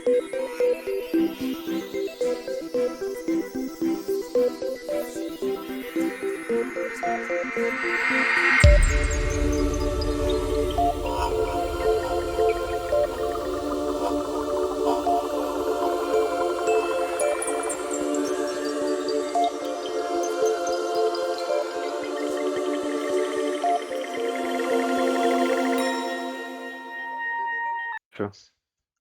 Sure.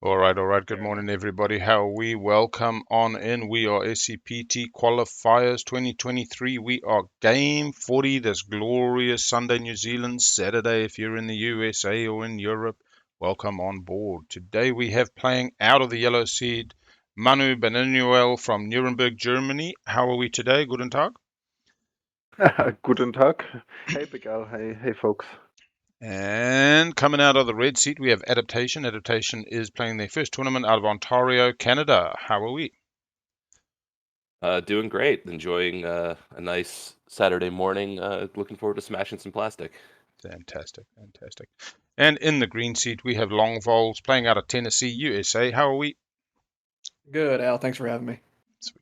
All right. Good morning, everybody. How are we? Welcome on in. We are SCPT Qualifiers 2023. We are game 40 this glorious Sunday, New Zealand, Saturday if you're in the USA or in Europe. Welcome on board. Today we have playing out of the Yellow Seed, Manu Benanuel from Nuremberg, Germany. How are we today? Guten Tag. Guten Tag. Hey, Big Al. Hey, folks. And coming out of the red seat, we have Adaptation. Adaptation is playing their first tournament out of Ontario, Canada. How are we? Doing great. Enjoying a nice Saturday morning. Looking forward to smashing some plastic. Fantastic. And in the green seat, we have Long Vols playing out of Tennessee, USA. How are we? Good, Al. Thanks for having me.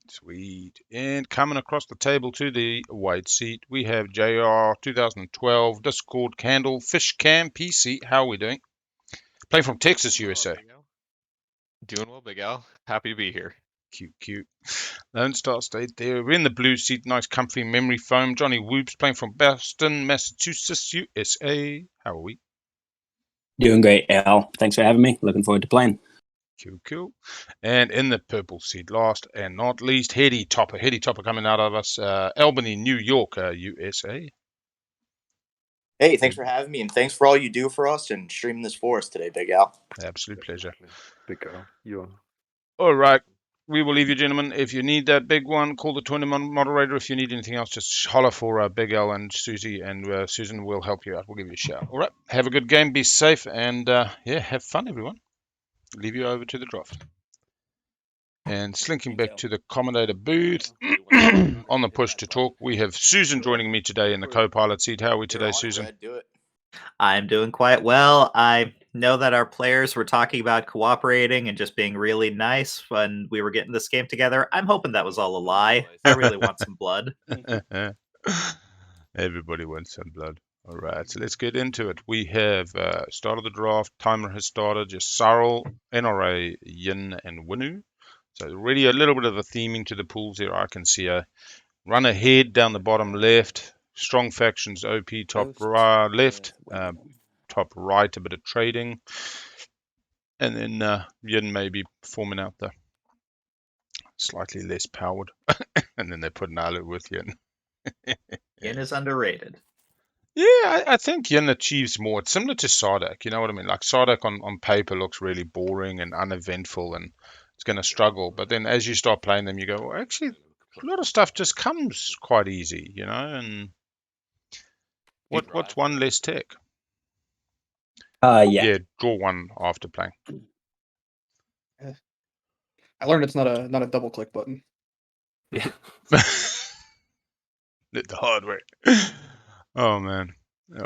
Sweet. And coming across the table to the white seat, we have JR 2012 Discord Candle Fish Cam PC. How are we doing? Playing from Texas, USA. Doing well, Big Al. Happy to be here. Cute. Lone Star State there. We're in the blue seat. Nice comfy memory foam. Johnny Whoops playing from Boston, Massachusetts, USA. How are we? Doing great, Al. Thanks for having me. Looking forward to playing. Cool. And in the purple seat, last and not least, Heady Topper. Heady Topper coming out of us, Albany, New York, USA. Hey, thanks for having me, and thanks for all you do for us and streaming this for us today, Big Al. Absolute pleasure. Big Al, you. All right. We will leave you, gentlemen. If you need that big one, call the tournament moderator. If you need anything else, just holler for Big Al and Susie, and Susan will help you out. We'll give you a shout. All right. Have a good game. Be safe, and have fun, everyone. Leave you over to the draft. And slinking back to the commentator booth, on the push to talk, we have Susan joining me today in the co-pilot seat. How are we today, Susan? I'm doing quite well. I know that our players were talking about cooperating and just being really nice when we were getting this game together. I'm hoping that was all a lie. I really want some blood. Everybody wants some blood. All right, so let's get into it. We have started the draft. Timer has started. Yssaril, NRA, Yin, and Winu. So already a little bit of a theming to the pools here. I can see a run ahead down the bottom left. Strong factions, OP top left. Top right, a bit of trading. And then Yin maybe forming out the slightly less powered. And then they put Nalu with Yin. Yin is underrated. Yeah, I think Yin achieves more. It's similar to Sardak, you know what I mean? Like Sardak on paper looks really boring and uneventful and it's going to struggle. But then as you start playing them, you go, well, actually, a lot of stuff just comes quite easy, you know? And what's one less tech? Yeah, draw one after playing. I learned it's not a double click button. Yeah. The hard way. Oh, man.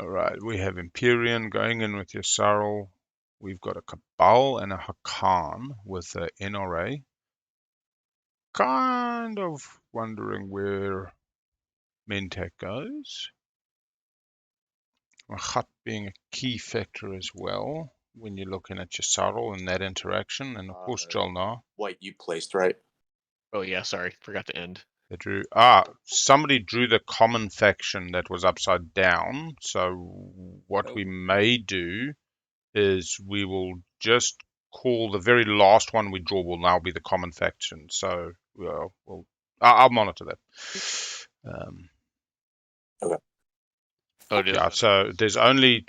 All right. We have Empyrean going in with Yssaril. We've got a Cabal and a Hakan with a NRA. Kind of wondering where Mentak goes. Khat being a key factor as well when you're looking at Yssaril and that interaction. And, of course, JolNar. White, you placed, right? Oh, yeah, sorry. Forgot to end. They drew somebody drew the common faction that was upside down. So what we may do is we will just call the very last one we draw will now be the common faction. So I'll monitor that. Okay. Yeah. So there's only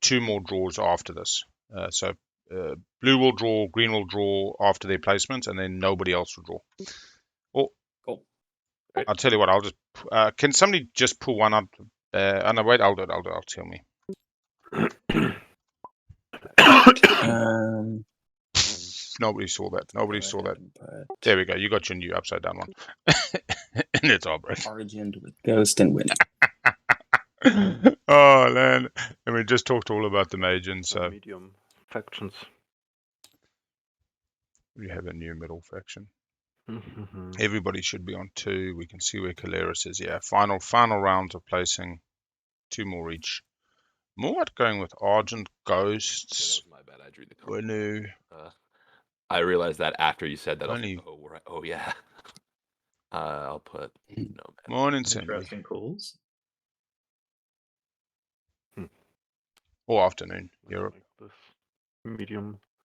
2 more draws after this. So blue will draw, green will draw after their placements, and then nobody else will draw. I'll tell you what. I'll just. Can somebody just pull one up? No, wait. I'll do it. I'll tell me. Nobody saw that. Nobody saw that. There we go. You got your new upside down one. And it's all break. Origin with Ghost and Win. Oh man! And we just talked all about the Magian. So medium factions. We have a new middle faction. Mhm. Everybody should be on 2. We can see where Keleres is. Yeah, final rounds of placing 2 more each. Nomad going with Argent, Ghosts, Yeah, that was my bad. I drew the card. Winu. I realized that after you said that. I was Only- like, oh, right. Oh yeah. I'll put Nomad. Morning, Cindy. Interesting pools. Or afternoon, I Europe. like this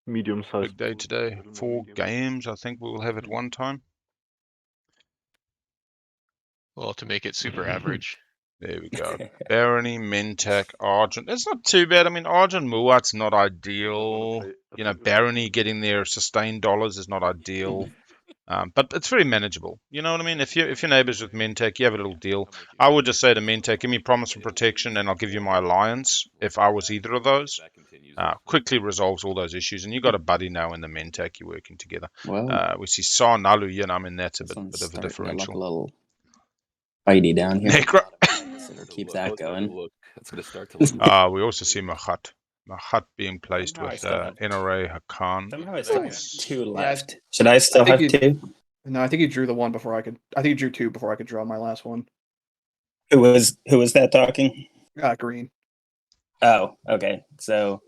medium sized. Big day today. 4 games, I think we will have at one time. Well, to make it super average. There we go. Barony, Mentak, Argent. It's not too bad. I mean, Argent Muat's not ideal. You know, Barony getting their sustained dollars is not ideal. But it's very manageable. You know what I mean? If you're neighbors with Mentak, you have a little deal. I would just say to Mentak, give me promise and protection, and I'll give you my alliance. If I was either of those, quickly resolves all those issues. And you got a buddy now in the Mentak. You're working together. Well, We see Sa Nalu. You know, I mean that's a this one's bit of a starting to look a differential. little fighty down here. Necro. So keep that going. It's going to start to look. We also see Mahat. Mahat being placed Somehow I with still have- NRA Hakan. Somehow I still have Yeah. 2 left. Should I still think have 2? No, I think you drew the one before I could. I think you drew 2 before I could draw my last one. Who was that talking? Green. Oh, okay. So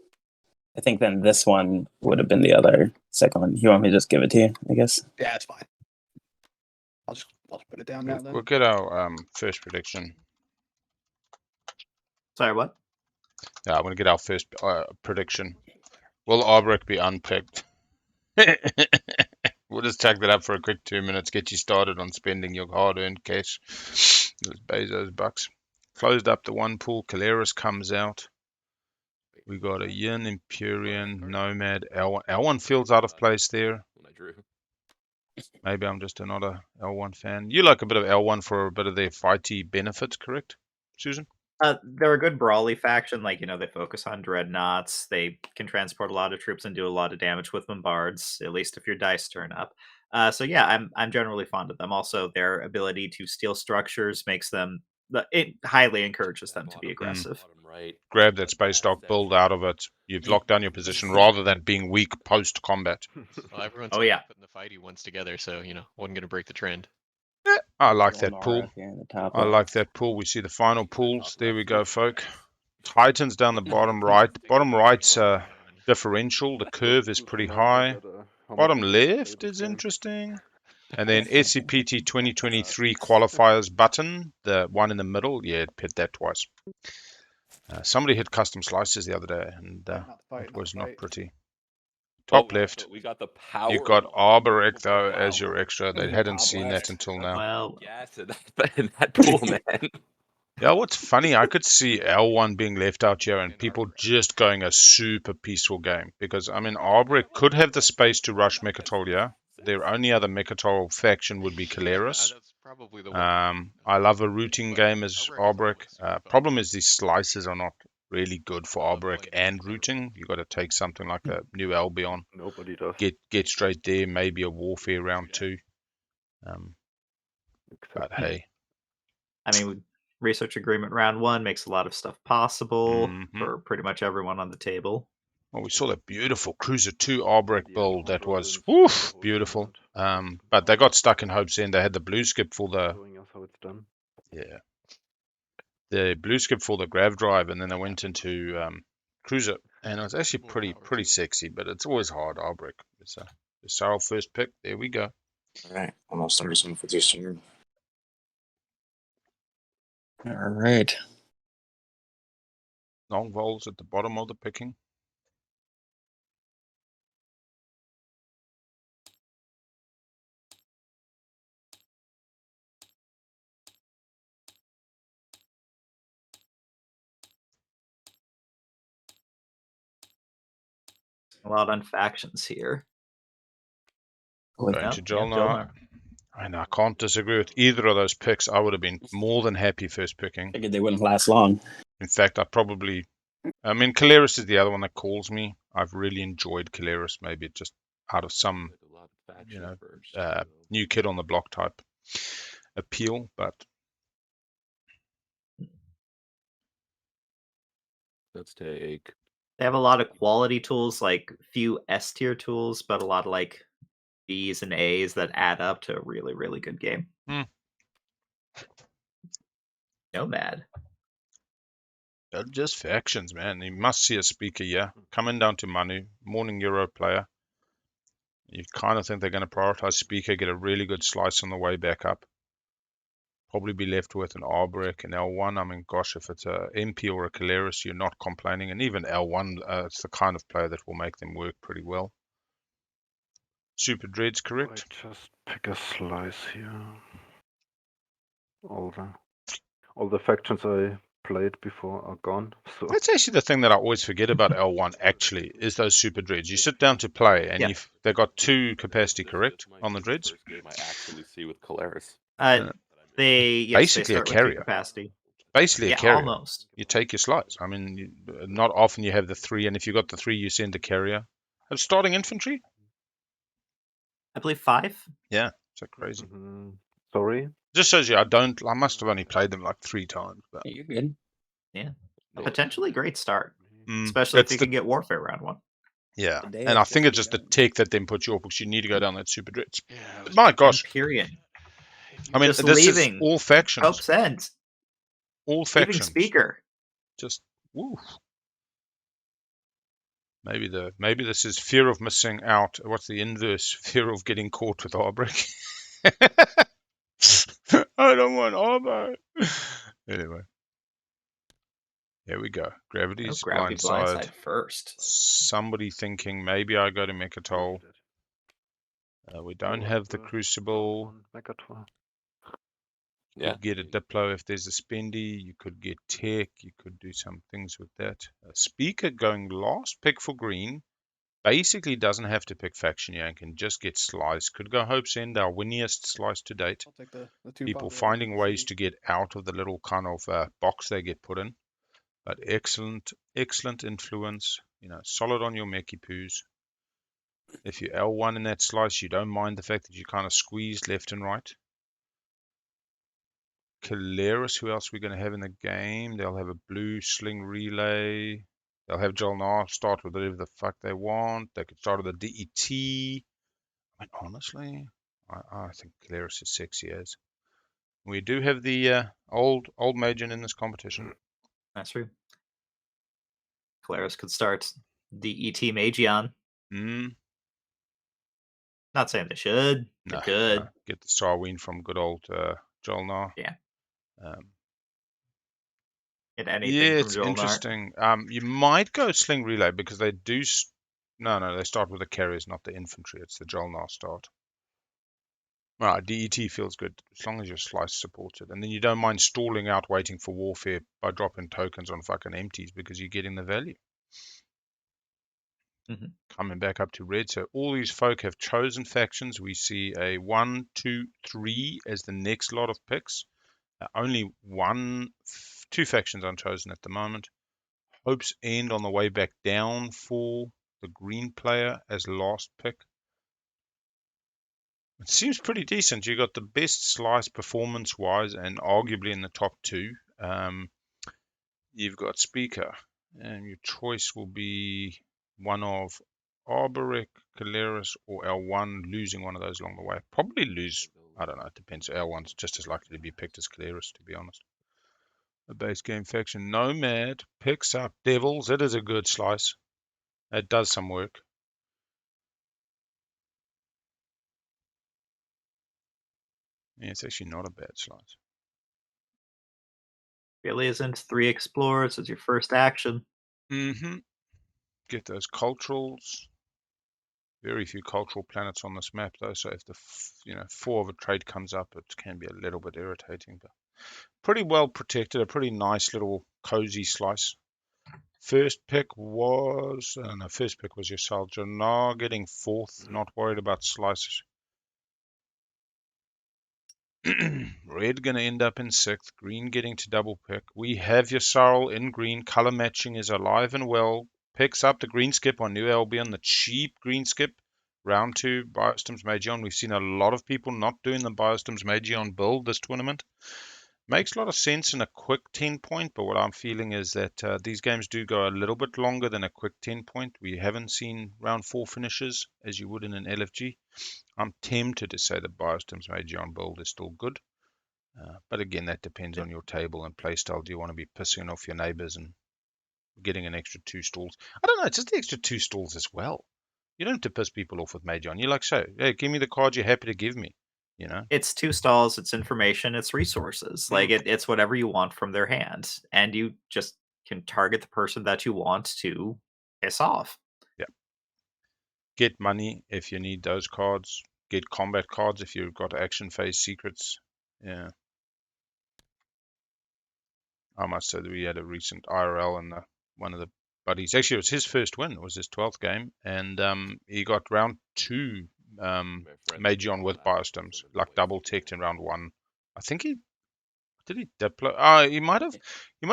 I think then this one would have been the other second one. You want me to just give it to you, I guess? Yeah, it's fine. I'll just put it down now then. We'll get our first prediction. Sorry, what? Yeah, I'm going to get our first prediction. Will Albrecht be unpicked? We'll just tag that up for a quick 2 minutes, get you started on spending your hard-earned cash. Those Bezos bucks. Closed up the one pool. Keleres comes out. We got a Yin, Empyrean, Nomad, L1. L1 feels out of place there. Maybe I'm just not a L1 fan. You like a bit of L1 for a bit of their fighty benefits, correct, Susan? They're a good brawly faction. Like, they focus on dreadnoughts. They can transport a lot of troops and do a lot of damage with bombards, at least if your dice turn up. So yeah, I'm generally fond of them. Also, their ability to steal structures makes them. It highly encourages them to be aggressive. Grab that space dock, build out of it. You've locked down your position rather than being weak post combat. Well, everyone's Oh, yeah. putting the fighty ones together, so wasn't gonna break the trend. I like that pool. Here in the top I like that pool. We see the final pools. There we go, folk. Titans down the bottom right. Bottom right's differential. The curve is pretty high. Bottom left is interesting. And then SCPT 2023 qualifiers button, the one in the middle. Yeah, it hit that twice. Somebody hit custom slices the other day, and it was not pretty. Top left. We got the power. You got Arboric though as your extra. They hadn't seen that until now. Well, Yes, in that pool, man. Yeah, what's funny, I could see L1 being left out here and people just going a super peaceful game. Because, I mean, Arboric could have the space to rush Mechatol, yeah? Their only other Mechatol faction would be Keleres. That's probably the one. I love a routing game as Arboric. Problem is these slices are not really good for Arboric and routing. You got to take something like a New Albion. Nobody does. Get straight there, maybe a Warfare round 2. But hey. I mean, research agreement round 1 makes a lot of stuff possible Mhm. for pretty much everyone on the table. Well, we saw that beautiful Cruiser 2 Albrecht build. That was woof, beautiful. But they got stuck in Hope's End. They had the blue skip for the Showing us how it's done. the blue skip for the grav drive, and then they went into Cruiser, and it was actually pretty sexy. But it's always hard. Albrecht. It's Yssaril first pick. There we go. All right, almost 37 for this year. All right. Long vols at the bottom of the picking. A lot on factions here. Going Yep, to yep, JolNar. And I can't disagree with either of those picks. I would have been more than happy first picking. Figured they wouldn't last long. In fact, I mean, Keleres is the other one that calls me. I've really enjoyed Keleres, maybe just out of some, new kid on the block type appeal, but Let's take. They have a lot of quality tools, like few S tier tools, but a lot of like B's and A's that add up to a really, really good game. Hmm. Nomad. They're just factions, man. You must see a speaker, yeah. Coming down to Manu, morning Euro player. You kind of think they're going to prioritize speaker, get a really good slice on the way back up. Probably be left with an Arborek and L1. I mean, gosh, if it's a Empy or a Keleres, you're not complaining. And even L1, it's the kind of player that will make them work pretty well. Super Dread's correct. I just pick a slice here. All the factions I played before are gone. So That's actually the thing that I always forget about L1, actually, is those Super Dreads. You sit down to play, and Yeah. they've got 2 capacity, correct, on the Dreads? First game I actually see with Keleres. They Basically a start with 2 carrier. capacity. Basically Yeah, a carrier. almost. You take your slice. I mean, not often you have the 3, and if you've got the 3, you send a carrier. Starting infantry? I believe 5. Yeah, so crazy. sorry. Just shows you, I must have only played them like 3 times. But You're good. A potentially great start, Mm, especially if it's you the- can get Warfare round 1. yeah, The day and I is think it's just just the tech that then puts you off because you need to go down that Super Dreads. Yeah. My gosh, Empyrean. I mean, Just this is leaving all factions. Pope's End. All Leaving factions. Speaker. Just, woo. Maybe this is fear of missing out. What's the inverse? Fear of getting caught with Arborek. I don't want Arbor. Anyway. Here we go. Gravity's Gravity blindside. blindside first. Somebody thinking maybe I go to Mechatol. We don't have the Crucible. You Yeah. could get a Diplo if there's a Spendy. You could get Tech. You could do some things with that. A Speaker going last pick for green. Basically doesn't have to pick faction here and can just get slice. Could go Hope's End, our winniest slice to date. I'll take the 2 People pop. finding ways to get out of the little kind of box they get put in. But excellent influence. You know, solid on your Meki Poos. If you're L1 in that slice, you don't mind the fact that you kind of squeeze left and right. Keleres, who else are we going to have in the game? They'll have a blue sling relay. They'll have JolNar start with whatever the fuck they want. They could start with a DET. I mean, honestly, I think Keleres is sexy as. We do have the old Magian in this competition. That's true. Keleres could start the ET Magion. Not saying they should. They could. No. Get the Sarween from good old JolNar. Yeah. Um, Get anything Yeah, from it's JolNar. interesting. You might go Sling Relay because they do. No, they start with the carriers, not the infantry. It's the JolNar start. Alright, DET feels good as long as your slice supports it, and then you don't mind stalling out waiting for warfare by dropping tokens on fucking empties because you're getting the value. Coming back up to red, so all these folk have chosen factions. We see a 1, 2, 3 as the next lot of picks. Only 2 factions unchosen at the moment. Hope's End on the way back down for the green player as last pick. It seems pretty decent. You got the best slice performance-wise and arguably in the top 2. You've got Speaker, and your choice will be one of Arborek, Keleres, or L1, losing one of those along the way. Probably lose, I don't know, it depends. L1's just as likely to be picked as Keleres, to be honest. A base game faction. Nomad picks up Devils. It is a good slice. It does some work. Yeah, it's actually not a bad slice. Really isn't 3 Explorers as your first action. Get those culturals. Very few cultural planets on this map, though. So if the 4 of a trade comes up, it can be a little bit irritating. But pretty well protected. A pretty nice little cozy slice. First pick was Yssaril. JolNar getting 4th. Not worried about slices. Red going to end up in 6th. Green getting to double pick. We have Yssaril in green. Color matching is alive and well. Picks up the green skip on New Albion. The cheap green skip. Round 2 Biosystems Magion. We've seen a lot of people not doing the Biosystems Magion build this tournament. Makes a lot of sense in a quick 10 point, but what I'm feeling is that these games do go a little bit longer than a quick 10 point. We haven't seen round 4 finishes as you would in an LFG. I'm tempted to say that Biostim's Magion build is still good. But again, that depends on your table and playstyle. Do you want to be pissing off your neighbors and getting an extra 2 stalls? I don't know, it's just the extra 2 stalls as well. You don't have to piss people off with Magion. You're like, so, hey, give me the card you're happy to give me. You know, It's 2 stalls, it's information, it's resources. Like it's whatever you want from their hand, and you just can target the person that you want to piss off. Yeah. Get money if you need those cards. Get combat cards if you've got action phase secrets. Yeah. I must say that we had a recent IRL and one of the buddies. Actually, it was his first win. It was his 12th game, and he got round 2 Magion with Biostims, like double ticked in round 1. I think he did he diplo. He might have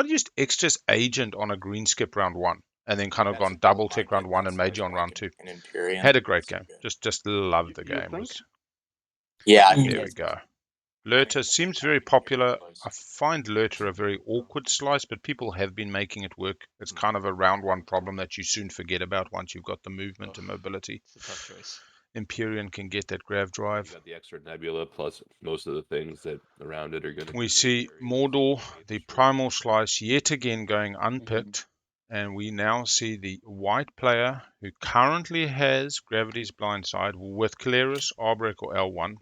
used Extra's agent on a green skip round 1, and then kind of gone double tick round 1 and Magion round 2. Had a great game. Just loved the game. Yeah. There we go. Lurter seems very popular. I find Lurter a very awkward slice, but people have been making it work. It's kind of a round 1 problem that you soon forget about once you've got the movement and mobility. It's a tough choice. Empyrean can get that grav drive. You got the extra nebula plus most of the things that around it are going to. We see Mordor, the primal slice, yet again going unpicked. And we now see the white player who currently has Gravity's Blind Side with Keleres, Arbrek, or L1.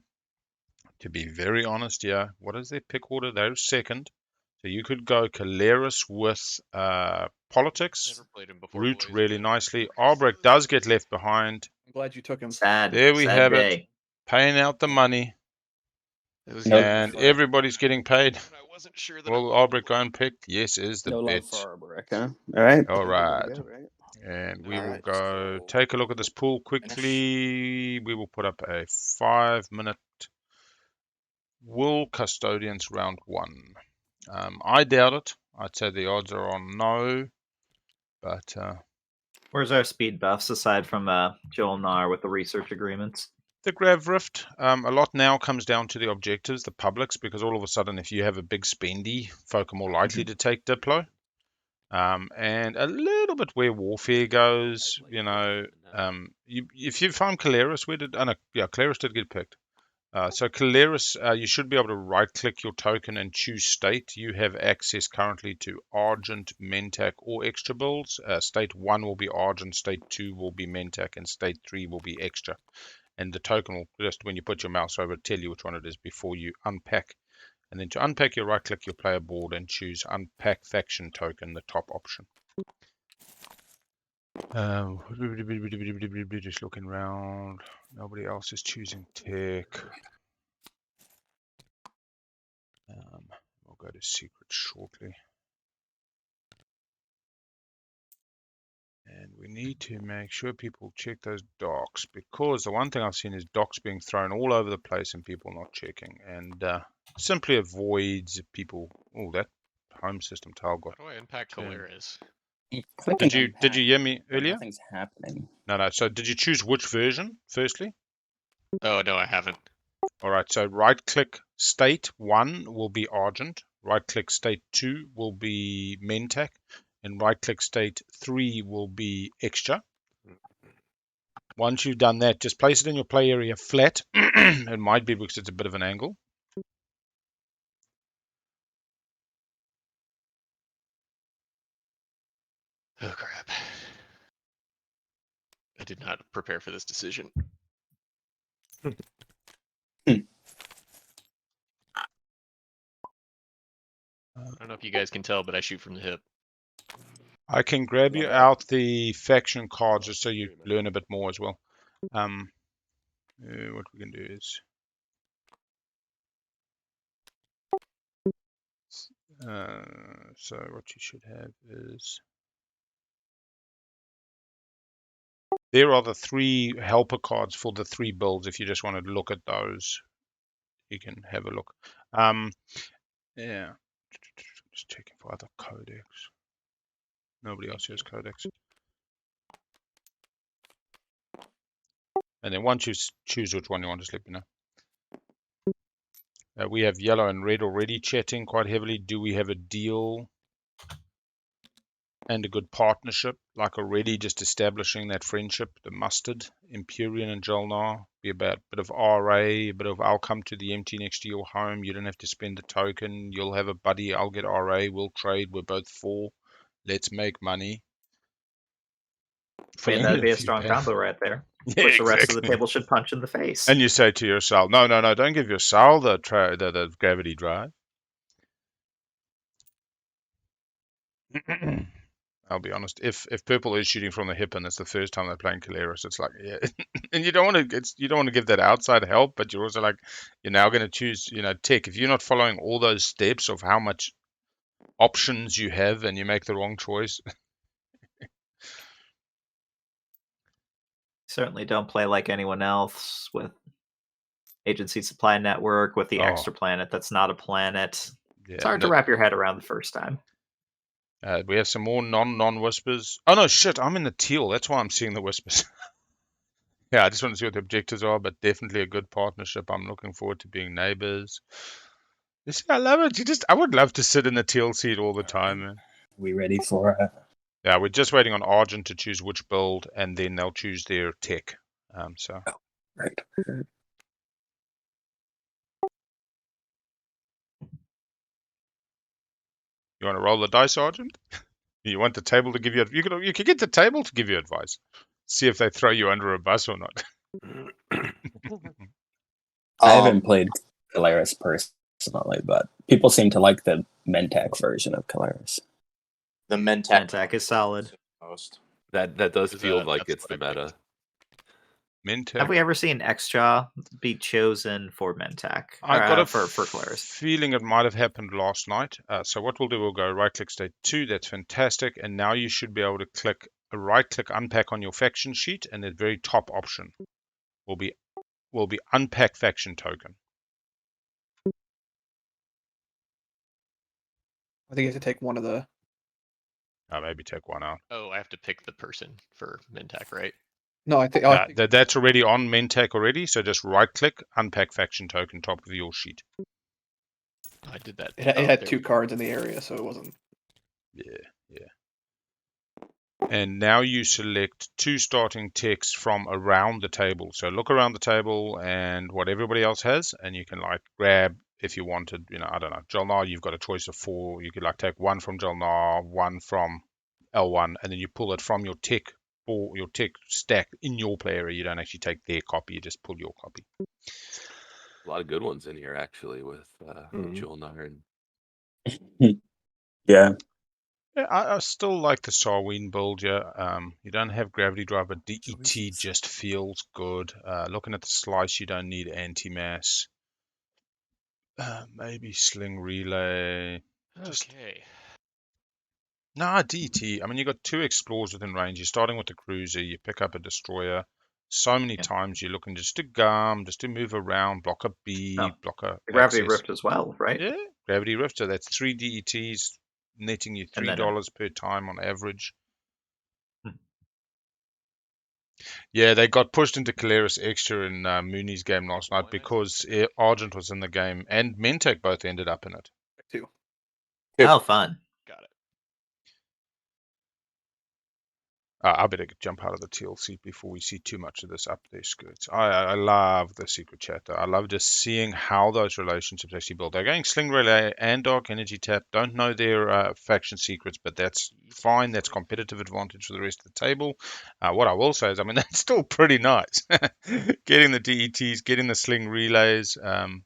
To be very honest here, what is their pick order? They're second. So you could go Keleres with Politics. Never played him before. Root boys. really nicely. Arbrek does get left behind. I'm glad you took him. Sad. There we sad have day. it. Paying out the money. It was Nope. And everybody's getting paid. I wasn't sure that. Will Arbrek go unpicked? Yes, is the No bet. love for Arborek, huh? All right. All right. There we go, right? And we will Alright, go so take a look at this pool quickly. We will put up a 5-minute Will Custodians round 1. I doubt it. I'd say the odds are on no. But Where's our speed buffs aside from JolNar with the research agreements? the Grav Rift, a lot now comes down to the objectives, the publics, because all of a sudden, if you have a big spendy, folk are more likely to take Diplo. And a little bit where warfare goes, you know, if you find Keleres, Keleres did get picked. So Keleres, you should be able to right-click your token and choose state. You have access currently to Argent, Mentac, or extra builds. State 1 will be Argent, State 2 will be Mentac, and State 3 will be extra. And the token will just, when you put your mouse over, tell you which one it is before you unpack. And then to unpack, you right-click your player board and choose Unpack Faction Token, the top option. Just looking around. Nobody else is choosing tech. We'll go to secret shortly. And we need to make sure people check those docs, because the one thing I've seen is docs being thrown all over the place and people not checking, and simply avoids people. Oh, that home system tile got. How do I impact turned. Keleres? Clicking Did you hear me unpack, earlier? Nothing's happening. No. So did you choose which version firstly? Oh no, I haven't. All right. So right click state 1 will be Argent. Right click state 2 will be Mentac. And right click state 3 will be extra. Once you've done that, just place it in your play area flat. It might be because it's a bit of an angle. Oh crap. I did not prepare for this decision. I don't know if you guys can tell, but I shoot from the hip. I can grab you out the faction cards just so you learn a bit more as well. What we can do is so what you should have is there are the 3 helper cards for the 3 builds. If you just want to look at those, you can have a look. Yeah, just checking for other codex. Nobody else has codex. And then once you choose which one you want, just let me know. We have yellow and red already chatting quite heavily. Do we have a deal and a good partnership, like already just establishing that friendship, the mustard, Empyrean and JolNar, be about a bit of RA, a bit of I'll come to the empty next to your home, you don't have to spend a token, you'll have a buddy, I'll get RA, we'll trade, we're both 4, let's make money. I mean, that'd be a strong combo right there. Yeah, Which the rest of the exactly. table should punch in the face. And you say to yourself, no, don't give yourself the gravity drive. I'll be honest. If purple is shooting from the hip and it's the first time they're playing Keleres, it's like, yeah, and you don't want to give that outside help, but you're also like, you're now going to choose, tech. If you're not following all those steps of how much options you have, and you make the wrong choice. Certainly don't play like anyone else with agency supply network with the extra planet that's not a planet. Yeah, it's hard to wrap your head around the first time. We have some more non-whispers. Oh no, shit! I'm in the teal. That's why I'm seeing the whispers. Yeah, I just want to see what the objectives are, but definitely a good partnership. I'm looking forward to being neighbors. I love it. I would love to sit in the teal seat all the time, man. We ready for Yeah, we're just waiting on Argent to choose which build, and then they'll choose their tech. right. You want to roll the dice, Argent? You want the table to give you? You could get the table to give you advice. See if they throw you under a bus or not. I haven't played Keleres personally, but people seem to like the Mentec version of Keleres. The Mentec is solid. Most. That does feel like it's the meta. Mentec. Have we ever seen Xjaw be chosen for Mentec? I got a for Keleres. feeling it might have happened last night. So what we'll do, we'll go right-click state 2. That's fantastic. And now you should be able to click a right-click unpack on your faction sheet, and the very top option will be unpack faction token. I think you have to take one of the. Maybe take one out. Oh, I have to pick the person for Mentec, right? No, I think. That's already on Mentec already. So just right-click unpack faction token top of your sheet. I did that. It had 2 cards in the area, so it wasn't. Yeah. And now you select 2 starting techs from around the table. So look around the table and what everybody else has, and you can grab, if you wanted, I don't know, JolNar, you've got a choice of 4. You could take 1 from JolNar, 1 from L1, and then you pull it from your tech or your tech stack in your play area. You don't actually take their copy, you just pull your copy. A lot of good ones in here, actually, with JolNar and. Yeah. Yeah, I still like the Sarween build, yeah. You don't have gravity drive, but DET just feels good. Looking at the slice, you don't need anti-mass. Maybe sling relay. Okay. Nah, DET. I mean, you got 2 explorers within range. You're starting with the cruiser. You pick up a destroyer. So many times you're looking just to gum, just to move around, block a B, block a Gravity access. Rift as well, right? Yeah, Gravity Rift. So that's 3 DETs, netting you $3 per time on average. Yeah, they got pushed into Keleres extra in Mooney's game last night because Argent was in the game and Mentec both ended up in it. 2. Oh, fun. Got it. I better jump out of the teal seat before we see too much of this up their skirts. I love the secret chat, though. I love just seeing how those relationships actually build. They're going Sling Relay and Dark Energy Tap. Don't know their faction secrets, but that's fine. That's competitive advantage for the rest of the table. What I will say is, I mean, that's still pretty nice. Getting the DETs, getting the Sling Relays.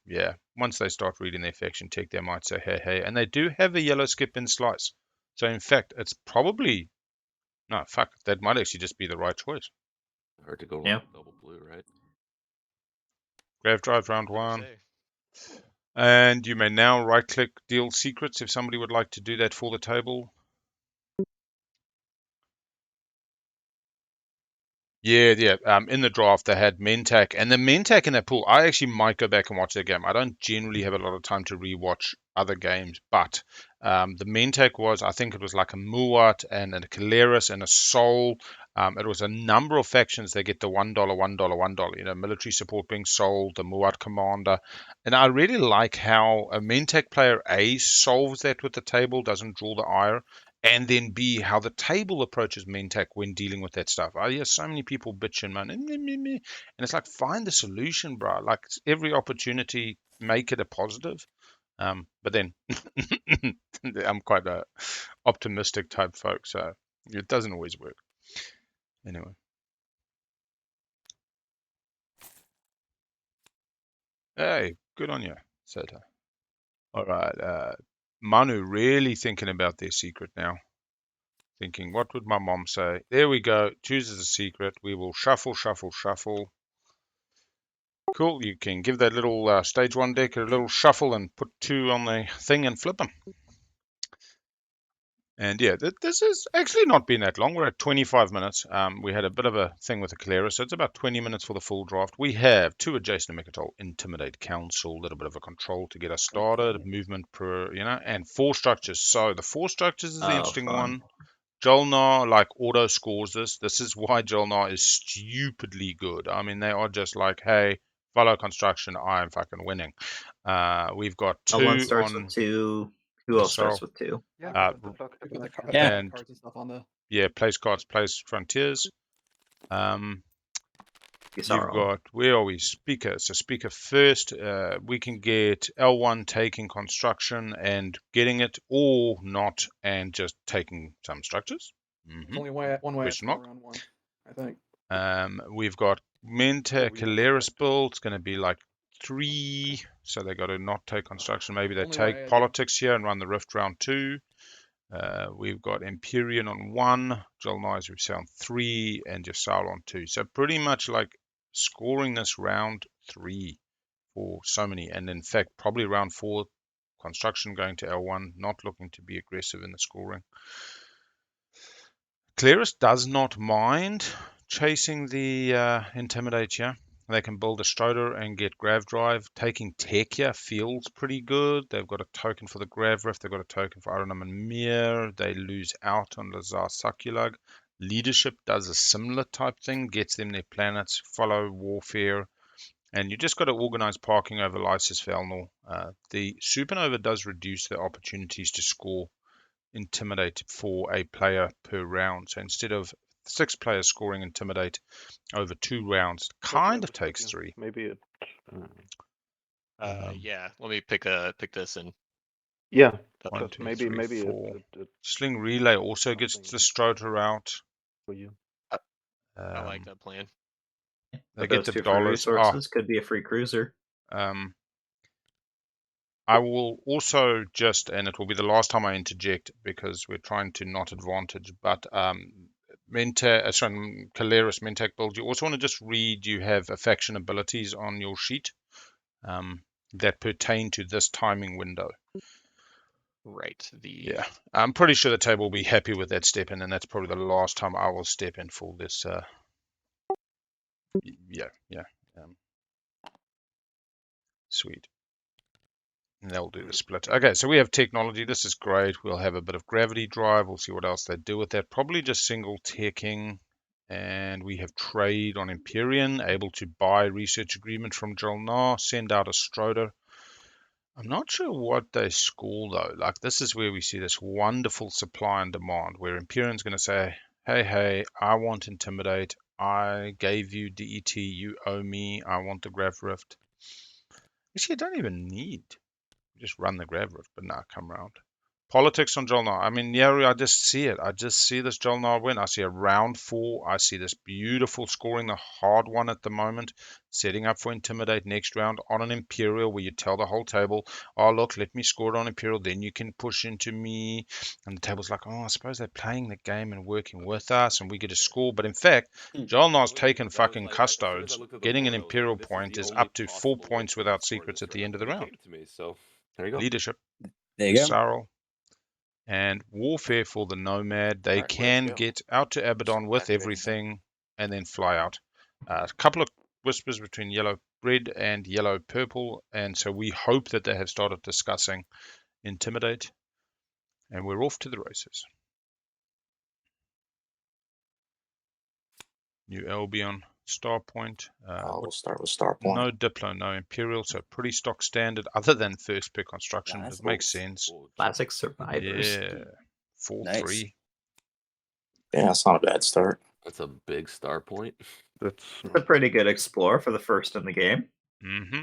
Yeah, once they start reading their faction tech, they might say, hey. And they do have a yellow skip in slice. So, in fact, it's probably... No, fuck. That might actually just be the right choice. Hard to go double blue, right? Grav Drive round 1. And you may now right-click Deal Secrets if somebody would like to do that for the table. Yeah. In the draft, they had Mentec. And the Mentec in that pool, I actually might go back and watch that game. I don't generally have a lot of time to rewatch other games, but the Mentec was, I think it was like a Muat and a Keleres and a Soul. It was a number of factions that get the $1, $1, $1. You know, military support being sold, the Muad commander, and I really like how a Mentec player A solves that with the table, doesn't draw the ire, and then B, how the table approaches Mentec when dealing with that stuff. I hear so many people bitching, man, and it's like, find the solution, bro. Like, every opportunity, make it a positive. But then I'm quite a optimistic type folk, so it doesn't always work. Anyway. Hey, good on you, Seta. All right, Manu really thinking about their secret now. Thinking, what would my mom say? There we go. Chooses a secret. We will shuffle, shuffle, shuffle. Cool. You can give that little stage 1 deck a little shuffle and put 2 on the thing and flip them. And yeah, this has actually not been that long. We're at 25 minutes. We had a bit of a thing with the Keleres, so it's about 20 minutes for the full draft. We have 2 adjacent to Mechatol, Intimidate, Council, a little bit of a control to get us started, movement per, and 4 structures. So the 4 structures is the interesting one. JolNar, like, auto scores this. This is why JolNar is stupidly good. I mean, they are just like, hey, follow construction, I am fucking winning. We've got 2 One starts on with 2. Who else starts with 2? Yeah, Put the and cards and stuff on the. yeah, place cards, place frontiers. You've got, where are we? Speaker. So speaker first. We can get L1 taking construction and getting it, or not, and just taking some structures. It's only one way Question to mark. round 1, I think. We've got Menta Keleres build. It's going to be like 3, so they got to not take construction. Maybe they take politics here and run the rift round 2. We've got Empyrean on 1, JolNar, as we've said, on 3, and Yssaril on 2. So pretty much like scoring this round 3 for so many. And in fact, probably round 4, construction going to L1, not looking to be aggressive in the scoring. Keleres does not mind chasing the Intimidate here. They can build a Stroder and get Grav Drive. Taking Tech here feels pretty good. They've got a token for the Grav Rift. They've got a token for Aranam and Mir. They lose out on Lazar Sakulag. Leadership does a similar type thing. Gets them their planets. Follow Warfare. And you just got to organize parking over Lysis Velnor. The Supernova does reduce the opportunities to score Intimidate for a player per round. So instead of 6 players scoring Intimidate over 2 rounds, kind of takes 3. Maybe it. Yeah, let me pick this and. Yeah. 1, 2, maybe 4. it Sling Relay also gets the Stroder out. for you. I like that plan. They get the free dollars. resources could be a free cruiser. I will also just, and it will be the last time I interject because we're trying to not advantage, but Keleres Mentec build, you also want to just read, you have affection abilities on your sheet that pertain to this timing window. Right. Yeah, I'm pretty sure the table will be happy with that step in, and that's probably the last time I will step in for this. Sweet. And they'll do the split. Okay, so we have technology. This is great. We'll have a bit of gravity drive. We'll see what else they do with that. Probably just single teching. And we have trade on Empyrean, able to buy research agreement from JolNar, send out a Stroder. I'm not sure what they score though. Like, this is where we see this wonderful supply and demand, where Empyrean's going to say, hey, I want Intimidate. I gave you DET. You owe me. I want the Grav Rift. Actually, I don't even need. Just run the Grav Rift, but now come round. Politics on JolNar. I mean, yeah, I just see it. I just see this JolNar win. I see a round 4. I see this beautiful scoring, the hard one at the moment. Setting up for Intimidate next round on an Imperial where you tell the whole table, oh, look, let me score it on Imperial. Then you can push into me. And the table's like, oh, I suppose they're playing the game and working with us and we get a score. But in fact, JolNar's taken fucking custodes. Getting an Imperial point is up to 4 points without secrets at the end of the round. So there you go. Leadership. There you go. Yssaril. And Warfare for the Nomad. They can get out to Abaddon with everything and then fly out. A couple of whispers between yellow red and yellow purple, and so we hope that they have started discussing Intimidate, and we're off to the races. New Albion, Starpoint. We'll start with Starpoint. No Diplo, no Imperial, so pretty stock standard other than first pick construction. Nice. It makes sense. Classic survivors. Yeah. 4-3. Nice. Yeah, that's not a bad start. That's a big star point. That's It's a pretty good explore for the first in the game. Mm-hmm.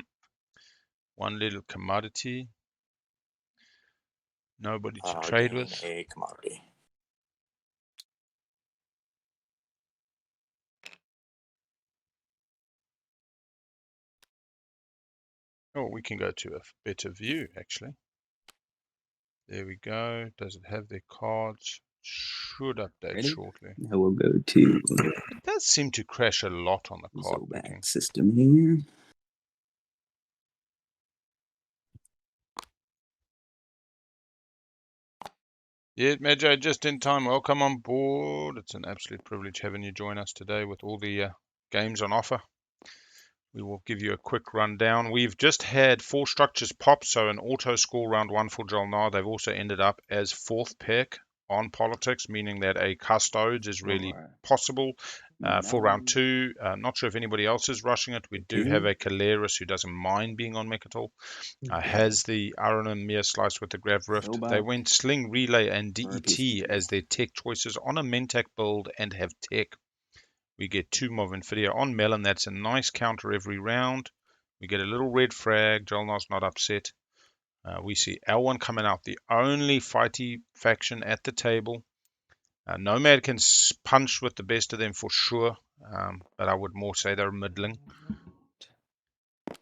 One little commodity. Nobody to trade Gain with. a commodity. Oh, we can go to a better view, actually. There we go. Does it have their cards? Should update Ready? shortly. Now we'll go to It does seem to crash a lot on the card picking. Zobat system here. Yeah, Magi, just in time. Welcome on board. It's an absolute privilege having you join us today with all the games on offer. We will give you a quick rundown. We've just had 4 structures pop, so an auto score round 1 for JolNar. They've also ended up as 4th pick on Politics, meaning that a Custodes is really possible for round 2. Not sure if anybody else is rushing it. We do have a Keleres who doesn't mind being on Mechatol. Has the Aranim Mere Slice with the Grav Rift. They went Sling, Relay, and DET as their tech choices on a Mentac build and have tech. We get 2 Mov Infidia on Melon. That's a nice counter every round. We get a little red frag. JolNar's not upset. We see L1 coming out, the only fighty faction at the table. Nomad can punch with the best of them for sure, but I would more say they're middling.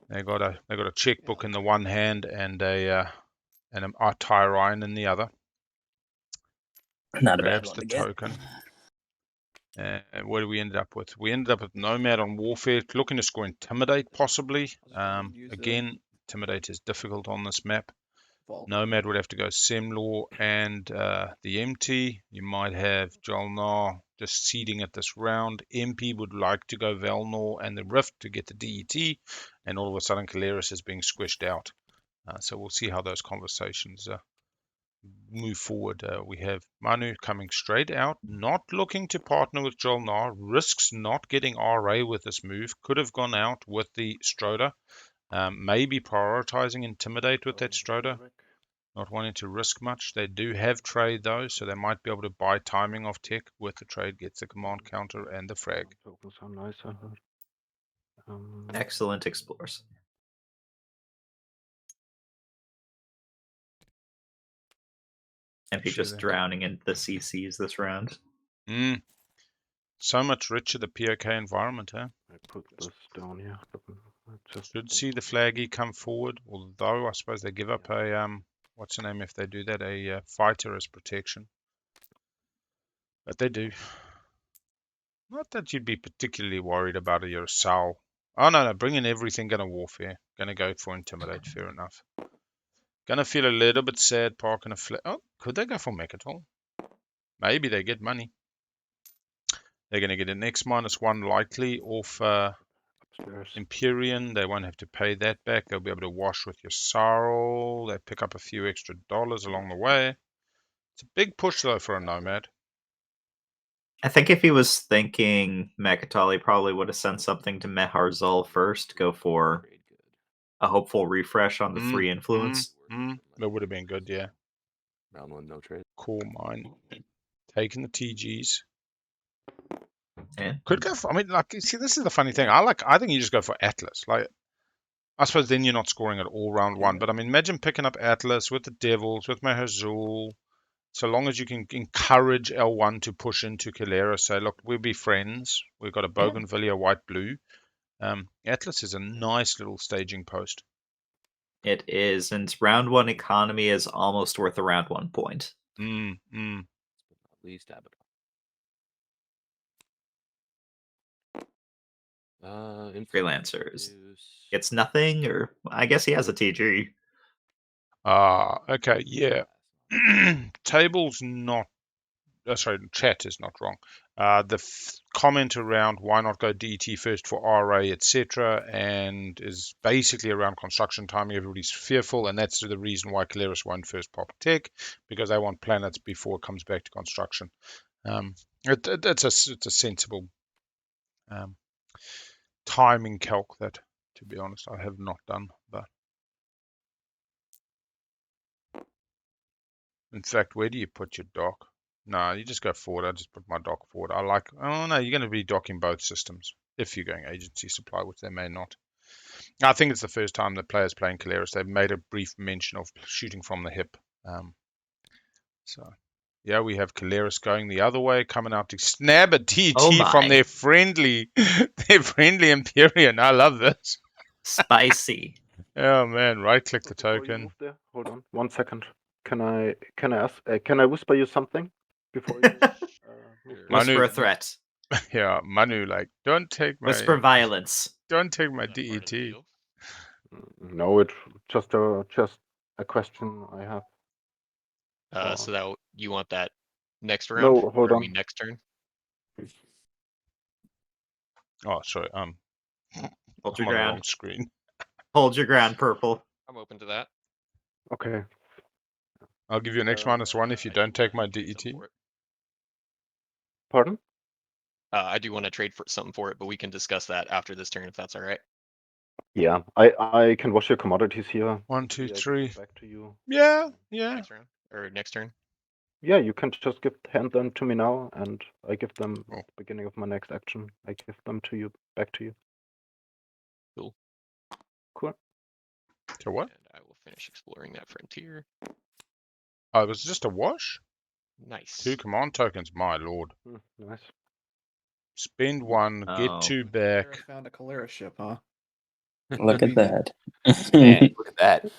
They got a checkbook in the one hand and a Tyrion in the other. Not a bad Grabs one the to get. token. What do we end up with? We ended up with Nomad on Warfare, looking to score Intimidate possibly. Again, Intimidate is difficult on this map. Vault. Nomad would have to go Semlor and the Empty. You might have JolNar just seeding at this round. Empy would like to go Velnor and the Rift to get the DET, and all of a sudden Keleres is being squished out. So we'll see how those conversations move forward. We have Manu coming straight out, not looking to partner with JolNar, risks not getting RA with this move, could have gone out with the Stroder, maybe prioritizing Intimidate with that Stroder, not wanting to risk much. They do have trade though, so they might be able to buy timing off tech with the trade, gets the command counter and the frag. tokens are nice, I heard. Excellent explores. And he's Sure just that- drowning in the CCs this round. So much richer the POK environment, huh? I put this down here. Just Should see the flaggy come forward, although I suppose they give up a what's the name if they do that, a fighter as protection. But they do. Not that you'd be particularly worried about a Yssaril. Oh no, bring in everything, gonna warfare, gonna go for Intimidate, fair enough. Gonna feel a little bit sad parking a flag. Oh, could they go for Mechatol? Maybe they get money. They're gonna get an X-1 likely off upstairs. Empyrean. They won't have to pay that back. They'll be able to wash with Yssaril. They pick up a few extra dollars along the way. It's a big push though for a Nomad. I think if he was thinking Mechatol, he probably would have sent something to Meharzul first, go for a hopeful refresh on the free influence. That would have been good, yeah. Round 1, no trade. Cool mine. Taking the TGs. Yeah. Could go for, I mean, like, see, this is the funny thing. I think you just go for Atlas. Like, I suppose then you're not scoring at all round 1. But I mean, imagine picking up Atlas with the Devils, with Meharzul. So long as you can encourage L1 to push into Keleres, say, look, we'll be friends. We've got a Bougainvillea white-blue. Atlas is a nice little staging post. It is, and round 1 economy is almost worth a round 1 point. Last but not least, Abaddon. Freelancers. It's nothing, or I guess he has a TG. Okay, yeah. Table's not. Sorry, chat is not wrong. The comment around why not go DT first for RA, etc., and is basically around construction timing. Everybody's fearful, and that's the reason why Keleres won't first pop tech, because they want planets before it comes back to construction. It's a sensible timing calc that, to be honest, I have not done. But in fact, where do you put your dock? No, you just go forward. I just put my dock forward. I like, oh no, you're going to be docking both systems if you're going agency supply, which they may not. I think it's the first time the players playing Keleres, they've made a brief mention of shooting from the hip. So, yeah, we have Keleres going the other way, coming out to snab a DT Oh from my. their friendly Empyrean. I love this. Spicy. Oh man, right-click the Before you token. move there, hold on 1 second. Can I ask? Can I whisper you something before you move? Manu, Whisper a threat. yeah, Manu, like, don't take Whisper violence. my Is that part of the DET. deal? No, it's just a question I have. So that you want that next round? No, hold Or I on. mean next turn? Oh, sorry, Hold I'm your on the wrong ground. screen. Hold your ground, purple. I'm open to that. Okay. I'll give you an X-1 if you I don't do take my wanna trade DET. something for it. Pardon? I do want to trade for something for it, but we can discuss that after this turn if that's all right. Yeah, I can wash your commodities here. 1, 2, Maybe I give 3. them back to you. Yeah. Next round or next turn. Yeah, you can just hand them to me now, and I give them Cool. at the beginning of my next action. I give them to you, back to you. Cool. Cool. To what? And I will finish exploring that frontier. Oh, it was just a wash? Nice. 2 command tokens, my lord. Nice. Spend 1, get Oh. 2 Keleres back. found a Keleres ship, huh? Look at that. Man, look at that.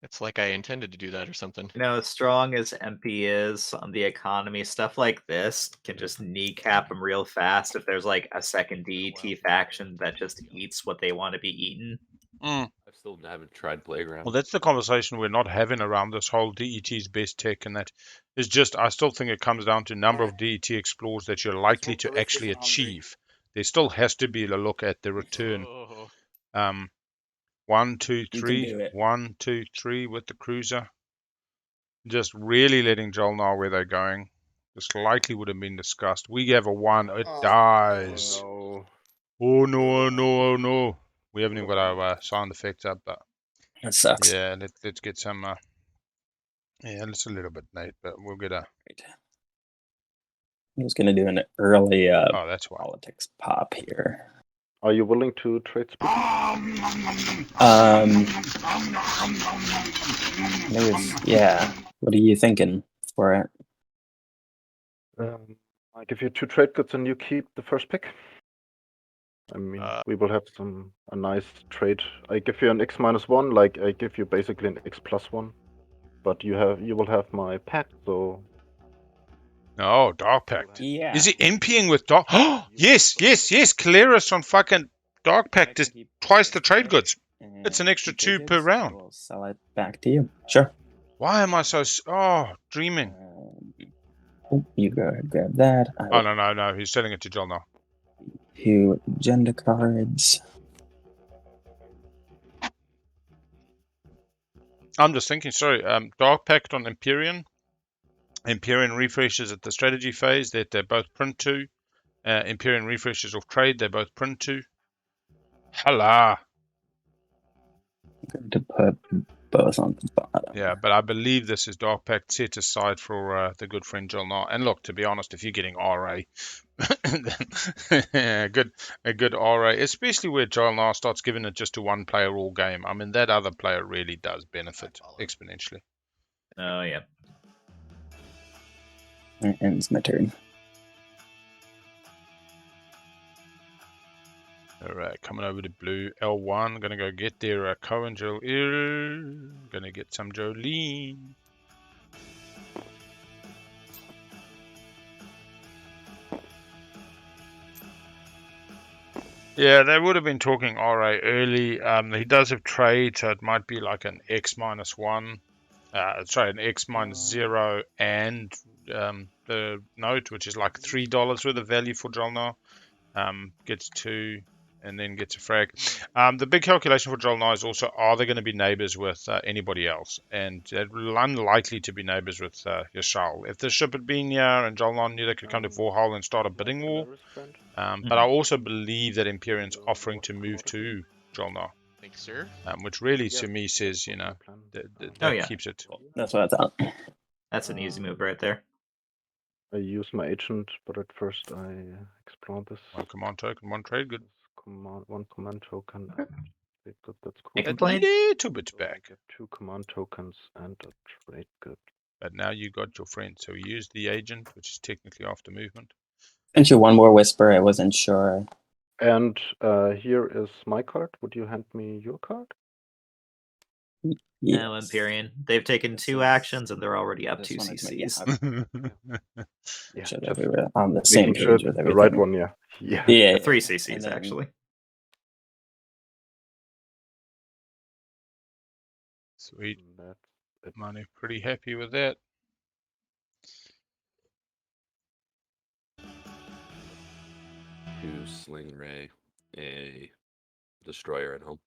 It's like I intended to do that or something. You know, as strong as Empy is on the economy, stuff like this can just kneecap them real fast if there's like a second DET faction that just eats what they want to be eaten. I still haven't tried Playground. Well, that's the conversation we're not having around this whole DET's best tech, and that is just, I still think it comes down to number of DET explores that you're likely to actually achieve. There still has to be a look at the return. Oh. 1, 2, You can 3, do it. 1, 2, 3 with the cruiser. Just really letting JolNar know where they're going. This likely would have been discussed. We have a 1, it dies. No. Oh no, oh no, oh no. We haven't even got our sound effects up, but That sucks. yeah, let's get some. Yeah, it's a little bit late, but we'll get a. I'm just gonna do an early Oh, that's why. politics pop here. Are you willing to trade speed? Yeah. What are you thinking for it? I give you 2 trade goods and you keep the first pick. I mean, we will have a nice trade. I give you an X-1, like I give you basically an X+1, but you will have my pack, so. Oh, Dark Pact. Yeah. Is he emptying with Dark? Oh, yes. Keleres on fucking Dark Pact is twice the trade goods. It's an extra 2 per round. We'll sell it back to you. Sure. Why am I so? Dreaming. You go ahead, grab that. Oh no. He's selling it to JolNar. 2 agenda cards. I'm just thinking. Sorry. Dark Pact on Empyrean. Empyrean refreshes at the strategy phase that they both print to. Empyrean refreshes of trade, they both print to. Hala. I'm going to put both on the bottom. Yeah, but I believe this is Dark Pact set aside for the good friend JolNar. And look, to be honest, if you're getting RA, a good RA, especially where JolNar starts giving it just to one player all game. I mean, that other player really does benefit exponentially. Oh, yeah. That ends my turn. All right, coming over to blue. L1, gonna go get their Cohen Joel. Gonna get some Jolene. Yeah, they would have been talking RA early. He does have trade, so it might be like an X-1. Sorry, an X-0 and the note, which is like $3 worth of value for JolNar. Gets 2 and then gets a frag. The big calculation for JolNar is also, are they going to be neighbors with anybody else? And they're unlikely to be neighbors with Yssaril. If the ship had been here and JolNar knew they could come to Vorhal and start a bidding war, But I also believe that Empyrean's offering to move to JolNar, Thanks, sir. which really Yeah, to me says, you that's know, my plan. that yeah. keeps it. That's what I thought. That's an easy move right there. I use my agent, but at first I explore this. One command token, one trade, good. One command token. Okay. Trade good, that's cool. Make a A plane. little bit So I back. get 2 command tokens and a trade good. But now you got your friend. So we use the agent, which is technically after movement. Sent you one more whisper. I wasn't sure. And here is my card. Would you hand me your card? Yeah. No, Empyrean. They've taken This 2 is- actions and they're already up this 2 one is my- CCs. Yeah, Sure that just we were on the same making sure page with the everything. right one. Yeah. Yeah. Yeah. 3 And CCs, then- actually. Sweet. That's it. Money, pretty happy with that. Two Sling Ray, a Destroyer at home.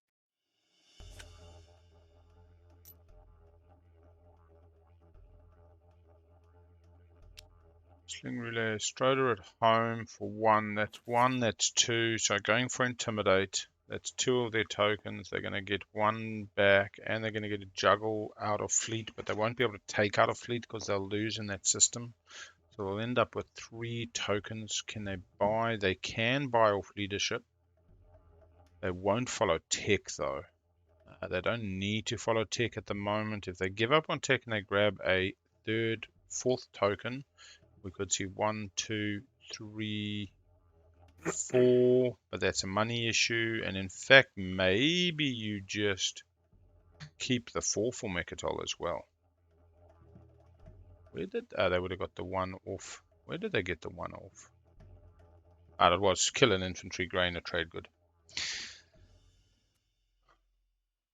Sling Relay Strider at home for 1. That's 1, that's 2. So going for Intimidate. That's 2 of their tokens. They're going to get 1 back and they're going to get a juggle out of fleet, but they won't be able to take out of fleet because they'll lose in that system. So they'll end up with 3 tokens. Can they buy? They can buy off leadership. They won't follow tech though. They don't need to follow tech at the moment. If they give up on tech and they grab a 3rd, 4th token, we could see 1, 2, 3, 4, but that's a money issue. And in fact, maybe you just keep the 4 for Mechatol as well. Where did they would have got the 1 off? Where did they get the 1 off? It was kill an infantry grain, a trade good.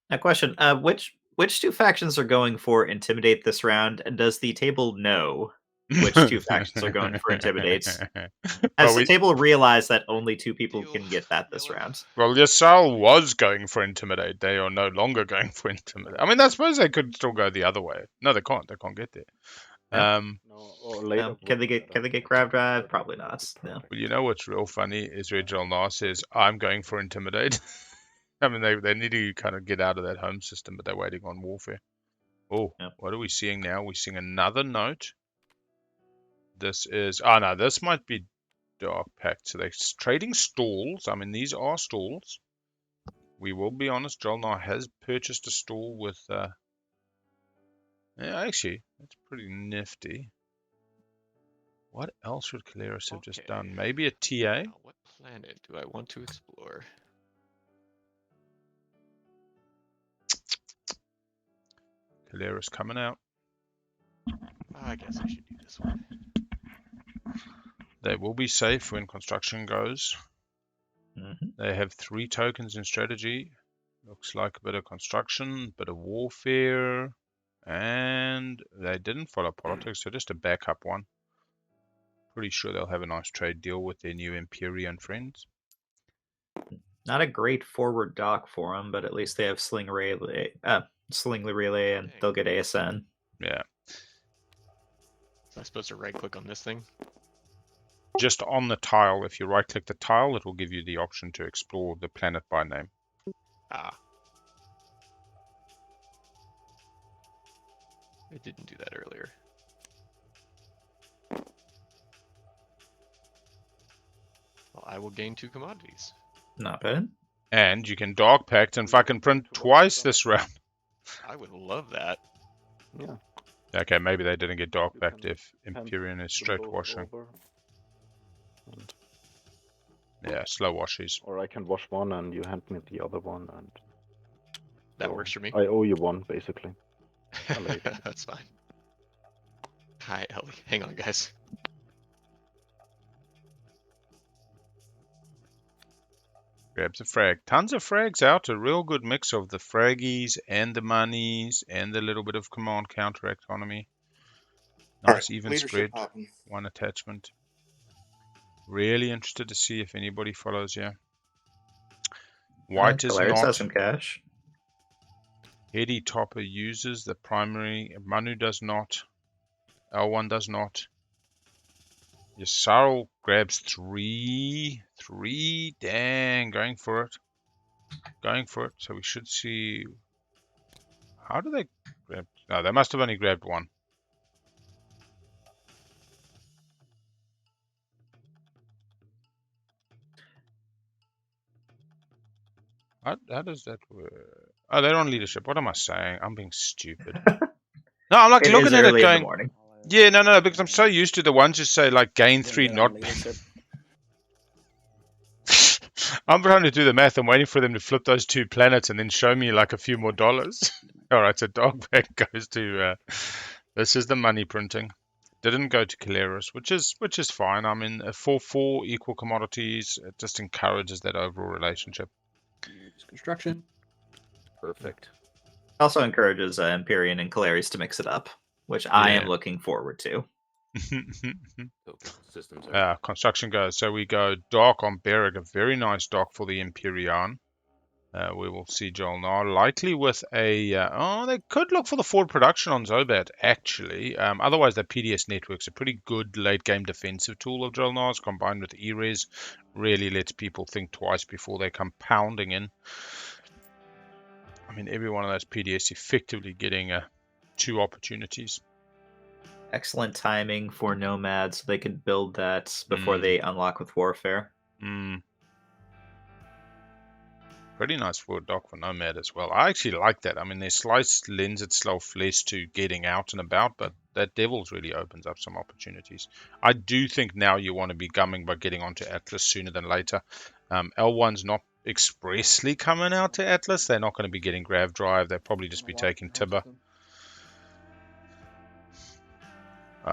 Now, question: which 2 factions are going for Intimidate this round, and does the table know which 2 factions are going for Intimidates? Has the table realized that only 2 people can get that this round? Well, Yssaril was going for Intimidate. They are no longer going for Intimidate. I mean, I suppose they could still go the other way. No, they can't. They can't get there. Yeah. No, or later. Can they get grabbed? Probably not. No. Well, you know what's real funny is where JolNar says, I'm going for Intimidate. I mean, they need to kind of get out of that home system, but they're waiting on Warfare. Oh, Yep. What are we seeing now? We're seeing another note. This is... Oh, no, this might be Dark Pact. So they're trading stalls. I mean, these are stalls. We will be honest, JolNar has purchased a stall with... Yeah, actually, that's pretty nifty. What else would Keleres have just done? Maybe a TA? Now, what planet do I want to explore? Keleres coming out. I guess I should do this one. They will be safe when construction goes. Mm-hmm. They have 3 tokens in strategy. Looks like a bit of construction, bit of warfare. And they didn't follow politics, so just a backup one. Pretty sure they'll have a nice trade deal with their new Empyrean friends. Not a great forward dock for them, but at least they have Sling Relay, and they'll get ASN. Yeah. So I'm supposed to right click on this thing? Just on the tile, if you right click the tile, it will give you the option to explore the planet by name. Ah. I didn't do that earlier. Well, I will gain 2 commodities. Not bad. And you can Dark Pact and fucking print twice this round. I would love that. Yeah. Okay, maybe they didn't get Dark You Pact can if Empyrean is them straight both washing. over. And- Yeah, slow washes. Or I can wash one and you hand me the other one, and That so works for me. I owe you one basically. like it. That's fine. Hi, Ellie. Hang on, guys. Grabs a frag. Tons of frags out. A real good mix of the fraggies and the monies and the little bit of command counter economy. All Nice right, even leadership spread. popping. One attachment. Really interested to see if anybody follows here. White is Keleres not. has some cash. Heady Topper uses the primary. Manu does not. L1 does not. Yssaril grabs 3. 3. Dang, going for it. Going for it. So we should see. How do they grab? No, they must have only grabbed 1. How does that work? Oh, they're on leadership. What am I saying? I'm being stupid. No, I'm like It is looking at it early in the going, morning. yeah, no, because I'm so used to the ones that say like gain Then 3, get on not. leadership. I'm trying to do the math. I'm waiting for them to flip those 2 planets and then show me like a few more dollars. All right, so Dogback goes to. This is the money printing. Didn't go to Keleres, which is fine. I mean, 4 equal commodities. It just encourages that overall relationship. Use construction. Perfect. Also encourages Empyrean and Keleres to mix it up, which I am Yeah. looking forward to. Token systems are Construction goes. So we go dock on Berrick, a very nice dock for the Empyrean. We will see JolNar likely with a. They could look for the forward production on Zobat actually. Otherwise, the PDS network's a pretty good late game defensive tool of JolNar's combined with ERES. Really lets people think twice before they come pounding in. I mean, every one of those PDS effectively getting 2 opportunities. Excellent timing for Nomad, so they could build that before they unlock with Warfare. Pretty nice forward dock for Nomad as well. I actually like that. I mean, their slice lends itself less to getting out and about, but that Devils really opens up some opportunities. I do think now you want to be gumming by getting onto Atlas sooner than later. L1's not expressly coming out to Atlas. They're not going to be getting Grav Drive. They'll probably just be taking Tibber.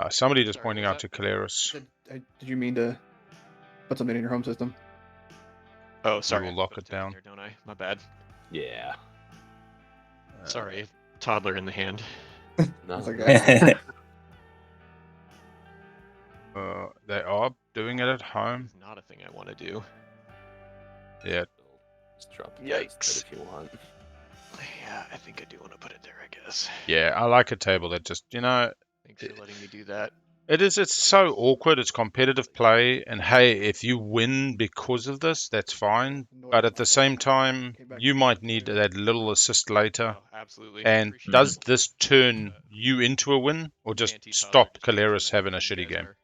Somebody just Sorry, pointing what out was to Keleres. Did you mean to put something in your home system? Oh, sorry. will I lock put it a tick in down. there, don't I? My bad. yeah. Sorry, toddler in the hand. No, It's okay. They are doing it at home. It's not a thing I want to do. Yeah. Just drop the dice Yikes. if you want. Yeah, I think I do want to put it there, I guess. Yeah, I like a table that just, Thanks for letting me do that. it's so awkward. It's competitive play. And hey, if you win because of this, that's fine. But at the same time, you might need that little assist later. Oh, absolutely. And Appreciate does it. this turn you into a win or just Anti-toddler stop distinction Keleres that having a you shitty guys game? are.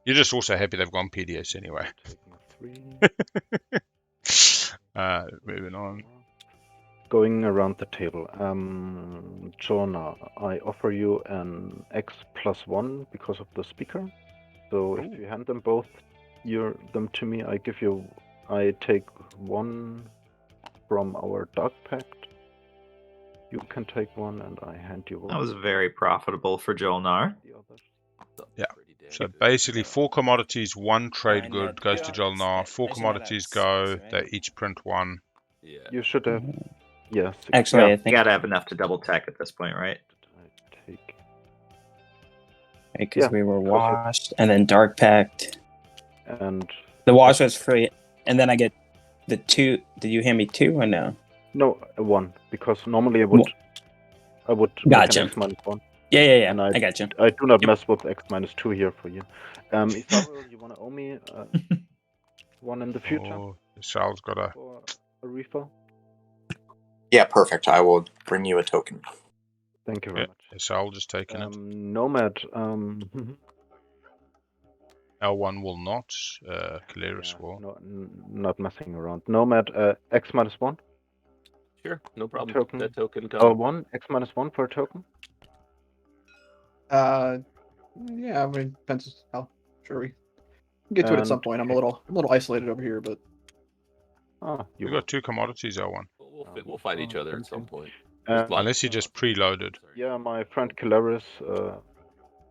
You're just also happy they've gone PDS anyway. Taking 3. Moving on. Going around the table. JolNar, I offer you an X+1 because of the speaker. So if you hand them both them to me, I take 1 from our Dark Pact. You can take 1 and I hand you 1. That was very profitable for JolNar. The others. Yeah. Pretty damn So good. basically 4 commodities, 1 trade Fine, good that- goes yeah, to that's- JolNar. I 4 just know commodities that's go. six, They right? each print 1. Yeah. You should have. Yes. Actually, I You think gotta have enough to double tech at this point, right? I take. because Yeah, we were because washed and then Dark Pact. And The wash was free, and then I get the 2. Did you hand me 2 or no? no, 1 because normally I would make Gotcha. an X-1. Yeah. And I got you. I do not Yep. mess with X-2 here for you. Yssaril, you want to owe me 1 in the future Oh, Charles got a. for a refill? Yeah, perfect. I will bring you a token. Thank you very Yeah, Charles just taking it. Nomad. L1 will not. Keleres Yeah, will. no, not messing around. Nomad, X-1. Sure, no problem. Token. That token comes. 1, X-1 for a token. Yeah, I mean, depends how. Sure, we can get to it at some And- point. I'm a little isolated over here, but You We got 2 commodities, L1. We'll find each other at some point. Unless you just preloaded. Yeah, my friend Keleres.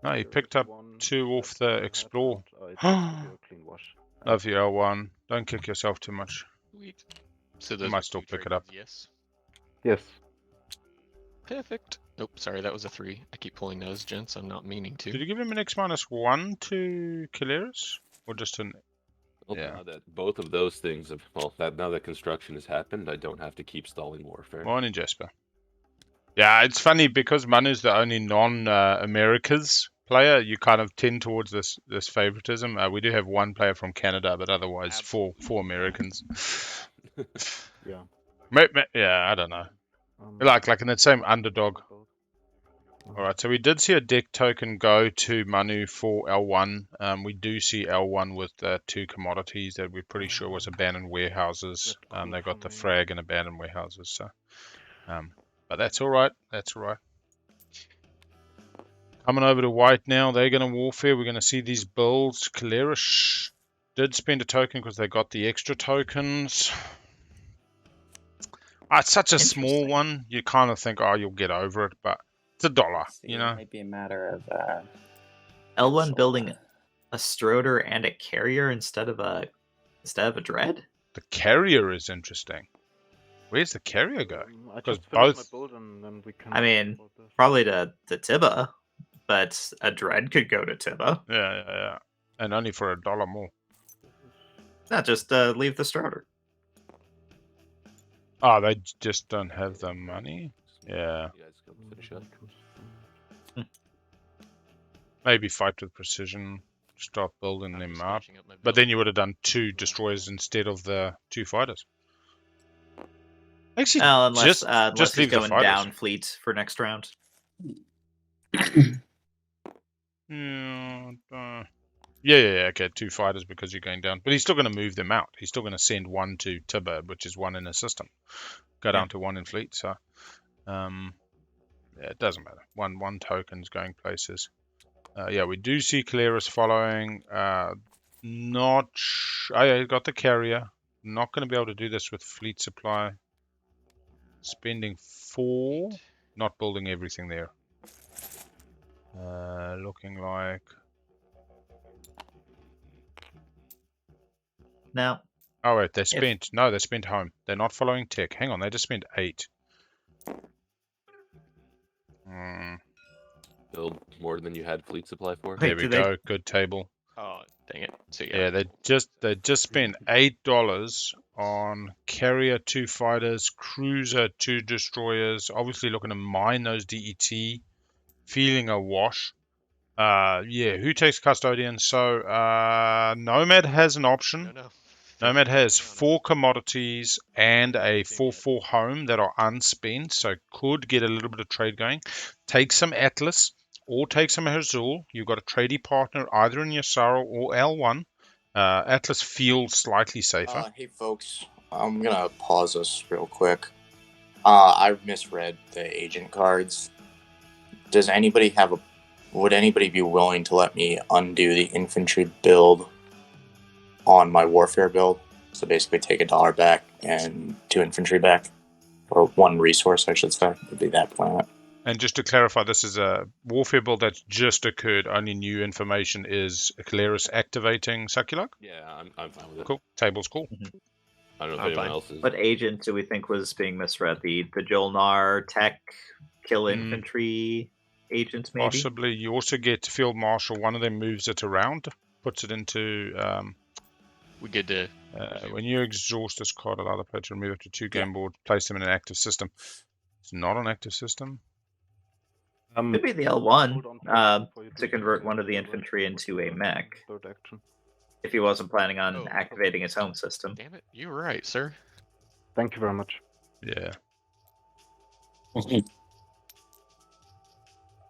No, he picked up 2 off the Explore. Love you, L1. Don't kick yourself too much. Sweet. So those might were still 2 pick it trade up. goods, Yes. Yes. Perfect. Nope, sorry, that was a 3. I keep pulling those, gents. I'm not meaning to. Did you give him an X-1 to Keleres? Or just an... Well, Yeah. now that both of those things have, now that construction has happened, I don't have to keep stalling warfare. Morning, Jasper. Yeah, it's funny because Manu's the only non-Americas player, you kind of tend towards this favoritism. We do have one player from Canada, but otherwise four Americans. Yeah. Yeah, I don't know. Like in that same underdog. All right, so we did see a deck token go to Manu for L1. We do see L1 with 2 commodities that we're pretty sure was abandoned warehouses. They got the frag and abandoned warehouses. So, but that's all right. That's all right. Coming over to white now. They're going to warfare. We're going to see these builds. Keleres did spend a token because they got the extra tokens. It's such a small one. You kind of think, oh, you'll get over it, but it's $1, See, you know. It might be a matter of L1 building a Stroder and a carrier instead of a dread. The carrier is interesting. Where's the carrier go? I Because just finished both. my build and then we can. I mean, probably to Tibba, but a dread could go to Tibba. Yeah. And only for $1 more. Not just leave the Stroder. Oh, they just don't have the money? Yeah. You guys go finish up. Maybe fight with precision. Start building I'm them just up. finishing up my But build. then you would have done 2 destroyers instead of the 2 fighters. Actually, Well, unless just he's leave the going fighters. down fleet for next round. Yeah, okay, 2 fighters because you're going down. But he's still going to move them out. He's still going to send 1 to Tibba, which is 1 in his system. Go down to 1 in fleet, so... yeah, it doesn't matter. One token's going places. Yeah, we do see Keleres following. Oh yeah, got the carrier. Not going to be able to do this with fleet supply. Spending 4. Not building everything there. Looking like... Now, Oh wait, they spent... No, they spent home. They're not following tech. Hang on, they just spent 8. Build more than you had fleet supply for. Wait, There we did they- go. Good table. Oh, dang it. So Yeah, they just spent $8 on carrier 2 fighters, cruiser 2 destroyers. Obviously looking to mine those DET, feeling a wash. Yeah, who takes custodian? So Nomad has an option. No. Nomad has 4 commodities and a 4/4 home that are unspent, so could get a little bit of trade going. Take some Atlas or take some Yssaril. You've got a tradie partner either in Yssaril or L1. Atlas feels slightly safer. Hey folks, I'm gonna pause us real quick. I misread the agent cards. Does anybody have a? Would anybody be willing to let me undo the infantry build on my warfare build? So basically, take $1 back and 2 infantry back, or 1 resource, I should say. Would be that planet. And just to clarify, this is a warfare build that's just occurred. Only new information is Keleres activating Succulug. Yeah, I'm fine with it. Cool. Table's cool. I don't know if I'm anyone fine. else is. What agent do we think was being misread? The JolNar tech kill infantry agent, maybe? Possibly. You also get Field Marshal. One of them moves it around, puts it into... We good to... when you exhaust this card, allow the player to remove up to 2 game board, place them in an active system. It's not an active system. Could be the L1 to convert one of the infantry into a mech. If he wasn't planning on activating his home system. Damn it, you were right, sir. Thank you very much. Yeah.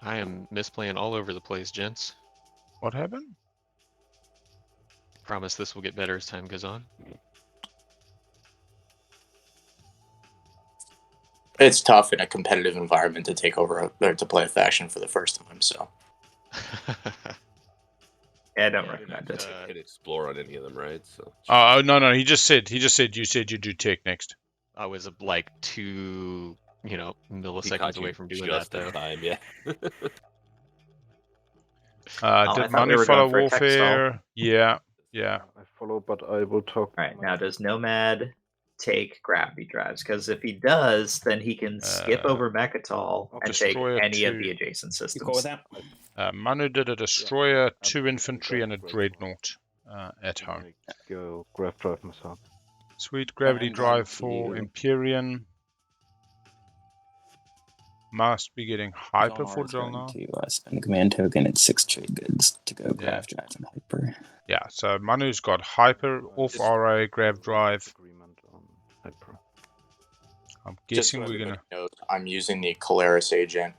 I am misplaying all over the place, gents. What happened? Promise this will get better as time goes on. It's tough in a competitive environment to take over or to play a faction for the first time. So Yeah, I don't recommend it. Hit explore on any of them, right? So. Oh no! He just said you said you do tech next. I was like 2, milliseconds away from doing that, just though. in time, yeah. Did Manu we were follow going for a tech stall. warfare? Yeah. I follow, but I will talk. All right, now does Nomad take gravity drives? Because if he does, then he can skip over Mechatol and take Destroyer any of 2. the adjacent You systems. cool with that? Manu did a destroyer, 2 infantry, and a dreadnought at home. Go grab drive myself. Sweet gravity I'm drive going for to- Empyrean. must be getting hyper JolNar for is going JolNar. to spend a command token and 6 trade goods to go Grav Drive and Hyper. Yeah, so Manu's got hyper off Just- RA, grab drive. Agreement on hyper. I'm Just guessing so we're gonna. everybody knows, I'm using the Keleres agent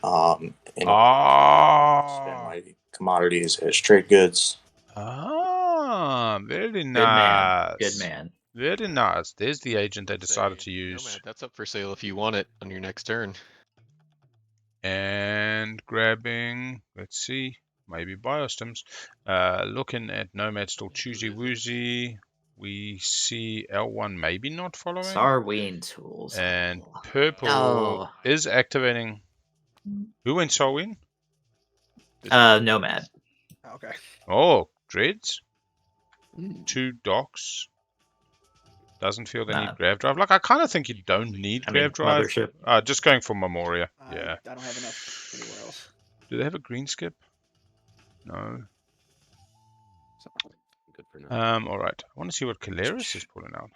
in order to spend Ah, my commodities as trade goods. very Good nice. man. Good man. Very nice. There's the agent they I'd decided say, to use. Nomad, that's up for sale if you want it on your next turn. And grabbing, let's see, maybe biostims. Looking at Nomad still choosy woozy. We see L1 maybe not following. Sarween tools. And purple Oh. is activating. Who went Sarween? Nomad. Okay. Oh, Dreads. Mm. 2 docks. Doesn't feel they need Nah. Grav Drive. Like, I kind of think you don't need I mean, Grav Drive. Mothership. Just going for Memoria. Yeah. I don't have enough anywhere else. Do they have a green skip? No. So, Good for now. All right. I want to see what Keleres is pulling out.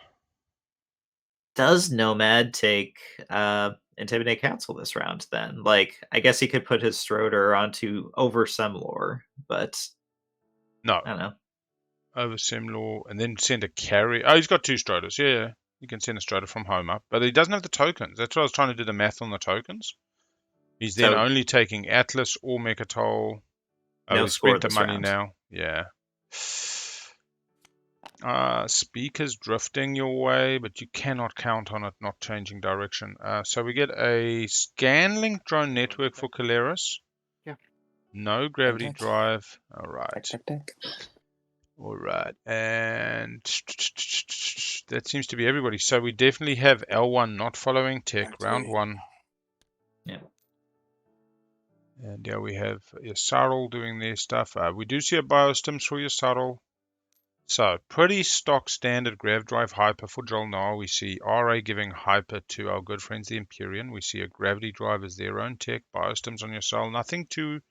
Does Nomad take Intimidate Council this round then? Like, I guess he could put his Stroder onto over Semlor, but No. I don't know. Over Semlor, and then send a carry. Oh, he's got 2 Stroders. Yeah. You can send a Stroder from home up. But he doesn't have the tokens. That's why I was trying to do the math on the tokens. He's then So- only taking Atlas or Mechatol. Oh, No he score spent the this money round. now. Yeah. Speakers drifting your way, but you cannot count on it not changing direction. So we get a Scanlink drone network for Keleres. Yeah. No gravity Tac, tac. drive. All right. Tac, tac, tac. All right. And that seems to be everybody. So we definitely have L1 not following tech, round 1. Yeah. And yeah, we have Yssaril doing their stuff. We do see a biostims for Yssaril. So, pretty stock standard Grav Drive Hyper for JolNar. We see RA giving Hyper to our good friends the Empyrean. We see a Gravity Drive as their own tech. Biostims on Yssaril. Nothing too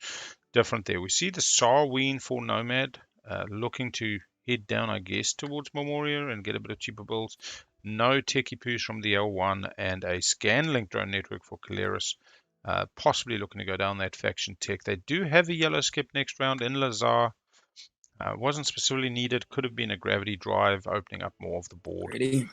different there. We see the Sarween for Nomad looking to head down, I guess, towards Memoria and get a bit of cheaper builds. No techie poos from the L1 and a Scanlink drone network for Keleres. Possibly looking to go down that faction tech. They do have a yellow skip next round in Lazar. Wasn't specifically needed. Could have been a gravity drive, opening up more of the board. Ready?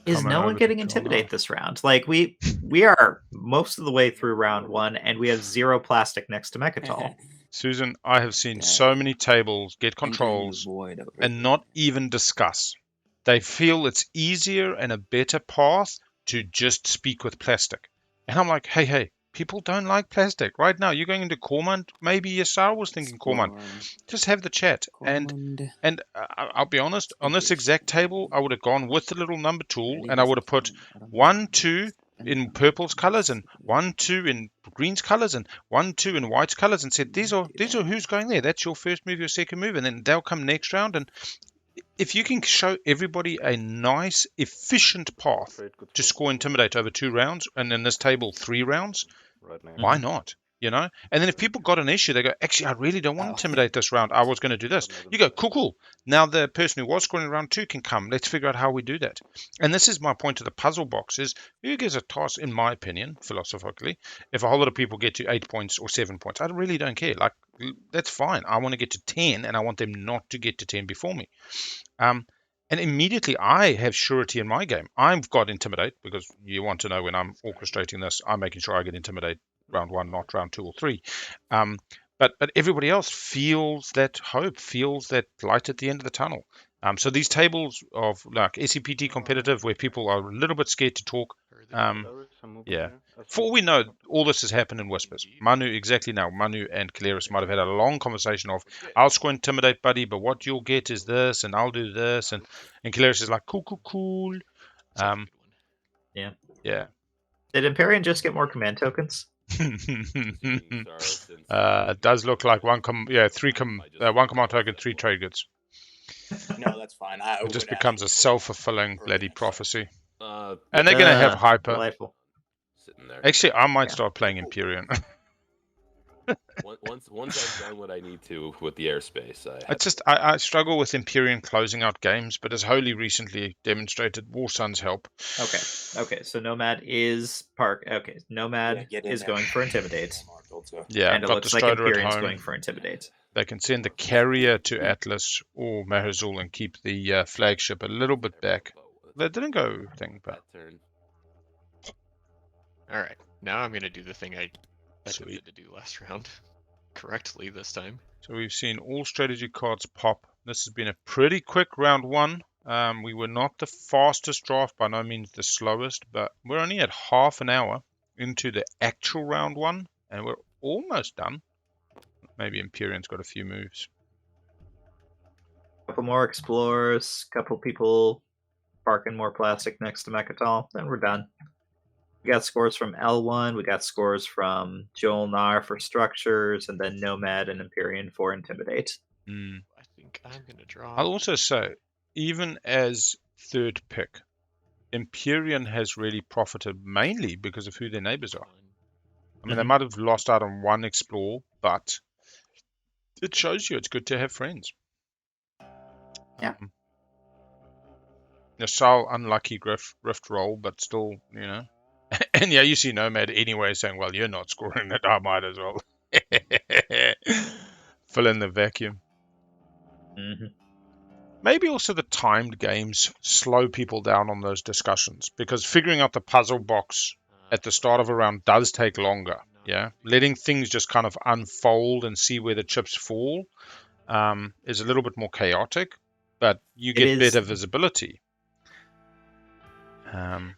Is Coming no over one to getting JolNar. Intimidate this round? Like, we are most of the way through round 1, and we have 0 plastic next to Mechatol. Susan, I have seen Okay. so many tables get Entering the controls void over and not even discuss. They feel it's easier and a better path to just speak with plastic. And I'm like, hey, people don't like plastic. Right now, you're going into Cormand. Maybe Yssaril was thinking Cormand. Just have the chat. And I'll be honest, on this exact table, I would have gone with the little number tool, and I would have put 1, 2 in purple's colors, and 1, 2 in green's colors, and 1, 2 in white's colors, and said, these are who's going there. That's your first move, your second move, and then they'll come next round. And if you can show everybody a nice, efficient path Trade goods to for score Intimidate over 2 rounds, and in this table 3 rounds, right now. why not? You know? And then if people got an issue, they go, actually, I really don't want to Intimidate this round. I was going to do this. You go, cool. Now the person who was scoring in round 2 can come. Let's figure out how we do that. And this is my point to the puzzle box is, who gives a toss, in my opinion, philosophically, if a whole lot of people get to 8 points or 7 points? I really don't care. Like, that's fine. I want to get to 10, and I want them not to get to 10 before me. And immediately I have surety in my game. I've got Intimidate, because you want to know when I'm orchestrating this, I'm making sure I get Intimidate round 1, not round 2 or 3. But everybody else feels that hope, feels that light at the end of the tunnel. So these tables of like SCPT competitive, where people are a little bit scared to talk, yeah. For all we know, all this has happened in whispers. Manu, exactly now, Manu and Keleres might have had a long conversation of, I'll score Intimidate, buddy, but what you'll get is this, and I'll do this, and Keleres is like, cool. Such a good one. Yeah. Did Empyrean just get more command tokens? It does look like one command token, 3 trade goods. No, that's fine. It just becomes a self-fulfilling bloody prophecy. And And they're going to have hyper. Delightful. sitting there. Actually, I might start playing Empyrean. Once I've done what I need to with the airspace, I struggle with Empyrean closing out games, but as Holy recently demonstrated, War Suns help. Okay. So Nomad is Nomad get in is there. going for Intimidate, Yeah, and it got looks the like Strider at Empyrean's home. going for Intimidate. They can send the carrier to Atlas or Mahazul and keep the flagship a little bit back. They didn't go thing, but that turn. All right, now I'm gonna do the thing I Sweet. attempted to do last round correctly this time. So we've seen all strategy cards pop. This has been a pretty quick round one. We were not the fastest draft, by no means the slowest, but we're only at half an hour into the actual round one, and we're almost done. Maybe Empyrean's got a few moves. Couple more explorers, couple people parking more plastic next to Mechatol, then we're done. We got scores from L1, we got scores from JolNar for structures, and then Nomad and Empyrean for Intimidate. I think I'm gonna draw. I'll also say, even as third pick, Empyrean has really profited mainly because of who their neighbors are. I mean, they might have lost out on one explore, but it shows you it's good to have friends. Yeah. Yssaril, unlucky rift roll, but still, you know. And yeah, you see Nomad anyway saying, well, you're not scoring that, I might as well. Fill in the vacuum. Maybe also the timed games slow people down on those discussions, because figuring out the puzzle box at the start of a round does take longer. Yeah, letting things just kind of unfold and see where the chips fall is a little bit more chaotic, but you get better visibility.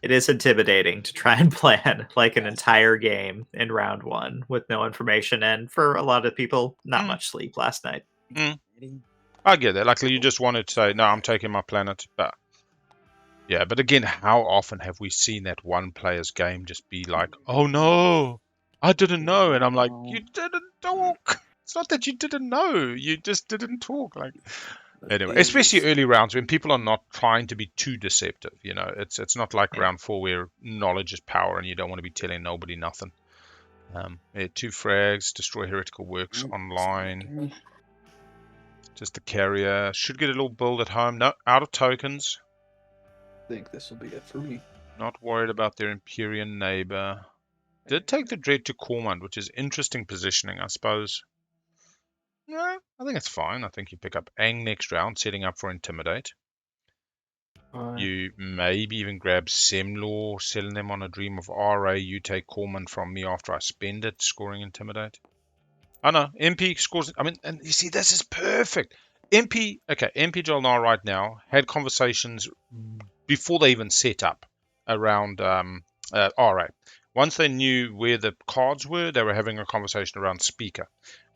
It is intimidating to try and plan like an entire game in round one with no information, and for a lot of people, not much sleep last night. I get that. Like, you just wanted to say, no, I'm taking my planet, but yeah, but again, how often have we seen that one player's game just be like, oh no, I didn't know, and I'm like, you didn't talk. It's not that you didn't know, you just didn't talk. Like, anyway, especially early rounds when people are not trying to be too deceptive. You know, it's not like round 4 where knowledge is power and you don't want to be telling nobody nothing. 2 frags, destroy heretical works online. Just the carrier should get a little build at home. No, out of tokens. I think this will be it for me. Not worried about their Empyrean neighbor. Did take the Dread to Cormand, which is interesting positioning, I suppose. Yeah, I think it's fine. I think you pick up Ang next round, setting up for Intimidate. You maybe even grab Semlor, selling them on a Dream of RA. You take Cormand from me after I spend it, scoring Intimidate. I know, Empy scores. I mean, and you see, this is perfect. Empy JolNar right now had conversations before they even set up around RA. Once they knew where the cards were, they were having a conversation around Speaker.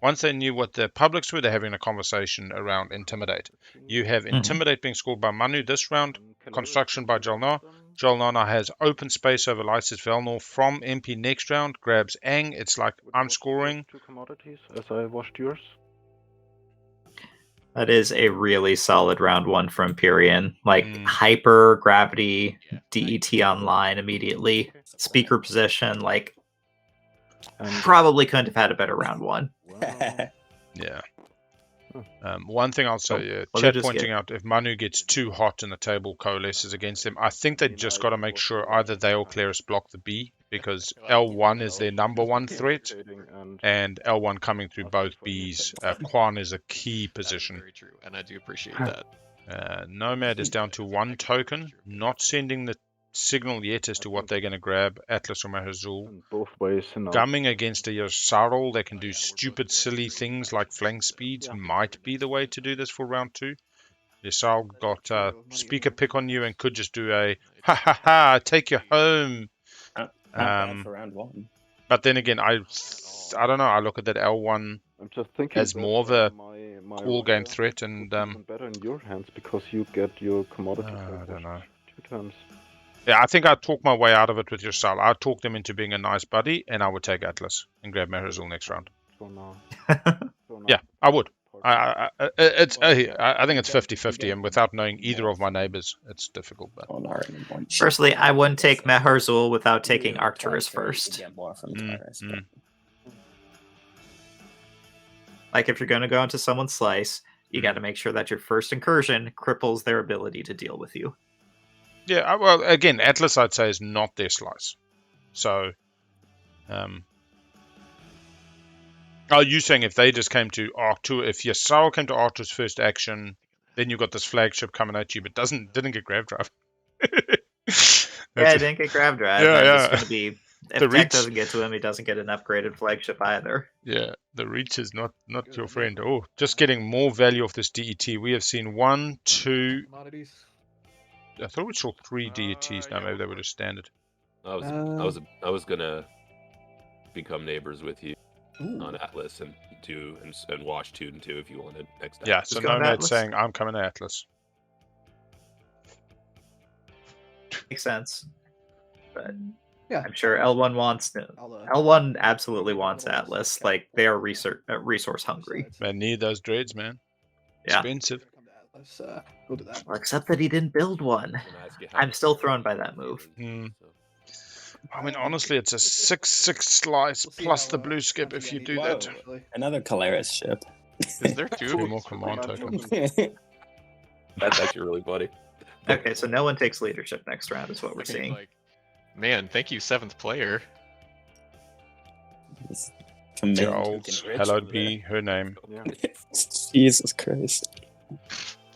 Once they knew what the publics were, they're having a conversation around Intimidate. You have Intimidate being scored by Manu this round, Construction by JolNar. JolNar now has open space over Lysis Velnor from MP next round, grabs Ang. It's like, I'm scoring. 2 commodities as I watched yours. That is a really solid round one for Empyrean. Like hyper gravity, DET online immediately, speaker position. Like, probably couldn't have had a better round one. Yeah. One thing I'll say, chat pointing out, if Manu gets too hot and the table coalesces against them, I think they just got to make sure either they or Keleres block the B, because L1 is their number one threat, and L1 coming through both Bs, Quan is a key position. Very true, and I do appreciate that. Nomad is down to 1 token, not sending the signal yet as to what they're going to grab, Atlas or Mahazul. Both ways. Gumming against a Yssaril, they can do stupid, silly things like flank speeds. Might be the way to do this for round 2. Yssaril got speaker pick on you and could just do a ha ha ha, take you home. Not bad for round 1. But then again, I don't know. I look at that L1 as more of a call game threat, and better in your hands because you get your commodity. I don't know. 2 times. Yeah, I think I'd talk my way out of it with Yssaril. I'd talk them into being a nice buddy, and I would take Atlas and grab Mahazul next round. Yeah, I would. I think it's 50-50, and without knowing either of my neighbors, it's difficult. But personally, I wouldn't take Mahazul without taking Arcturus first. Like if you're going to go into someone's slice, you got to make sure that your first incursion cripples their ability to deal with you. Yeah, well, again, Atlas, I'd say, is not their slice. So, oh, you saying if they just came to Arc 2, if Yssaril came to Arc 2's first action, then you got this flagship coming at you, but didn't get grab drive. Yeah, I didn't get grab drive. Yeah, I'm yeah. just going to be... If The tech reach- doesn't get to him, he doesn't get an upgraded flagship either. Yeah, the reach is not your friend. Oh, just getting more value off this DET. We have seen 1, 2... Commodities. I thought we saw 3 DETs. No, yeah, maybe they were just standard. I was gonna become neighbors with you on Atlas and watch 2 and 2 if you wanted next time. Yeah, so go to Nomad Atlas. saying, I'm coming to Atlas. Makes sense. But Yeah. I'm sure L1 wants... L1 absolutely wants Atlas. Like, they are resource hungry. Man, need those dreads, man. Yeah. Expensive. Let's go to that. Well, except that he didn't build one. I'm still thrown by that move. I mean, honestly, it's a 6/6 slice plus the blue skip if you do that. Another Keleres ship. Is there two? Two more command tokens. That's actually really funny. Okay, so no one takes leadership next round is what we're seeing. Like, man, thank you, 7th player. This command Gerald, token rich hello over be her name. Yeah. there. Jesus Christ.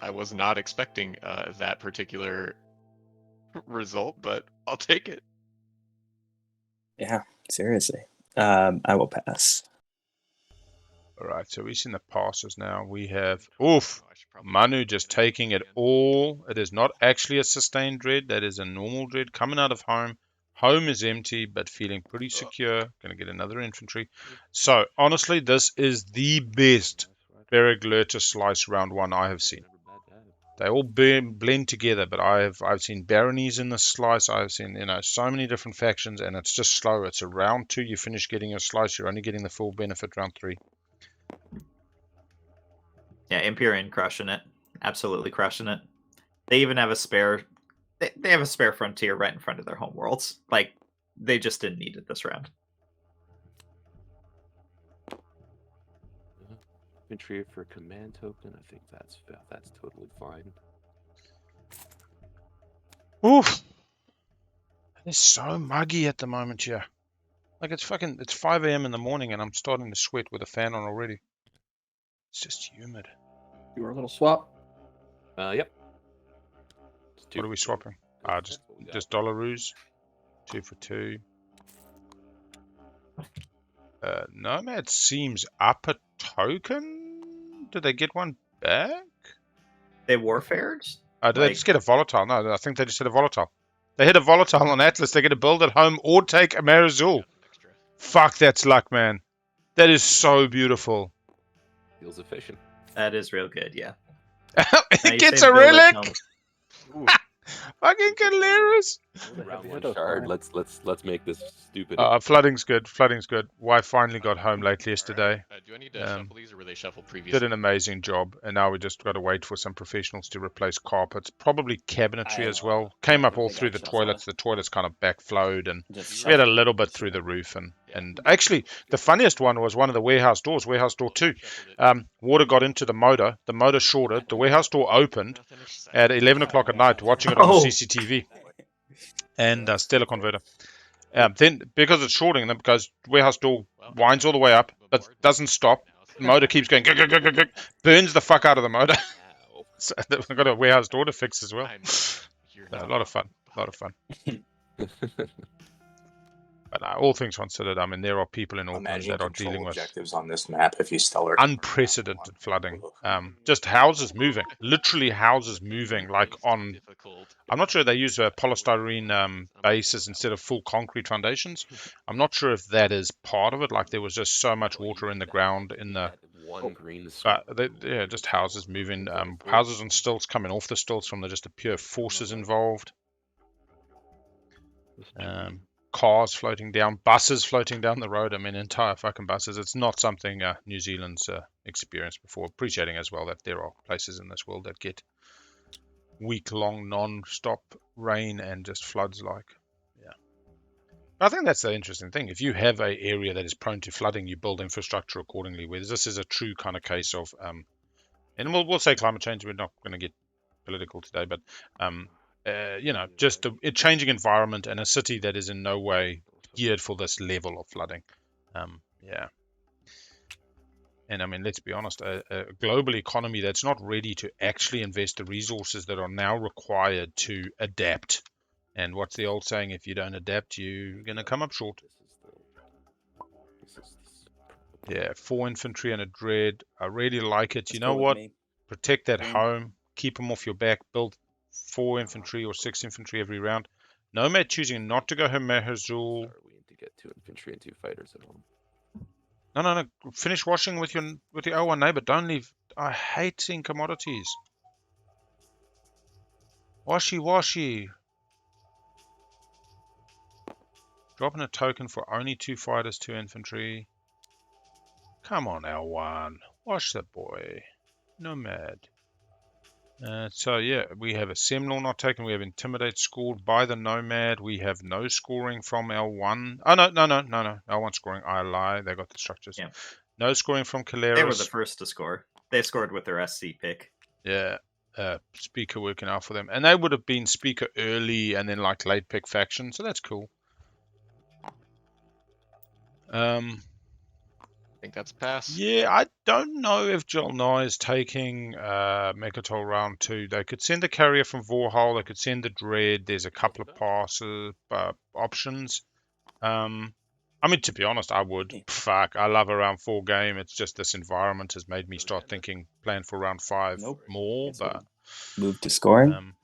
I was not expecting that particular result, but I'll take it. Yeah, seriously. I will pass. Alright, so we've seen the passes now. We have, oof, Manu just taking it all. It is not actually a sustained dread. That is a normal dread coming out of home. Home is empty, but feeling pretty secure. Going to get another infantry. So, honestly, this is the best Beric Lurcher slice round 1 I have seen. They all blend together, but I've seen baronies in this slice. I've seen so many different factions, and it's just slow. It's a round 2. You finish getting your slice. You're only getting the full benefit round 3. Yeah, Empyrean crushing it. Absolutely crushing it. They even have a spare... They have a spare frontier right in front of their home worlds. Like, they just didn't need it this round. Infantry for command token. I think that's totally fine. Oof. It's so muggy at the moment here. Like it's 5 a.m. in the morning and I'm starting to sweat with a fan on already. It's just humid. You were a little swap. Yep. What are we swapping? Just dollaroos. 2 for 2. Nomad seems up a token. Did they get one back? They warfared? Did they just get a volatile? No, I think they just hit a volatile. They hit a volatile on Atlas. They get to build at home or take a Marizul. Fuck, that's luck, man. That is so beautiful. Feels efficient. That is real good, yeah. It gets a relic. Fucking Keleres. Round 1 shard. Let's make this stupid. Flooding's good. Flooding's good. Wife finally got home late yesterday. Do I need to shuffle these, or were they shuffled previously? Did an amazing job, and now we just got to wait for some professionals to replace carpets. Probably cabinetry as well. Came up all through the toilets. The toilets kind of backflowed, and we had a little bit through the roof. And actually, the funniest one was one of the warehouse doors, warehouse door 2. Water got into the motor shorted. The warehouse door opened at 11 o'clock at night, watching it on the CCTV. And Stellar converter. Then, because it's shorting, then because warehouse door winds all the way up, but doesn't stop. The motor keeps going, burns the fuck out of the motor. So we've got a warehouse door to fix as well. A lot of fun. But all things considered, I mean, there are people in Auckland that are dealing with objectives on this map if you stellar. unprecedented flooding. Just houses moving, literally houses moving. Like on, I'm not sure they use polystyrene bases instead of full concrete foundations. I'm not sure if that is part of it. Like there was just so much water in the ground in the. Just houses moving. Houses on stilts coming off the stilts from just the pure forces involved. Cars floating down, buses floating down the road. I mean, entire fucking buses. It's not something New Zealand's experienced before. Appreciating as well that there are places in this world that get week-long non-stop rain and just floods like. Yeah. I think that's the interesting thing. If you have an area that is prone to flooding, you build infrastructure accordingly. Whereas this is a true kind of case of, and we'll say climate change. We're not going to get political today, but just a changing environment and a city that is in no way geared for this level of flooding. Yeah. And I mean, let's be honest, a global economy that's not ready to actually invest the resources that are now required to adapt. And what's the old saying? If you don't adapt, you're going to come up short. Yeah, 4 infantry and a dread. I really like it. You know what? Protect that home. Keep them off your back. Build 4 infantry or 6 infantry every round. Nomad choosing not to go Yssaril. We need to get 2 infantry and 2 fighters at home. No. Finish washing with your O1 neighbor. Don't leave. I hate seeing commodities. Washy. Dropping a token for only 2 fighters, 2 infantry. Come on, L1. Wash the boy. Nomad. So yeah, we have a Seminole not taken. We have Intimidate scored by the Nomad. We have no scoring from L1. Oh, no. L1 scoring. I lie. They got the structures. Yeah. No scoring from Keleres. They were the first to score. They scored with their SC pick. Yeah. Speaker working out for them. And they would have been Speaker early and then like late pick faction. So that's cool. I think that's a pass. Yeah, I don't know if JolNar is taking Mechatol round 2. They could send the carrier from Vorhal. They could send the Dread. There's a couple of passes options. I mean, to be honest, I would. Fuck, I love a round 4 game. It's just this environment has made me start thinking, plan for round 5 more. But move to scoring.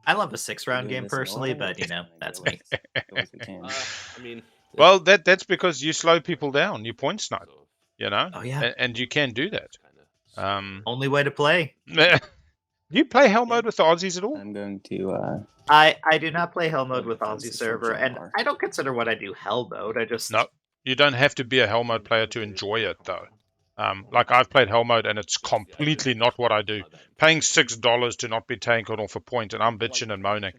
I love a 6-round game personally, but that's me. I mean, well, that's because you slow people down. You point snipe. Oh yeah, and you can do that. Only way to play. Do you play Hell mode with the Aussies at all? I'm going to. I do not play Hell mode with Aussie server, and I don't consider what I do Hell mode. I just no. You don't have to be a Hell mode player to enjoy it, though. Like I've played Hell mode, and it's completely not what I do. Paying $6 to not be taken off a point, and I'm bitching and moaning.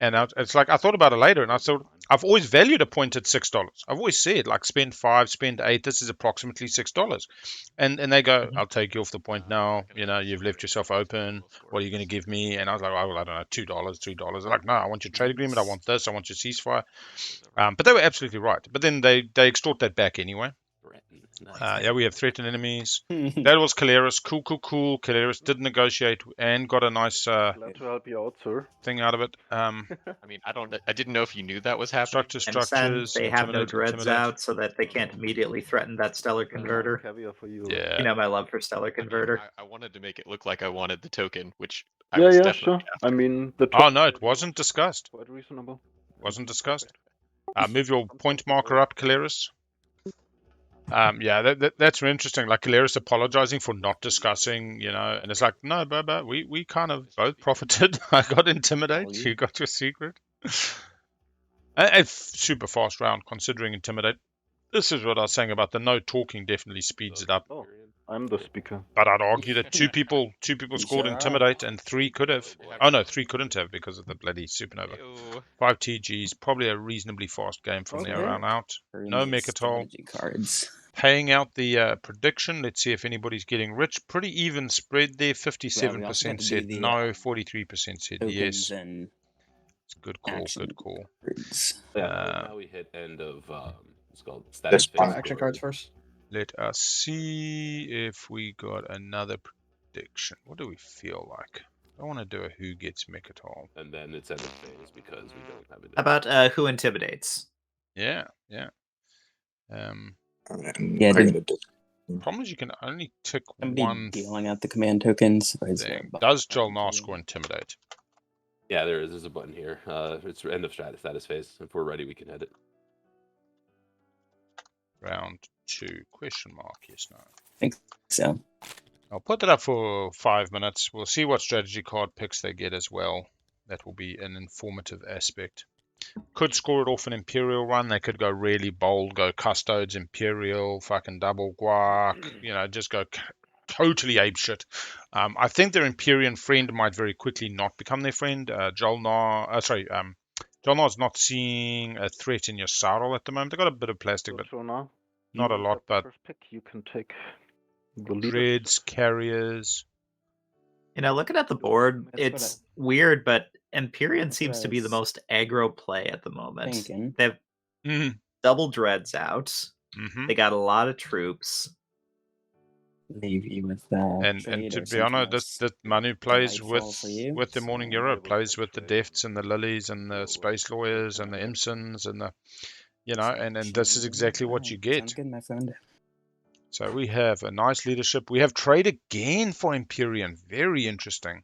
And it's like I thought about it later, and I thought I've always valued a point at $6. I've always said like spend 5, spend 8. This is approximately $6. And they go, I'll take you off the point now. You've left yourself open. What are you going to give me? And I was like, oh, well, I don't know, $2, $3. They're like, no, I want your trade agreement. I want this. I want your ceasefire. But they were absolutely right. But then they extort that back anyway. Yeah, we have threatened enemies. That was Keleres. Cool. Keleres did negotiate and got a nice Glad to help you out, sir. thing out of it. I mean, I didn't know if you knew that was happening. Structures. They have no dreads out so that they can't immediately threaten that Stellar Converter. Caviar for you. Yeah. You know my love for Stellar Converter. I wanted to make it look like I wanted the token, which I Yeah, was yeah, definitely sure. after. I mean, the Oh no, it wasn't discussed. quite reasonable. Wasn't discussed. Move your point marker up, Keleres. Yeah, that's really interesting. Like Keleres apologizing for not discussing, and it's like, no, but we kind of both profited. I got Intimidate. You got your secret. A super fast round considering Intimidate. This is what I was saying about the no talking definitely speeds it up. Oh, I'm the speaker. But I'd argue that two people scored Intimidate and 3 could have. Oh no, 3 couldn't have because of the bloody supernova. Ew. 5 TGs, probably a reasonably fast game from there on out. No Mechatol. Cards. Paying out the prediction. Let's see if anybody's getting rich. Pretty even spread there. 57% said no, 43% said yes. It's good call. Good call. Now we hit end of it's called status phase. Action cards first. Let us see if we got another prediction. What do we feel like? I want to do a who gets Mechatol. And then it's end of phase because we don't have it. How about who intimidates? Yeah. Dude. Problem is you can only tick Somebody one dealing out the command tokens. thing. Does JolNar score Intimidate? Yeah, there is. There's a button here. It's end of status phase. If we're ready, we can hit it. Round 2, question mark, yes, no. I think so. I'll put that up for 5 minutes. We'll see what strategy card picks they get as well. That will be an informative aspect. Could score it off an Imperial run. They could go really bold, go Custodes, Imperial, fucking double guac, just go totally apeshit. I think their Empyrean friend might very quickly not become their friend. JolNar, JolNar's not seeing a threat in Yssaril at the moment. They've got a bit of plastic, but JolNar, not a you lot. got the But first pick, you can take the leaders. dreads, carriers. Looking at the board, it's weird, but Empyrean seems to be the most aggro play at the moment. Thinking. They have Mhm. double dreads out. Mhm. They got a lot of troops. Leave you with that. And to be honest, that Manu plays with the Morning Hero, plays with the Defts and the Lilies and the Space Lawyers and the Imsons and the, and this is exactly what you get. Sounds good, my friend. So we have a nice leadership. We have trade again for Empyrean. Very interesting.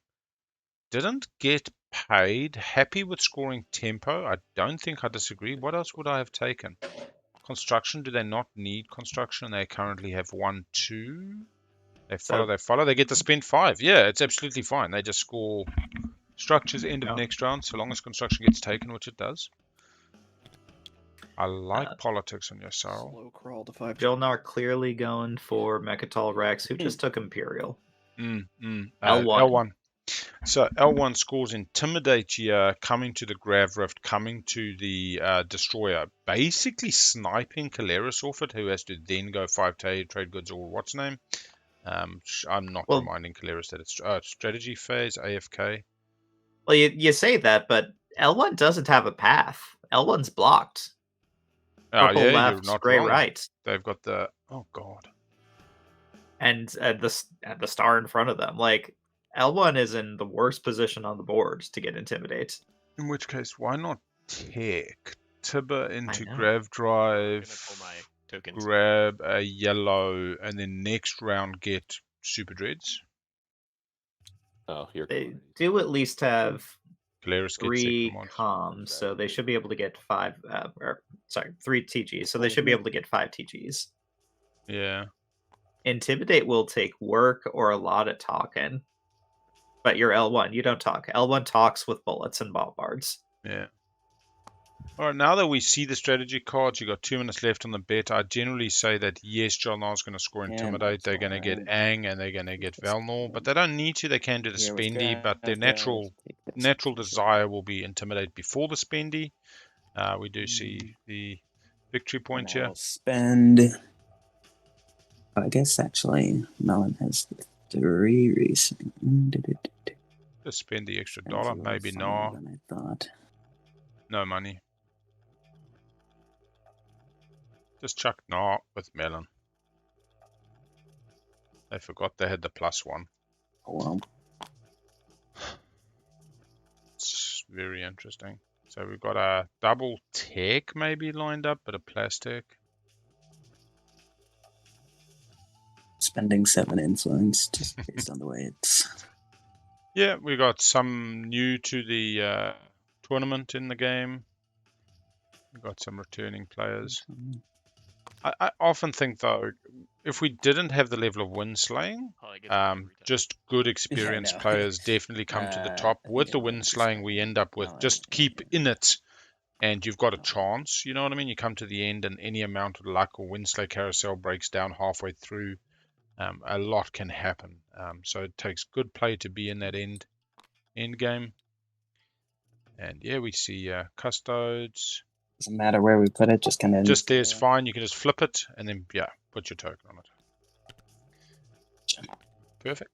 Didn't get paid. Happy with scoring tempo. I don't think I disagree. What else would I have taken? Construction. Do they not need construction? They currently have 1, 2. They follow. They get to spend 5. Yeah, it's absolutely fine. They just score structures end of next round, so long as construction gets taken, which it does. I like politics on Yssaril. Slow crawl to 5. JolNar clearly going for Mechatol Rex, who just took Imperial. L1. So L1 scores Intimidate here, coming to the Grav Rift, coming to the Destroyer, basically sniping Keleres off it, who has to then go 5 trade goods or what's name. I'm not reminding Keleres that it's strategy phase, AFK. Well, you say that, but L1 doesn't have a path. L1's blocked. Purple left, you're not gray wrong. right. They've got the god, and the star in front of them. Like L1 is in the worst position on the board to get Intimidate. In which case, why not take Tibber into Grav Drive, grab a yellow, and then next round get Super Dreads? Oh, here they do at least have Keleres 3 comms, so they should be able to get 5. 3 TGs, so they should be able to get 5 TGs. Yeah. Intimidate will take work or a lot of talking, but you're L1. You don't talk. L1 talks with bullets and bombards. Yeah. All right, now that we see the strategy cards, you got 2 minutes left on the bet. I generally say that yes, JolNar's going to score Intimidate. They're going to get Ang and they're going to get Valnor, but they don't need to. They can do the Spendy, but their natural desire will be Intimidate before the Spendy. We do see the victory point here. Spend. I guess actually, Melon has 3 racing. Just spend the extra dollar, maybe no. I thought. No money. Just chuck no with Melon. They forgot they had the +1. Oh well. It's very interesting. So we've got a double tech maybe lined up, but a plastic. Spending 7 influence just based on the way it's. Yeah, we got some new to the tournament in the game. We've got some returning players. I often think, though, if we didn't have the level of wind slaying, just good experienced players definitely come to the top. With the wind slaying, we end up with just keep in it, and you've got a chance. You know what I mean? You come to the end, and any amount of luck or wind slay carousel breaks down halfway through. A lot can happen. So it takes good play to be in that end game. And yeah, we see custodes. Doesn't matter where we put it, just kind of. Just there's fine. You can just flip it and then put your token on it. Perfect.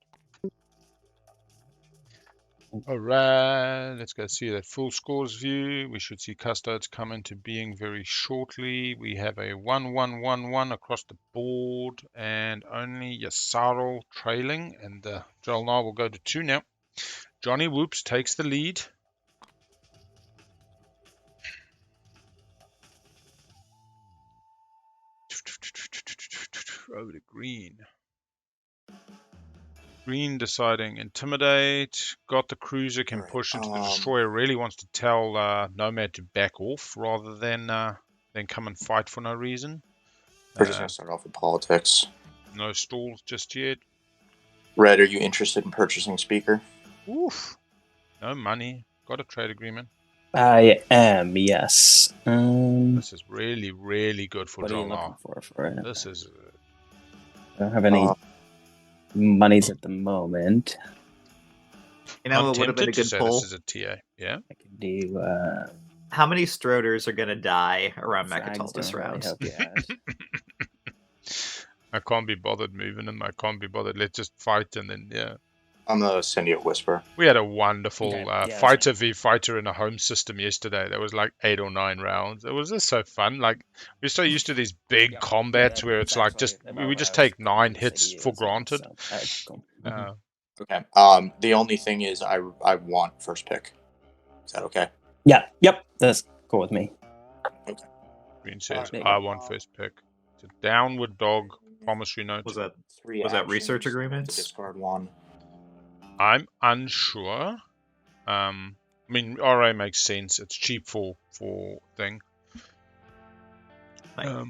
All right, let's go see that full scores view. We should see custodes come into being very shortly. We have a 1-1-1-1 across the board, and only Yssaril trailing, and JolNar will go to 2 now. Johnny Whoops takes the lead. Over to green. Green deciding Intimidate. Got the cruiser, can push into the destroyer. Really wants to tell Nomad to back off rather than come and fight for no reason. We're just going to start off with politics. No stalls just yet. Red, are you interested in purchasing speaker? Oof. No money. Got a trade agreement. I am, yes. This is really, really good for JolNar. For it? This is... I don't have any monies at the moment. You know, it would have been a good pull. This is a TA, yeah? I can do How many Stroders are gonna die around Frag's Mechatol this gonna really round? help you out. I can't be bothered moving and I can't be bothered. Let's just fight and then, yeah. I'm the Syndiote Whisper. We had a wonderful Okay, yeah, fighter v fighter in a home system yesterday. There was like 8 or 9 rounds. It was just so fun. Like, we're so used to these big combats where it's like just we just take 9 hits for granted. Cool. Okay. The only thing is I want first pick. Is that okay? Yeah. Yep. That's cool with me. Green says, Alright. I want first pick. It's a downward dog promissory note. Was that 3 Was that actions, research I have to agreements? discard 1. I'm unsure. I mean, RA makes sense. It's cheap for thing. Like,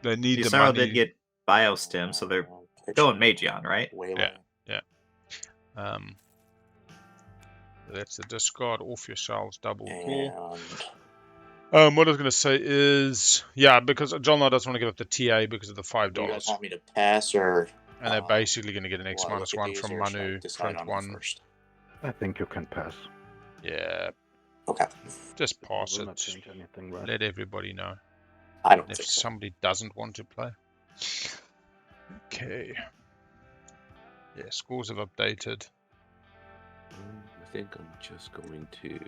They need the Yssaril money. did get Biostim, so they're going Magion, right? Yeah. That's the discard off yourselves, double draw. And What I was going to say is, yeah, because JolNar doesn't want to give up the TA because of the $5. do you guys want me to pass or? And they're basically going to get an X will I minus look at 1 these, from or should I Manu, decide front on it 1. first? I think you can pass. Yeah, Okay. just pass It will not it. change anything, right? Let everybody know. I don't If think so. somebody doesn't want to play. Okay. Yeah, scores have updated. I think I'm just going to.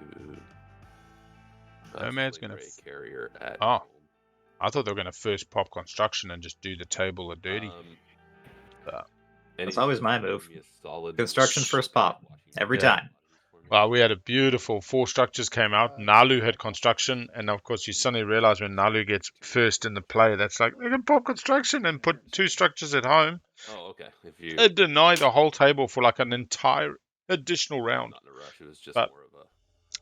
Nomad's Flame gonna Ray carrier at. Oh. I thought they were going to first pop construction and just do the table of dirty. That's always my move. Construction first pop. Every Yeah. time. Well, we had a beautiful 4 structures came out. Nalu had construction, and of course you suddenly realize when Nalu gets first in the play, that's like, they can pop construction and put 2 structures at home. Oh, okay. If you It denied the whole table for like an entire additional round. not in a rush, it was just But more of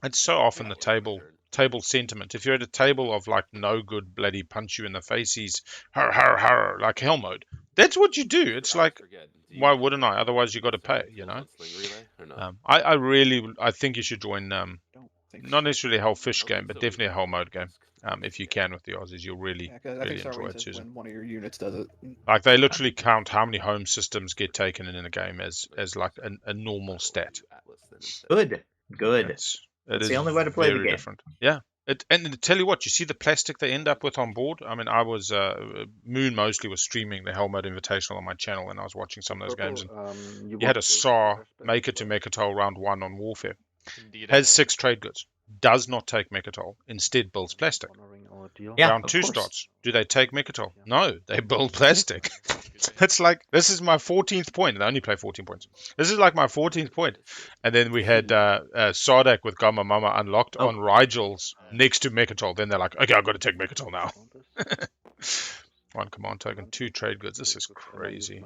a. it's so often the table sentiment. If you're at a table of like no good bloody punch you in the faces, har har har, like hell mode, that's what you do. It's like, why wouldn't I? Otherwise you got to pay, you know. I think you should join not necessarily a whole fish game, but definitely a whole mode game. If you can with the Aussies, you'll really Yeah, 'cause I really think enjoy it, Sarwin says Susan. when one of your units does it. Like they literally count how many home systems get taken in a game as like a normal stat. Good. It's the only way to play the very game. different. Yeah. And to tell you what, you see the plastic they end up with on board. I mean, I was Moon mostly was streaming the Helmet Invitational on my channel, and I was watching some of those games. And you had a SAR make it to Mechatol round 1 on Warfare. Indeed, Has 6 trade goods. Does not take Mechatol. Instead builds plastic. Yeah, round of 2 course. starts. Do they take Mechatol? No, they build plastic. It's like, this is my 14th point. They only play 14 points. This is like my 14th point. And then we had Sardak with Gamma Mama unlocked on Rigel's next to Mechatol. Then they're like, okay, I've got to take Mechatol now. 1 command token, 2 trade goods. This is crazy.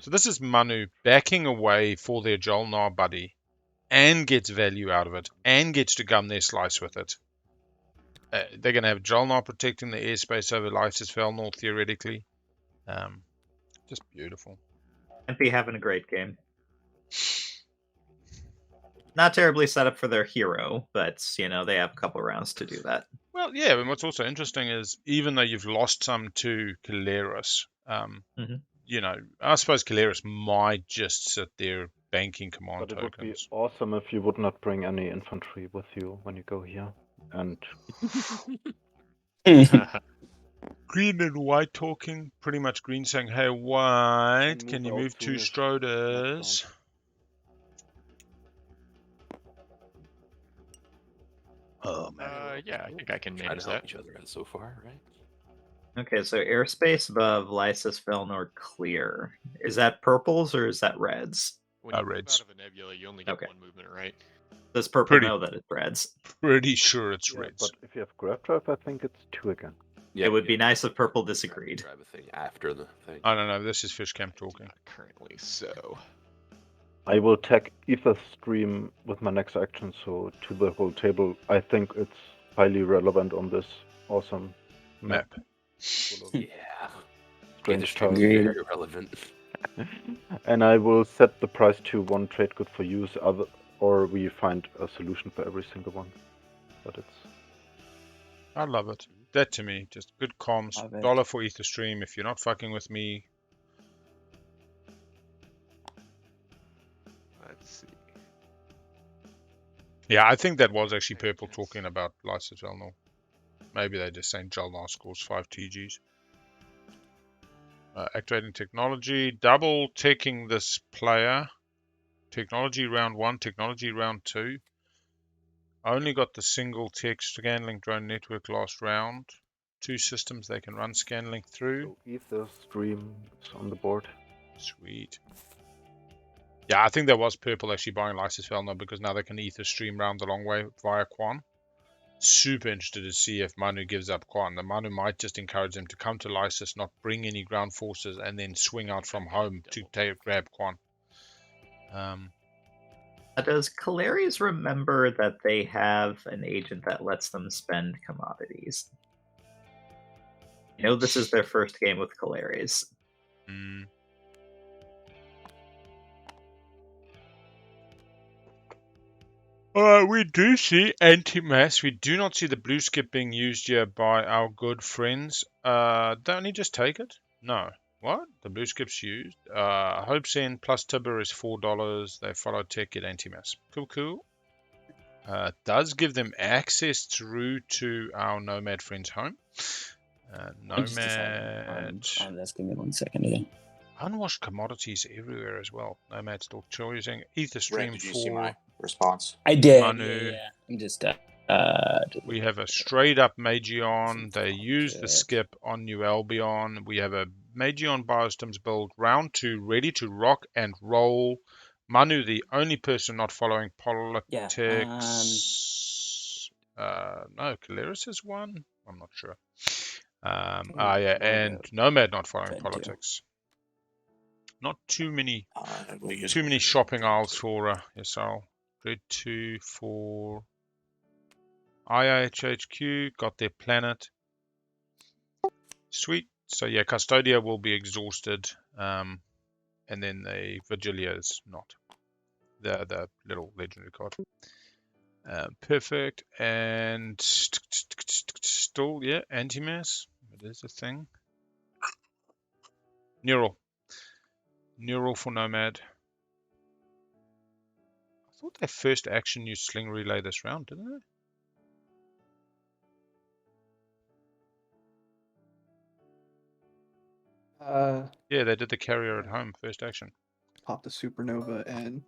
So this is Manu backing away for their JolNar buddy and gets value out of it and gets to gum their slice with it. They're going to have JolNar protecting the airspace over Lysis Felnor, theoretically. Just beautiful. Empy having a great game. Not terribly set up for their hero, but, you know, they have a couple rounds to do that. Well, yeah, and what's also interesting is, even though you've lost some to Keleres, you know, I suppose Keleres might just sit there banking command But it tokens. would be awesome if you would not bring any infantry with you when you go here. And Green and white talking, pretty much green saying, hey, white, can you move 2 Stroders? Oh, man. Yeah, I think I can Trying manage to help that. each other out so far, right? Okay, so airspace above Lysis Felnor clear. Is that purples or is that reds? When you move reds. out of a nebula, you only get Okay. 1 movement, right? Does purple know that it's reds? Pretty sure it's yeah, reds. but if you have grab drive, I think it's 2 again. It would be nice if purple disagreed. Grab a thing after the thing. I don't know. This is Fish Camp talking. Currently, so. I will tag Ether Stream with my next action, so to the whole table. I think it's highly relevant on this awesome map. Yeah. Strange Stream's tiles. very relevant. And I will set the price to 1 trade good for use, or we find a solution for every single one. But it's. I love it. That to me, just good comms. Love it. $1 for Ether Stream. If you're not fucking with me, Let's see. Yeah, I think that was actually Purple talking about Lysis JolNar. Maybe they're just saying JolNar scores 5 TGs. Activating technology, double ticking this player. Technology round 1, technology round 2. Only got the single tech Scanlink drone network last round. 2 systems they can run Scanlink through. So Ether stream is on the board. Sweet. Yeah, I think there was Purple actually buying Lysis JolNar because now they can Ether stream round the long way via Quan. Super interested to see if Manu gives up Quan. The Manu might just encourage them to come to Lysis, not bring any ground forces, and then swing out from home to grab Quan. Does Keleres remember that they have an agent that lets them spend commodities? I know this is their first game with Keleres. We do see anti-mass. We do not see the blue skip being used here by our good friends. Don't he just take it? No. What? The blue skip's used. Hope Send plus Tibber is $4. They follow tech, get anti-mass. Cool, cool. Does give them access through to our Nomad friend's home. Nomad. On this, give me 1 second here. Unwashed commodities everywhere as well. Nomad still choosing. Ether stream Did you 4. see my response? I did. Manu. Yeah. I'm just. We have a straight up Magion. They use the skip on New Albion. We have a Magion Biosystems build round 2 ready to rock and roll. Manu, the only person not following politics. No, Keleres is one. I'm not sure. And Nomad not following politics. Not too many shopping aisles for Yssaril. Grid 2 for IHHQ, got their planet. Sweet. So yeah, Custodia will be exhausted. And then the Vigilia is not. The little legendary card. Perfect. And still, yeah, anti-mass. It is a thing. Neural for Nomad. I thought their first action used Sling Relay this round, didn't they? Yeah, they did the carrier at home, first action. Pop the supernova and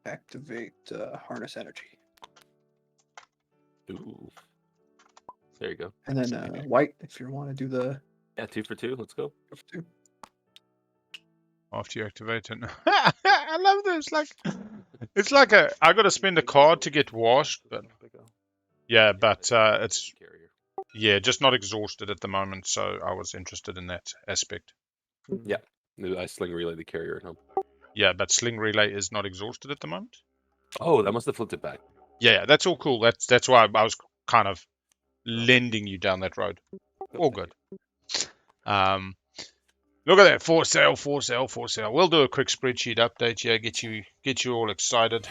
activate harness energy. Ooh. There you go. And then white, if you want to do the... Yeah, 2 for 2. Let's go. 2 for 2. After you activate it. I love this. It's like I got to spend a card to get washed. But yeah, but it's... Yeah, just not exhausted at the moment, so I was interested in that aspect. Yeah, I Sling Relay the carrier at home. Yeah, but Sling Relay is not exhausted at the moment. Oh, that must have flipped it back. Yeah, that's all cool. That's why I was kind of lending you down that road. All good. Look at that, for sale. We'll do a quick spreadsheet update. Yeah, get you all excited.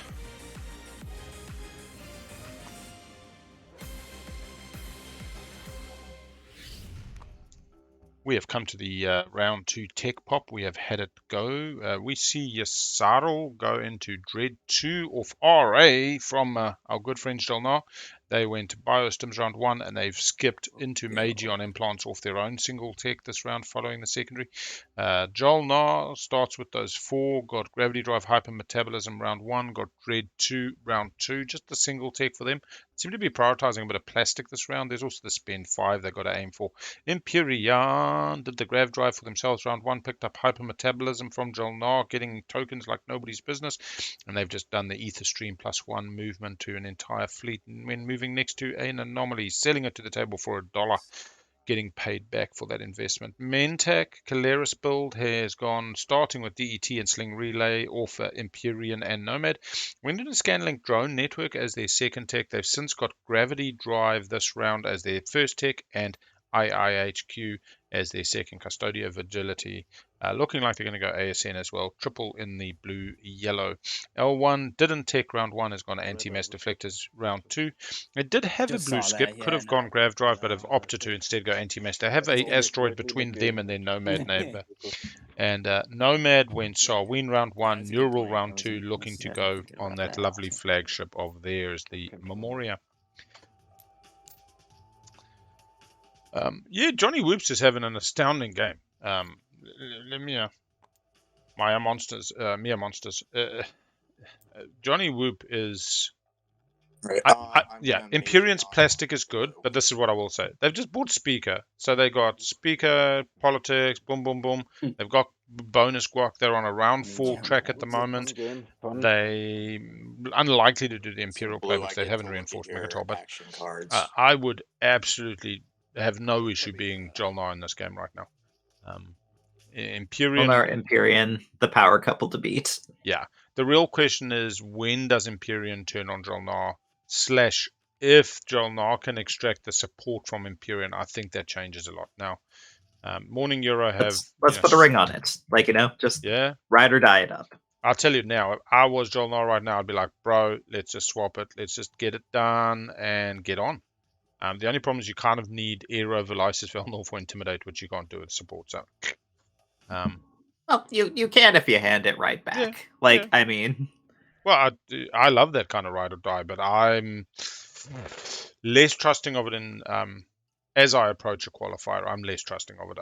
We have come to the round 2 tech pop. We have had it go. We see Yssaril go into Dread 2 off RA from our good friend JolNar. They went Biosystems round 1 and they've skipped into Magion implants off their own single tech this round following the secondary. JolNar starts with those 4. Got Gravity Drive Hypermetabolism round 1. Got Dread 2 round 2. Just the single tech for them. Seem to be prioritizing a bit of plastic this round. There's also the Spend 5 they've got to aim for. Empyrean did the Grav Drive for themselves round 1. Picked up Hypermetabolism from JolNar, getting tokens like nobody's business. And they've just done the Ether Stream +1 movement to an entire fleet. And when moving next to an anomaly, selling it to the table for $1. Getting paid back for that investment. Mentak Keleres build has gone starting with DET and Sling Relay off Empyrean and Nomad. Went into Scanlink drone network as their second tech. They've since got Gravity Drive this round as their first tech and IIHQ as their second. Custodia Vigility Looking like they're going to go ASN as well. Triple in the blue, yellow. L1 didn't tech round 1, has gone anti-mass deflectors round 2. It did have Just a blue saw skip, that, could yeah, have gone no. grav drive, but have opted to instead go anti-mass. They have a asteroid between them and their Nomad neighbor. And Nomad went Sarween round 1, that's a good Neural point. round I 2, wasn't looking to necessarily go thinking on about that that lovely option. flagship of theirs, the Memoria. Yeah, Johnny Whoops is having an astounding game. Let me, Mia Monsters. Johnny Whoop is. Right. Yeah, gonna Empyrean's major on plastic is good, but this is what I will say. They've just bought Speaker. So they got Speaker, Politics, boom, boom, boom. They've got bonus guac. They're on a round 4 track at the moment. They unlikely to do the Imperial Blue, playbooks. I They get haven't to look reinforced at your Megatal, but action cards. I would absolutely have no issue being JolNar in this game right now. Empyrean. Empyrean, the power couple to beat. Yeah. The real question is, when does Empyrean turn on JolNar? / if JolNar can extract the support from Empyrean, I think that changes a lot. Now, Morning Euro have... Let's put a ring on it. Like, just ride or die it up. I'll tell you now, if I was JolNar right now, I'd be like, bro, let's just swap it. Let's just get it done and get on. The only problem is you kind of need Aero, Velisis, Velnor for Intimidate, which you can't do with support. So, well, you can if you hand it right back. I mean... Well, I love that kind of ride or die, but I'm less trusting of it in as I approach a qualifier. I'm less trusting of it.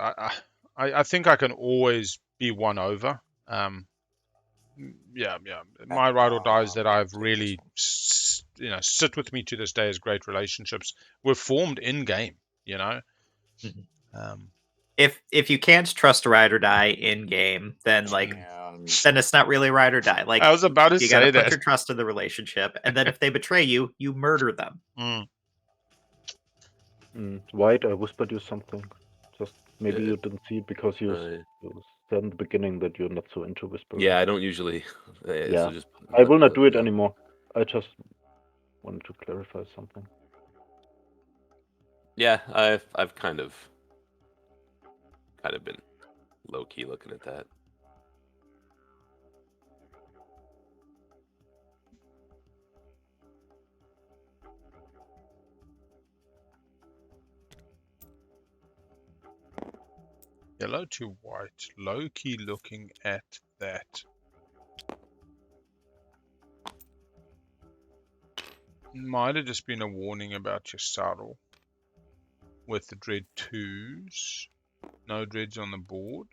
I think I can always be won over. Yeah. My ride or dies that I've really sit with me to this day as great relationships were formed in game. If you can't trust ride or die in game, then then it's not really ride or die. Like, I was about to you say gotta put your trust in the relationship, and then if they betray you, you murder them. White, I whispered you something. Just maybe you didn't see it because you said in the beginning that you're not so into whispering. Yeah, I don't usually. Yeah, So just I will not do it anymore. I just wanted to clarify something. Yeah, I've kind of been low key looking at that. Yellow to white, low key looking at that. Might have just been a warning about your saddle with the dread 2s. No dreads on the board.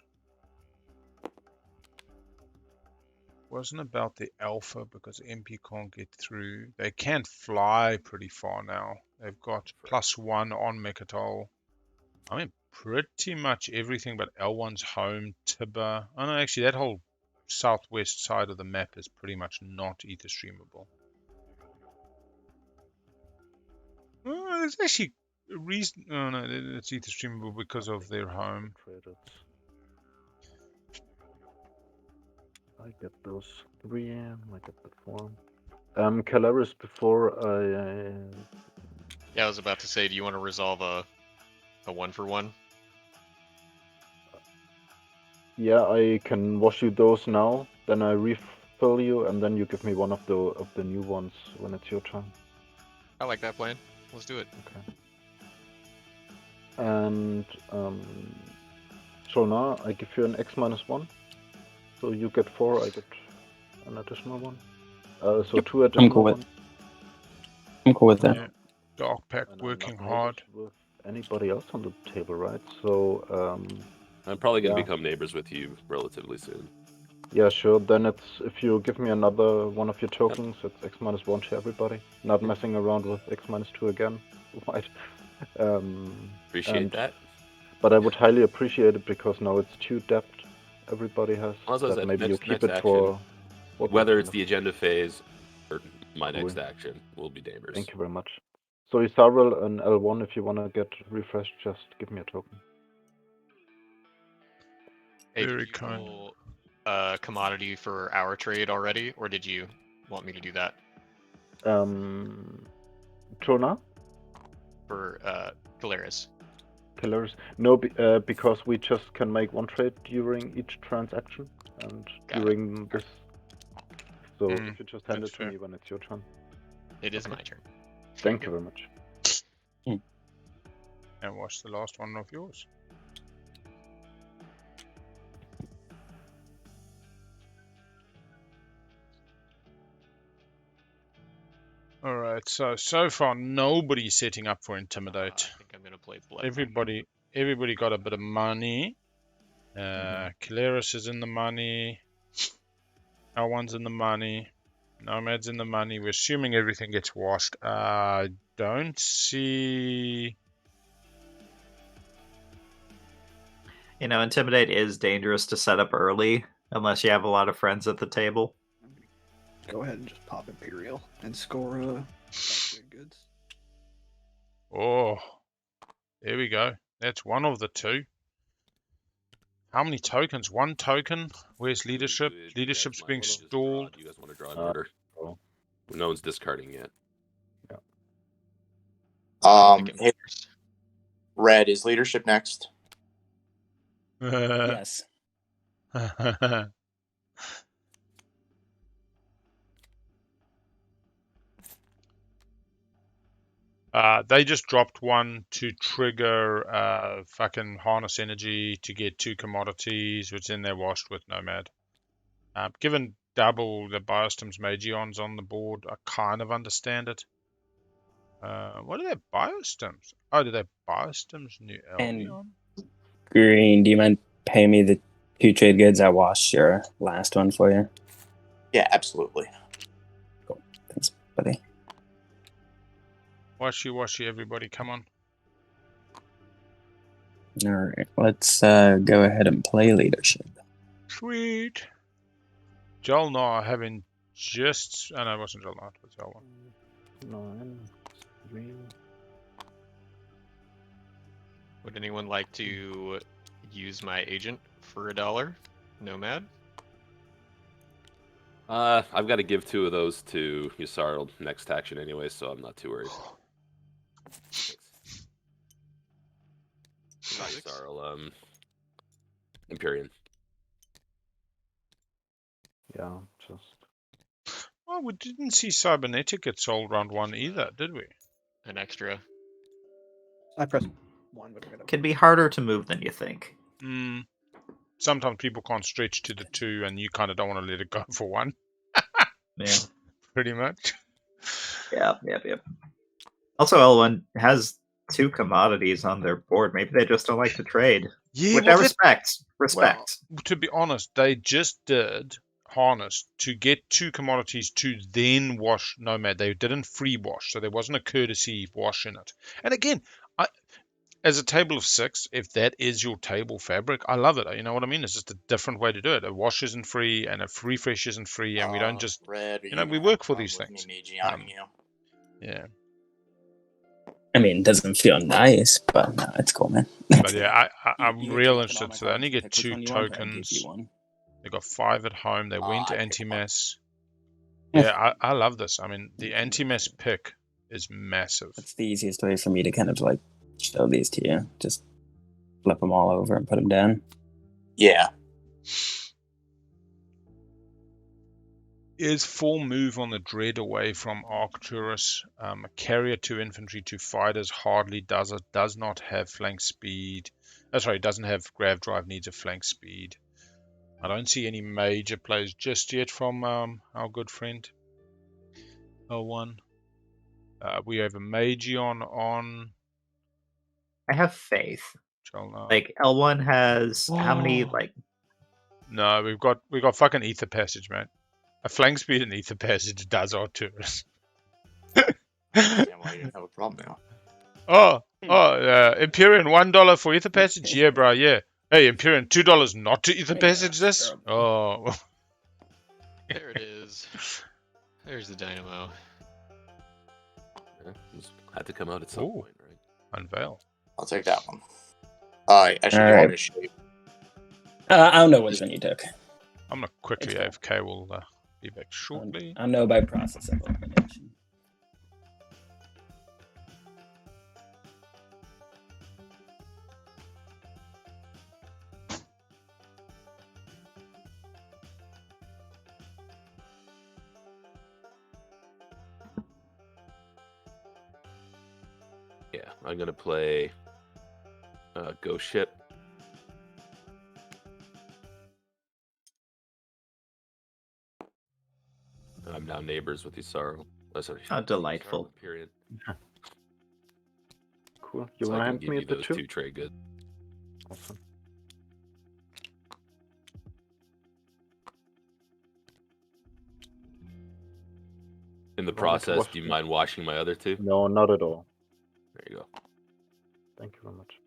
Wasn't about the alpha because Empy can't get through. They can fly pretty far now. They've got +1 on Mechatol. I mean, pretty much everything but L1's home, Tibber. Oh no, actually that whole southwest side of the map is pretty much not ether streamable. Oh, there's actually a reason. Oh no, it's ether streamable because of their home. I get those 3, I get the 4. Keleres, before I... Yeah, I was about to say, do you want to resolve a 1-for-1? Yeah, I can wash you those now, then I refill you, and then you give me one of the new ones when it's your turn. I like that plan. Let's do it. Okay. And JolNar, I give you an X-1. So you get 4, I get an additional one. So Yep, 2 additional ones. I'm cool with that. Yeah. Dark Pack And working I'm not hard. neighbors with anybody else on the table, right? So I'm probably gonna become neighbors with you relatively soon. Yeah, sure. Then it's, if you give me another one of your tokens, it's X-1 to everybody. Not messing around with X-2 again. Right. Appreciate that. But I would highly appreciate it because now it's 2 depth everybody has. Also, That maybe you keep next it action, for... whether it's the agenda phase or my next action, we'll be neighbors. Thank you very much. So Yssaril and L1, if you want to get refreshed, just give me a token. Hey, Very did you kind. pull commodity for our trade already, or did you want me to do that? JolNar? For Keleres. Keleres. No, because we just can make one trade during each transaction, and during this. So if you just hand it to me when it's your turn. It is my turn. Thank you very much. And what's the last one of yours? Alright, so far nobody's setting up for Intimidate. I think I'm gonna play Blood. Everybody got a bit of money. Keleres is in the money. L1's in the money. Nomad's in the money. We're assuming everything gets washed. I don't see... You know, Intimidate is dangerous to set up early, unless you have a lot of friends at the table. Go ahead and just pop Imperial and score goods. Oh, there we go. That's one of the two. How many tokens? One token? Where's leadership? Leadership's being stalled. Do you guys want to draw an order? No one's discarding yet. Hey, Red, is leadership next? Yes. They just dropped one to trigger fucking harness energy to get 2 commodities, which then they're washed with Nomad. Given double the Biostim's Magions on the board, I kind of understand it. What are their Biostims? Oh, do they Biostims New Albion? Green, do you mind paying me the 2 trade goods? I washed your last one for you. Yeah, absolutely. Cool. Thanks, buddy. Washy, everybody, come on. Alright, let's go ahead and play leadership. Sweet. JolNar having just... Oh, no, it wasn't JolNar, it was L1. 9, 3. Would anyone like to use my agent for $1? Nomad? I've got to give 2 of those to Yssaril next action anyway, so I'm not too worried. Not Yssaril, Empyrean. Yeah, just. Oh, we didn't see Cybernetic get sold round 1 either, did we? An extra. I pressed 1, but Can be harder to move than you think. Sometimes people can't stretch to the 2 and you kind of don't want to let it go for 1. Yeah. Pretty much. Yep. Also, L1 has 2 commodities on their board. Maybe they just don't like to trade. Yeah, Which I respect. Well, to be honest, they just did harness to get 2 commodities to then wash Nomad. They didn't free wash, so there wasn't a courtesy wash in it. And again, as a table of 6, if that is your table fabric, I love it. You know what I mean? It's just a different way to do it. A wash isn't free and a refresh isn't free, and we don't just, Red, we work for these things. Yeah. I mean, it doesn't feel nice, but no, it's cool, man. But yeah, I'm You real get to pick interested. all So my they only cards, get pick which 2 one you want, I'll give tokens. you one. They got 5 at home. They went I pick anti-mess. one. Yeah, I love this. I mean, the anti-mess pick is massive. That's the easiest way for me to kind of like show these to you. Just flip them all over and put them down. Yeah. Is full move on the Dread away from Arcturus. A carrier 2 infantry 2 fighters hardly does it. Does not have flank speed. Doesn't have grav drive, needs a flank speed. I don't see any major plays just yet from our good friend L1. We have a Magion on I have faith. JolNar. Like L1 has how many No, we've got fucking Ether Passage, man. A flank speed and Ether Passage does Arcturus. Why you didn't have a problem now? Empyrean $1 for Ether Passage? Yeah, bro, yeah. Hey, Empyrean $2 not to Ether Passage this? Oh. There it is. There's the dynamo. Yeah, had to come out at some point, right? Unveil. I'll take that one. Actually, you want me to show you? I don't know which one you took. I'm gonna quickly AFK. We'll be back shortly. I know by process of elimination. I'm gonna play Ghost Ship. I'm now neighbors with Yssaril. How delightful. Period. Cool. You So want I to can hand give me you the those 2? two trade goods. Awesome. In the Well, it process, was- do you mind washing my other 2? No, not at all. There you go. Thank you very much.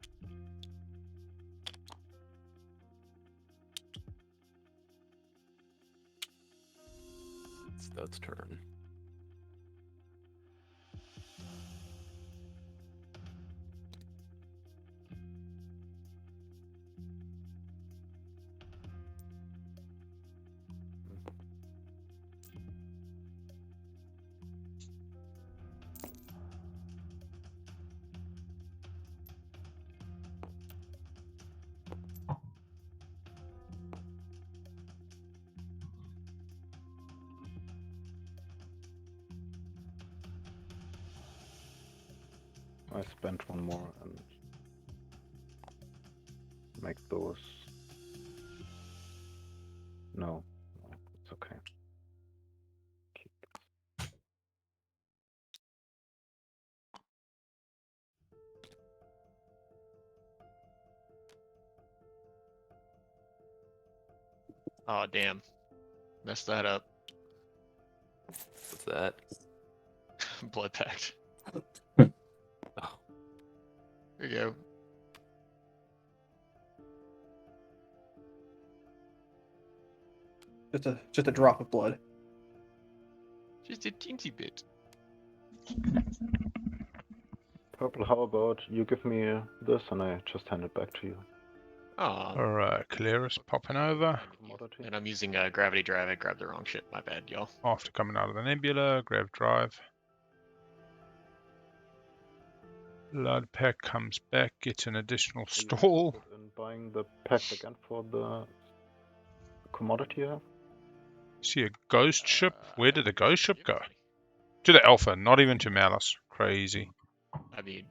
It's Stud's turn. I spent one more and make those. No, it's okay. Oh damn, messed that up. What's that? Blood pact. Oh, There you go. Just a drop of blood. Just a teensy bit. Purple, how about you give me this and I just hand it back to you? Aw. Alright, Keleres popping over. Commodity. And I'm using gravity drive. I grabbed the wrong shit. My bad, y'all. After coming out of the nebula, grab drive. Blood pack comes back, gets an additional Are you stall. interested in buying the pack again for the commodity you have? See a ghost ship. Where did the ghost ship give go? it to me. To the Alpha, not even to Malice. Crazy. I mean,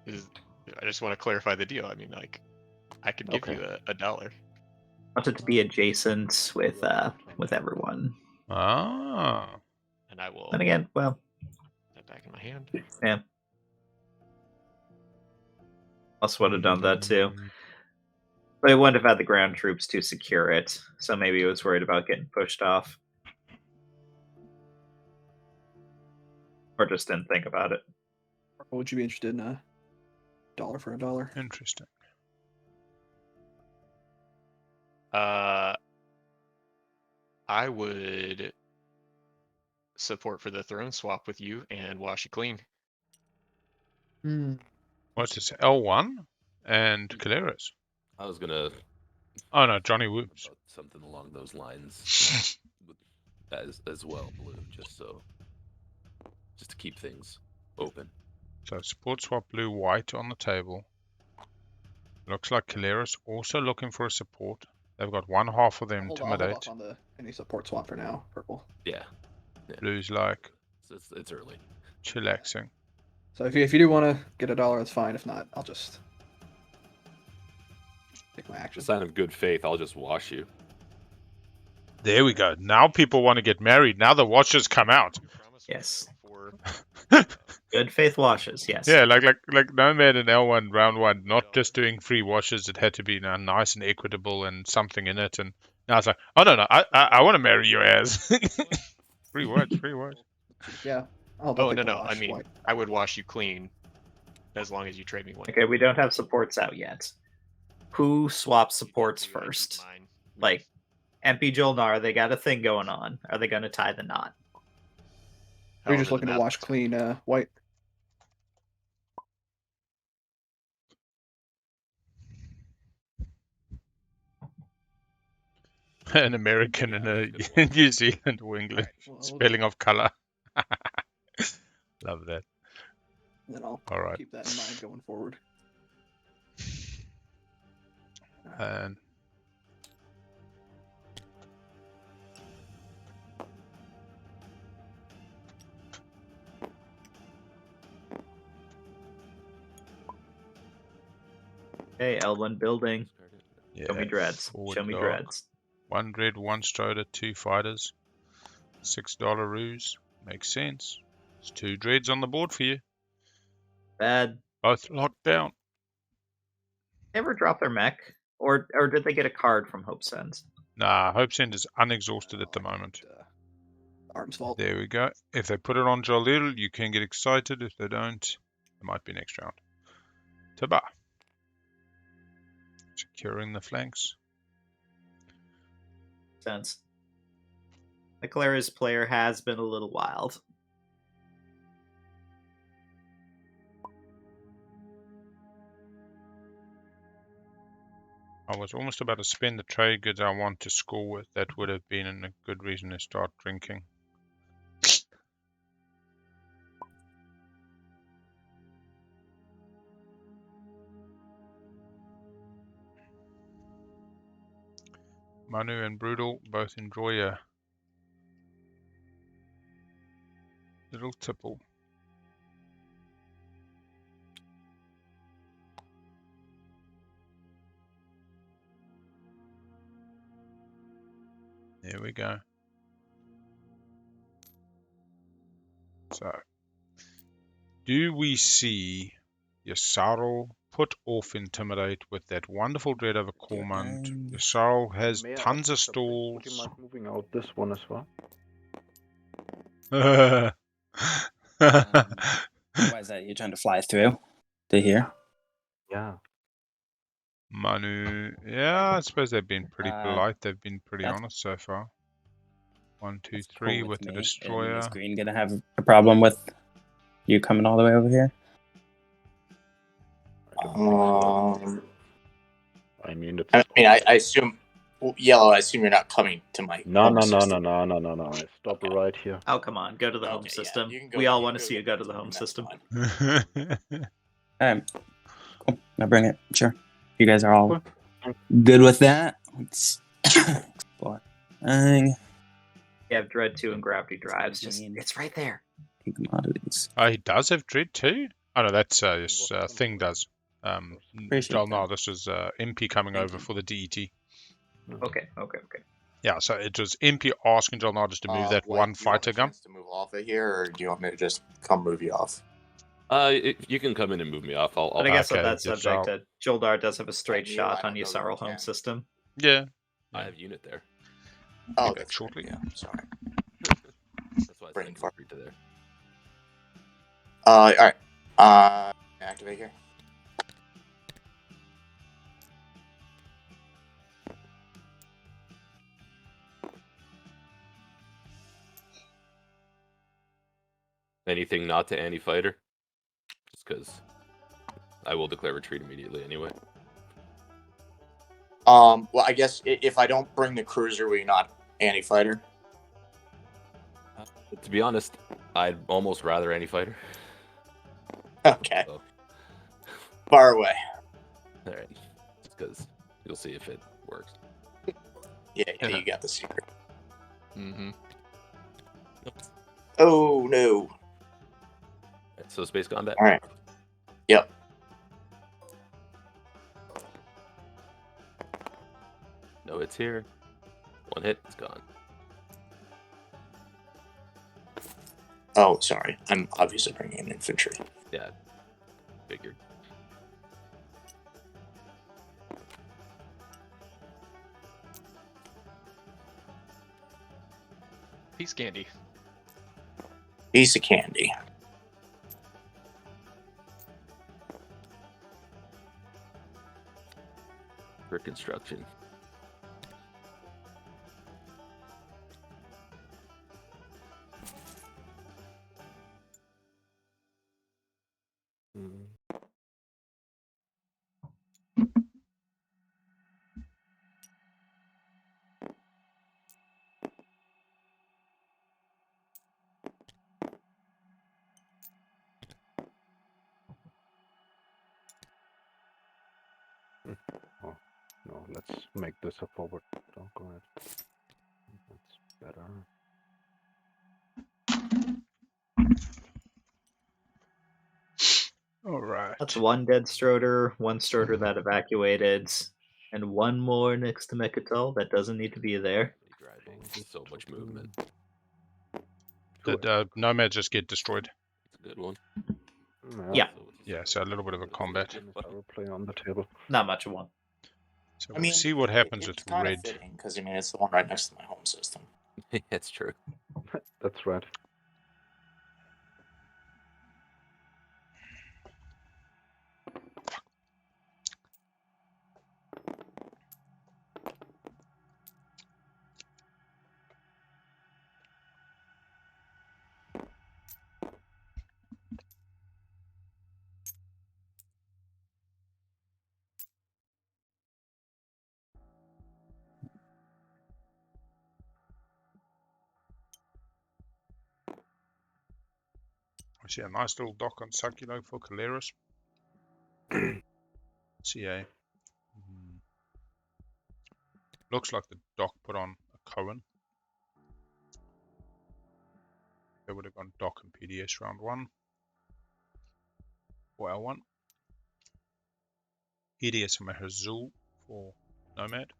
I just want to clarify the deal. I mean, like, I could give Okay. you $1. Want it to be adjacent with everyone. Ah. And I will And again, well, put that back in my hand. yeah. Also would have done that too. But it wouldn't have had the ground troops to secure it, so maybe he was worried about getting pushed off. Or just didn't think about it. Would you be interested in a $1 for $1? Interesting. I would support for the throne swap with you and wash you clean. What's this? L1 and Keleres. I was gonna Oh no, Johnny Whoops. about something along those lines as well, Blue, just to keep things open. So support swap blue white on the table. Looks like Keleres also looking for a support. They've got one half of them Hold off intimidate. on any support swap for now, purple. Yeah. Blue's like It's early. chillaxing. So if you do want to get $1, that's fine. If not, I'll just take my A action. sign of good faith, I'll just wash you. There we go. Now people want to get married. Now the watches come out. Yes. For, Good faith washes, yes. Yeah, like Nomad in L1 round 1, not just doing free washes. It had to be nice and equitable and something in it. And now it's like, oh no, I want to marry your ass. Free watch, free watch. Yeah. I'll oh, take no, the no. I wash mean, white. I would wash you clean as long as you trade me one. Okay, we don't have supports out yet. Who swaps supports You guys first? mine. Like, Empy, JolNar, they got a thing going on. Are they going to tie the knot? We're just However the looking to math wash works out. clean white. An American and a New Zealand or England Well, spelling of color. Love that. then I'll All right. keep that in mind going forward. And Hey, L1 building. Yeah, Show me dreads. forward Show me dock. dreads. 1 dread, 1 strider, 2 fighters. $6 ruse. Makes sense. There's 2 dreads on the board for you. Bad. Both locked down. Ever drop their mech? Or did they get a card from Hope Sends? Nah, Hope Send is unexhausted at the moment. Arm's fault. There we go. If they put it on JolNar, you can get excited. If they don't, it might be next round. Taba. Securing the flanks. Sense. The Keleres player has been a little wild. I was almost about to spend the trade goods I want to score with. That would have been a good reason to start drinking. Manu and Brutal both enjoy a little tipple. There we go. So, do we see Yssaril put off Intimidate with that wonderful dread over Cormand? Yssaril has May I tons of ask something? Would you stalls. mind moving out this one as well? Why is that? You're trying to fly through to here? Yeah. Manu, yeah, I suppose they've been pretty polite. They've been pretty that's- honest so far. 1, 2, That's 3 cool with with the me. I mean, destroyer. is Green gonna have a problem with you coming all the way over here? I don't think so. I mean, it's I assume, Yellow, I assume you're not coming to my no. home system. I stop right here. Oh, come on. Go to the home Okay, yeah, system. you can go- We all you want to can see you go to the to home that's system. fine. Cool. I'll bring it. Sure. You guys are all Cool. good with that? Let's explore. You have Dread 2 and Gravity Drives. Just Green. it's right there. Commodities. Oh, he does have dread too? Oh no, that's his thing does. Appreciate JolNar, that. this is Empy coming Thank over you. for the DET. Okay. Yeah, so it was Empy asking JolNar just to move that White, one do you want fighter a gun. chance to move off of here, or do you want me to just come move you off? You can come in and move me off. I'll But I guess on Okay, that subject, JolNar does have a straight you, shot I on don't know that Yssaril you home can. system. Yeah. I have unit there. Oh, back that's shortly. shortly. Yeah, sorry. That's why I Brain said fart. retreat to there. All right. Activate here. Anything not to anti-fighter? Just because I will declare retreat immediately anyway. Well, I guess if I don't bring the cruiser, will you not anti-fighter? To be honest, I'd almost rather anti-fighter. Okay. So, Far away. all right. Just because you'll see if it works. Yeah, you got the secret. Mm-hmm. Oh, no. So space combat. All right. Yep. No hits here. One hit, it's gone. Oh, sorry. I'm obviously bringing in infantry. Yeah, figured. Peace candy. Piece of candy. For construction. Oh, no, let's make this a forward. Don't go ahead. That's better. All right. That's one dead Stroder, one Stroder that evacuated, and one more next to Mechatol that doesn't need to be there. Driving. So much movement. Did Nomad just get destroyed? It's a good one. Yeah. Yeah, so a little bit of a combat. Yssaril player on the table. Not much of one. So we'll see what happens with red. Because I mean, it's the one right next to my home system. That's true. That's right. I see a nice little dock on Circulo for Keleres. CA. Looks like the dock put on a Cohen. They would have gone dock and PDS round 1. For L1. EDS and Mahazul for Nomad.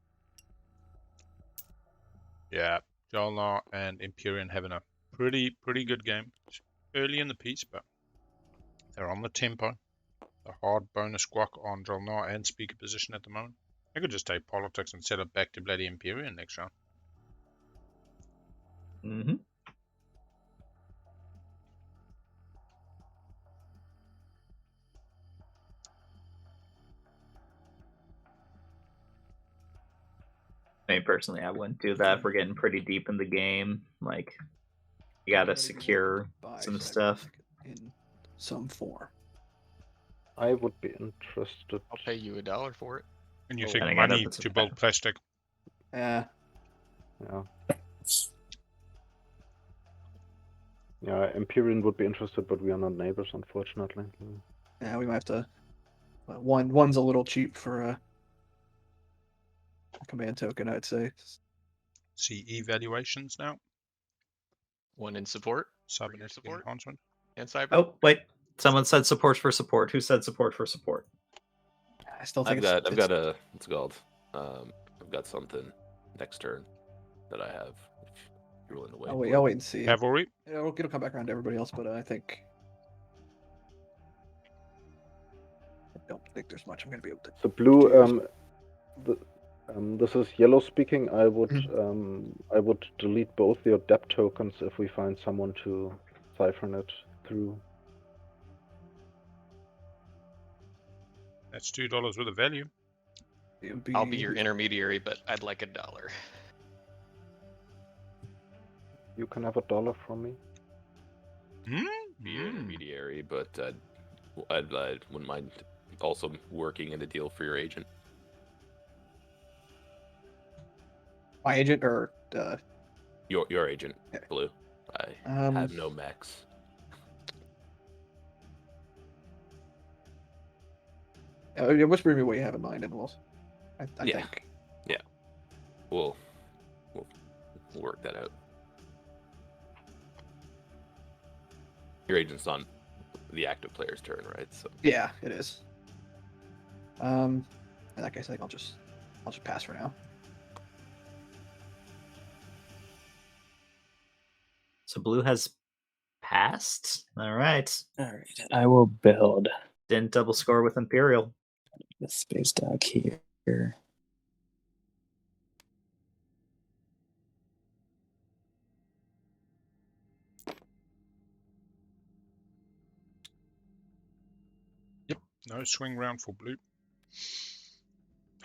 Yeah, JolNar and Empyrean having a pretty good game. It's early in the piece, but they're on the tempo. The hard bonus guac on JolNar and speaker position at the moment. I could just take politics and set it back to bloody Empyrean next round. Mm-hmm. I mean, personally, I wouldn't do that. We're getting pretty deep in the game. Like, you gotta secure some stuff. In some form. I would be interested. I'll pay you $1 for it. And you Oh, think and again, money if it's a to build plastic? Yeah. Yeah. Yeah, Empyrean would be interested, but we are not neighbors, unfortunately. Yeah, we might have to. One's a little cheap for a command token, I'd say. See evaluations now. One in support. Cybernetic support. enhancement. And cyber. Oh, wait. Someone said support for support. Who said support for support? I still think I've got a what's it called? I've got something next turn that I have. If you're willing to wait. I'll wait and see. Cavalry. It'll come back around to everybody else, but I don't think there's much I'm going to be able to. The blue, this is yellow speaking. I would delete both your depth tokens if we find someone to siphon it through. That's $2 worth of value. I'll be your intermediary, but I'd like $1. You can have $1 from me. Be your intermediary, but I wouldn't mind also working in a deal for your agent. My agent or Your agent, Okay. Blue. I have no mechs. whisper me what you have in mind, and we'll. I Yeah. think. Yeah. We'll work that out. Your agent's on the active player's turn, right? So Yeah, it is. In that case, I think I'll just pass for now. So blue has passed. All right. All right. I will build Didn't double score with Imperial. the space dock here. No swing round for blue.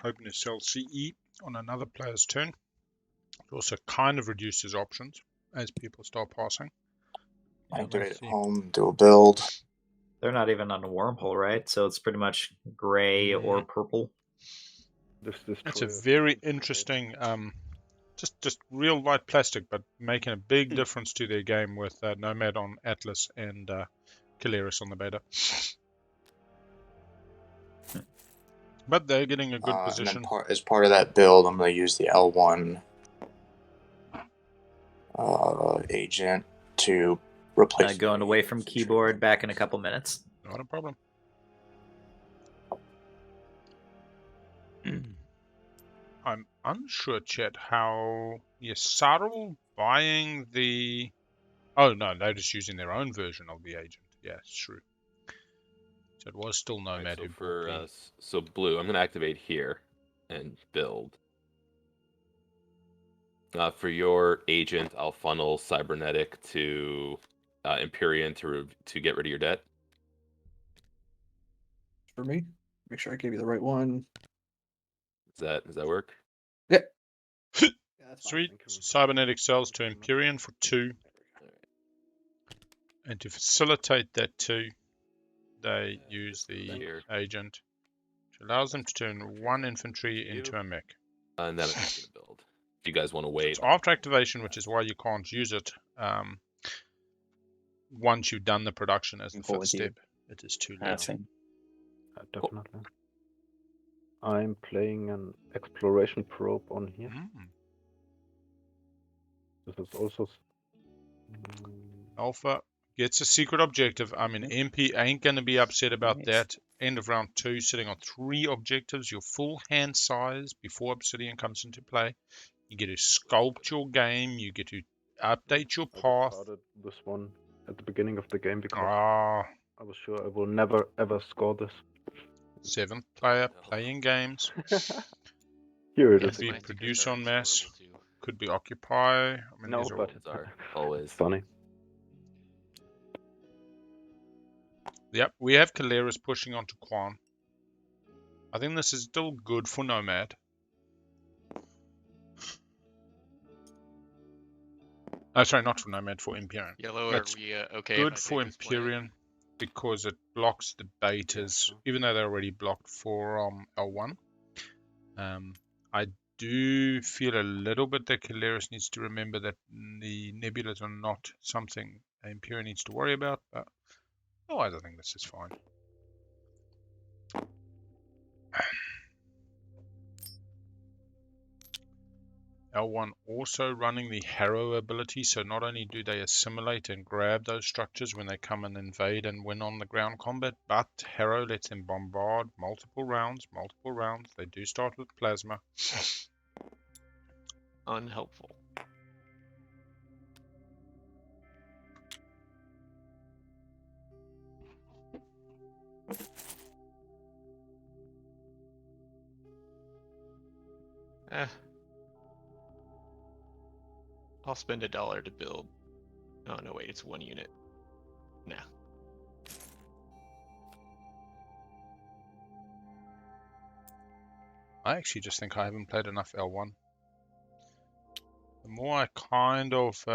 Hoping to sell CE on another player's turn. It also kind of reduces options as people start passing. Activate let's at see. home, do a build. They're not even on a wormhole, right? So it's pretty much gray or purple. That's a very interesting, just real light plastic, but making a big difference to their game with Nomad on Atlas and Keleres on the beta. But they're getting a good position. And then as part of that build, I'm going to use the L1 agent to replace. Going away from keyboard, back in a couple minutes. Not a problem. I'm unsure, chat, how Yssaril buying the... Oh, no, they're just using their own version of the agent. Yeah, it's true. So it was still Nomad Alright, who so for bought the... so blue, I'm gonna activate here and build. For your agent, I'll funnel cybernetic to Empyrean to get rid of your debt. For me, make sure I gave you the right one. Does that work? Yeah. Yeah, that's fine. Sweet. Cybernetic sells to Empyrean for 2. And to facilitate that 2, they use the Here. agent, which allows them to turn 1 infantry into a mech. And then I'm just gonna build. If you guys want to So wait. it's after activation, which is why you can't use it once you've done the production as the Cool 5th with you. step. It is too late. Passing. Definitely. I'm playing an exploration probe on here. Mm. This is also... Alpha gets a secret objective. I mean, MP ain't going to be upset about Nice. that. End of round 2, sitting on 3 objectives, your full hand size before Obsidian comes into play. You get to sculpt your game. You get to update your I path. started this one at the beginning of the game because Ah, I was sure I will never ever score this. 7th player playing games. Here it Yes, is. Could be my secrets produce are en masse. unscorable too. Could be occupy. I mean, No, these are but all... Are always. it's funny. Yep, we have Keleres pushing onto Quan. I think this is still good for Nomad. Oh, sorry, not for Nomad, for Empyrean. Yellow, That's are we okay? good if I for take this plan? Empyrean because it blocks the betas, even though they're already blocked for L1. I do feel a little bit that Keleres needs to remember that the nebulas are not something Empyrean needs to worry about, but otherwise I think this is fine. L1 also running the Harrow ability, so not only do they assimilate and grab those structures when they come and invade and win on the ground combat, but Harrow lets them bombard multiple rounds. They do start with plasma. Unhelpful. I'll spend $1 to build. Oh no, wait, it's 1 unit. Nah. I actually just think I haven't played enough L1. The more I kind of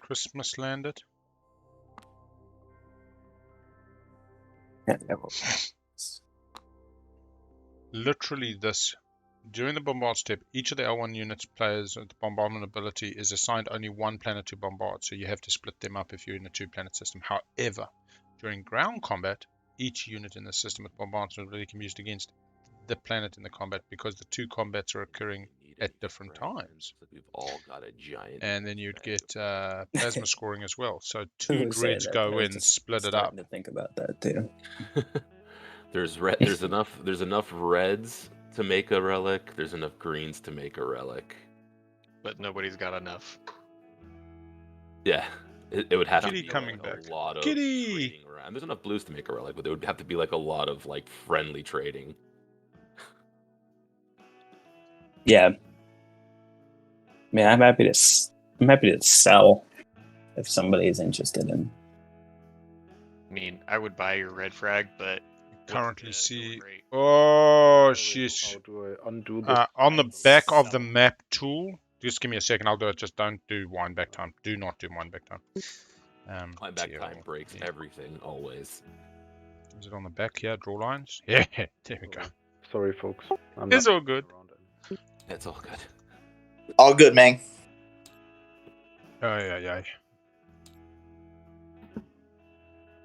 Christmas landed. Literally this. During the bombard step, each of the L1 units players with the bombardment ability is assigned only 1 planet to bombard, so you have to split them up if you're in a 2-planet system. However, during ground combat, each unit in the system with bombardment ability can be used against the planet in the combat because the 2 combats are occurring at different times. We've all got a giant. And then you'd get plasma scoring as well. So I 2 was saying grids that, go I was in, just split it starting up. to think about that too. There's enough reds to make a relic. There's enough greens to make a relic. But nobody's got enough. Yeah, it would have Kitty to be coming like back. a lot of Kitty! trading around. There's enough blues to make a relic, but it would have to be like a lot of like friendly trading. Yeah. I'm happy to sell if somebody's interested in. I mean, I would buy your red frag, but Currently what's the see. build rate? Oh, How sheesh. do I undo this? On the back of the map tool, just give me a second, I'll do it. Just don't do wind back time. Do not do wind back time. My back TL, time breaks yeah. everything always. Is it on the back here? Draw lines? Yeah, there we go. Sorry, folks. I'm It's not all good. around anymore. It's all good. All good, man. Oh, yeah.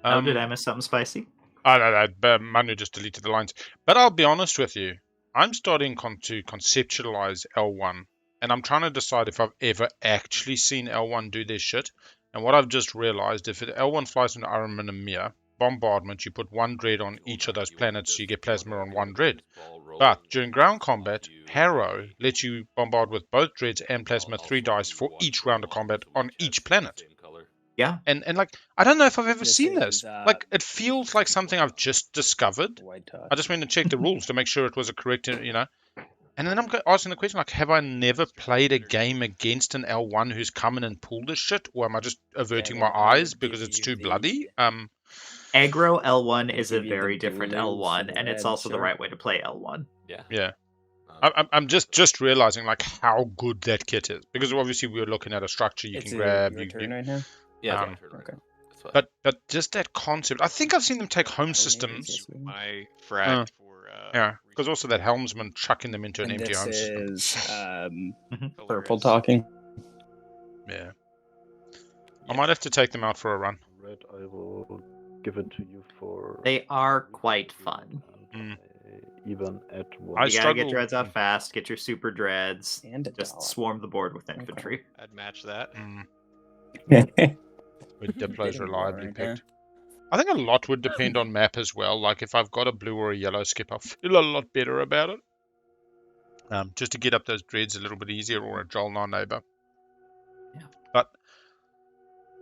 Oh, did I miss something spicy? Manu just deleted the lines. But I'll be honest with you. I'm starting to conceptualize L1. And I'm trying to decide if I've ever actually seen L1 do their shit. And what I've just realized, if L1 flies into Araminamir, bombardment, you put one dread on each of those planets, so you get plasma on one dread. But during ground combat, Harrow lets you bombard with both dreads and plasma 3 dice for each round of combat on each planet. Yeah. And like, I don't know if I've ever This seen is, this. Like, it feels like something I've just discovered. White touch. I just went and checked the rules to make sure it was a correct, you know. And then I'm asking the question, like, have I never played a game against an L1 who's come in and pulled this shit? Or am I just averting my eyes because it's too bloody? Aggro L1 is a give you the very different blue L1, for and it's red, also the sure. right way to play L1. Yeah. I'm just realizing, like, how good that kit is. Because obviously we were looking at a structure you can grab. Your turn right now? Yeah, Um, Okay. But just that concept. I think I've seen them take home systems. My frag for Yeah, because also that helmsman chucking them into an And empty this home system. is purple talking. Yeah. I might have to take them out for a run. Red, I will give it to you for. They are quite fun. Mm. Even at I one. You gotta get struggle- dreads out fast, get your super dreads, And a just dollar. swarm the board with infantry. I'd match that. With Diplo's Getting reliably boring, picked. I think a lot would depend on map as well. Like, if I've got a blue or a yellow skip, I'll feel a lot better about it. Just to get up those dreads a little bit easier, or a JolNar neighbor. Yeah. But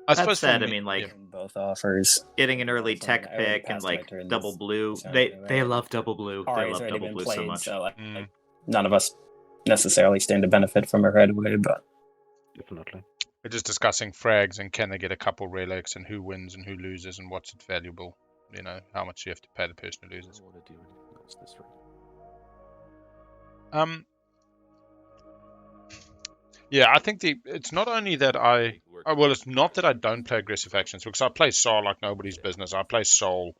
I That suppose for said, I me- mean, like, yeah. Both offers. getting an early Fine, tech I already pick and passed my like turn double this blue, round they anyway. love double blue. They Ari's love already double been blue played, so much. so like, none of us necessarily stand to benefit from it right away, but Definitely. We're just discussing frags and can they get a couple relics and who wins and who loses and what's it valuable. You know, how much you have to pay the person who loses. want to do anything else this round. Yeah, I think it's not only that it's not that I don't play aggressive factions, because I play Soul like nobody's business. I play Soul.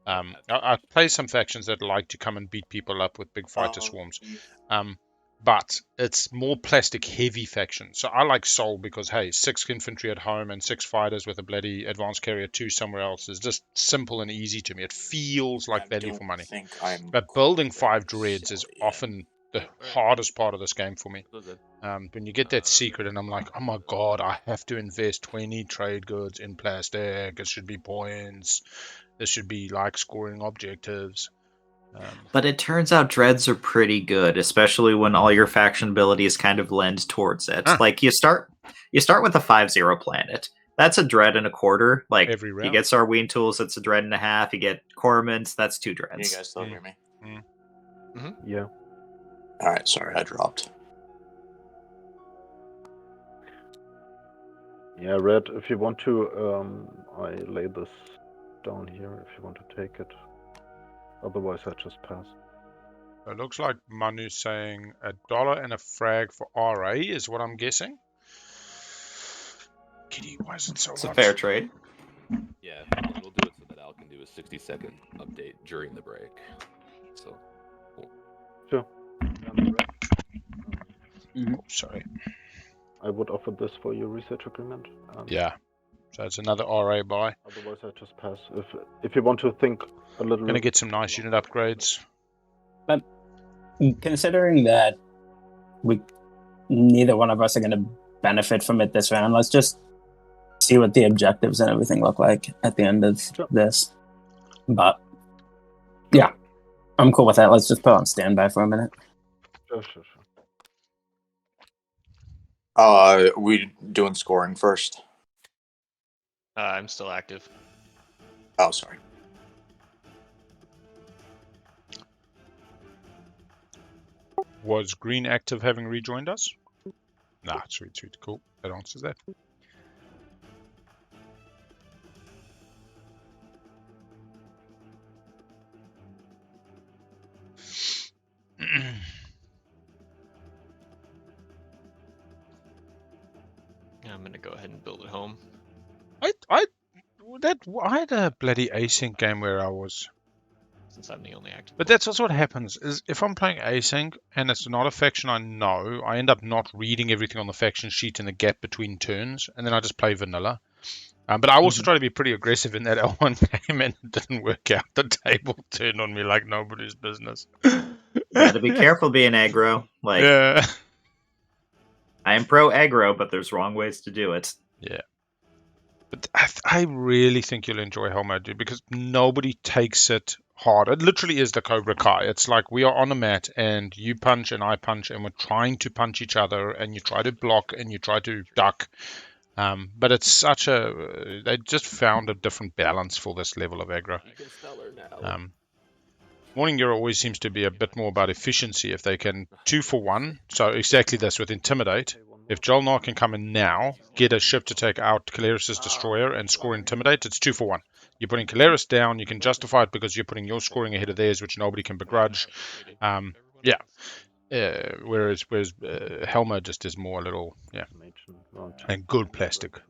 I play some factions that like to come and beat people up with big fighter swarms. But it's more plastic heavy factions. So I like Soul because, hey, 6 infantry at home and 6 fighters with a bloody advanced carrier 2 somewhere else is just simple and easy to me. It feels like value for money. But building 5 dreads is often the hardest part of this game for me. When you get that secret and I'm like, oh my god, I have to invest 20 trade goods in plastic. It should be points. This should be like scoring objectives. But it turns out dreads are pretty good, especially when all your faction abilities kind of lend towards it. Like you start with a 5/0 planet. That's a dread and a quarter. Like every round. You get Sarween tools, that's a dread and a half. You get Cormants, that's 2 dreads. Can you guys still hear me? Yeah. All right, sorry, I dropped. Yeah, Red, if you want to, I lay this down here if you want to take it. Otherwise, I just pass. It looks like Manu's saying $1 and a frag for RA is what I'm guessing. Kitty, why is it so It's a hot? fair trade. Yeah, and we'll do it so that Al can do a 60-second update during the break. So, cool. Sure. Oh, sorry. I would offer this for your research agreement. Yeah. So it's another RA buy. Otherwise, I just pass. If you want to think a little. Gonna get some nice unit upgrades. but considering that neither one of us are going to benefit from it this round, let's just see what the objectives and everything look like at the end of this. But yeah, I'm cool with that. Let's just put on standby for a minute. Sure. We doing scoring first. I'm still active. Oh, sorry. Was Green active having rejoined us? Nah, sweet, cool. That answers that. I'm gonna go ahead and build it home. I had a bloody async game where I was. Since I'm the only active. But that's also what happens, is if I'm playing async and it's not a faction I know, I end up not reading everything on the faction sheet in the gap between turns, and then I just play vanilla. But I also try to be pretty aggressive in that L1 game, and it didn't work out. The table turned on me like nobody's business. Gotta be careful being aggro. Like, Yeah. I am pro aggro, but there's wrong ways to do it. Yeah. But I really think you'll enjoy Helmo, dude, because nobody takes it hard. It literally is the Cobra Kai. It's like we are on a mat and you punch and I punch and we're trying to punch each other and you try to block and you try to duck. But it's such a... They just found a different balance for this level of aggro. Morning Euro always seems to be a bit more about efficiency. If they can 2-for-1, so exactly this with Intimidate. If JolNar can come in now, get a ship to take out Keleres' destroyer and score Intimidate, it's 2-for-1. You're putting Keleres down, you can justify it because you're putting your scoring ahead of theirs, which nobody can begrudge. Whereas Helmo just is more a little, and good plastic.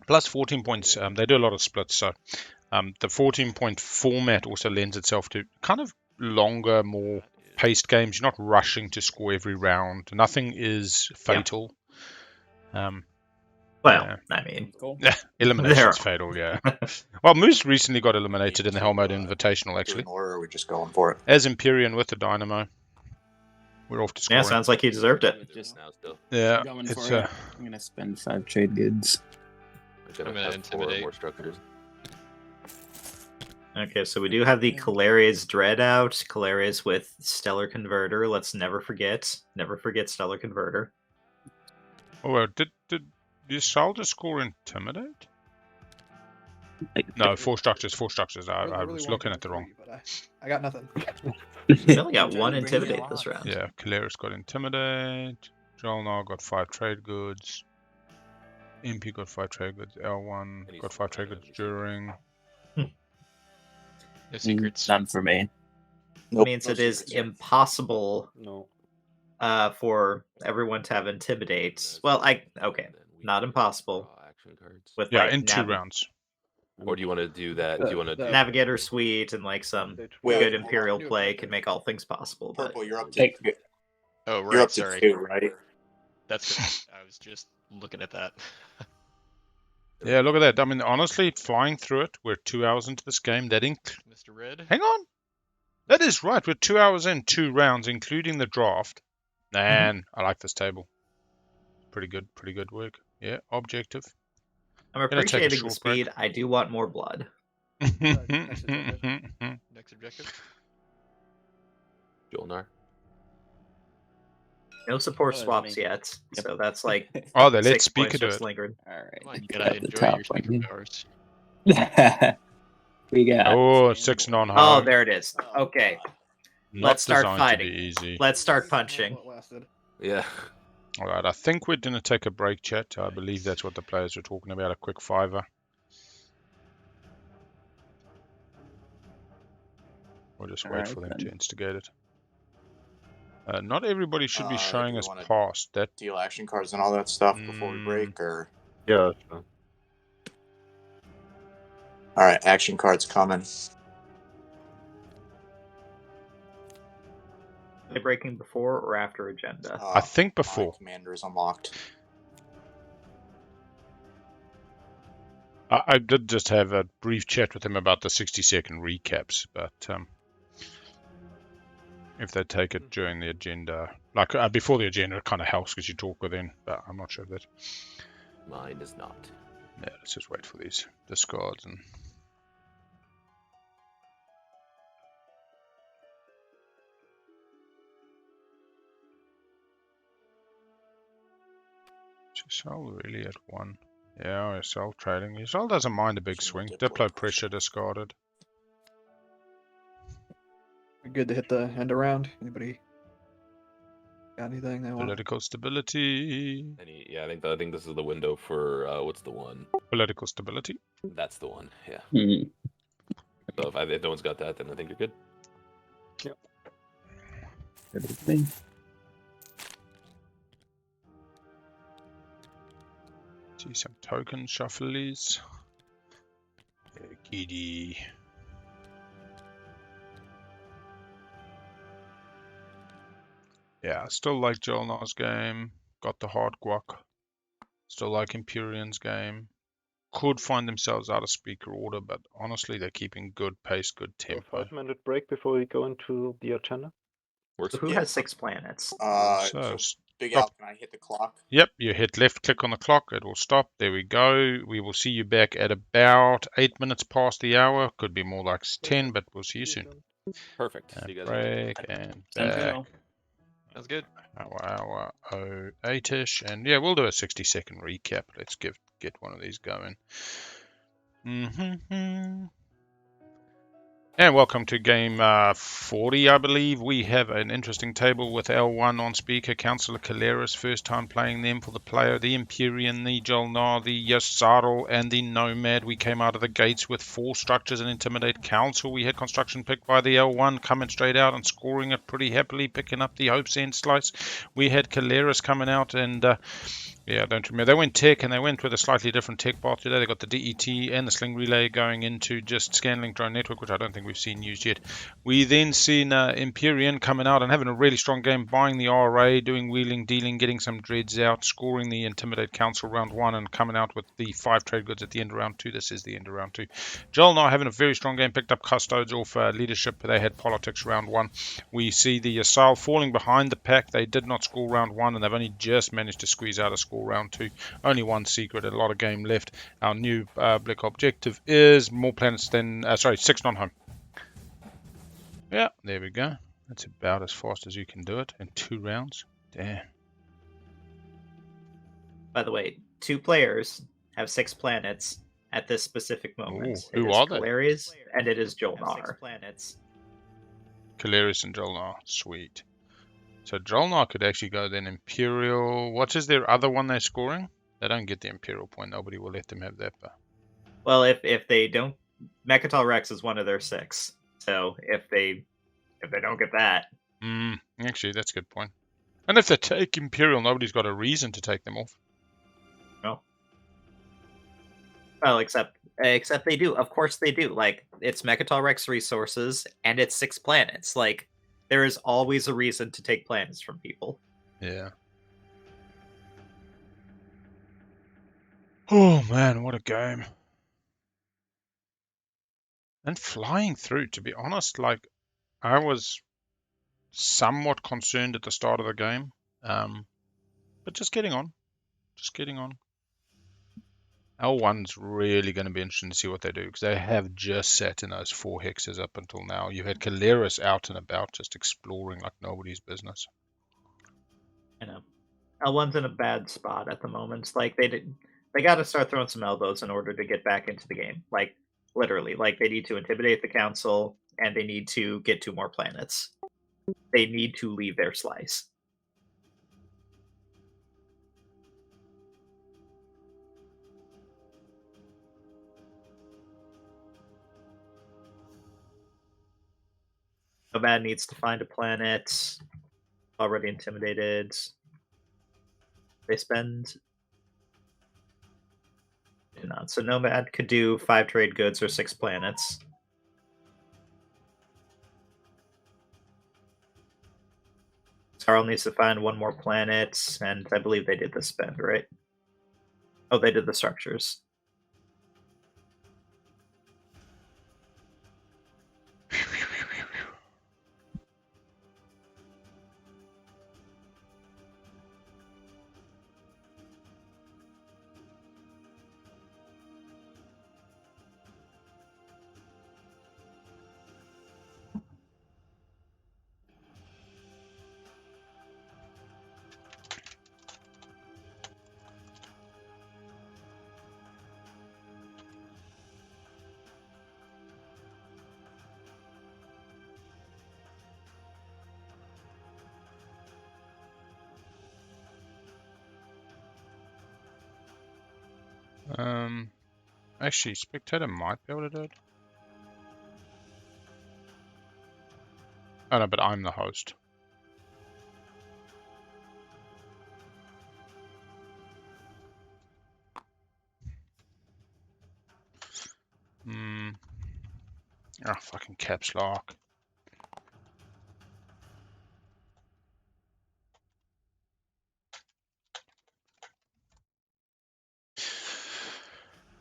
Plus 14 points, they do a lot of splits, so the 14-point format also lends itself to kind of longer, more paced games. You're not rushing to score every round. Nothing is fatal. I mean, elimination's fatal, yeah. Well, Moose recently got eliminated in the Helmo Invitational, actually. Or are we just going for it? As Empyrean with the Dynamo. We're off to scoring. Yeah, sounds like he deserved it. Yeah, it's I'm gonna spend 5 trade goods. I'm gonna intimidate more structures. Okay, so we do have the Keleres Dread out. Keleres with Stellar Converter. Let's never forget Stellar Converter. Oh, did Yssaril just score Intimidate? No, 4 structures. I was looking at the wrong. I got nothing. We only got 1 Intimidate this round. Yeah, Keleres got Intimidate. JolNar got 5 trade goods. Empy got 5 trade goods. L1 got 5 trade goods during. No secrets. None for me. Nope, Means no it is secrets. impossible No. for everyone to have Intimidate. Well, not impossible. With in 2 rounds. Or do you want to do that? Do you want to do Navigator Suite and like some good Imperial play can make all things possible. Purple, But you're up to Oh, right. you're up Sorry. to 2, right? That's good. I was just looking at that. Yeah, look at that. I mean, honestly, flying through it, we're 2 hours into this game. That Mr. Red. Hang on. That is right. We're 2 hours in, 2 rounds, including the draft. Man, I like this table. Pretty good work. Yeah, objective. I'm appreciating the speed. I do want more blood. Next objective. JolNar? No support swaps yet, so that's like Oh, they let 6 Speaker points do just it. lingered. All right. Come on, you gotta enjoy your speaker powers. We got. Oh, 6 non-hard. Oh, there it is. Okay, Not let's start designed fighting. to be easy. Let's start punching. Yeah. All right, I think we're going to take a break, chat. I believe that's what the players were talking about, a quick 5-er. We'll just wait for them to instigate it. Not everybody should be showing us past that. Deal action cards and all that stuff before we break, or Yeah. all right, action cards coming. Are they breaking before or after agenda? I think before. Commander is unlocked. I did just have a brief chat with him about the 60-second recaps, but if they take it during the agenda, like before the agenda, it kind of helps because you talk within, but I'm not sure of that. Mine is not. Yeah, let's just wait for these discards and. Yssaril really at 1. Yeah, Yssaril trading. Yssaril doesn't mind a big swing. Diplo pressure discarded. We're good to hit the end around. Anybody got anything they want? Political stability. Yeah, I think this is the window for what's the one? Political stability. That's the one. Yeah. Mm. So if no one's got that, then I think you're good. Yep. Everything. See some token shufflies. Giddy. Yeah, I still like JolNar's game. Got the hard guac. Still like Empyrean's game. Could find themselves out of speaker order, but honestly, they're keeping good pace, good tempo. 5-minute break before we go into the agenda. So who has 6 planets? So Big Stop. Al, can I hit the clock? Yep, you hit left click on the clock, it will stop. There we go. We will see you back at about 8 minutes past the hour. Could be more like 10, but we'll see you soon. Perfect. See you guys later. Break and Sounds good. back. That's good. Hour 08ish, and yeah, we'll do a 60-second recap. Let's get one of these going. And welcome to game 40, I believe. We have an interesting table with L1 on speaker, Councillor Keleres, first time playing them for the player, the Empyrean, the JolNar, the Yssaril, and the Nomad. We came out of the gates with 4 structures and Intimidate Council. We had construction picked by the L1, coming straight out and scoring it pretty happily, picking up the Hope's End slice. We had Keleres coming out and... yeah, I don't remember. They went tech, and they went with a slightly different tech path today. They got the DET and the Sling Relay going into just Scanlink Drone Network, which I don't think we've seen used yet. We then seen Empyrean coming out and having a really strong game, buying the RA, doing wheeling, dealing, getting some dreads out, scoring the Intimidate Council round 1, and coming out with the 5 trade goods at the end of round 2. This is the end of round 2. JolNar having a very strong game, picked up Custodes off leadership. They had politics round 1. We see the Yssaril falling behind the pack. They did not score round 1, and they've only just managed to squeeze out a score round 2. Only 1 secret, a lot of game left. Our new Blick objective is more planets than 6 non-home. Yeah, there we go. That's about as fast as you can do it in 2 rounds. Damn. By the way, 2 players have 6 planets at this specific moment. Ooh, who it is are they? Keleres and it is JolNar. 6 planets. Keleres and JolNar. Sweet. So JolNar could actually go then Imperial. What is their other one they're scoring? They don't get the Imperial point. Nobody will let them have that. But... Well, if they don't, Mechatol Rex is one of their 6. So if they don't get that, actually, that's a good point. And if they take Imperial, nobody's got a reason to take them off. no. Well, except they do. Of course they do. Like, it's Mechatol Rex resources and it's 6 planets. Like, there is always a reason to take planets from people. Yeah. Oh man, what a game. And flying through, to be honest, like, I was somewhat concerned at the start of the game. But just getting on. L1's really going to be interesting to see what they do, because they have just sat in those 4 hexes up until now. You've had Keleres out and about, just exploring like nobody's business. I know. L1's in a bad spot at the moment. Like, they got to start throwing some elbows in order to get back into the game. Like, literally. Like, they need to intimidate the council, and they need to get 2 more planets. They need to leave their slice. Nomad needs to find a planet. Already intimidated. They spend... Do not. So Nomad could do 5 trade goods or 6 planets. Carl needs to find 1 more planet, and I believe they did the spend, right? Oh, they did the structures. Actually, Spectator might be able to do it. Oh no, but I'm the host. Oh, fucking caps lock.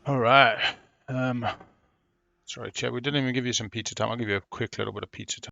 All right. Sorry, chat. We didn't even give you some pizza time. I'll give you a quick little bit of pizza time.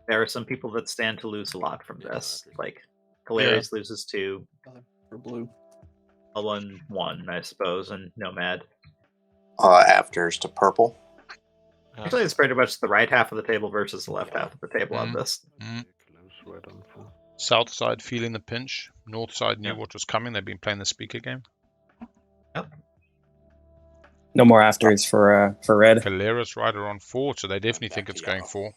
There are some people that stand to lose a lot from Yeah, this. after- Like, Keleres loses 2, For blue. Cullen 1, I suppose, and Nomad. Afters to purple. Actually, it's pretty much the right half of the table versus the left half of the table on this. Right on full. South side feeling the pinch. North side knew Yep. what was coming. They've been playing the speaker game. No more afters for red. Keleres rider on 4, so they definitely think back it's to going yellow. 4.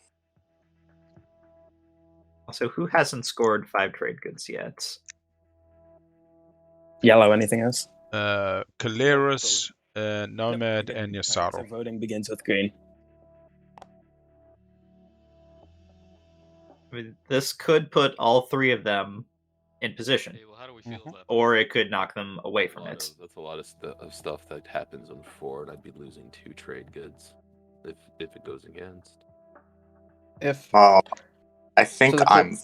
Also, who hasn't scored 5 trade goods yet? Yellow, anything else? Keleres, Nomad, Nope, and okay. Yssaril. Alright, so voting begins with green. I mean, this could put all 3 of them in position, Okay, well, how do we feel about or it could knock them away from it. That's a lot of stuff that happens on 4, and I'd be losing 2 trade goods if it goes against. If I think So the I'm. Go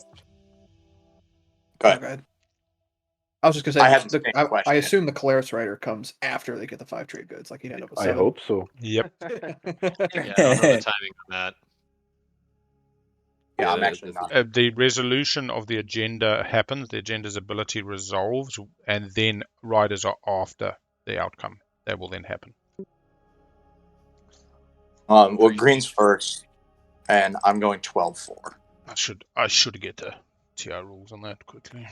Oh, ahead. go ahead. I was just gonna say, I had the same I question. assume the Keleres rider comes after they get the 5 trade goods. Like he'd end up with I 7. hope so. Yep. Yeah, I don't know the timing on that. Yeah, I'm Yeah, actually not. The resolution of the agenda happens, the agenda's ability resolves, and then riders are after the outcome. That will then happen. Well, green's first, and I'm going 12-4. I should get the TR rules on that quickly.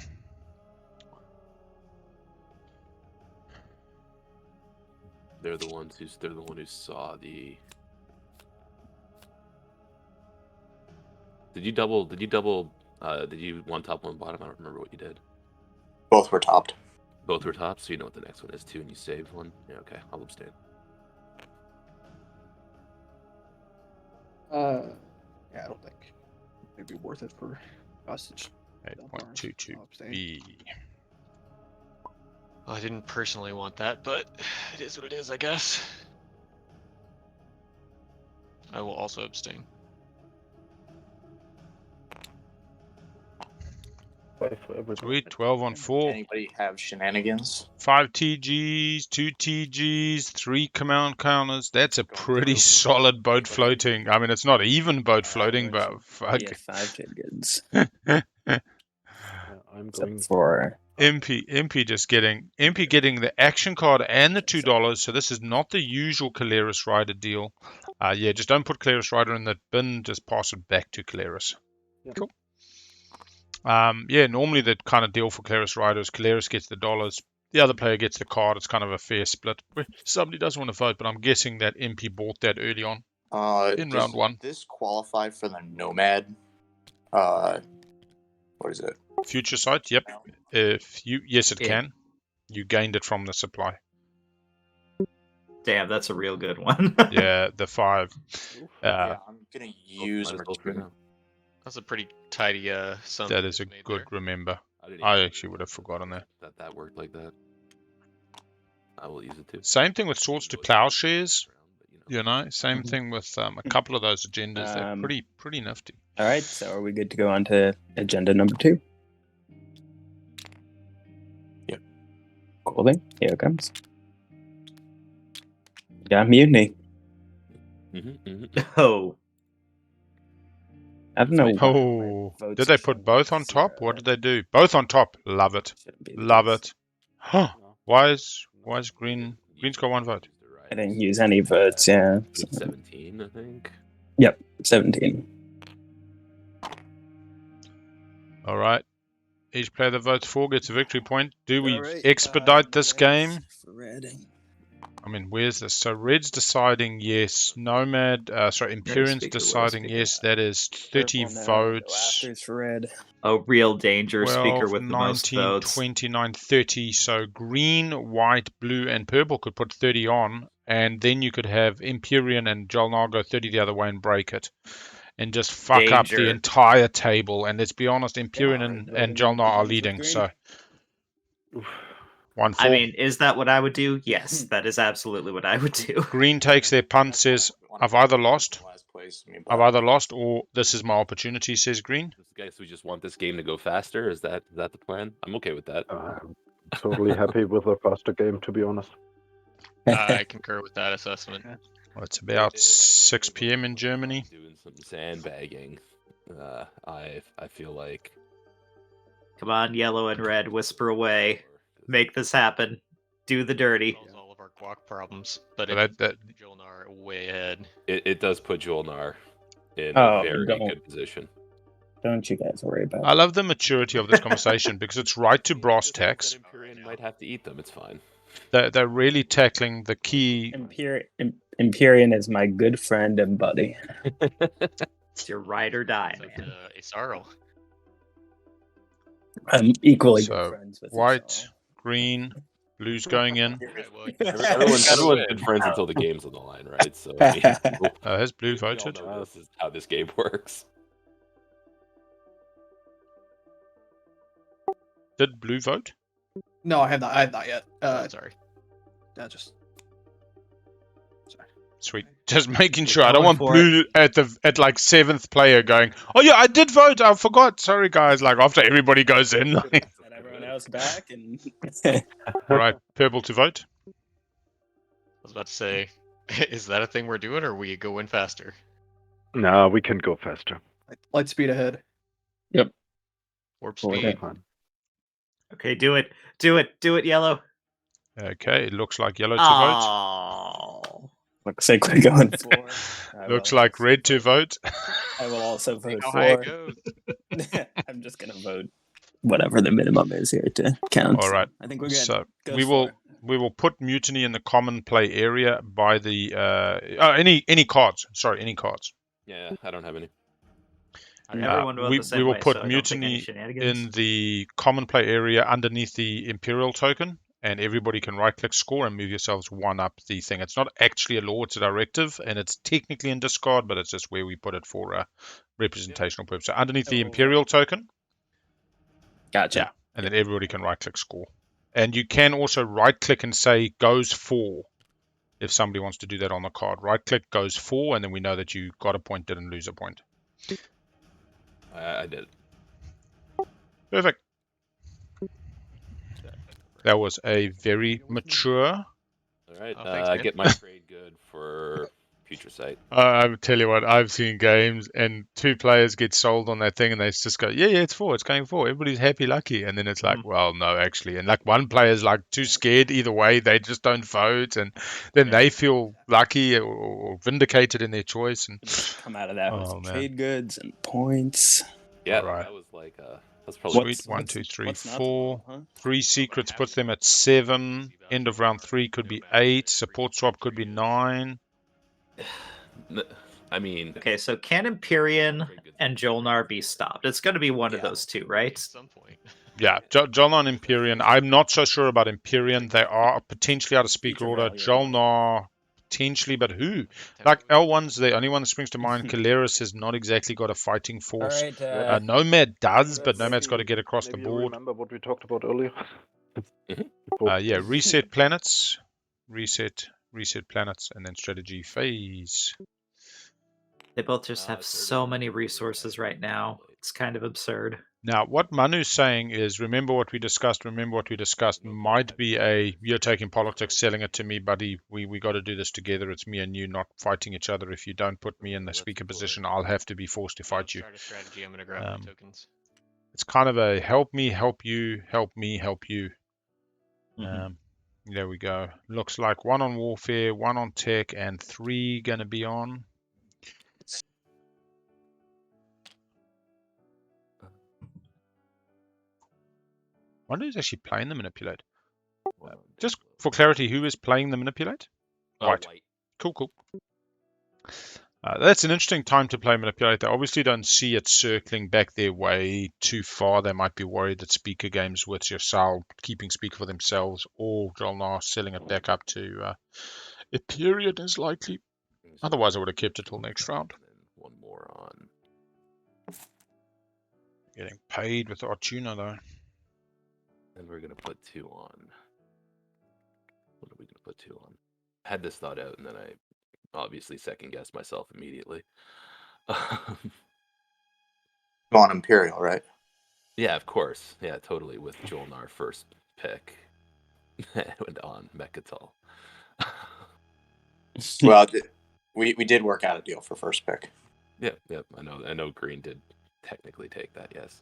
They're the one who saw the. Did you double? Did you one top, one bottom? I don't remember what you did. Both were topped. Both were tops, so you know what the next one is too, and you saved one. Yeah, okay, I'll abstain. Yeah, I don't think it'd be worth it for us to just dump ours. 8.22 I'll abstain. B. Well, I didn't personally want that, but it is what it is, I guess. I will also abstain. Sweet, 12 on 4. Anybody have shenanigans? 5 TGs, 2 TGs, 3 command counters. That's a pretty solid boat floating. I mean, it's not even boat floating, but fuck. Yeah, 5 trade goods. Yeah, I'm Except going for Empy getting the action card and the $2. So this is not the usual Keleres rider deal. Yeah, just don't put Keleres rider in the bin. Just pass it back to Keleres. Yeah. Cool. Yeah, normally the kind of deal for Keleres riders, Keleres gets the dollars, the other player gets the card. It's kind of a fair split. Somebody does want to vote, but I'm guessing that MP bought that early on in round 1. Does this qualify for the Nomad? What is it? Future sight, yep. Yes, it can. You gained it from the supply. Damn, that's a real good one. Yeah, the 5. Yeah, I'm gonna use. Might as well for now. That's a pretty tidy sum. That is a made good there. remember. didn't I even actually would have forgotten that. that worked like that. I will use it too. Same thing with Swords to Plowshares. You know, same thing with a couple of those agendas. They're pretty nifty. all right. So are we good to go on to agenda number 2? Yep. Cool thing. Here it comes. Yeah, mutiny. Oh, I don't know. why Oh, my votes did they are put showing both on top? 0. What did they do? Both on top. Love it. Shouldn't be the Love case. it. Huh. Why is Green's got 1 vote? I didn't use any votes. Yeah. With 17, I think. Yep. 17. All right. Each player that votes for gets a victory point. Do we All right, expedite this red game? for red. I mean, where's this? So Red's deciding yes. Nomad, Empyrean's speaker will, deciding speaker. yes. That is 30 Purple now, votes. afters for red. a real danger. 12, Speaker with the most 19, votes. 29, 30. So green, white, blue, and purple could put 30 on, and then you could have Empyrean and JolNar go 30 the other way and break it. And just fuck up the Danger. entire table. And let's be honest, Empyrean Alright, and voting JolNar are begins with leading. green. So 1-4. I mean, is that what I would do? Yes, that is absolutely what I would do. Green takes their punt, says, I've either lost, Last place, me and I've Black. either lost, or this is my opportunity, says Green. Guys, we just want this game to go faster. Is that the plan? I'm okay with that. I'm totally happy with a faster game, to be honest. I concur with that assessment. Well, it's about 6 p.m. in Germany. Doing some sandbagging. I feel like. Come on, yellow and red, whisper away. Make this happen. Do the dirty. Solves all of our guac problems, but So it that JolNar way ahead. It does put JolNar in Oh, a very don't. good position. Don't you guys worry about I love the maturity of this conversation because it's right to brass tacks. Empyrean might have to eat them. It's fine. They're really tackling the key. Empyrean is my good friend and buddy. It's your ride or die, Except, man. Yssaril. I'm equally So, good friends with white, Yssaril. green, blue's going in. Right, well, Everyone's good friends until the game's on the line, right? So I mean, Has blue we all voted? know this is how this game works. Did blue vote? No, I have not yet. sorry. Just. Sorry. Sweet. Just making sure. You're I don't going want for blue at like 7th player going, oh yeah, I did vote. I forgot. Sorry guys. Like after everybody goes in. Set everyone else back and All right, purple to vote. I was about to say, is that a thing we're doing, or we go in faster? No, we can go faster. Light speed ahead. Warp Cool, speed. okay. Fine. Okay, do it. Do it. Do it, yellow. Okay, it looks like yellow to vote. Oh. looks like we're going for. Looks like red to vote. I will also vote How high it for. goes. I'm just gonna vote whatever the minimum is here to count. All right. I think we're good. So Go we for will it. we will put mutiny in the common play area by the any cards. Sorry, any cards. Yeah, I don't have any. Everyone vote we the same will way, put so I don't think any mutiny shenanigans. in the common play area underneath the imperial token, and everybody can right click score and move yourselves one up the thing. It's not actually a law, it's a directive, and it's technically in discard, but it's just where we put it for a representational purpose. So underneath the imperial token, Gotcha. yeah, and then everybody can right click score. And you can also right click and say goes for if somebody wants to do that on the card. Right click goes for, and then we know that you got a point, didn't lose a point. I did. Perfect. That was a very mature. All right, Oh, thanks, I man. get my trade good for future sight. I tell you what, I've seen games and two players get sold on that thing, and they just go, yeah, it's four, it's going four. Everybody's happy, lucky, and then it's like, well, no, actually, and like one player's like too scared either way, they just don't vote, and then they feel lucky or vindicated in their choice, and Come out of that with Oh, some man. trade goods and points. Yeah, Alright. that was like that's probably Sweet. 1, 2, 3, what's not to 4. love, huh? 3 secrets puts them at 7. End of round 3 could be 8. Support swap could be 9. I mean, Okay, so can Empyrean and JolNar be stopped? It's going to be one of Yeah. those two, right? At some point. Yeah, JolNar and Empyrean. I'm not so sure about Empyrean. They are potentially out of speaker Feature order. value. JolNar, potentially, but who? Like L1's the only one that springs to mind. Keleres has not exactly got a fighting force. Alright, Nomad does, but Maybe- Nomad's got to get across the maybe you board. remember what we talked about earlier? Yeah, reset planets. Reset planets, and then strategy phase. They both just have so many resources right now. It's kind of absurd. Now, what Manu's saying is, remember what we discussed, might be a, you're taking politics, selling it to me, buddy, we got to do this together, it's me and you, not fighting each other. If you don't put me in the speaker position, I'll have to be forced to fight you. Start a strategy. I'm gonna grab my tokens. It's kind of a help me, help you, help me, help you. There we go. Looks like 1 on warfare, 1 on tech, and 3 going to be on. Wonder who's actually playing the manipulate. Just for clarity, who is playing the manipulate? White. Cool. That's an interesting time to play manipulate. They obviously don't see it circling back their way too far. They might be worried that speaker games with Yssaril keeping speaker for themselves, or JolNar selling it back up to a period is likely. Otherwise, I would have kept it till next round. And then one more on. Getting paid with Arjuna though. And we're gonna put 2 on. What are we gonna put 2 on? I had this thought out, and then I obviously second guessed myself immediately. On Imperial, right? Yeah, of course. Yeah, totally. With JolNar first pick, and on Mechatol. Well, we did work out a deal for first pick. Yep. I know. Green did technically take that. Yes.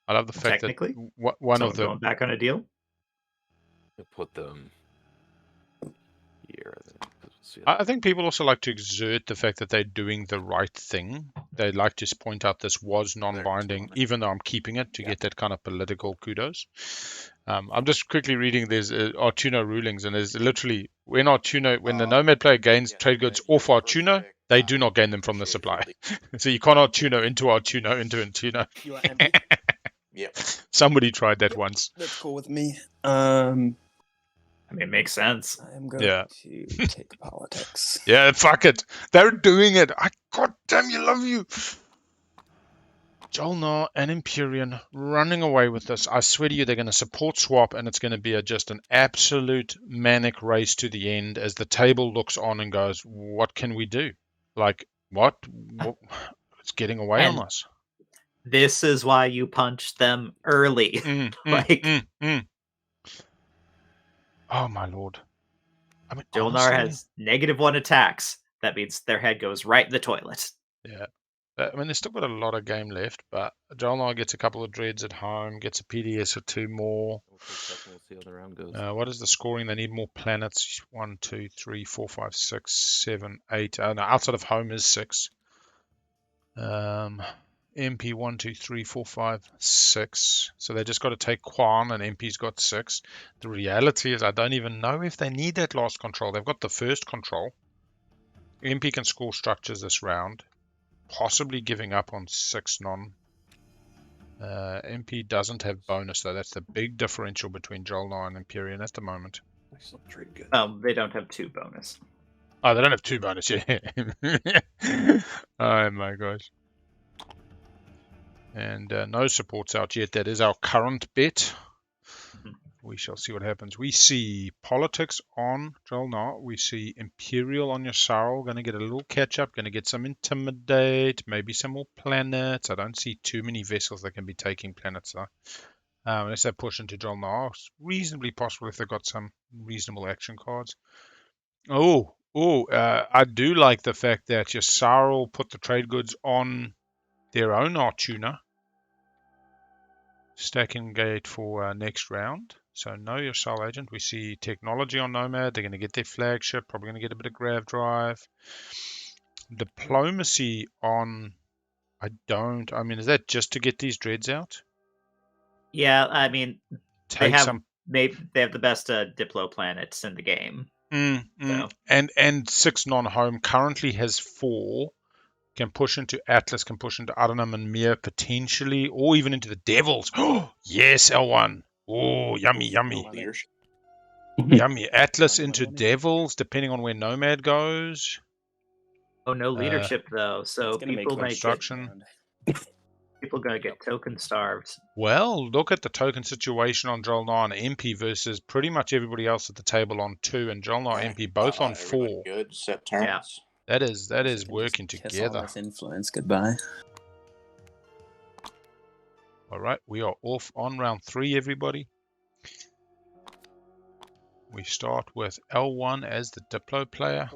I love the fact that Technically, one so of I'm the going back on a deal. I put them here. I think people also like to exert the fact that they're doing the right thing. They like to point out this was non-binding, even though I'm keeping it to get that kind of political kudos. I'm just quickly reading there's Artuno rulings, and there's literally when the Nomad player gains trade goods off Artuno, they do not gain them from the supply. So you can't Artuno into Artuno. You are empty. Yep. Somebody tried that once. That's cool with me. I mean, it makes sense. I am going Yeah. to take politics. Yeah, fuck it. They're doing it. God damn you, love you. JolNar and Empyrean running away with this. I swear to you, they're going to support swap, and it's going to be just an absolute manic race to the end as the table looks on and goes, what can we do? Like, what? It's getting away on us. This is why you punch them early. Oh, my lord. I mean, JolNar honestly, has -1 attacks. That means their head goes right in the toilet. Yeah. I mean, they've still got a lot of game left, but JolNar gets a couple of dreads at home, gets a PDS or 2 more. We'll see how the round goes. What is the scoring? They need more planets. 1, 2, 3, 4, 5, 6, 7, 8. No, outside of home is 6. MP 1, 2, 3, 4, 5, 6. So they just got to take Quan, and MP's got 6. The reality is I don't even know if they need that last control. They've got the first control. MP can score structures this round. Possibly giving up on 6 non. MP doesn't have bonus, though. That's the big differential between JolNar and Empyrean at the moment. They don't have 2 bonus. Oh, they don't have 2 bonus, yeah. Oh my gosh. And no supports out yet. That is our current bet. We shall see what happens. We see politics on JolNar. We see Imperial on Yssaril. Going to get a little catch up. Going to get some intimidate. Maybe some more planets. I don't see too many vessels that can be taking planets though. Unless they push into JolNar. It's reasonably possible if they've got some reasonable action cards. I do like the fact that Yssaril put the trade goods on their own Artuna. Stacking gate for next round. So no Yssaril agent. We see technology on Nomad. They're going to get their flagship. Probably going to get a bit of grav drive. Diplomacy on... I mean, is that just to get these dreads out? Yeah, I mean, they Take have some... they have the best Diplo planets in the game. So. And 6 non-home. Currently has 4. Can push into Atlas, can push into Adonam and Mir potentially, or even into the Devils. Oh, yes, L1. Oh, yummy. Yummy. Atlas into Devils, depending on where Nomad goes. Oh, no leadership, though, so people might construction. People going to get token starved. Well, look at the token situation on JolNar and MP versus pretty much everybody else at the table on 2, and JolNar and MP both on 4. Good set turns. Yeah. That is working together. All this influence goodbye. All right, we are off on round 3, everybody. We start with L1 as the Diplo player.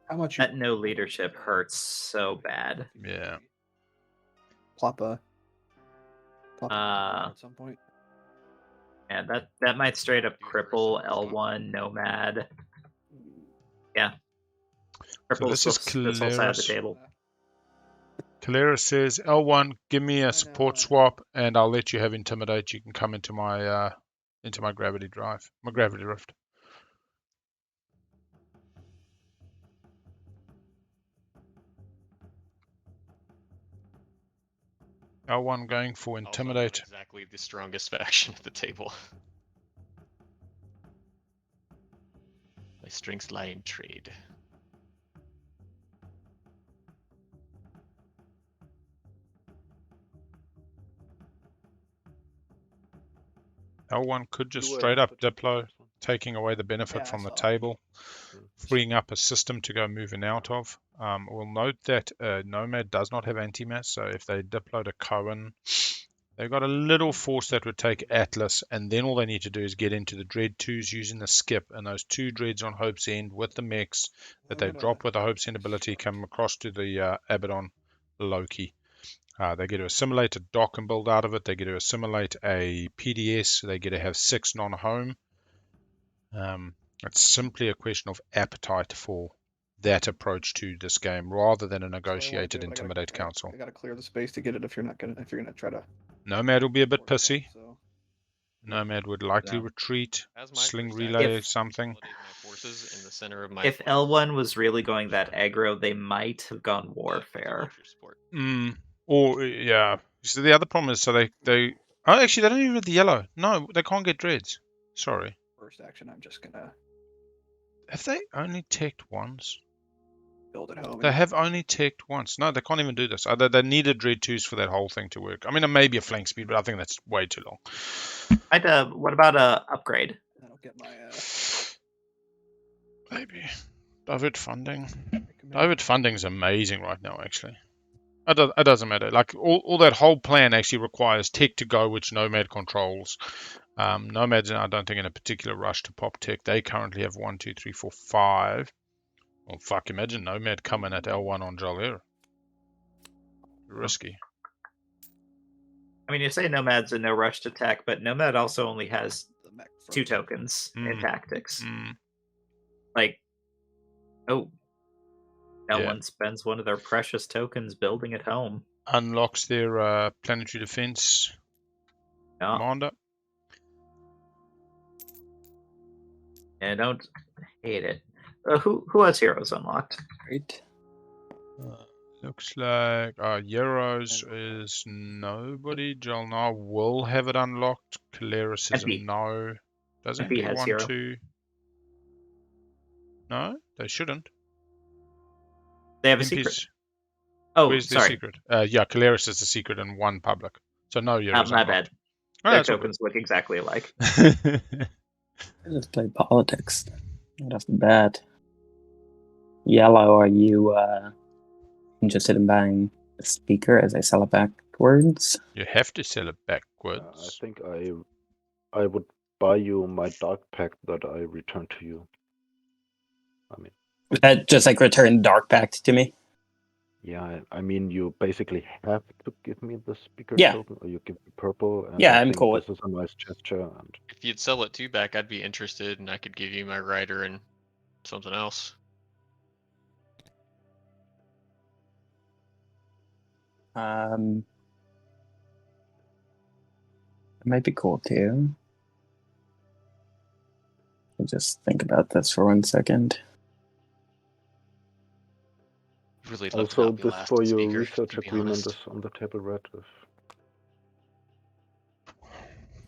How much? That no leadership hurts so bad. Yeah. Plop at some point. Yeah, that might straight up cripple L1 Nomad. Yeah. So this is Keleres. The table. Keleres says, L1, give me a support swap, and I'll let you have intimidate. You can come into my gravity drive, my gravity rift. L1 going for intimidate. Also not exactly the strongest faction at the table. My strengths lie in trade. L1 could just straight up Diplo, taking away the benefit from the table, freeing up a system to go moving out of. We'll note that Nomad does not have anti-mass, so if they Diplo to Cohen, They've got a little force that would take Atlas, and then all they need to do is get into the Dread 2s using the skip, and those 2 Dreads on Hope's End with the mechs that they've dropped with the Hope's End ability come across to the Abaddon Loki. They get to assimilate a dock and build out of it. They get to assimilate a PDS. They get to have 6 non-home. It's simply a question of appetite for that approach to this game, rather than a negotiated intimidate council. I gotta clear the space to get it if you're gonna try to. Nomad will be a bit pissy. So. Nomad would likely retreat, As my sling first relay, action, something. consolidate my forces in the center of my If flank. L1 was really going that aggro, they might have gone But warfare. your support. Or yeah. So the other problem is, so they oh, actually they don't even have the yellow. No, they can't get dreads. Sorry. First action, I'm just gonna Have they only teched once? build it home. They have only teched once. No, they can't even do this. They needed dread 2s for that whole thing to work. I mean, it may be a flank speed, but I think that's way too long. What about a upgrade? I don't get my Maybe. Divert funding. Divert funding is amazing right now, actually. It doesn't matter. Like, all that whole plan actually requires tech to go, which Nomad controls. Nomad's, I don't think, in a particular rush to pop tech. They currently have 1, 2, 3, 4, 5. Well, fuck, imagine Nomad coming at L1 on JolNar. Risky. I mean, you say Nomad's in no rush to tech, but Nomad also only has 2 tokens in tactics. Like, L1 spends one of their precious tokens building at home. Unlocks their planetary defense commander. Yeah, I don't hate it. Who has heroes unlocked? Great. Looks like Euros is nobody. JolNar will have it unlocked. Keleres is Empy. a no. Does Empy Empy has want hero. to? No, they shouldn't. They have a Empy's- secret. Oh, Where's their sorry. secret? Yeah, Keleres is the secret and 1 public. So no Euros My unlocked. bad. Oh, Their that's all good. tokens look exactly alike. Let's play politics. Right off the bat. Yellow, are you interested in buying a speaker as I sell it backwards? You have to sell it I backwards. think I would buy you my dark pack that I returned to you. I mean, Would that just like return Dark Pact to me? yeah, I mean, you basically have to give me the speaker Yeah. token, or you give me purple. And Yeah, I I'm think cool this is a nice gesture. And If you'd sell it 2 back, I'd be interested, and I could give you my rider and something else. It might be cool too. I'll just think about this for 1 second. Really love to also, not be this last for in your speaker, research to be agreement honest. is on the table, Red.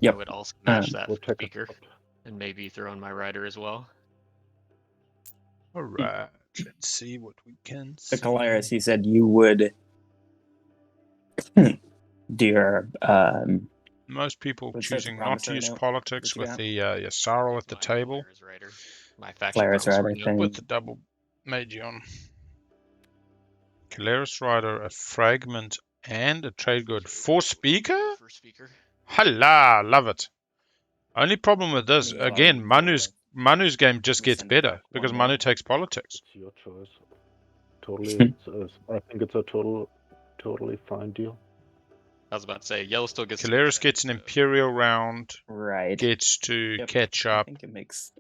Yep. I would also match that We'll for take it speaker, up. and maybe throw in my rider as well. Alright, let's see what we can So see. Keleres, you said you would do your Most people What's that, the choosing not to promissory use note politics that you with got? the Yssaril at the My table. Keleres rider. My faction Keleres promissory rider note. thing. With the double Magion. Keleres Rider, a fragment, and a trade good. For speaker? For speaker. Hala, love it. Only problem with this, Means I'll again, use, Manu's game just we'll gets send it better back because one Manu more. takes politics. It's your choice. Totally, I think it's a totally fine deal. I was about to say, yellow still gets. Keleres gets an Imperial round, Right. gets to Yep. catch I up. think it makes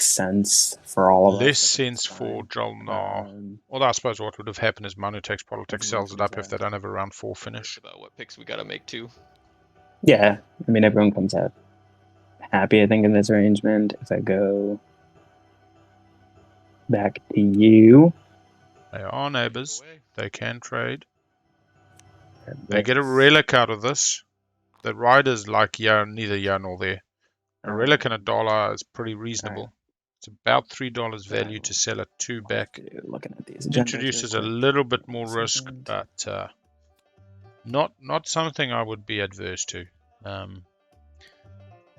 sense for all of us. Less I think sense it's for fine. JolNar. Although I suppose what would have happened is Manu takes politics, Everyone sells it up comes if they out. don't have a round 4 It's finish. about what picks we gotta make too. Yeah, I mean everyone comes out happy. I think in this arrangement. If I go back to you, They are neighbors. Away. They can trade. They get a relic out of this. The rider's like neither here nor there. A relic and $1 is pretty reasonable. It's about $3 value to sell it 2 back. Looking at these agendas Introduces a real quick. little bit more 1 risk, second. but not something I would be adverse to.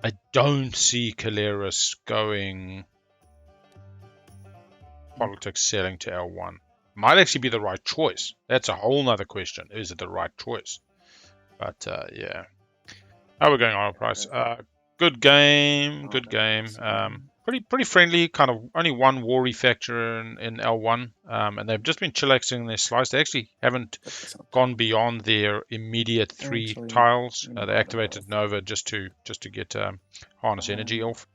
I don't see Keleres going politics selling to L1. Might actually be the right choice. That's a whole nother question. Is it the right choice? But yeah. How are we going oil price? Good game. Good game. Pretty friendly. Kind of only one war refactor in L1, and they've just been chillaxing their slice. They actually haven't gone beyond their immediate 3 tiles. They activated Nova just to get harness energy off.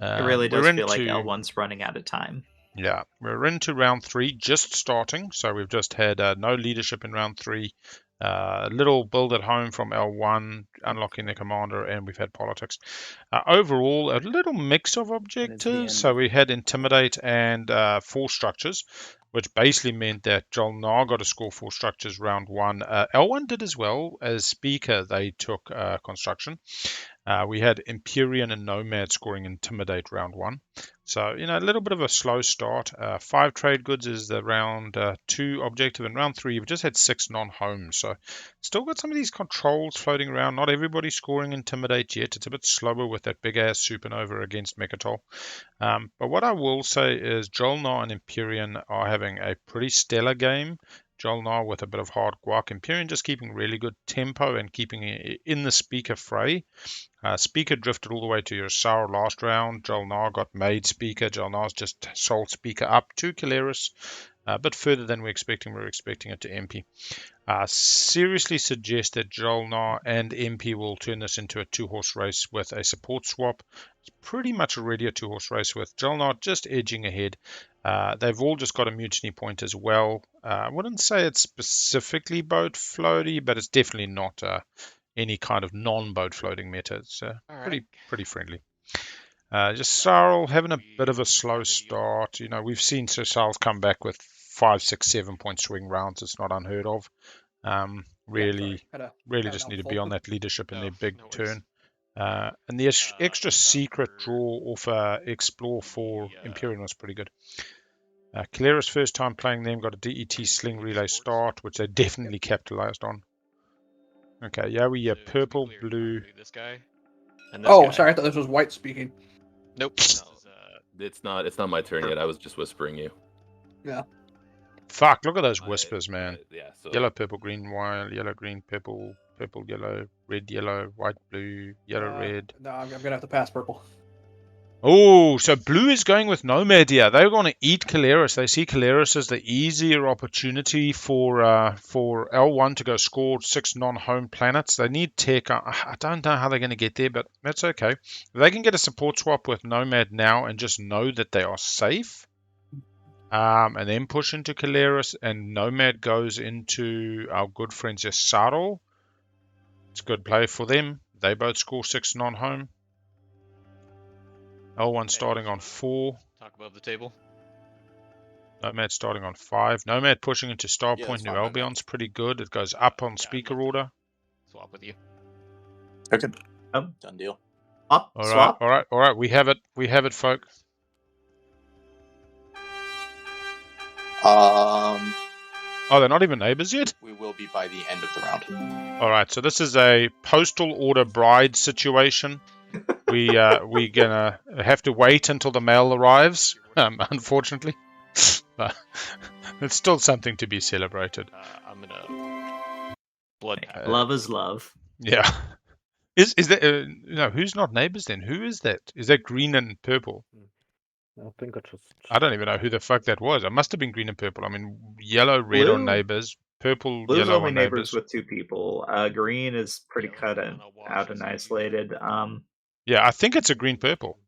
It really does we're feel like into- L1's running out of time. Yeah, we're into round 3, just starting. So we've just had no leadership in round 3. Little build at home from L1, unlocking the commander, and we've had politics. Overall, a little mix of objectives. So we had intimidate and 4 structures, which basically meant that JolNar got to score 4 structures round 1. L1 did as well as Speaker. They took construction. We had Empyrean and Nomad scoring intimidate round 1. So, a little bit of a slow start. 5 trade goods is the round 2 objective. In round 3, you've just had 6 non-homes. So, still got some of these controls floating around. Not everybody scoring intimidate yet. It's a bit slower with that big-ass supernova against Mechatol. But what I will say is JolNar and Empyrean are having a pretty stellar game. JolNar with a bit of hard guac. Empyrean just keeping really good tempo and keeping it in the Speaker fray. Speaker drifted all the way to Yssaril last round. JolNar got made Speaker. JolNar's just sold Speaker up to Keleres. A bit further than we're expecting. We're expecting it to Empy. Seriously suggest that JolNar and Empy will turn this into a 2-horse race with a support swap. It's pretty much already a 2-horse race with JolNar just edging ahead. They've all just got a mutiny point as well. I wouldn't say it's specifically boat floaty, but it's definitely not any kind of non-boat floating meta. It's pretty friendly. Yssaril having a bit of a slow start. We've seen Yssaril come back with 5, 6, 7 point swing rounds. It's not unheard of. Really just need to be on that leadership in their big turn. And the extra secret draw off Explore for Empyrean was pretty good. Keleres first time playing them, got a DET sling relay start, which they definitely capitalized on. Okay, yeah, we have purple, blue. This guy. Oh, sorry, I thought this was white speaking. Nope. It's not my turn yet. I was just whispering you. Yeah. Fuck, look at those whispers, man. Yeah. So Yellow, purple, green, white, yellow, green, purple, purple, yellow, red, yellow, white, blue, yellow, red. No, I'm gonna have to pass purple. Oh, so blue is going with Nomad here. They're going to eat Keleres. They see Keleres as the easier opportunity for L1 to go score 6 non-home planets. They need tech. I don't know how they're going to get there, but that's okay. If they can get a support swap with Nomad now and just know that they are safe, and then push into Keleres, and Nomad goes into our good friends Yssaril, it's a good play for them. They both score 6 non-home. L1 starting on 4. Talk above the table. Nomad starting on 5. Nomad pushing into Starpoint New Albion's pretty good. It goes up on speaker order. Swap with you. Okay. Oh. Done deal. Up, swap. All right. We have it, folk. Oh, they're not even neighbors yet? We will be by the end of the round. All right, so this is a postal order bride situation. We're gonna have to wait until the mail arrives, unfortunately. But it's still something to be celebrated. I'm gonna blood. Love is love. Yeah. Is that no? Who's not neighbors then? Who is that? Is that green and purple? I think I just. I don't even know who the fuck that was. It must have been green and purple. I mean, yellow, red Blue? are neighbors. Purple, Blue's yellow only are neighbors neighbors. with 2 people. Green is pretty cut out and isolated. Yeah, I think it's a green purple.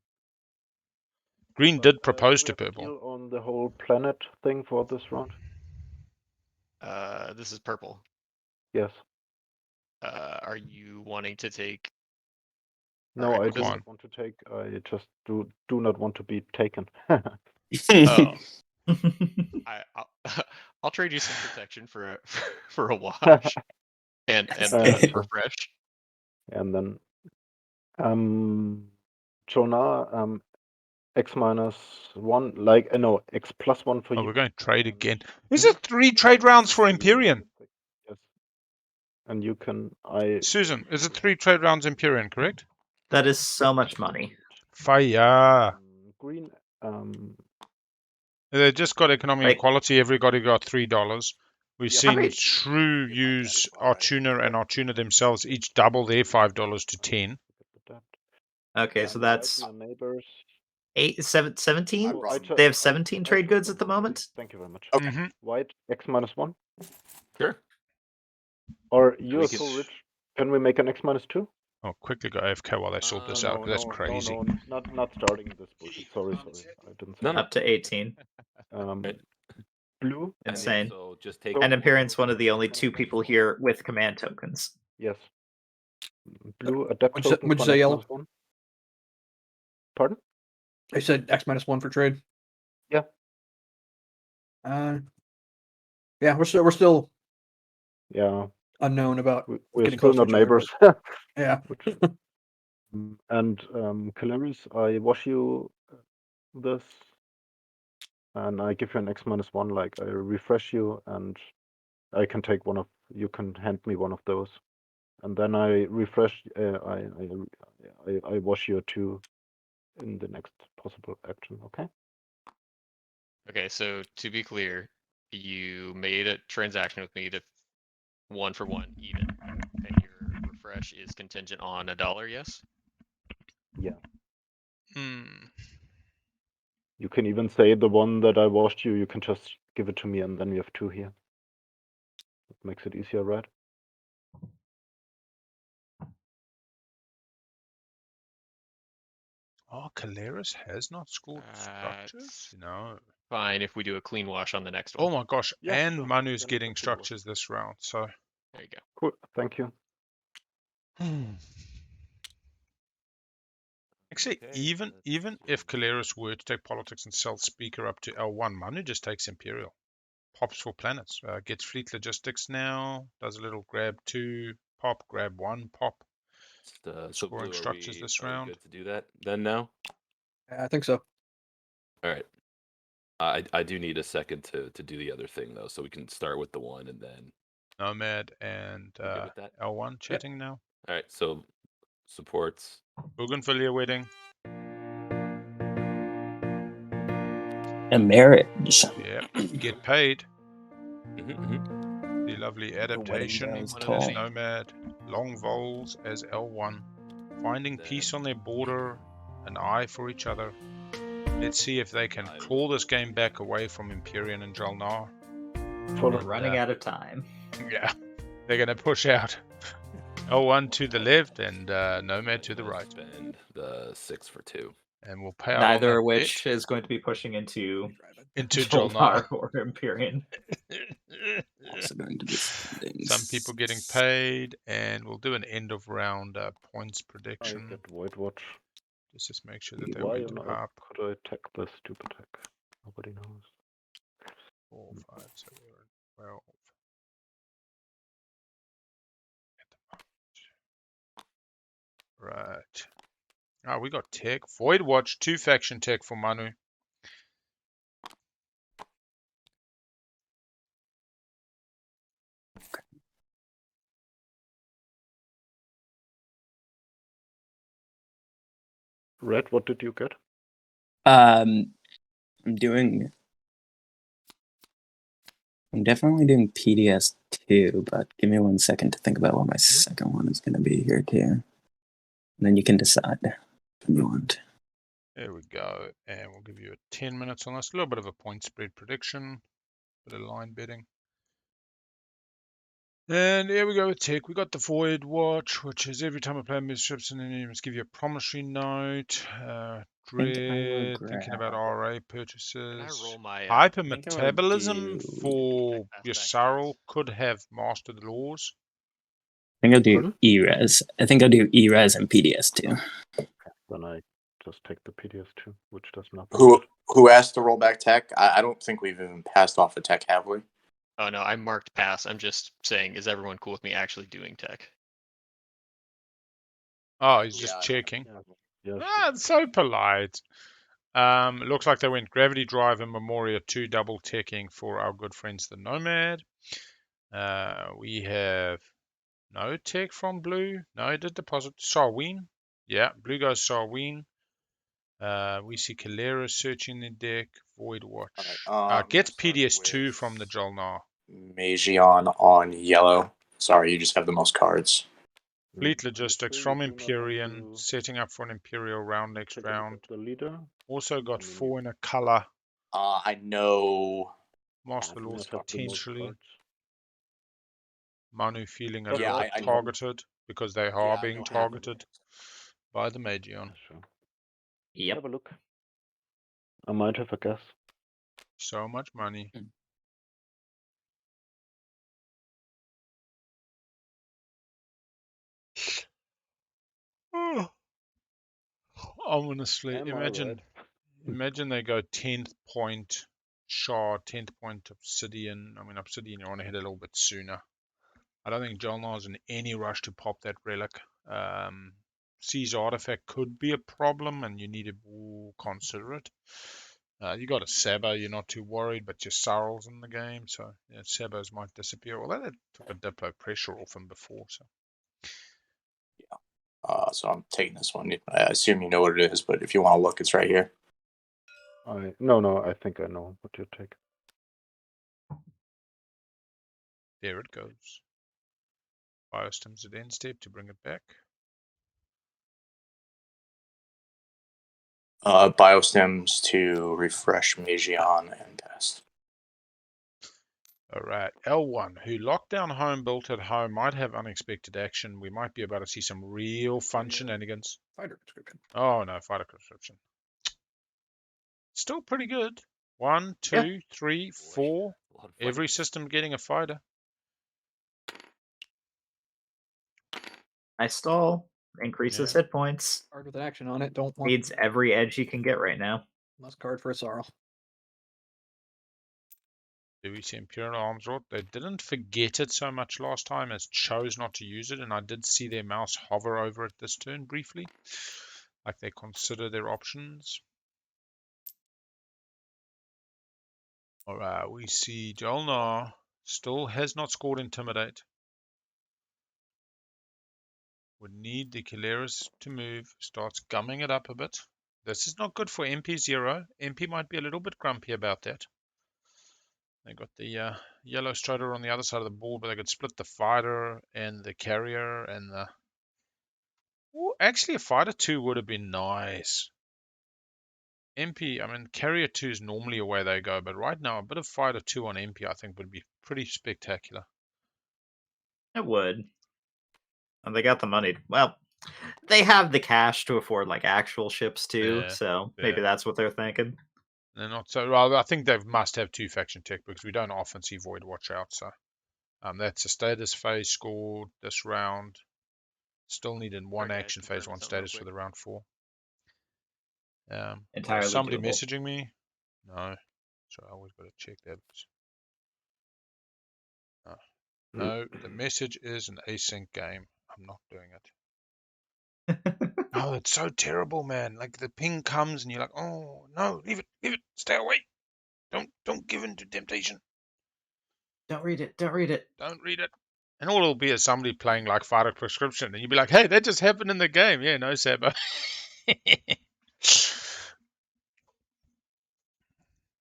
Green did propose to Do you have a purple. deal on the whole planet thing for this round? This is purple. Yes. Are you wanting to take? No, Alright, I what do does not want to take. I just do not want to be taken. Oh. I'll trade you some protection for a wash and refresh. And then JolNar, X-1, like no, X+1 for you. Oh, we're going to trade again. Is it 3 trade rounds for Empyrean? Yes. And you can Susan, is it 3 trade rounds Empyrean, correct? That is so much money. Fire. green. They just got economic Like- equality. Everybody got $3. We've Yep. seen Alright. Shrew use Artuna and Artuna themselves each double their $5 to 10. Okay, so that's Your neighbors. 17? Oh, I They have I 17 trade checked goods at the them already. moment? Thank you very much. Okay. Mm-hmm. White X-1. Sure. Or you we are can- so rich. Can we make an X-2? Oh, quickly go AFK while they sort this out. That's crazy. No, not starting this bullshit. Sorry. I didn't say No, no. Up to 18. Right. Blue. Insane. So just take. And Empyrean's one of the only 2 people here with command tokens. Yes. Blue adept What'd you say, yellow? X-1. Pardon? I said X-1 for trade. Yeah. Yeah, we're still Yeah. unknown about. We're getting still close to not each other, neighbors. Yeah. And Keleres, I wash you this, and I give you an X-1. Like I refresh you, and I can take one of. You can hand me one of those, and then I refresh. I wash your 2 in the next possible action. Okay. Okay, so to be clear, you made a transaction with me to 1 for 1 even, and your refresh is contingent on $1. Yes. Yeah. Hmm. You can even say the one that I washed you. You can just give it to me, and then we have 2 here. It makes it easier, right? Oh, Keleres has not scored structures? No. Fine if we do a clean wash on the next Oh one. my gosh, Yeah, and sure. Manu's Then getting it's a clean wash. structures this round, so. There you go. Cool. Thank you. Actually, Okay, even let's if see. Keleres were to take politics and sell Speaker up to L1, Manu just takes Imperial. Pops for planets. Gets fleet logistics now. Does a little grab 2, pop, grab 1, pop. So Scoring Blue, structures this are we round. good to do that then now? I think so. All right. I do need a second to do the other thing though, so we can start with the 1 and then. Nomad and You good with that? L1 chatting now. All right. So supports. Bougainvillea wedding. A marriage. Yep. Get paid. Mm-hmm. The lovely wedding adaptation vows as tall. Nomad. Long vols as L1. Finding peace on their border. An eye for each other. Let's see if they can claw this game back away from Empyrean and JolNar. We're running out of time. Yeah. They're going to push out. L1 to the left and Nomad to the right. Spend the 6 for 2. And we'll pay out Neither on of that which bet is going to be pushing into into JolNar. or Empyrean. Also going to be spending Some people getting paid, and we'll do an end of round points I prediction. get Void Watch. Just make sure that they Why went on earth up. could I tech this stupid tech? Nobody knows. 4, 5, 7, 12. Right. Oh, we got tech. Void Watch, 2 faction tech for Manu. Red, what did you get? I'm definitely doing PDS 2, but give me 1 second to think about what my second one is going to be here too. And then you can decide if you want. There we go. And we'll give you 10 minutes on this. A little bit of a point spread prediction. Bit of line betting. And here we go with tech. We got the Void Watch, which is every time a player moves ships and then must give you a promissory note. Dread, thinking about RA purchases. Can I roll my Hypermetabolism do- for Can I pass back Yssaril these? could have mastered the laws. I think I'll do Pardon? ERES. I think I'll do ERES and PDS 2. Then I just take the PDS2, which does nothing. Who asked to roll back tech? I don't think we've even passed off a tech, have we? Oh no, I marked pass. I'm just saying, is everyone cool with me actually doing tech? Oh, he's just checking. Yes. Ah, it's so polite. Looks like they went Gravity Drive and Memoria 2 double teching for our good friends the Nomad. We have no tech from Blue. No, it did deposit. Sarween. Yeah, Blue goes Sarween. We see Keleres searching the deck. Void Watch. All right, Gets start PDS2 with- from the JolNar. Magion on yellow. Sorry, you just have the most cards. Fleet logistics from You do not want Empyrean, to setting up for an Imperial round next take a look at round. the leader. Also got I mean, 4 in a color. I know. Master do Lords not have the most potentially. cards. Manu feeling a Yeah, little bit I know. targeted because they are Yeah, I being know half of it. targeted by the Magion. Yeah, sure. Yep. Have a look. I might have a guess. So much money. Honestly, Am I imagine right? they go 10th point Shard, 10th point Obsidian. I mean, Obsidian, you want to hit a little bit sooner. I don't think JolNar's in any rush to pop that relic. Caesar artifact could be a problem, and you need to consider it. You got a Sabo, you're not too worried, but your Yssarils in the game, so yeah, Sabos might disappear. Although that took a dip of pressure off him before, so. So I'm taking this one. I assume you know what it is, but if you want to look, it's right here. No, I think I know what you take. There it goes. Biostims at end step to bring it back. Biostims to refresh Magion and test. Alright, L1, who locked down home, built at home, might have unexpected action. We might be about to see some real fun shenanigans. Fighter conscription. Oh no, fighter conscription. Still pretty good. 1, 2, 3, 4. A lot of Every fighters. system getting a fighter. I stall. Increases hit points. Card with an action on it. Don't want Needs every edge you can get right now. must card for Yssaril. Do we see Imperial Arms Rot? They didn't forget it so much last time as chose not to use it, and I did see their mouse hover over it this turn briefly. Like they consider their options. Alright, we see JolNar still has not scored Intimidate. Would need the Keleres to move, starts gumming it up a bit. This is not good for MP0. MP might be a little bit grumpy about that. They got the yellow Strider on the other side of the board, but they could split the fighter and the carrier and the... Ooh, actually, a fighter 2 would have been nice. MP, I mean, carrier 2 is normally away they go, but right now, a bit of fighter 2 on MP, I think, would be pretty spectacular. It would. And they got the money. Well, they have the cash to afford like actual ships too, Yeah, so maybe that's what they're thinking. They're not so. Well, I think they must have 2 faction tech because we don't often see Void Watch out. So that's a status phase scored this round. Still needed 1 Sorry, action guys, phase, confirming 1 something real status for quick. the round 4. Entirely somebody doable. messaging me? No. So I always got to check that. No, the message is an async game. I'm not doing it. Oh, it's so terrible, man. Like the ping comes and you're like, oh no, leave it, stay away. Don't give in to temptation. Don't read it. Don't read it. Don't read it. And all it'll be is somebody playing like Fighter Prescription, and you'll be like, hey, that just happened in the game. Yeah, no, Sabo.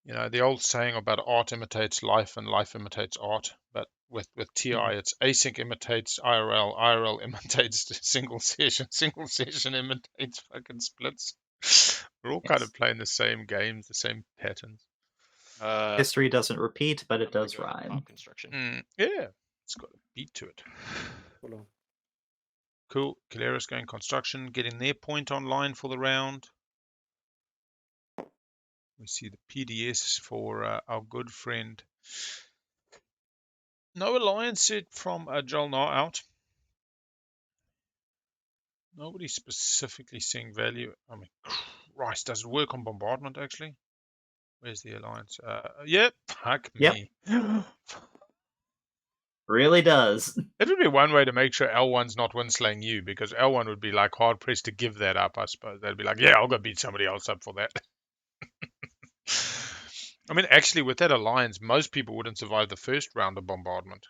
You know, the old saying about art imitates life and life imitates art, but with TI, it's async imitates IRL, IRL imitates single session imitates fucking splits. We're all kind of playing the same games, the same patterns. History doesn't repeat, but it I'm gonna does go rhyme. pop construction. Yeah, it's got a beat to it. Cool. Keleres going construction, getting their point online for the round. We see the PDS for our good friend. No alliance set from JolNar out. Nobody specifically seeing value. I mean, Christ, does it work on bombardment actually? Where's the alliance? Yep, fuck me. Really does. It would be one way to make sure L1's not winslaying you, because L1 would be like hard pressed to give that up, I suppose. They'd be like, yeah, I'll go beat somebody else up for that. I mean, actually, with that alliance, most people wouldn't survive the first round of bombardment.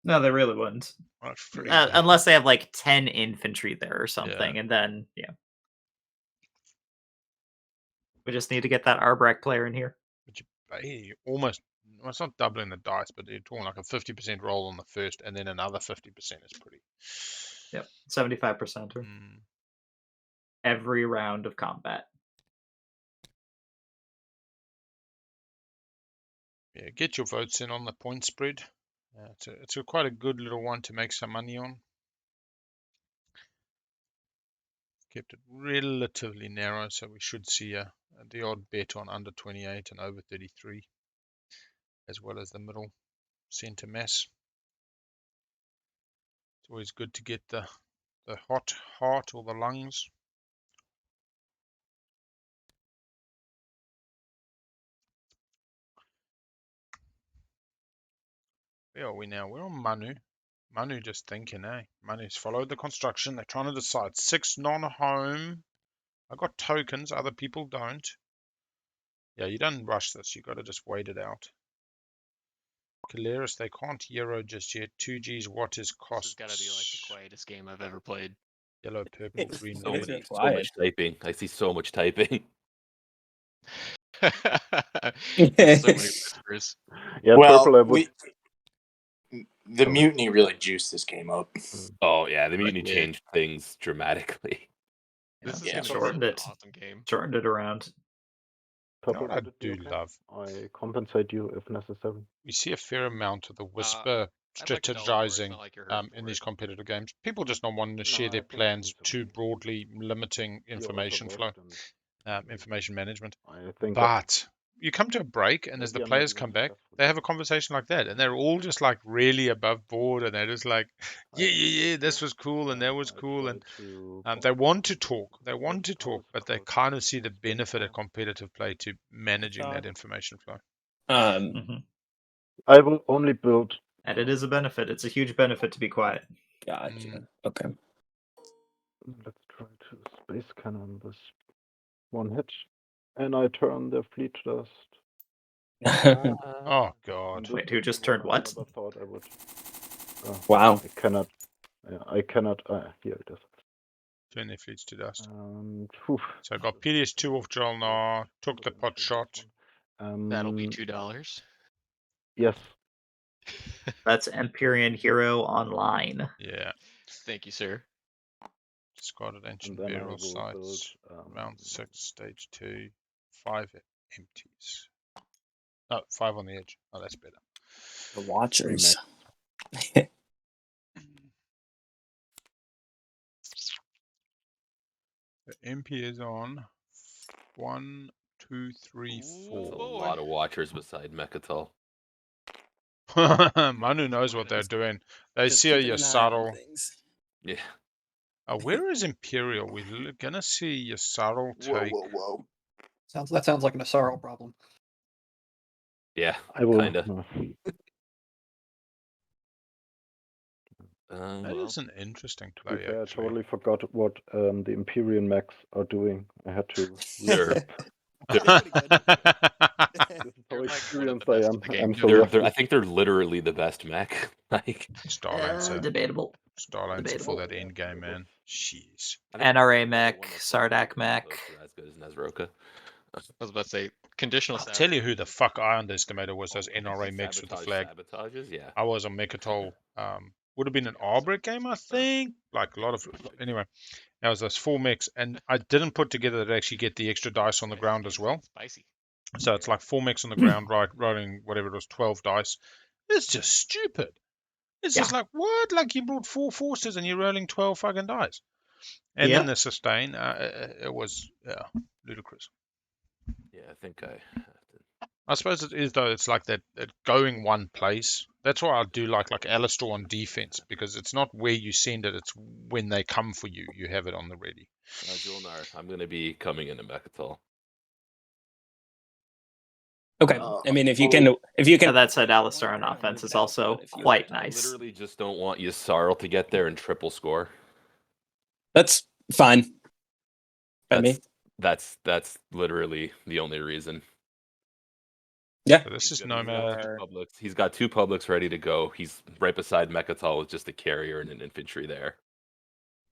No, they really wouldn't. Unless they have like 10 infantry there or something, and then, yeah. We just need to get that Arbrak player in here. But you almost, well, it's not doubling the dice, but you're talking like a 50% roll on the first, and then another 50% is pretty. Yep, 75% every round of combat. Yeah, get your votes in on the point spread. It's quite a good little one to make some money on. Kept it relatively narrow, so we should see the odd bet on under 28 and over 33, as well as the middle center mass. It's always good to get the hot heart or the lungs. Where are we now? We're on Manu. Manu just thinking, eh? Manu's followed the construction. They're trying to decide 6 non-home. I got tokens, other people don't. Yeah, you don't rush this. You got to just wait it out. Keleres, they can't Euro just yet. 2Gs, what is cost? This has got to be like the quietest game I've ever played. Yellow, purple, green, So red. much typing. I see so much typing. So many whispers. Yeah, Well, purple. I would. the mutiny really juiced this game up. Oh yeah, the mutiny Yeah. changed things dramatically. This is Yeah, gonna shortened be an it. awesome game. Shortened it around. Purple, what I would it be do okay? love? I compensate you if necessary. We see a fair amount of the whisper I'd like $1 more. It's strategizing not like you're hurting in for these it. competitive games. People just not wanting to No, share I their think plans it's too okay. broadly, limiting You're information flow, overworked and information management. I think But you come to a break, and as the maybe I'm players not come more back, successful. they have a conversation like that, and they're all just like really above board, and they're just like, yeah, this was cool, and that was cool, and they want to talk. They want to talk, but they kind of see the benefit of competitive play to managing that information flow. I will only build. And it is a benefit. It's a huge benefit to be quiet. Gotcha. Okay. Let's try to space cannon this one hit, and I turn the fleet dust. Oh God! Wait, who just turned what? I thought I would. Wow. I cannot. I cannot. Here it is. Turn their fleets to dust. Whew. So I got PDS2 off JolNar, took the pot shot. That'll be $2. Yes. That's Empyrean Hero Online. Yeah. Thank you, sir. Discarded Ancient And then I Burial will build, Sites. Round 6, Stage 2. 5 empties. Oh, 5 on the edge. Oh, that's better. The Watchers. The MP is on 1, 2, 3, That's 4. a lot of watchers beside Mechatol. Manu knows what they're doing. They see a Yssaril. Yeah. Where is Imperial? We're gonna see Yssaril take. Whoa. That sounds like an Yssaril problem. Yeah. I will. Kinda. That is an interesting To be play, fair, I actually. totally forgot what the Imperial mechs are doing. I had to. They're This is how They're like one of experienced the I best am. of the game. I'm so I rusty. think they're literally the best mech. Like Starlancer. Debatable. Starlancer for that Debatable. end game, man. Jeez. NRA mech, Sardak mech. As good as Nezroka. I was about to say conditional. I'll tell you who the fuck I underestimated was those NRA Easy mechs with the sabotage flag. sabotages, yeah. I was on Mechatol. Would have been an Arbor game, I think. Like a lot of. Anyway, that was those 4 mechs, and I didn't put together that actually get the extra dice on the ground as well. Spicy. So it's like 4 mechs on the ground, right, rolling whatever it was, 12 dice. It's just stupid. It's just like, what? Like you brought 4 forces and you're rolling 12 fucking dice. And then the sustain, it was ludicrous. Yeah, I think I suppose it is, though. It's like that going one place. That's why I do like Alistor on defense, because it's not where you send it, it's when they come for you. You have it on the ready. JolNar, I'm going to be coming into Mechatol. Okay. I mean, if you can. That said, Alistar on offense is also quite nice. I literally just don't want Yssaril to get there and triple score. That's fine. By me. That's literally the only reason. Yeah. So this is Nomad. He's got 2 publics ready to go. He's right beside Mechatol with just a carrier and an infantry there.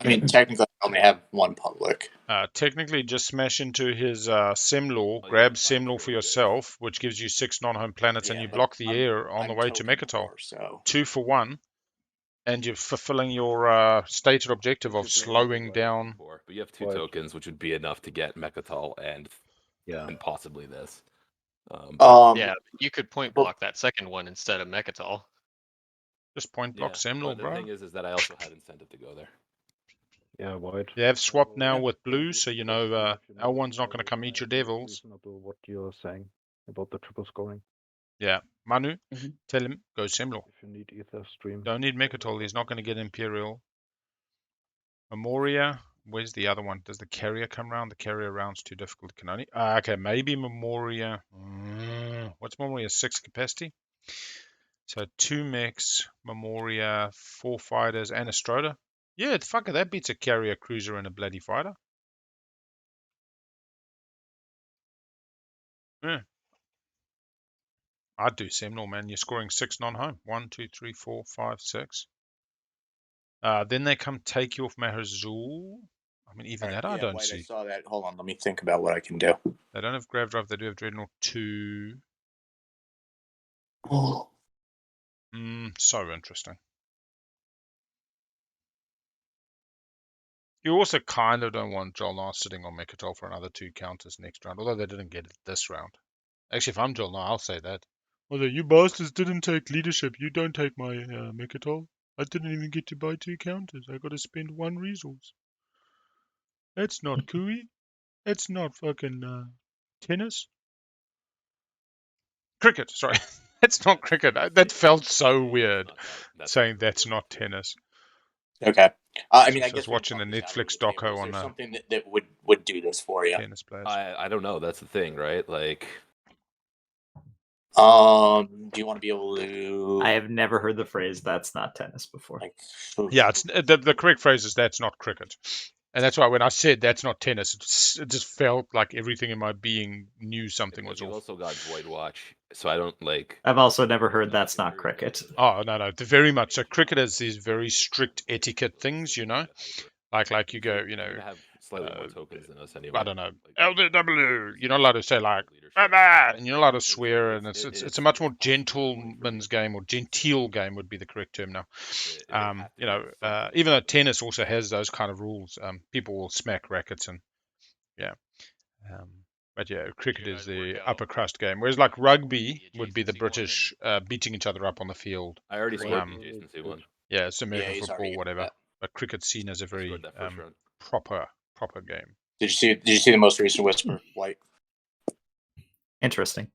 I mean, technically, I only have one public. Technically, just smash into his Semlor, grab Semlor for yourself, which gives you 6 non-home planets, and you block the air on the way to Mechatol. So 2 for 1, and you're fulfilling your stated objective of slowing down. But you have 2 tokens, which would be enough to get Mechatol and possibly this. Yeah, you could point block that second one instead of Mechatol. Just point block Semlor, the bro. thing is that I also had incentive to go there. Yeah, white. You have swapped now with blue, so you know L1's not going to come eat your devils. Reasonable what you're saying about the triple scoring. Yeah, Manu, tell him, go Semlor. If you need ether stream. Don't need Mechatol, he's not going to get Imperial. Memoria, where's the other one? Does the carrier come round? The carrier round's too difficult. It can only... okay, maybe Memoria. What's Memoria? 6 capacity? So 2 mechs, Memoria, 4 fighters, and a Stroder. Yeah, fuck it, that beats a carrier cruiser and a bloody fighter. Yeah. I'd do Semlor, man. You're scoring 6 non-home. 1, 2, 3, 4, 5, 6. Then they come take you off Mahazul. I mean, even that I don't see. I saw that. Hold on, let me think about what I can do. They don't have Grave Drive. They do have Dreadnought 2. So interesting. You also kind of don't want JolNar sitting on Mechatol for another 2 counters next round, although they didn't get it this round. Actually, if I'm JolNar, I'll say that. Although you bastards didn't take leadership, you don't take my Mechatol. I didn't even get to buy 2 counters. I got to spend 1 resource. That's not cooey. That's not fucking tennis. Cricket, sorry. That's not cricket. That felt so weird, saying that's not tennis. Okay. I mean, I was guess watching the Netflix doco on something that would do this for you. Tennis players. I don't know. That's the thing, right? Like, do you want to be able to? I have never heard the phrase "that's not tennis" before. Yeah, it's the correct phrase is "that's not cricket," and that's why when I said "that's not tennis," it just felt like everything in my being knew something was off. You've also got Void Watch, so I don't like. I've also never heard "that's not cricket." Oh no, very much. So cricket has these very strict etiquette things, you know, like you go, you know. Have slightly more tokens than us anyway. I don't know. LDW. You're not allowed to say like and you're not allowed to swear, and it's a much more gentleman's game, or genteel game would be the correct term now. You know, even though tennis also has those kind of rules, people will smack rackets and yeah. But yeah, cricket is the upper crust game, whereas like rugby would be the British beating each other up on the field. I already scored the adjacency one. Yeah, it's American football, whatever. But cricket's seen as a very proper game. Did you see the most recent Whisper White? Interesting.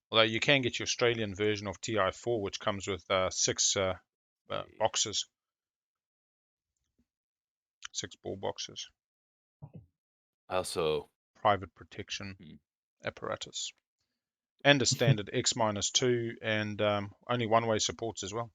Although you can get your Australian version of TI4, which comes with 6 boxes. 6 ball boxes. Also, private protection apparatus. And a standard X-2 and only one-way supports as well.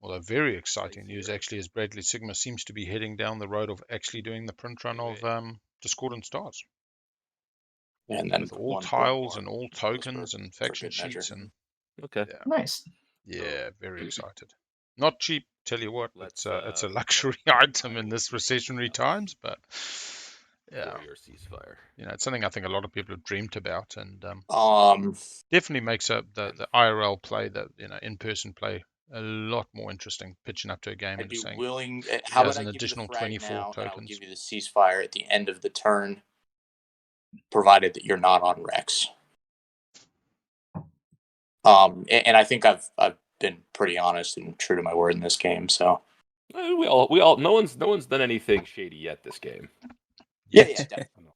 Although very exciting news actually, as Bradley Sigma seems to be heading down the road of actually doing the print run of Discordant Stars. And then with all tiles and all tokens and faction sheets and okay, yeah. Nice. Yeah, very excited. Not cheap, tell you what. It's a luxury item in this recessionary times, but yeah, ceasefire. You know, it's something I think a lot of people have dreamed about, and definitely makes up the IRL play, that in-person play, a lot more interesting. Pitching up to a game I'd and be saying, willing. How about an I give additional you the frag 24 now, tokens. and I'll give you the ceasefire at the end of the turn, provided that you're not on Rex. And I think I've been pretty honest and true to my word in this game. So we all no one's done anything shady yet this game. Yeah, definitely.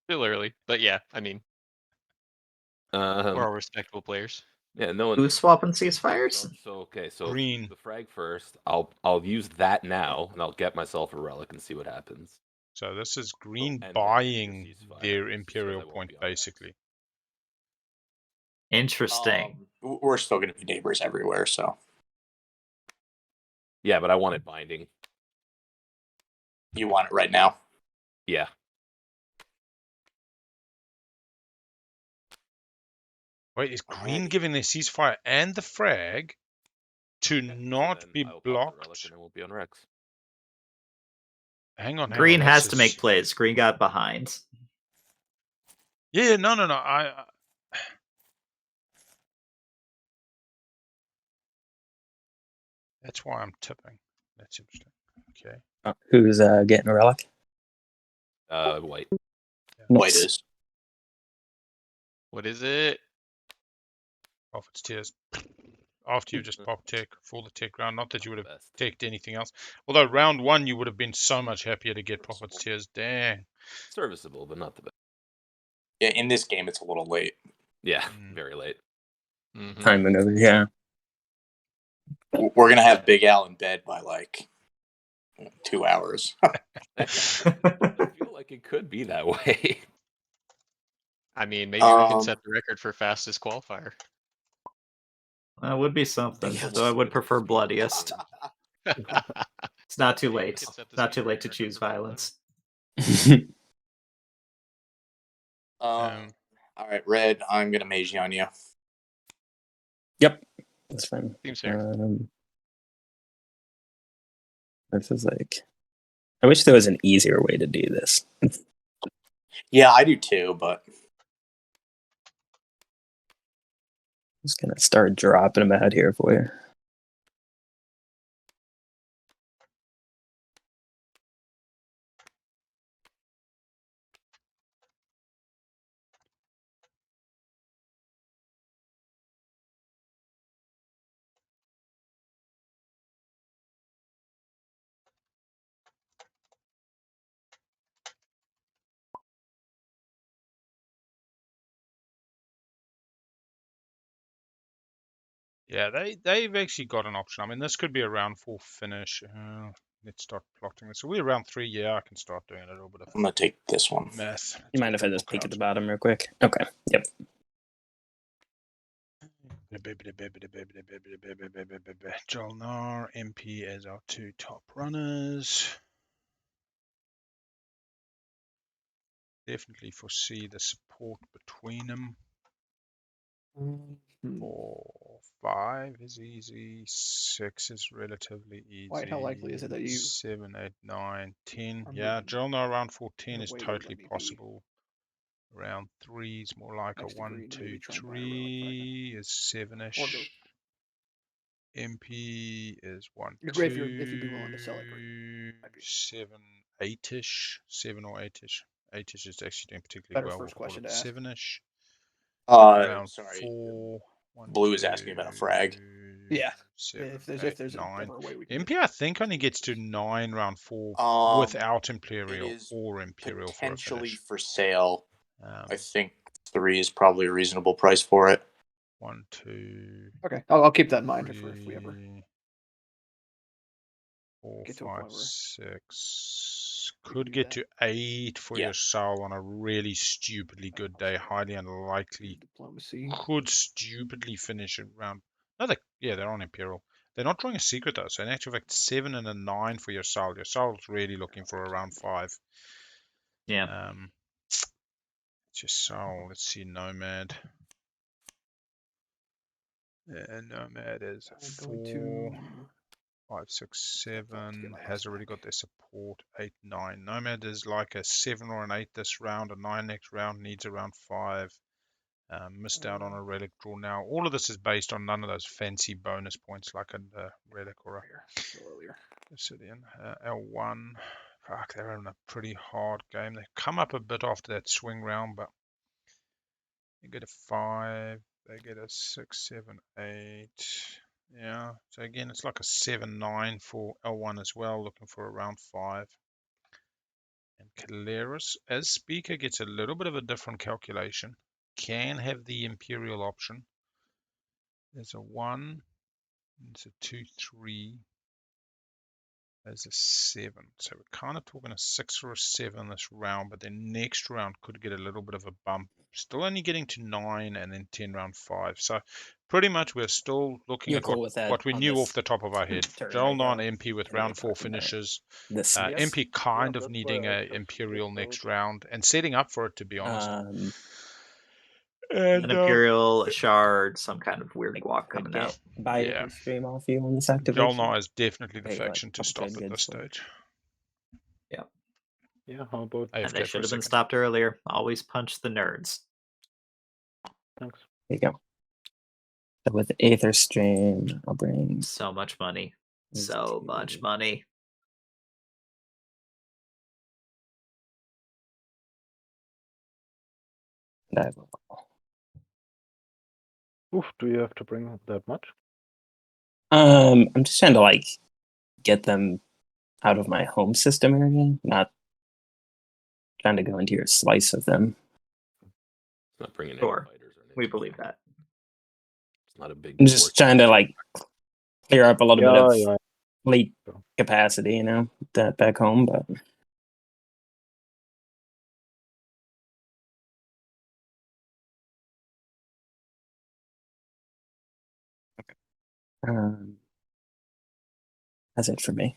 Still early, but yeah, I mean, we're all respectable players. Yeah, no one. Who's swapping ceasefires? So green. The frag first. I'll use that now, and I'll get myself a relic and see what happens. So this is green buying their Imperial point, basically. Interesting. We're still going to be neighbors everywhere, so. Yeah, but I want it binding. You want it right now? Yeah. Wait, is green Alrighty. giving their ceasefire and the frag to Okay, so not then be I will pop the relic blocked? and it will be on Rex. Hang on. Green this has to make is- plays. Green got behind. Yeah, no. That's why I'm tipping. That's interesting. Okay. Who's getting a relic? White. White Nice. is. What is it? Prophet's Tears. After you just pop tech for the tech round. Not that you would have Best. teched anything else. Although round 1 you would have been so much happier to get Prophet's Tears. Dang. Serviceable, but not the best. Yeah, in this game, it's a little late. Yeah, Mm. very late. Mhm. Time maneuver, yeah. We're gonna have Big Al in bed by like 2 hours. I feel like it could be that way. I mean, maybe we can Um, set the record for fastest qualifier. That would be something. Yeah, Though I would prefer bloodiest. It's not too We late. could set the Not too speed late to record choose for Big violence. all right, Red. I'm gonna mage on you. Yep, that's fine. Seems fair. This is like, I wish there was an easier way to do this. Yeah, I do too, but Just gonna start dropping them out here for you. Yeah, they've actually got an option. I mean, this could be a round 4 finish. Let's start plotting this. So we're round 3. Yeah, I can start doing a little bit of I'm gonna take this one. math. You mind if I just peek at the bottom real quick? Okay. Yep. JolNar, Empy as our 2 top runners. Definitely foresee the support between them. 4, 5 is easy. 6 is relatively easy. White, how likely is it that you 7, 8, 9, 10. are Yeah, moving JolNar around 14 in a is way that totally let me be possible. Round 3 is more like a next to 1, green, 2, maybe try and buy a relic fragment. 3 is 7ish. Or go. MP is 1, If 2, you'd be willing to sell it, might be 7, 8ish. 7 or 8ish. 8ish is actually doing particularly better well. first We'll call question it to ask. 7ish. Round Sorry. 4. 1, Blue 2, is asking about a frag. Yeah. 7, If 8, there's 9. ever a way we can MP, I think, only gets to 9 round 4 without It Imperial is or Imperial for a potentially finish. for sale. Um, I think 3 is probably a reasonable price for it. 1, 2, Okay, I'll keep that in mind if we ever 3, 4, get to a 5, point where 6. we can Could do get that. to 8 for Yeah. your Sal on a really stupidly good day. Highly unlikely. diplomacy. Could stupidly finish it round. No, they're on Imperial. They're not drawing a secret though. So in actual fact, 7 and a 9 for your Sal. Your Sal's really looking for around 5. Yeah. It's your Sal. Let's see, Nomad. Nomad is I'm 4. going to 5, 6, get 7 my has ass already back. got their support. 8, 9. Nomad is like a 7 or an 8 this round. A 9 next round needs around 5. Missed out on a relic draw now. All of this is based on none of those fancy bonus points like a relic or a earlier. Obsidian. L1. Fuck, they're in a pretty hard game. They come up a bit after that swing round, but they get a 5. They get a 6, 7, 8. Yeah, so again, it's like a 7, 9 for L1 as well, looking for around 5. And Keleres, as speaker, gets a little bit of a different calculation. Can have the Imperial option. There's a 1, there's a 2, 3, there's a 7. So we're kind of talking a 6 or a 7 this round, but then next round could get a little bit of a bump. Still only getting to 9 and then 10 round 5. So pretty much we're still looking You're at cool with that what we on knew this off the top of our head. turn, JolNar right, and MP with What are we round 4 talking about? finishes. This. MP kind Yeah, of that's needing why I a just Imperial did next those. round and setting up for it, to be honest. And An Imperial, a shard, some kind of weird guac I coming get out. buy Yeah. a stream off you on this activation. JolNar is definitely the Hey, like, faction to couple stop trade at goods this for it. stage. Yeah, how about And they AFK for should a have been second. stopped earlier. Always punch the nerds. thanks? There you go. So with Aether Stream, I'll bring So much money. these So two. much money. That. Oof, do you have to bring that much? I'm just trying to like get them out of my home system area, not trying to go into your slice of them. It's not bringing any Sure. fighters or We ninjas. believe that. It's not a big. I'm just trying to like clear up a little bit of Yeah. fleet Sure. capacity, you know, that back home, but that's it for me.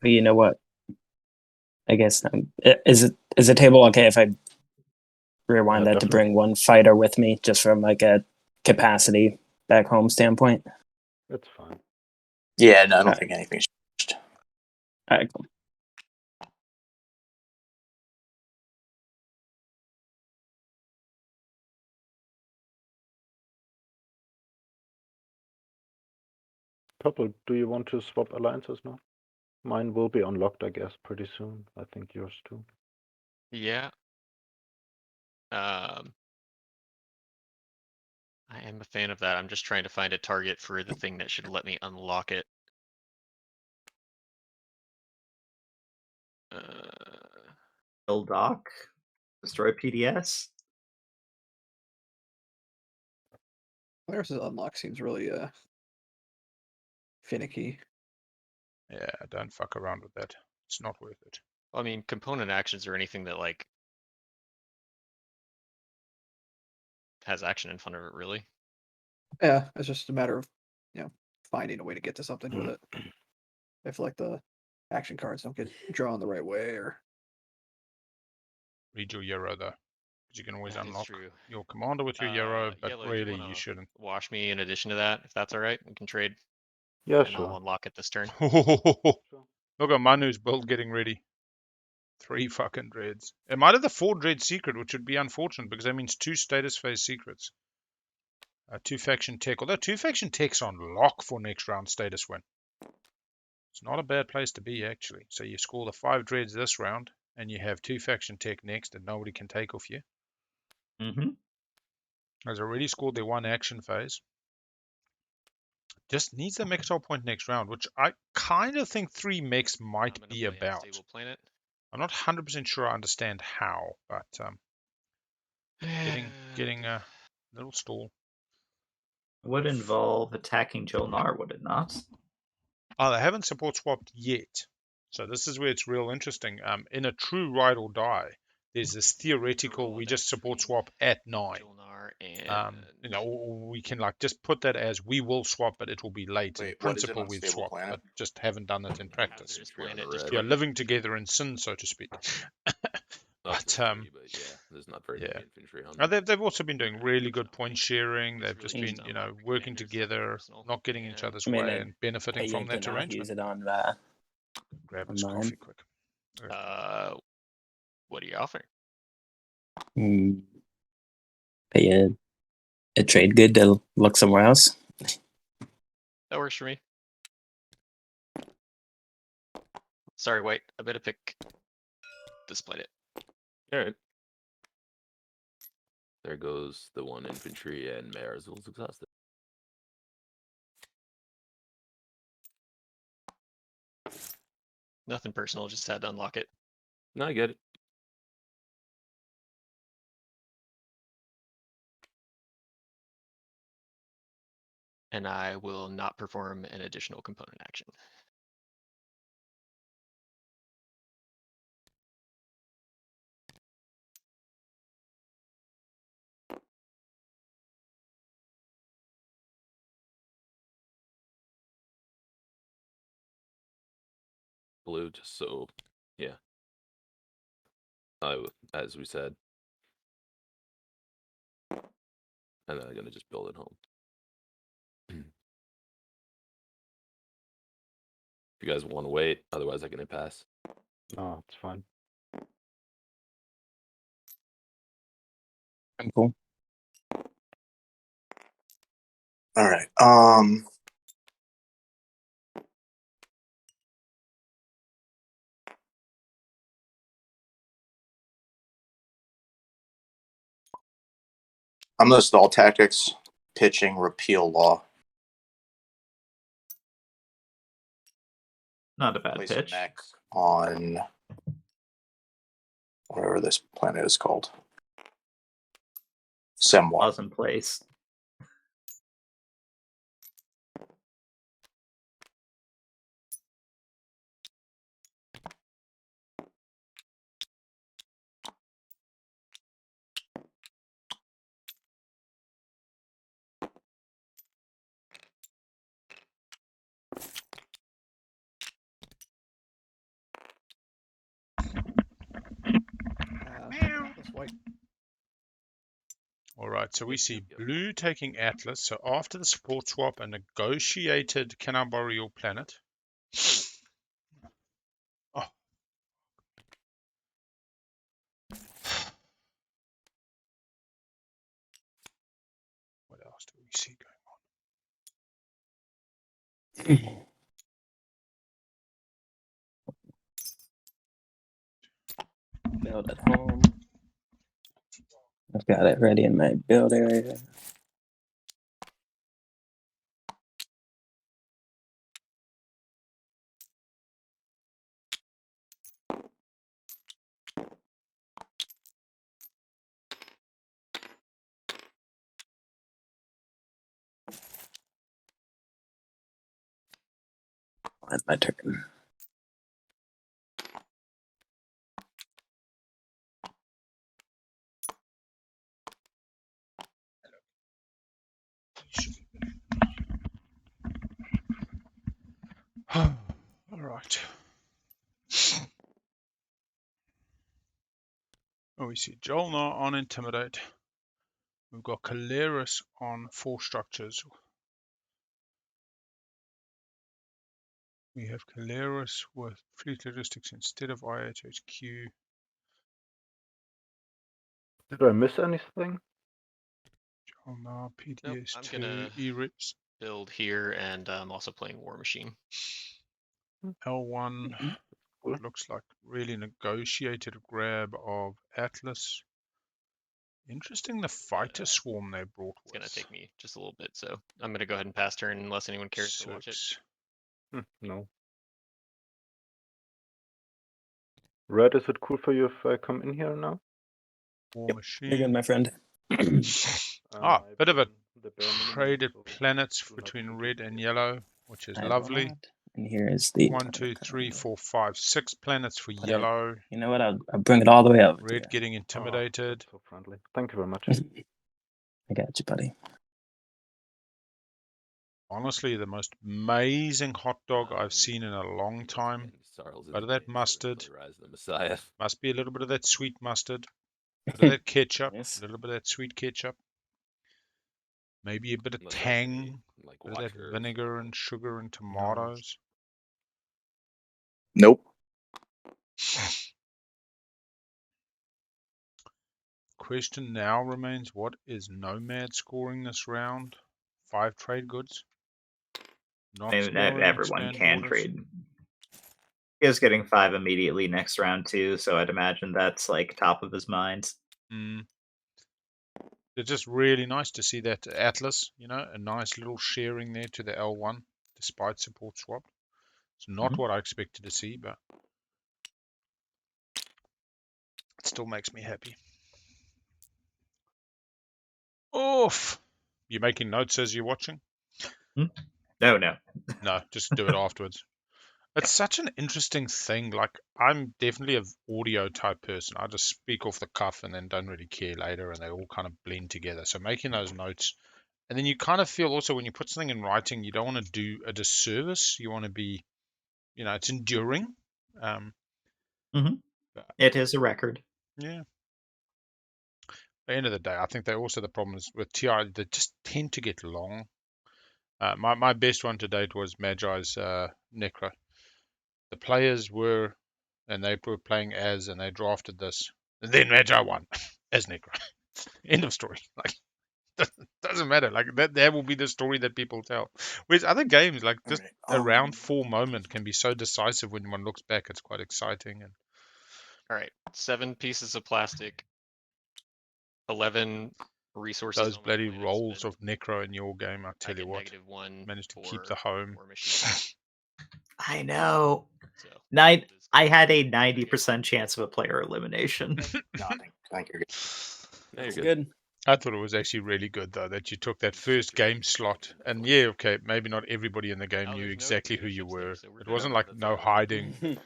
But you know what? I guess is a table okay if I rewind that to Definitely. bring one fighter with me, just from like a capacity back home standpoint? It's fine. Yeah, no, I don't Alright. think anything's changed. All right, cool. Purple, do you want to swap alliances now? Mine will be unlocked, I guess, pretty soon. I think yours too. Yeah. I am a fan of that. I'm just trying to find a target for the thing that should let me unlock it. Kill Doc. Destroy PDS. Keleres' unlock seems really finicky. Yeah, don't fuck around with that. It's not worth it. I mean, component actions or anything that like has action in front of it, really. Yeah, it's just a matter of, you know, finding a way to get to something with it. If like the action cards don't get drawn the right way, or Read your Euro though. Because you can always That is unlock true. your commander with your Euro, but Yellow, do you really you wanna shouldn't. wash me in addition to that, if that's all right. We can trade, Yeah, and I'll sure. unlock it this turn. Look at Manu's build getting ready. 3 fucking dreads. It might have the 4 dread secret, which would be unfortunate because that means 2 status phase secrets. 2 faction tech. Although 2 faction tech's on lock for next round status win. It's not a bad place to be actually. So you score the 5 dreads this round, and you have 2 faction tech next, and nobody can take off you. Mm-hmm. Has already scored their 1 action phase. Just needs the mechstyle point next round, which I kind of think 3 mechs might be about. Planet. I'm not 100% sure I understand how, but getting a little stall. Would involve attacking JolNar, would it not? Oh, they haven't support swapped yet. So this is where it's real interesting. In a true ride or die, there's this theoretical we just support swap at 9. JolNar and You know, or we can like just put that as we will swap, but it will be late. Wait, In what is it, principle, we've Unstable swapped, Planet? but just haven't done it in practice. Hazardous Planet, Just You're living together in sin, so to speak. But yeah, there's not very many infantry on. They've also been doing really good point sharing. They've just been, you know, working together, not getting each other's I mean, way, and benefiting from that to not arrangement. use it on Grab on his mine. coffee quick. what are you offering? Pay a trade good to look somewhere else. That works for me. Sorry, wait. I better pick. Displayed it. All right. There goes the 1 infantry, and Marizul's exhausted. Nothing personal. Just had to unlock it. No, I get it. and I will not perform an additional component action. Blue, just so, yeah. As we said. And then I'm gonna just build it home. If you guys want to wait, otherwise I can pass. Oh, it's fine. I'm cool. All right. I'm gonna stall tactics, pitching repeal law. Not a bad Place a pitch. mech on whatever this planet is called. Semwa. Awesome place. That's white. All right, so we Yep, see yep, yep. blue taking Atlas. So after the support swap, a negotiated can I borrow your planet? Oh. What else do we see going on? Build at home. I've got it ready in my build area. That's my turn. All right. Oh, we see JolNar on Intimidate. We've got Keleres on 4 structures. We have Keleres with fleet logistics instead of IHHQ. Did I miss anything? JolNar, Nope, PDS I'm 2, gonna ERIPS, build here, and I'm also playing War Machine. L1. Cool. What looks like really negotiated grab of Atlas. Interesting, the fighter swarm they brought It's gonna with. take me just a little bit, so I'm gonna go ahead and pass turn unless anyone cares to watch it. 6. No. Red, is it cool for you if I come in here now? War You're Machine. good, my friend. Bit of a The bare minimum, traded so planets do not between completely red and do it. yellow, which is I have lovely. that. And here is the 1, 2, 3, 4, 5, 6 planets for Put it- yellow. You know what? I'll bring it all the way over. Red getting intimidated. Oh, so friendly. Thank you very much. I got you, buddy. Honestly, the most amazing hot dog I've seen in a long time. Bit of that mustard. Rise of the Messiah. Must be a little bit of that sweet mustard. Bit of that ketchup. Yes. A little bit of that sweet ketchup. Maybe a bit of Unless I can be, tang. like, Bit of that Watcher or vinegar something. and sugar and tomatoes. Nope. Question now remains, what is Nomad scoring this round? 5 trade goods. Not I mean, scoring everyone expand can borders. trade. He was getting 5 immediately next round too, so I'd imagine that's like top of his mind. It's just really nice to see that Atlas, you know, a nice little sharing there to the L1, despite support swap. It's not what I expected to see, but it still makes me happy. Oof! You making notes as you're watching? No, no. No, just do it afterwards. It's such an interesting thing. Like, I'm definitely an audio type person. I just speak off the cuff and then don't really care later, and they all kind of blend together. So making those notes, and then you kind of feel also when you put something in writing, you don't want to do a disservice. You want to be, it's enduring. It is a record. Yeah. At the end of the day, I think the problem is with TI, they just tend to get long. My best one to date was Magi's Necro. The players were, and they were playing as, and they drafted this, and then Magi won as Necro. End of story. Like, doesn't matter. Like that will be the story that people tell. Whereas other games, like just a round 4 moment, can be so decisive when one looks back. It's quite exciting. And All right, 7 pieces of plastic, 11 resources. those on my bloody planet rolls spent. of Necro in your game, I tell you get what, -1 managed to keep for the home. machine. I know. So I had a 90% chance of a player elimination. No, I think you're good. Yeah, you're It's good. good. I thought it was actually really good though that you took that first game slot, and yeah, okay, maybe not everybody in the game Oh, knew there's no exactly who you leaderships there, were. so we're It good. wasn't No, like that's no fine. hiding.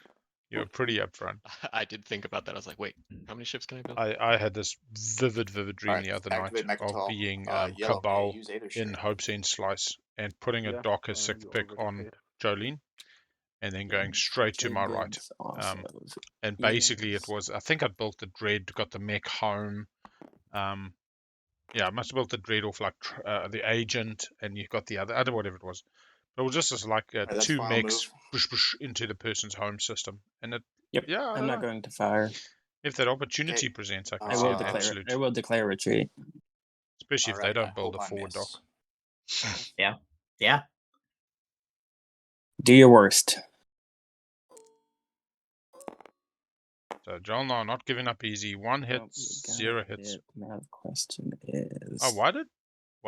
You were pretty upfront. I did think about that. I was like, wait, how many ships can I build? I had this vivid dream Alright, the other night activate of Mechatol. being Yellow, may I Cabal use either in shirt? Hope's End Slice and putting a Yeah, dock as you 6th pick already on paid. Jolene, and then going straight to my right. And basically it was, I think I built the Dread, got the mech home. Yeah, I must have built the Dread off like the Agent, and you got the other whatever it was. But it was just as like That's 2 fine, I'll mechs move. into the person's home system. And it, Yep. yeah, I I'm don't not know. going to fire. If that opportunity Okay, presents, I can I see will an declare. absolute, I will declare retreat. especially if they Alright, I don't build hope a I forward dock. miss. Yeah. Do your worst. So JolNar not giving up easy. 1 hit, Well, you got 0 hits. it. Now the question is. Oh, why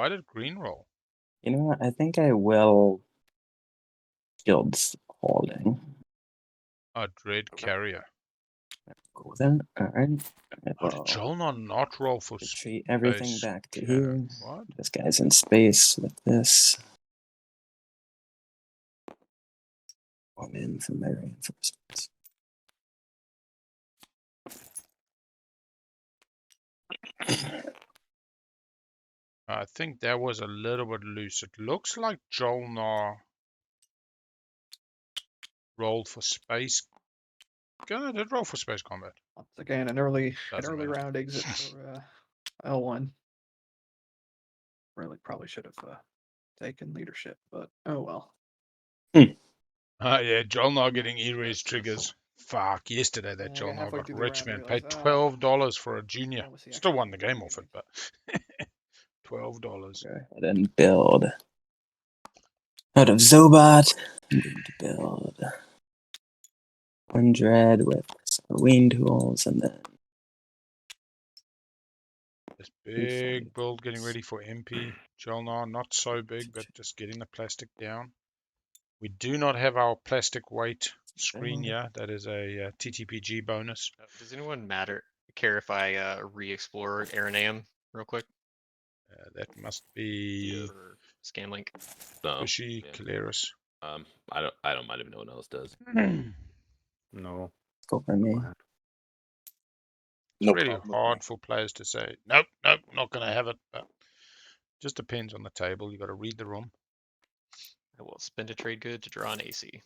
did green roll? You know what? I think I will. Shields holding. Oh, Dread Carrier. Go with that. All right. How did JolNar not roll for Retreat everything space back to cannon? here. What? This guy's in space with this. I'm in for my reinforcements. I think that was a little bit loose. It looks like JolNar rolled for space. I did roll for space combat. Once again, an early Doesn't matter. round exit for L1. Really probably should have taken leadership, but oh well. Yeah, JolNar getting E-raise triggers. Fuck, yesterday that Yeah, I got JolNar halfway got through the rich, round, man. realized, Paid $12 for a junior. that was the Still actual won the game goal off it, anyway. but $12. Go ahead and build. Out of Zobat, I'm going to build 100 with some wind tools and then This big build getting ready for Empy. JolNar, not so big, but just getting the plastic down. We do not have our plastic weight screen yet. That is a TTPG bonus. Does anyone care if I re-explore Aranam real quick? That must be Scanlink. No. Bushy Yeah. Keleres. I don't mind if no one else does. No. go for me. It's really hard for players to say, nope, not going to have it. But just depends on the table. You got to read the room. I will spend a trade good to draw an AC.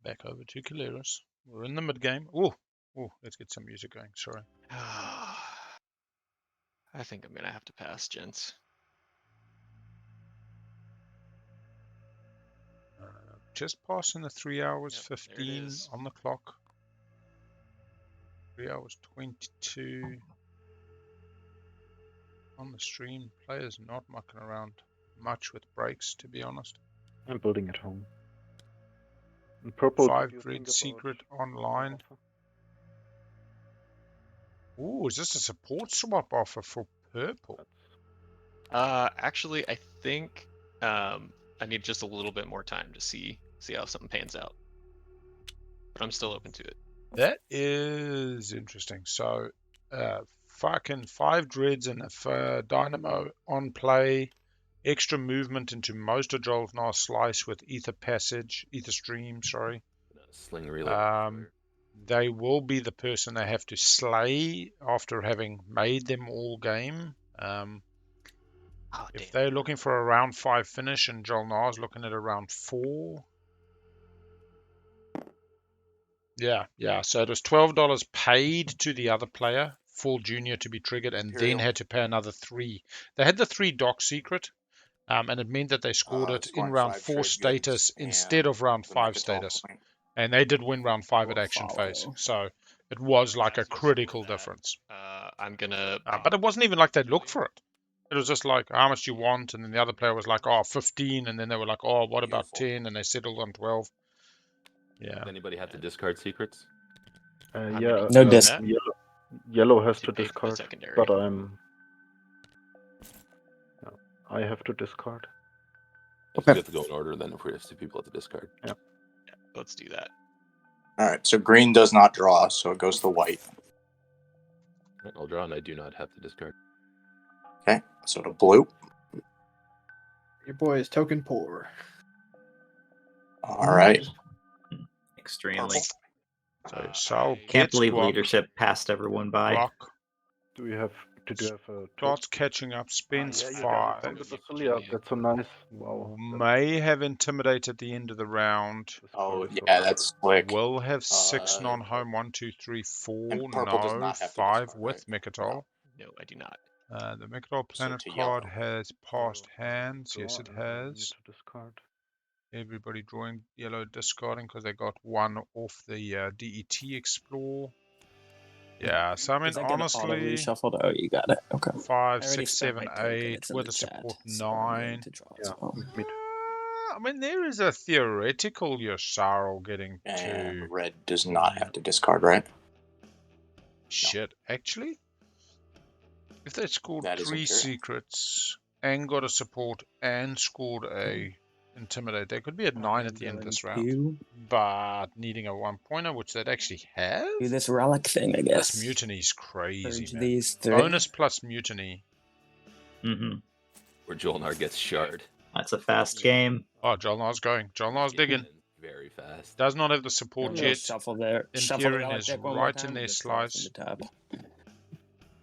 Back over to Keleres. We're in the mid game. Oh, let's get some music going. Sorry. I think I'm gonna have to pass, gents. Just passing the 3 hours Yep, there it 15 is. on the clock. 3 hours 22 on the stream. Players not mucking around much with breaks, to be honest. I'm building at home. And purple, 5 Dread Secret online. Ooh, is this a support swap offer for purple? Actually, I think I need just a little bit more time to see how something pans out. But I'm still open to it. That is interesting. So, fucking 5 dreads and a dynamo on play. Extra movement into most of JolNar's slice with ether stream. Sorry. Sling relay. They will be the person they have to slay after having made them all game. If they're looking for a round 5 finish and JolNar's looking at a round 4. Yeah. So it was $12 paid to the other player, full junior to be triggered, and then had to pay another 3. They had the 3 dock secret, and it meant that they scored it in round 4 status instead of round 5 status. And they did win round 5 at action phase. So it was like a critical difference. I'm gonna. But it wasn't even like they looked for it. It was just like, how much do you want? And then the other player was like, 15. And then they were like, oh, what about 10? And they settled on 12. Yeah. Does anybody have to discard secrets? Yeah. No disc. Yellow has to pay for the discard, secondary. but I have to discard. Okay. We have to go in order then if we have 2 people have to discard. Yeah. Let's do that. All right, so green does not draw, so it goes to white. I'll draw, and I do not have to discard. Okay, so to blue. Your boy is token poor. All right. Extremely. So Sal Can't gets believe guac, leadership passed everyone by. guac, Do you have a starts catching up, spends yeah, you 5. got the Yssaril up. That's so nice. Wow. May have intimidate at the end of the round. Oh, yeah, that's slick. Will have 6 non-home. 1, 2, 3, 4. And purple does No, not have to 5 discard, with Mechatol. No, I do not. The Mechatol planet to card yellow. has passed hands. Yes, it Draw, and I need has. to discard. Everybody drawing yellow, discarding because they got 1 off the DET Explore. Yeah, so I mean, Does that get auto honestly, reshuffled? Oh, you got it. Okay. 5, I already 6, spent 7, my token. 8 It's in with the a chat, support so I'm going 9. to draw Yeah. as well. I mean, there is a theoretical Yssaril getting And to red does not have to discard, right? shit. Actually, if they scored That is 3 incorrect. secrets and got a support and scored a intimidate, they could be at 9 at the end of this round. But needing a 1-pointer, which they'd actually have. Do this relic thing, I guess. This mutiny's crazy, Purge man. these 3. Bonus plus mutiny. Mm-hmm. Where JolNar gets shard. That's a fast game. Oh, JolNar's going. JolNar's digging. Very fast. Does not have the support Little yet. Shuffle there. In Shuffle the theory, relic is deck one more right time in their and just draw from slice. the top.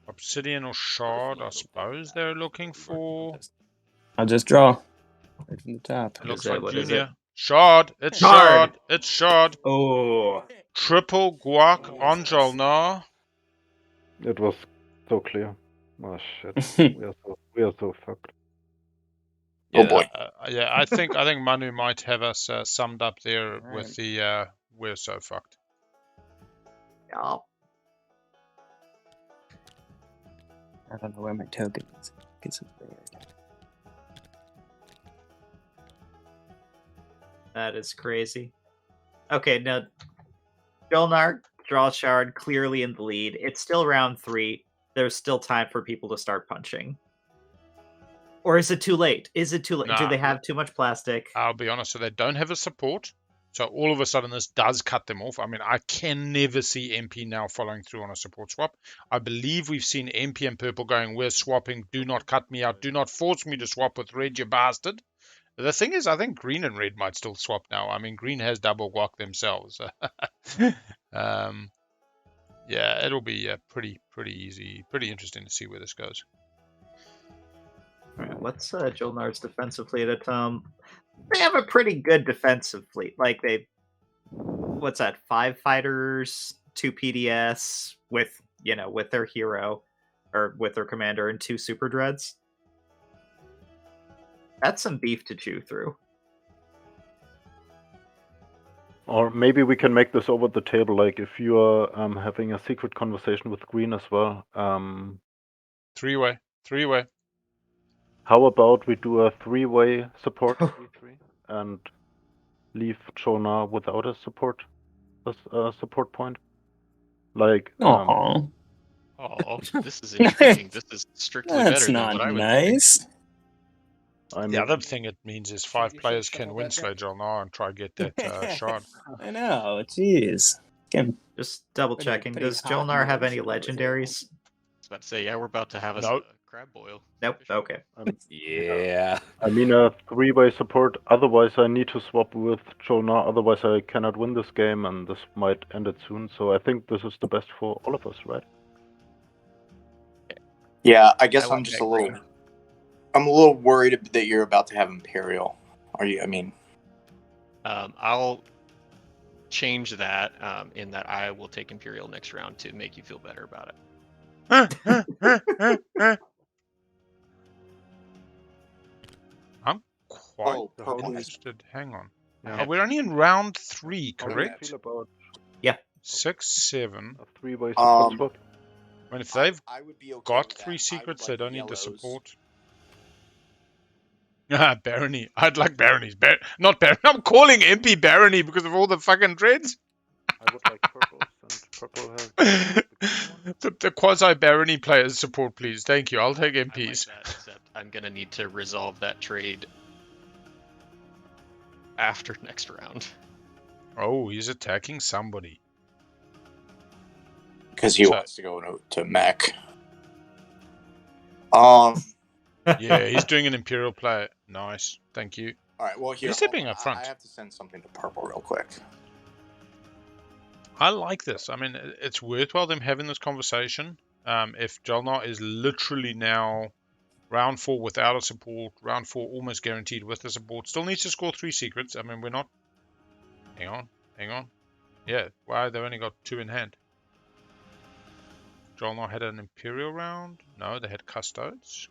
Obsidian or shard, I suppose they're looking for. I'll just draw. Right from the top. It looks is it? like What is Junior. Shard. It's Shard. shard. It's shard. Oh. Triple guac on JolNar. It was so clear. Oh shit. we are so fucked. Oh boy. Yeah, I think Manu might have us summed up there Alright. with the we're so fucked. Yeah. I don't know where my token is. It's weird. That is crazy. Okay, now JolNar, draw shard, clearly in the lead. It's still round 3. There's still time for people to start punching. Or is it too late? Is it too late? Do Nah. they have too much plastic? I'll be honest, so they don't have a support. So all of a sudden this does cut them off. I mean, I can never see MP now following through on a support swap. I believe we've seen MP and purple going, we're swapping, do not cut me out, do not force me to swap with red, you bastard. The thing is, I think green and red might still swap now. I mean, green has double guac themselves. Yeah, it'll be pretty easy, pretty interesting to see where this goes. All right, what's JolNar's defensive fleet at? They have a pretty good defensive fleet. Like what's that? 5 fighters, 2 PDS with their hero or with their commander and 2 super dreads. That's some beef to chew through. Or maybe we can make this over the table. Like if you are having a secret conversation with green as well. Three-way. How about we do a 3-way support 3-3 and leave JolNar without a support point? Like Aw. Oh, this is intriguing. This is strictly That's better than not what I would nice. I The mean, other thing it means is 5 players can win Slay JolNar and try get that shard. I know. Jeez. Again, Just double Pretty- checking. pretty Does hot JolNar have news any for the legendaries? I was about to say, yeah, we're about to have us Nope. a crab boil. Nope. Official. Okay. Yeah. I mean a 3-way support. Otherwise, I need to swap with JolNar. Otherwise, I cannot win this game, and this might end it soon. So I think this is the best for all of us, right? Yeah, I guess I I'm like just that a little. I'm a little worried that you're about to have Imperial. Are you? I mean, I'll change that in that I will take Imperial next round to make you feel better about it. I'm quite oh, purple has interested. Hang on. Yeah. We're only in round 3, How do you correct? feel about 6, 7. a 3-way support Um, swap? I mean, if they've I would be okay got with 3 that. secrets, I they would don't like need the yellows. support. Ah, Barony. I'd like Baronies. Not Barony. I'm calling Empy Barony because of all the fucking dreads. I would like purples, and purple has the green one. The quasi Barony players support, please. Thank you. I'll take I like MPs. that, except I'm gonna need to resolve that trade after next round. Oh, he's attacking somebody. Because he So- wants to go to mech. Yeah, he's doing an Imperial play. Nice. Thank you. All right. Well, here. He's stepping hold on. up front. I have to send something to purple real quick. I like this. I mean, it's worthwhile them having this conversation. If JolNar is literally now round 4 without a support, round 4 almost guaranteed with the support, still needs to score 3 secrets. I mean, we're not... Hang on. Yeah, why? They've only got 2 in hand. JolNar had an Imperial round? No, they had Custodes.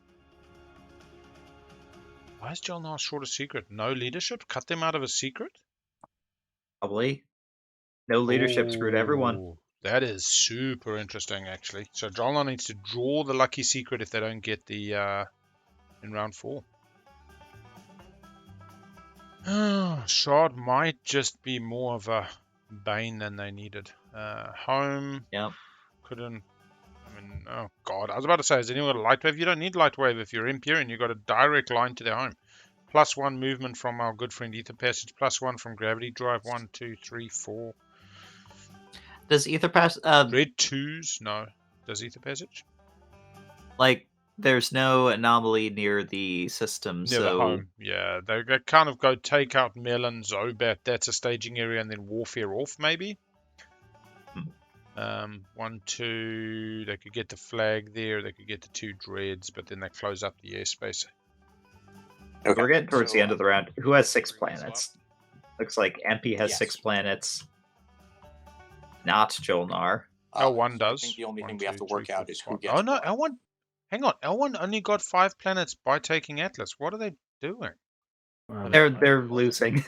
Why is JolNar short a secret? No leadership? Cut them out of a secret? Probably. No leadership screwed everyone. Ooh, that is super interesting, actually. So JolNar needs to draw the lucky secret if they don't get the in round 4. Shard might just be more of a bane than they needed. Home. Yep. Couldn't. I mean, oh god. I was about to say, has anyone got a light wave? You don't need light wave if you're Empy and you've got a direct line to their home. +1 movement from our good friend Ether Passage. +1 from Gravity Drive. 1, 2, 3, 4. Does Ether Pass Red 2s? No. Does Ether Passage? like there's no anomaly near the system, Near the so home. Yeah. They kind of go take out Melon, Zobat. That's a staging area, and then Warfare off, maybe. 1, 2. They could get the flag there. They could get the 2 dreads, but then they close up the airspace. Okay. we're getting towards the end of the round. Who has 6 Bring the planets? Looks like Empy has Yes. 6 planets. Not JolNar. L1 I does. think the only 1, thing we have 2, to work 3, out 4, is who 5. gets Oh no, what. L1. Hang on, L1 only got 5 planets by taking Atlas. What are they doing? They're losing.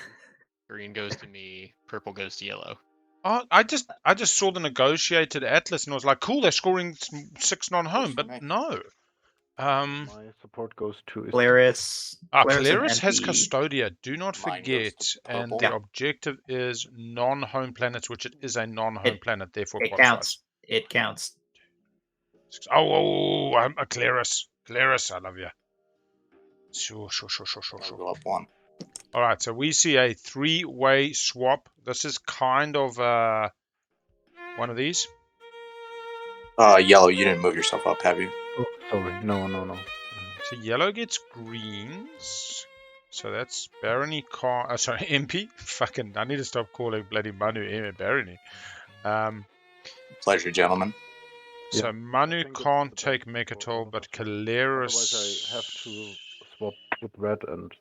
Green goes to me, purple goes to yellow. Oh, I just saw the negotiated Atlas and I was like, cool, they're scoring 6 non-home, for but me. no. My support goes to Keleres. Keleres has and Empy. Custodia. Do not Mine goes forget, to and purple. the Yeah. objective is non-home planets, which it is a non-home It- planet, therefore It qualifies. counts. It counts. Oh, I'm a Keleres. Keleres, I love you. Sure. I'll go up 1. All right, so we see a 3-way swap. This is kind of one of these. Yellow, you didn't move yourself up, have you? Oh, sorry. No. So yellow gets greens. So that's Barony Khan. Sorry, MP. Fucking, I need to stop calling bloody Manu Barony. Pleasure, gentlemen. So Yeah, Manu I think this is can't the best take for Mechatol, all of but us. Keleres. Otherwise, I have to swap with red and.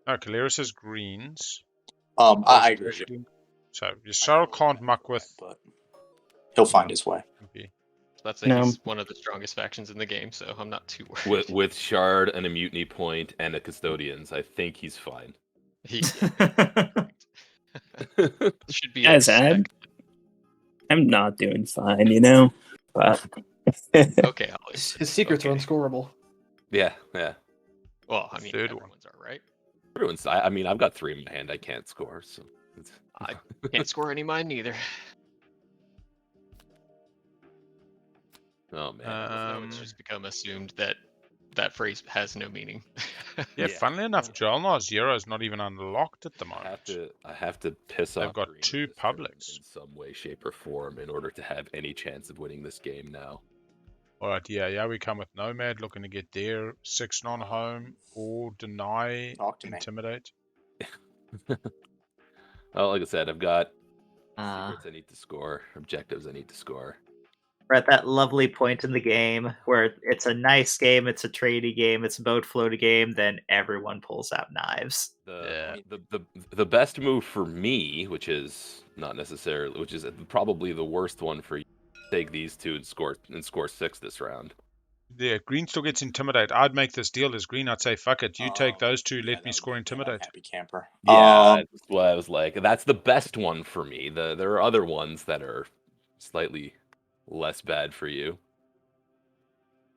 No, Keleres has greens. I agree. So Yssaril can't muck with but he'll find his way. MP. That's say No. he's one of the strongest factions in the game, so I'm not too worried. With Shard and a Mutiny Point and a Custodians, I think he's fine. He should be As I'm not doing fine, you know. But okay. His secrets are unscorable. Yeah. Well, I mean, Third one. everyone's are right. Everyone's. I mean, I've got 3 in my hand. I can't score, so. I can't score any mine neither. Oh man. So it's just become assumed that that phrase has no meaning. Yeah, funnily enough, JolNar 0 is not even unlocked at the moment. I have to piss They've off got green 2 this turn publics. in some way, shape, or form in order to have any chance of winning this game now. Alright, yeah, we come with Nomad looking to get their 6 non-home or deny, Talk to me. intimidate. Well, like I said, I've got Uh, secrets I need to score, objectives I need to score. we're at that lovely point in the game where it's a nice game, it's a tradey game, it's a boat floaty game, then everyone pulls out knives. The best move for me, which is probably the worst one for you, take these two and score 6 this round. Yeah, green still gets intimidate. I'd make this deal as green. I'd say, fuck it. You take those 2, Yeah, let me that score would be good. I'm intimidate. happy camper. Yeah, that's what I was like. That's the best one for me. There are other ones that are slightly less bad for you.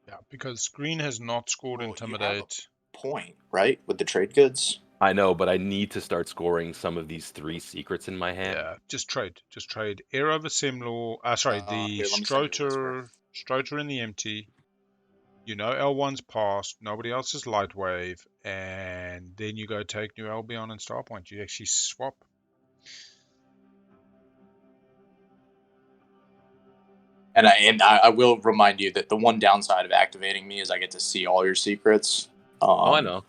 Yeah, because green has not scored Well, you have a intimidate. point, right? With the trade goods? I know, but I need to start scoring some of these 3 secrets in my hand. Yeah, just trade. Air over Simlaw. The Here, let me send you a whisper. Stroter in the empty. You know L1's passed. Nobody else is light wave. And then you go take New Albion and Starpoint. You actually swap. And I will remind you that the one downside of activating me is I get to see all your secrets. I know.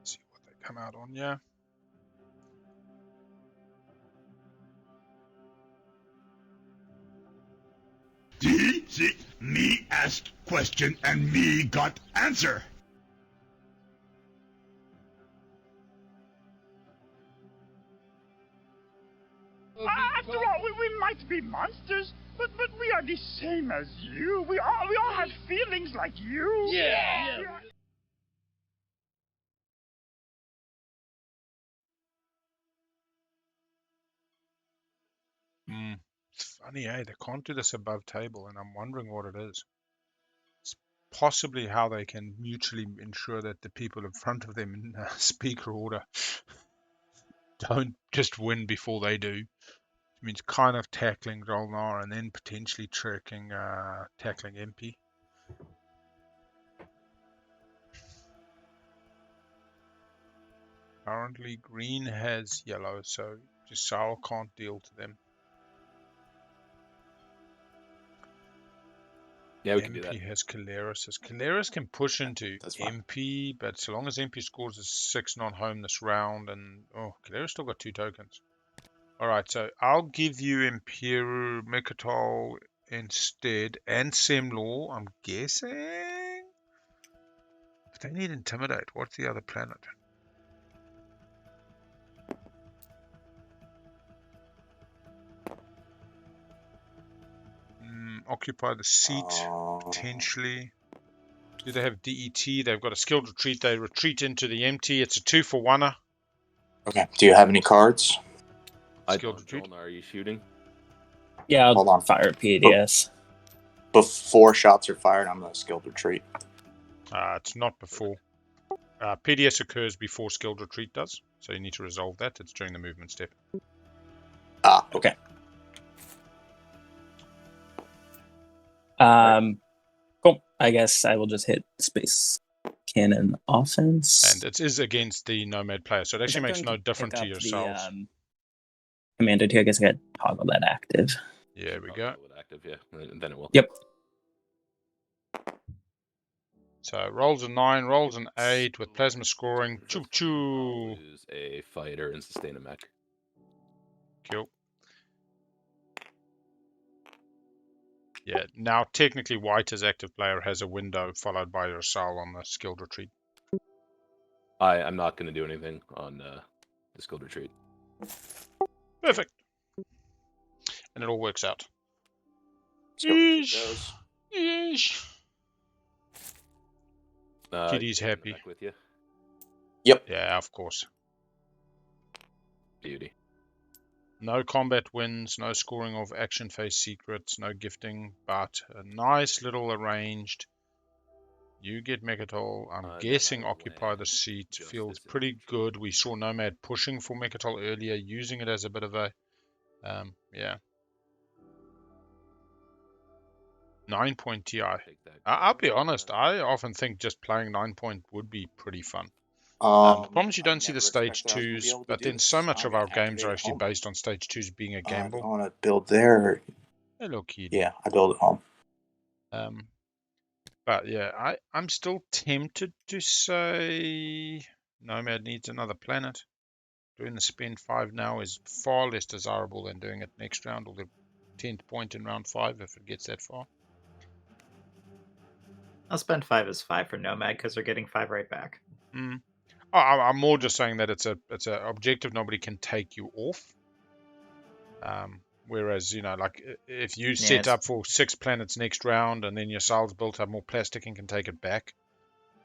See what they come out on, yeah. See, me asked question and me got answer. After all, we might be monsters, but we are the same as you. We all have feelings like you. Yeah. It's funny, eh? They can't do this above table, and I'm wondering what it is. It's possibly how they can mutually ensure that the people in front of them in speaker order don't just win before they do. It means kind of tackling JolNar and then potentially tackling Empy. Currently, green has yellow, so Yssaril can't deal to them. Yeah, we can do that. Empy has Keleres. Keleres can push into Empy, but so long as Empy scores a 6 non-home this round, and Keleres still got 2 tokens. Alright, so I'll give you Imperial Mekatol instead, and Simlaw, I'm guessing? But they need Intimidate. What's the other planet? Occupy the seat, potentially. Do they have DET? They've got a skilled retreat. They retreat into the empty. It's a 2-for-1-er. Okay. Do you have any cards? Skilled retreat. JolNar, are you shooting? Yeah, I'll Hold on. fire PDS. Before shots are fired, I'm going to skilled retreat. It's not before. PDS occurs before skilled retreat does, so you need to resolve that. It's during the movement step. Okay. Cool. I guess I will just hit space cannon offense. And it is against the Nomad player, so it actually makes no difference to yourselves. Commander 2, I guess I got to toggle that active. Yeah, we go. Active, yeah. And then it will. Yep. So rolls a 9, rolls an 8 with plasma scoring. Choo choo. Lose a fighter and sustain a mech. Cool. Yeah, now technically white as active player has a window followed by your Yssaril on the skilled retreat. I'm not going to do anything on the skilled retreat. Perfect. And it all works out. Yeesh. Yeesh. Kitty's happy. Back with you. Yep. Yeah, of course. Beauty. No combat wins, no scoring of action phase secrets, no gifting, but a nice little arranged. You get Mekatol. I'm guessing occupy the seat. Feels pretty good. We saw Nomad pushing for Mekatol earlier, using it as a bit of a Yeah. 9-point TI. Take that I'll be card. honest, I often think just playing 9-point would be pretty fun. The problem is you I don't see the never stage expected I was gonna be 2s, able to but do then so this. much I'm of gonna our games are activate at actually home. based on stage 2s being a I gamble. want to build there. Hello, kid. Yeah, I build at home. But yeah, I'm still tempted to say Nomad needs another planet. Doing the spend 5 now is far less desirable than doing it next round or the 10th point in round 5 if it gets that far. I'll spend 5 as 5 for Nomad because they're getting 5 right back. I'm more just saying that it's a objective nobody can take you off. Whereas, like if you set up for 6 planets next round and then your Yssaril built up more plastic and can take it back.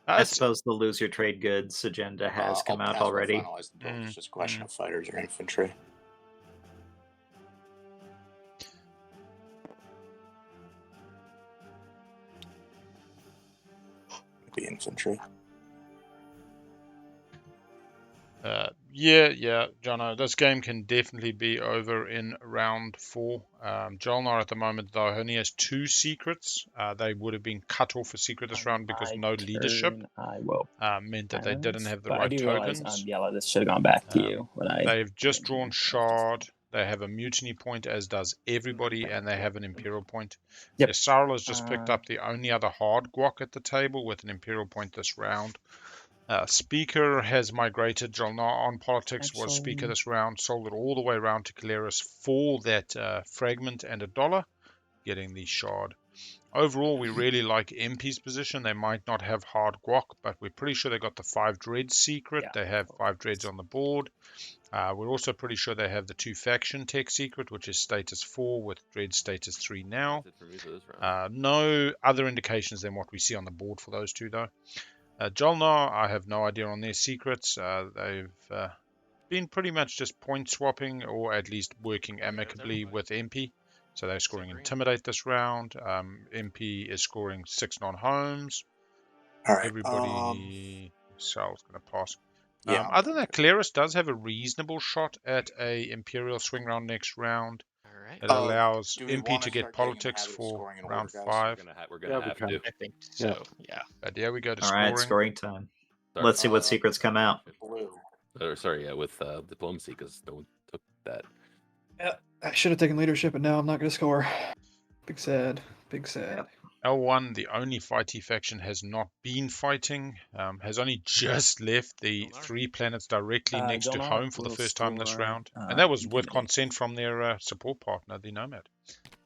I suppose the lose your trade goods agenda has come out already. Finalize the build. It's just a question of fighters or infantry. Be infantry. Yeah, Jono, this game can definitely be over in round 4. JolNar at the moment, though, only has 2 secrets. They would have been cut off a secret this round because no leadership I will. meant that they didn't have the But right I do tokens. realize yellow. This should have gone back to you. They've just drawn Shard. They have a mutiny point, as does everybody, and they have an Imperial point. Yep. Yssaril has just picked up the only other hard guac at the table with an Imperial point this round. Speaker has migrated. JolNar on politics was speaker this round. Sold it all the way around to Keleres for that fragment and $1, getting the shard. Overall, we really like Empy's position. They might not have hard guac, but we're pretty sure they got the 5 dreads secret. They have 5 dreads on the board. We're also pretty sure they have the 2 faction tech secret, which is status 4 with dread status 3 now. That's it for me for this round. No other indications than what we see on the board for those 2, though. JolNar, I have no idea on their secrets. They've been pretty much just point swapping or at least working amicably with Empy. So they're scoring Intimidate this round. Empy is scoring 6 non-homes. All right. Everybody... Sal's going to pass. Yeah. Other than that, Keleres does have a reasonable shot at a Imperial swing round next round. Alright. It allows do we Empy wanna to get start getting in the politics habit of for scoring in round order, guys? 5. We're gonna have to. I think so, yeah. But yeah, we go to All scoring. right, scoring time. Sorry. Let's see what secrets come out. Blue. With diplomacy, because no one took that. Yeah, I should have taken leadership, and now I'm not going to score. Big sad. Big sad. L1, the only fighty faction, has not been fighting, has only just left the 3 planets directly next to JolNar home for the will first time this score, round. And that was with Intimidate. consent from their support partner, the Nomad.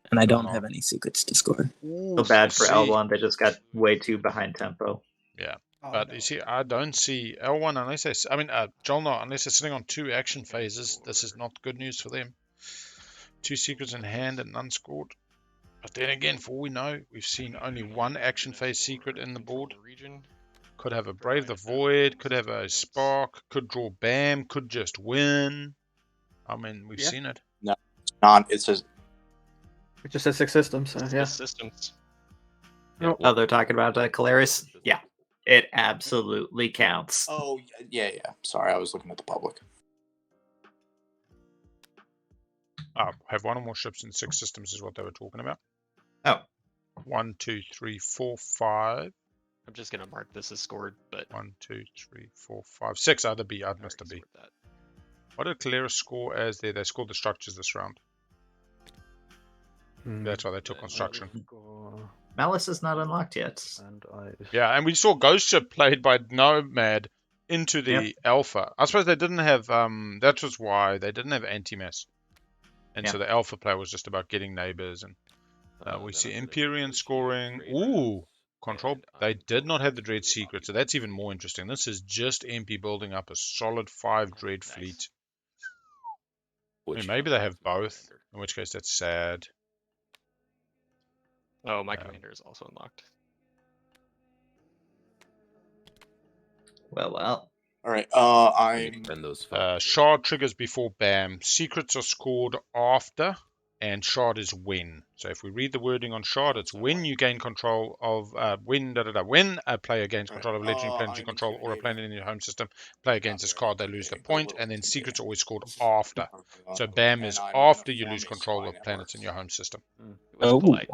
And I don't have any secrets to score. So bad for see- L1. They just got way too behind tempo. Yeah. Oh, But no. you see, I don't see L1 unless they're, JolNar, unless they're sitting on 2 action phases. This is not good news for them. 2 secrets in hand and none scored. But then again, for all we know, we've seen only 1 action phase secret in the board. Could have a Brave the Void, could have a Spark, could draw BAM, could just win. I mean, we've seen it. No, it's not. It says It just says 6 systems, so yeah. Systems. Oh, they're talking about Keleres? Yeah. It absolutely counts. Oh, yeah. Sorry, I was looking at the public. Have 1 or more ships in 6 systems is what they were talking about. Oh. 1, 2, 3, 4, 5. I'm just gonna mark this as scored, but 1, 2, 3, 4, 5, 6. Other B. I'd missed a B. that. What did Keleres score as there? They scored the structures this round. That's why they took construction. Malice is not unlocked yet. Yeah, and we saw Ghost Ship played by Nomad into the Alpha. I suppose they didn't have, that was why they didn't have anti-mass. And so the Alpha player was just about getting neighbors. And we see Empyrean scoring. Ooh, control. They did not have the Dread secret, so that's even more interesting. This is just Empy building up a solid 5 Dread fleet. I mean, maybe they have both, in which case that's sad. Oh, my commander is also unlocked. Well. All right. I'm Spend those Shard triggers before BAM. Secrets are scored after. and shard is when. So if we read the wording on shard, it's when you gain control of when a player gains control of a legendary planet you control or a planet in your home system, player gains this card, they lose the point, and then secrets are always scored after. So BAM is after you lose control of planets in your home system. It was polite.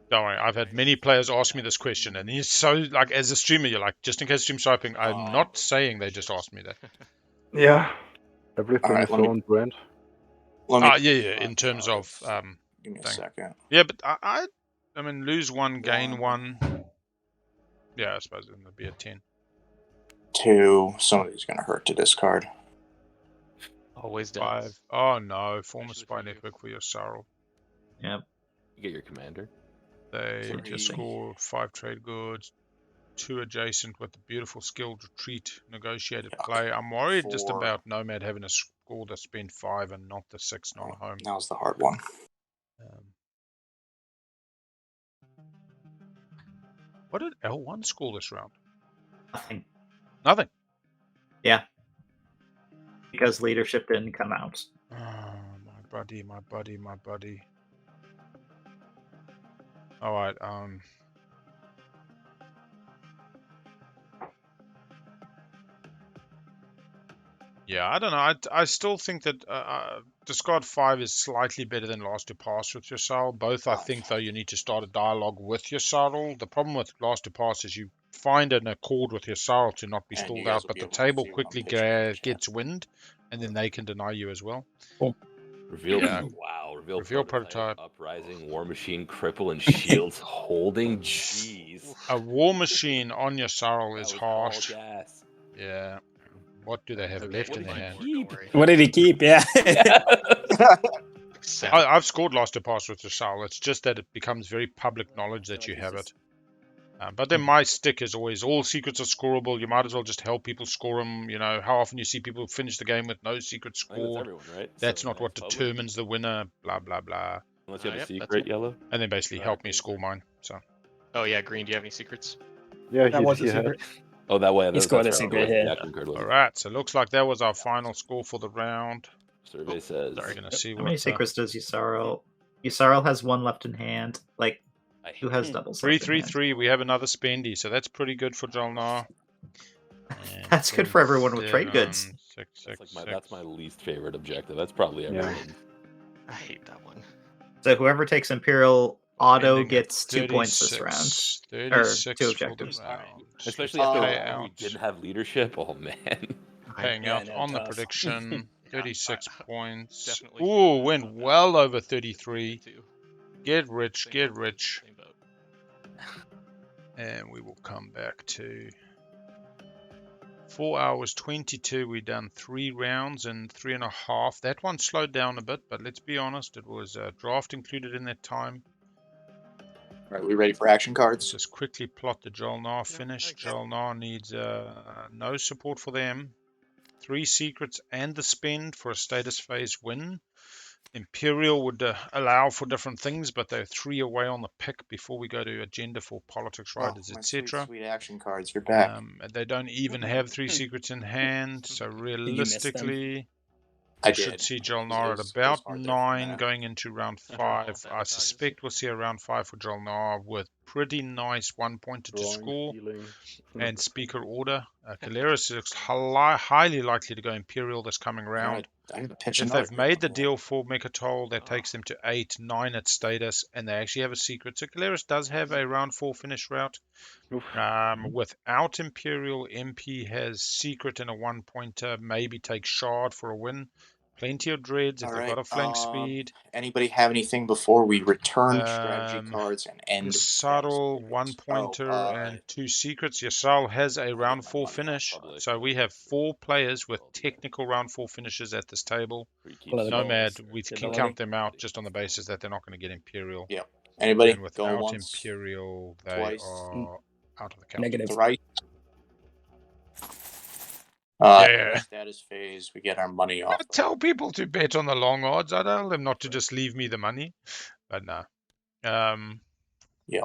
Don't worry, I've had many players ask me this question, and he's so, like, as a streamer, you're like, just in case stream swiping, I'm not saying they just asked me that. Yeah. Everything is so on brand. Yeah, in terms of give me a thing. second. Yeah, but I mean, lose one, gain one. Yeah, I suppose it would be a 10. 2. Somebody's gonna hurt to discard. Always does. 5. Oh no, form a spy network for your Yssaril. Yep. You get your commander. They 3. just score 5 trade goods, 2 adjacent with a beautiful skilled retreat, negotiated play. I'm worried just 4. about Nomad having a score to spend 5 and not the 6 not home. That was the hard one. What did L1 score this round? Nothing. Nothing. Yeah. Because leadership didn't come out. Oh, my buddy. All right. Yeah, I don't know. I still think that discard 5 is slightly better than Last to Pass with Yssaril. Both, I think, though, you need to start a dialogue with Yssaril. The problem with Last to Pass is you find an accord with Yssaril to not be stalled out, but the table quickly gets wind, and then they can deny you as well. Reveal. Yeah. Wow. Reveal prototype. Uprising, War Machine, Cripple, and Shields holding. Jeez. A War Machine on Yssaril is That was harsh. all gas. Yeah. What do they have left in their hand? What did he keep? Yeah. I've scored Last to Pass with Yssaril. It's just that it becomes very public knowledge that you have it. But then my stick is always all secrets are scoreable. You might as well just help people score them. You know, how often you see people finish the game with no secrets scored. That's not what determines the winner. Blah, blah, blah. Unless you have a secret, Yellow. And then basically help me score mine. So. Oh yeah, Green. Do you have any secrets? Yeah, That was a secret. Oh, that way. He scored a secret here. All right, so it looks like that was our final score for the round. Survey says. Sorry, gonna see How many what. secrets does Yssaril? Yssaril has 1 left in hand. Like, who has doubles? 333. We have another spendy, so that's pretty good for JolNar. That's good for everyone with trade goods. That's my least favorite objective. That's probably everyone. I hate that one. So whoever takes Imperial Auto Ending gets at 2 points this round. 36 or 2 for objectives. the round. Especially after we didn't have leadership. Oh man. Paying out on the tough. prediction. 36 points. Ooh, went well over 33. Get rich, get rich. And we will come back to 4 hours 22. We've done 3 rounds and 3.5. That one slowed down a bit, but let's be honest, it was a draft included in that time. All right, we ready for action cards? Just quickly plot the JolNar finish. JolNar needs no support for them. 3 secrets and the spend for a status phase win. Imperial would allow for different things, but they're 3 away on the pick before we go to agenda for politics, riders, etc. Sweet action cards, you're back. They don't even have 3 secrets in hand, so realistically, I should see JolNar at about 9 going into round 5. I suspect we'll see a round 5 for JolNar with pretty nice 1-pointer to score and speaker order. Keleres looks highly likely to go Imperial this coming round. If they've made the deal for Mechatol, that takes them to 8, 9 at status, and they actually have a secret. So Keleres does have a round 4 finish route. Without Imperial, Empy has secret and a 1-pointer, maybe take shard for a win. Plenty of dreads if they've got a flank speed. Anybody have anything before we return strategy cards and end? Yssaril, 1-pointer and 2 secrets. Yssaril has a round 4 finish. So we have 4 players with technical round 4 finishes at this table. Nomad, we can count them out just on the basis that they're not going to get Imperial. Yeah. Anybody? And without Imperial, they are out of the count. Negative. Right. Yeah. Status phase, we get our money off. I tell people to bet on the long odds. I tell them not to just leave me the money. But no. Yeah.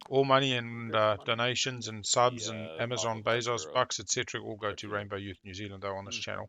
All money and donations and subs and Amazon, Bezos, bucks, etc. all go to Rainbow Youth New Zealand, though, on this channel.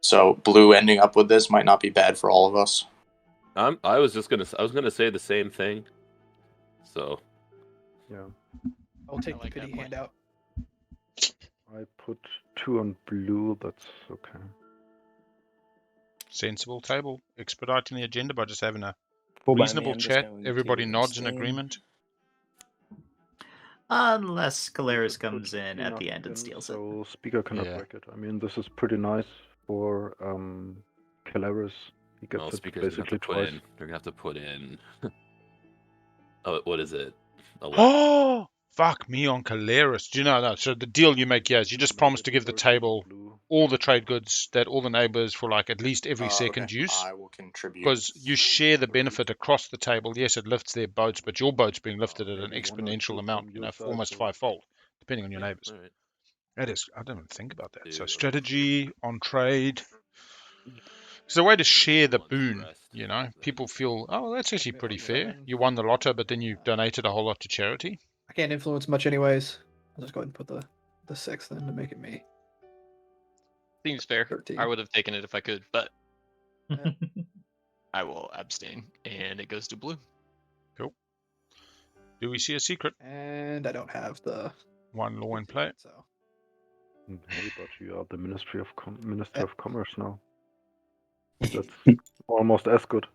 So blue ending up with this might not be bad for all of us. I was gonna say the same thing. So Yeah. I'll take like the that pity point. handout. I put 2 on blue. That's okay. Sensible table. Expediting the agenda by just having a Cool by me, reasonable I'm just chat. going Everybody to nods in abstain. agreement. Unless We Keleres just put comes in at enough the end and in, steals it. so speaker cannot Yeah. break it. I mean, this is pretty nice for Keleres. He gets well, it speakers are gonna have basically to put twice. in. They're gonna have to put in. Oh, what is it? Oh, fuck me on Keleres. Do you know that? So the deal you make here is you just promise to give the table all the trade goods that all the neighbors for like at least every second Okay. use. I will contribute. Because you share the benefit across the table. Yes, it lifts their boats, but your boat's being lifted at an Maybe 1 or 2 exponential amount, from you your know, side, almost so- fivefold, depending on your Yeah, neighbors. all right. That is, I didn't even think about that. So Dude. strategy on trade. It's a way to share the Who wants boon, rest? you know. People feel, oh, that's actually pretty fair. 7. You won the lotto, but then you donated a whole lot to charity. I can't influence much anyways. I'll just go ahead and put the 6 then to make it me. Seems fair. 13. I would have taken it if I could, but Yeah. I will abstain, and it goes to blue. Cool. Do we see a secret? And I don't have the One law in play. so Hey, but you are the Ministry of Yeah. Commerce now. That's almost as good.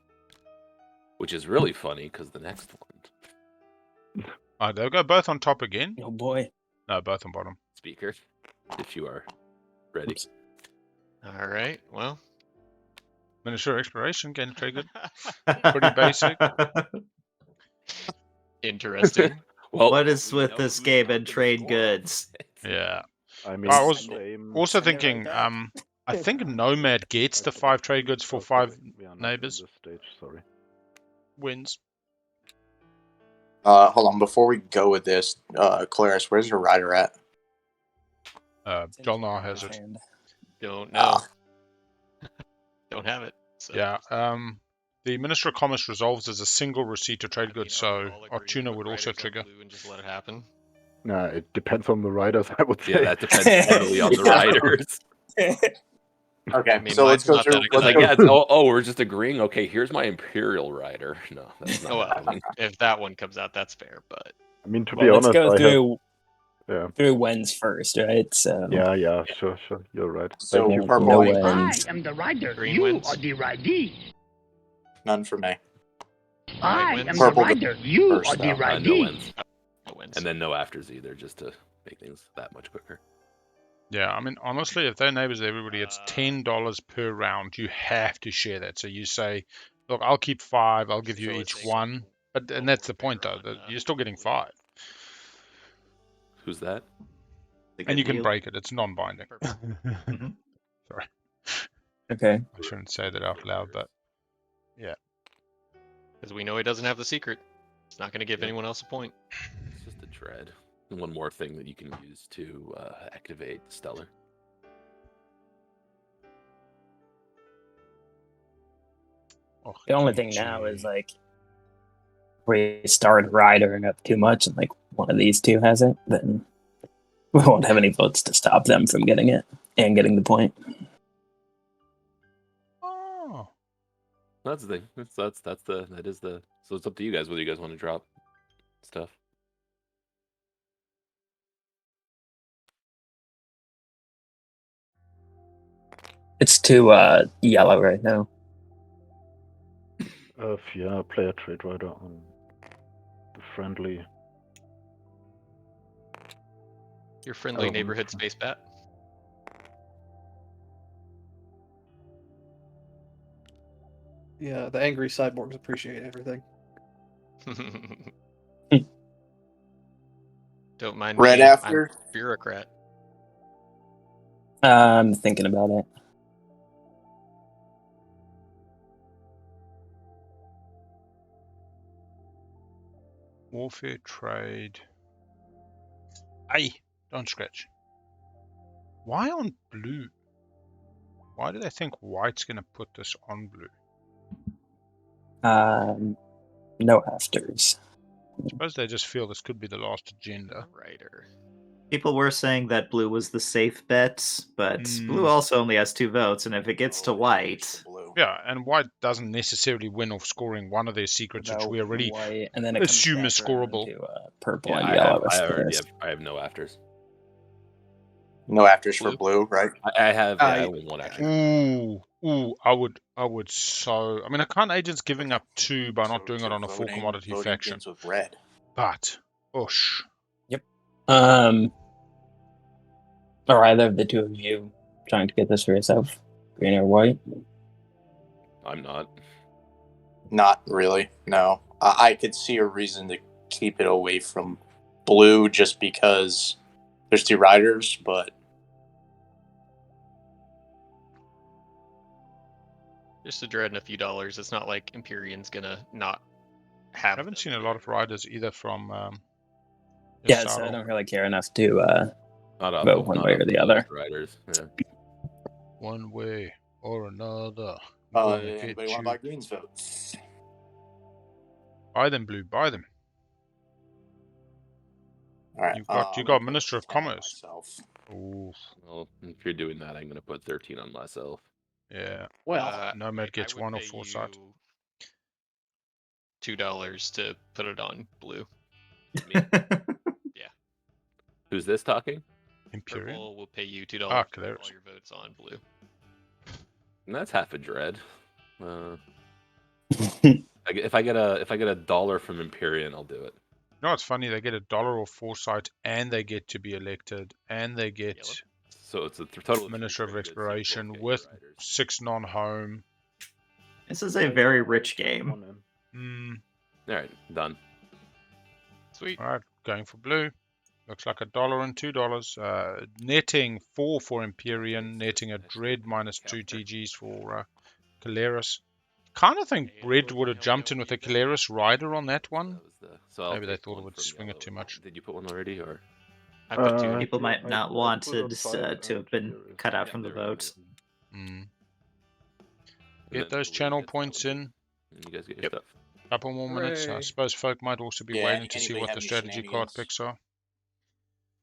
Which is really funny because the next one, They'll go both on top again. Oh boy. No, both on bottom. speaker, if you are ready. Oops. All right. Well, Minister of Exploration, gain a trade good. Pretty basic. interesting. Well, What is we with know this who's game not and gonna trade score goods? off it. Yeah. I mean, I was same. also Send it right thinking, back. I think Nomad gets the I 5 forgot. trade goods for Oh, 5 sorry, we are not neighbors. on this stage. Sorry. Wins. Hold on. Before we go with this, Keleres, where's your rider at? JolNar has it. Hand. Don't know. Ah. Don't have it. So. Yeah. The Minister of Commerce resolves as a single receipt of trade goods, I mean, so are we all our agreeing to tuner put would also riders on trigger. blue and just let it happen. Nah, it depends on the riders, I would say. Yeah, that depends heavily on the riders. Okay, I mean, so let's mine's go not through. that Because I exciting. guess, we're just agreeing. Okay, here's my Imperial rider. No, that's not Oh well, happening. if that one comes out, that's fair. But I mean, to Well, be let's honest, go I through have. through wins first, right? So Yeah, sure. You're right. So Thank you for purple no wins. wins. I am the rider. Green You wins. are the ridee. None for me. I wins. am Purple the rider. You first, are the though. No ridee. wins. no wins. And then no afters either, just to make things that much quicker. Yeah, I mean, honestly, if they're neighbors to everybody, it's $10 per round. You have to share that. So you say, look, I'll keep 5. I'll give you So each it's 1. And that's the point, though. That you're still getting 5. Who's that? And you can break it. It's non-binding. Purple. Sorry. Okay. I shouldn't say that out loud, but yeah. Because we know he doesn't have the secret. It's not going to give Yep. anyone else a point. It's just a dread. And one more thing that you can use to activate Stellar. Oh, The only thing now is like we start ridering up too much and like one of these two has it, then we won't have any votes to stop them from getting it and getting the point. Oh. That's the thing. That is the. So it's up to you guys whether you guys want to drop stuff. It's too yellow right now. Yeah, player trade rider on the friendly. Your friendly Oh, neighborhood okay. space bat. Yeah, the angry cyborgs appreciate everything. Don't mind Red me. after. I'm a bureaucrat. I'm thinking about it. Warfare, trade. Hey, don't scratch. Why on blue? Why do they think white's going to put this on blue? No afters. I suppose they just feel this could be the last agenda. Rider. People were saying that blue was the safe bet, but blue also only has 2 votes, and if it gets to white, Yeah, and white doesn't necessarily win off scoring one of their secrets, which we already white, and then it comes assume back is around scoreable. to, purple Yeah, and I yellow. have no afters. No afters for Blue? blue, right? I have only one action. Ooh, I would so. I mean, I can't agents giving up 2 by not doing it on a full commodity voting faction. begins with red. But, oosh. Yep. Are either of the two of you trying to get this for yourself? Green or white? I'm not. Not really, no. I could see a reason to keep it away from blue just because there's 2 riders, but Just a dread and a few dollars. It's not like Empyrean's gonna not have. I haven't seen a lot of riders either from. Yeah, so I don't really care enough to vote one not way of or the other. Riders. Yeah. One way or another. anybody want to buy Green's votes? Buy them, blue. Buy them. All right, You got Minister of Commerce. Ooh. Well, if you're doing that, I'm going to put 13 on myself. Yeah. Well, Nomad gets 1 or foresight. $2 to put it on blue. Who's this talking? Imperial. Purple will pay you $2 Ah, to put Keleres. all your votes on blue. And that's half a dread. If I get a dollar from Empyrean, I'll do it. No, it's funny. They get $1 or foresight, and they get to be elected, and they get So it's a total Minister of Exploration with 6 non-home. this is a very rich game. All right, done. Sweet. All right, going for blue. Looks like $1 and $2. Netting 4 for Empyrean, netting a dread minus 2 TGs for Keleres. Kind of think Red would have jumped in with a Keleres rider on that one. Maybe they thought it would swing it too much. Did you put one already, or? I put 2. People might not want to have been cut out from the votes. Get those channel points in. You guys get your stuff. Couple more minutes. I suppose folk might also be waiting to see what the strategy card picks are.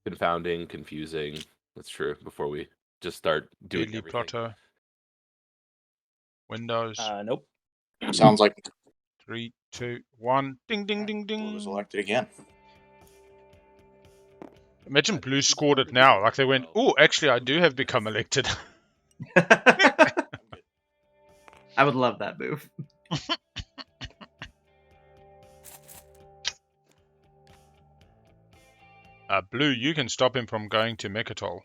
Confounding, confusing. That's true. Before we just start doing Deadly everything. plotter. Windows. Nope. Sounds like 3, 2, 1. Ding, ding, ding, ding. blue was elected again. Imagine blue scored it now. Like they went, oh, actually, I do have become elected. I would love that move. Blue, you can stop him from going to Mechatol.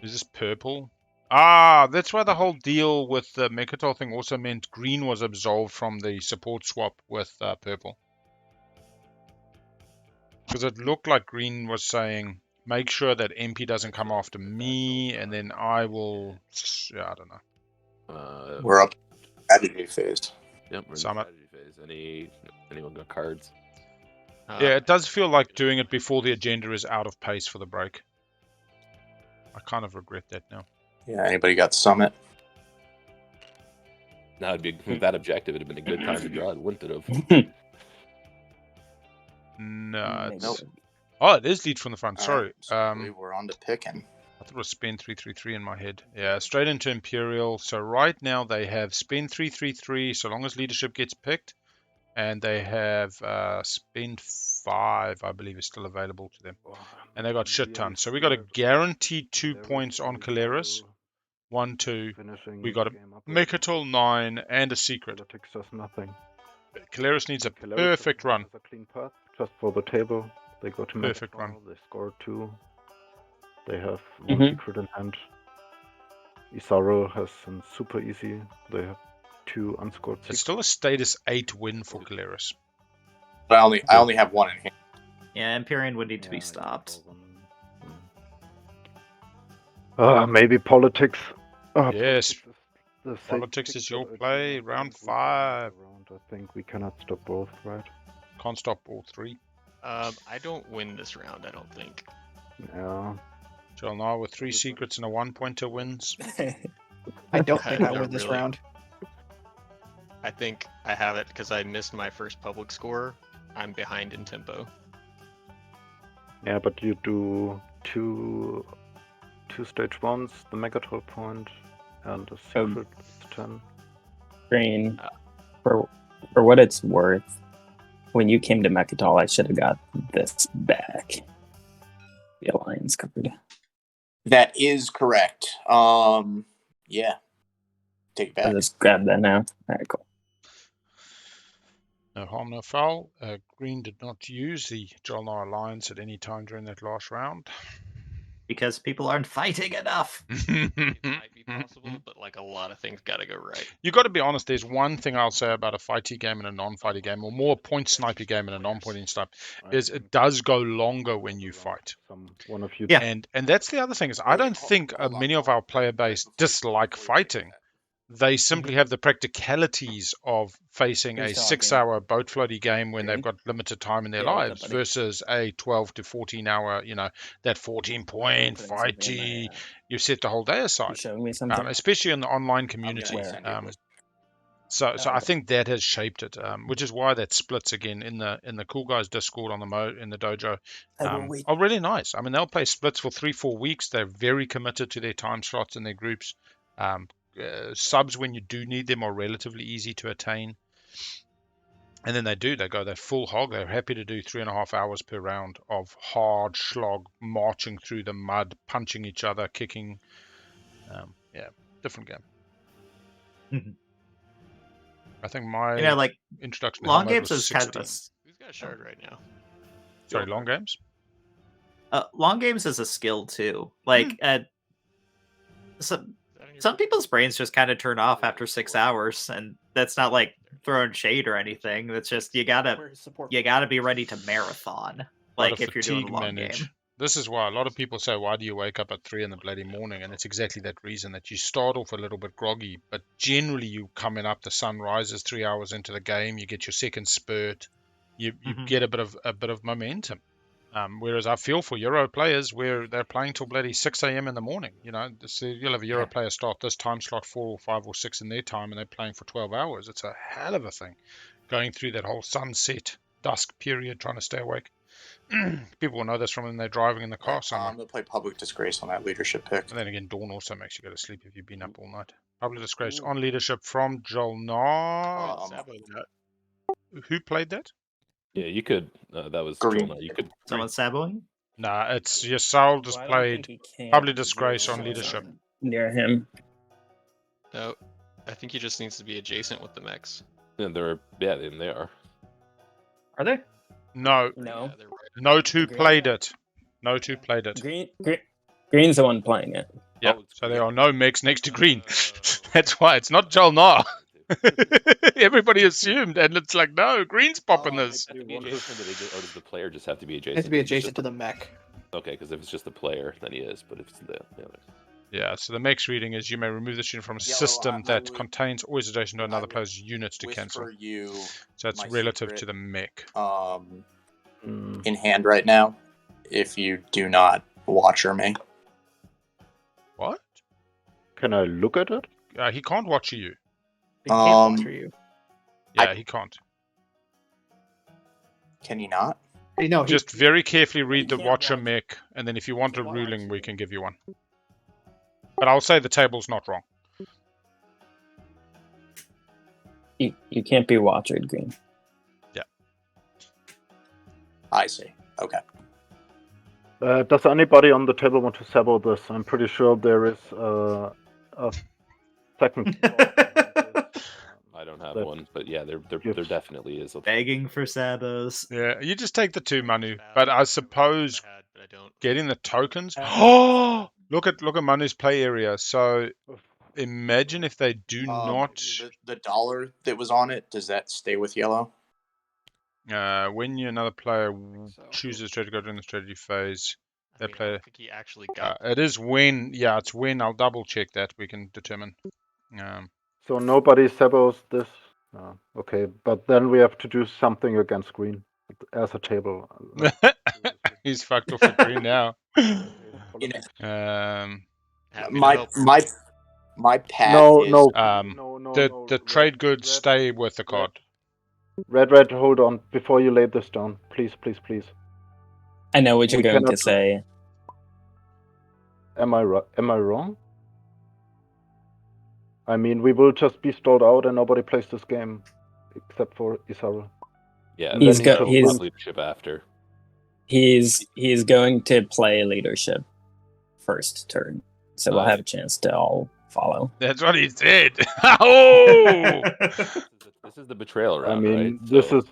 Is this purple? Ah, that's why the whole deal with the Mechatol thing also meant green was absolved from the support swap with purple. Because it looked like green was saying, make sure that Empy doesn't come after me, and then I will... Yeah, I don't know. We're up strategy phase. Yep, we're in Summit. strategy phase. Anyone got cards? Yeah, it does feel like doing it before the agenda is out of pace for the break. I kind of regret that now. Yeah, anybody got Summit? Now it'd be with that objective. It'd have been a good time to draw it, wouldn't it have? No, it's... Nope. Oh, it is lead from the front. All Sorry. right, so we're on to picking. I thought it was spin 333 in my head. Yeah, straight into Imperial. So right now they have spin 333 so long as leadership gets picked. And they have spin 5, I believe, is still available to them. And they got shit ton. So we got a guaranteed 2 points on Keleres. 1, 2. We got a Mechatol 9 and a secret. Politics does nothing. Keleres needs a perfect run. A clean path just for the table. They go to Perfect Mechatol, run. They score 2. They have 1 secret in hand. Yssaril has some super easy. They have 2 unscored secrets. It's still a status 8 win for Keleres. But I only have 1 in hand. Yeah, Empyrean would need to be stopped. Maybe politics. Yes. The Politics is your play. Round 5. I think we cannot stop both, right? Can't stop all 3. I don't win this round, I don't think. Yeah. JolNar with 3 secrets and a 1-pointer wins. I don't think I don't win this really. round. I think I have it because I missed my first public score. I'm behind in tempo. Yeah, but you do two stage 1s, the Megatol point, and a secret 10. Green, for what it's worth, when you came to Mechatol, I should have got this back. The Alliance card. That is correct. Yeah. Take it back. I'll just grab that now. Alright, cool. No harm, no foul. Green did not use the JolNar Alliance at any time during that last round. Because people aren't fighting enough. It might be possible, but like a lot of things gotta go right. You got to be honest. There's one thing I'll say about a fighty game and a non-fighty game, or more point snipey game and a non-pointing snipe, is it does go longer when you fight. One of you. Yeah. And that's the other thing is I don't think many of our player base dislike fighting. They simply have the practicalities of facing a 6-hour boat floaty game when they've got limited time in their lives versus a 12 to 14 hour, that 14-point fighty. You set the whole day aside, Showing me something. especially in the online community. So I think that has shaped it, which is why that splits again in the Cool Guys Discord on in the dojo are really nice. I mean, they'll play splits for 3-4 weeks. They're very committed to their time slots in their groups. Subs, when you do need them, are relatively easy to attain. And then they go that full hog. They're happy to do 3.5 hours per round of hard slog, marching through the mud, punching each other, kicking. Different game. I think my introduction to long Nomad games was is 16. kind of Who's got a shard right now? Sorry, long games? long games is a skill too. Like some people's brains just kind of turn off after 6 hours, and that's not like throwing shade or anything. That's just you gotta be ready to marathon. Like if you're doing a long game. This is why a lot of people say, why do you wake up at 3 in the bloody morning? And it's exactly that reason, that you start off a little bit groggy, but generally you coming up, the sun rises 3 hours into the game, you get your second spurt, you get a bit of momentum. Whereas I feel for Euro players where they're playing till bloody 6 a.m. in the morning. So you'll have a Euro player start this time slot 4 or 5 or 6 in their time, and they're playing for 12 hours. It's a hell of a thing, going through that whole sunset dusk period, trying to stay awake. People will know this from when they're driving in the car somewhere. I'm going to play Public Disgrace on that leadership pick. And then again, Dawn also makes you go to sleep if you've been up all night. Public Disgrace on leadership from JolNar. Who played that? Yeah, you could. That was Green. JolNar. You could. Someone saboing? Nah, it's Yssaril just played Public Disgrace on leadership. Near him. No, I think he just needs to be adjacent with the mechs. Yeah, they are. Are they? No. Yeah, No two played it. No two played it. Green's the one playing it. Yeah, so there are no mechs next to Green. That's why it's not JolNar. Everybody assumed, and it's like, no, Green's popping this. Or does the player just have to be adjacent? It has to be adjacent to the mech. Okay, because if it's just the player, then he is. But if it's the others. Yeah, so the mech's reading is you may remove this unit from a system that contains or is adjacent to another player's units to cancel. So it's relative to the mech. In hand right now, if you do not watcher me. What? Can I look at it? He can't watch you. He can't watcher you. Yeah, he can't. Can he not? No, just very carefully read the watcher mech, and then if you want a ruling, we can give you one. But I'll say the table's not wrong. You can't be watchered, Green. Yeah. I see. Okay. Does anybody on the table want to sabo this? I'm pretty sure there is a second. I don't have one, but yeah, there definitely is. Begging for sabos. Yeah, you just take the 2 Manu, but I suppose getting the tokens. Look at Manu's play area. So imagine if they do not. The dollar that was on it, does that stay with yellow? When another player chooses to go during the strategy phase, I think he actually got. It is when. Yeah, it's when. I'll double check that. We can determine. So nobody sabos this? No. Okay, but then we have to do something against Green as a table. He's fucked off with Green now. My path the trade goods stay with the card. Red, hold on before you lay this down, please. I know what you're We going to cannot- say. Am I wrong? I mean, we will just be stalled out and nobody plays this game except for Yssaril. Yeah, And He's then go- just he's- wins. leadership after. He's going to play leadership first turn, so we'll Nice. have a chance to all follow. That's what he said. Oh! This is the betrayal I round, mean, right? this So- is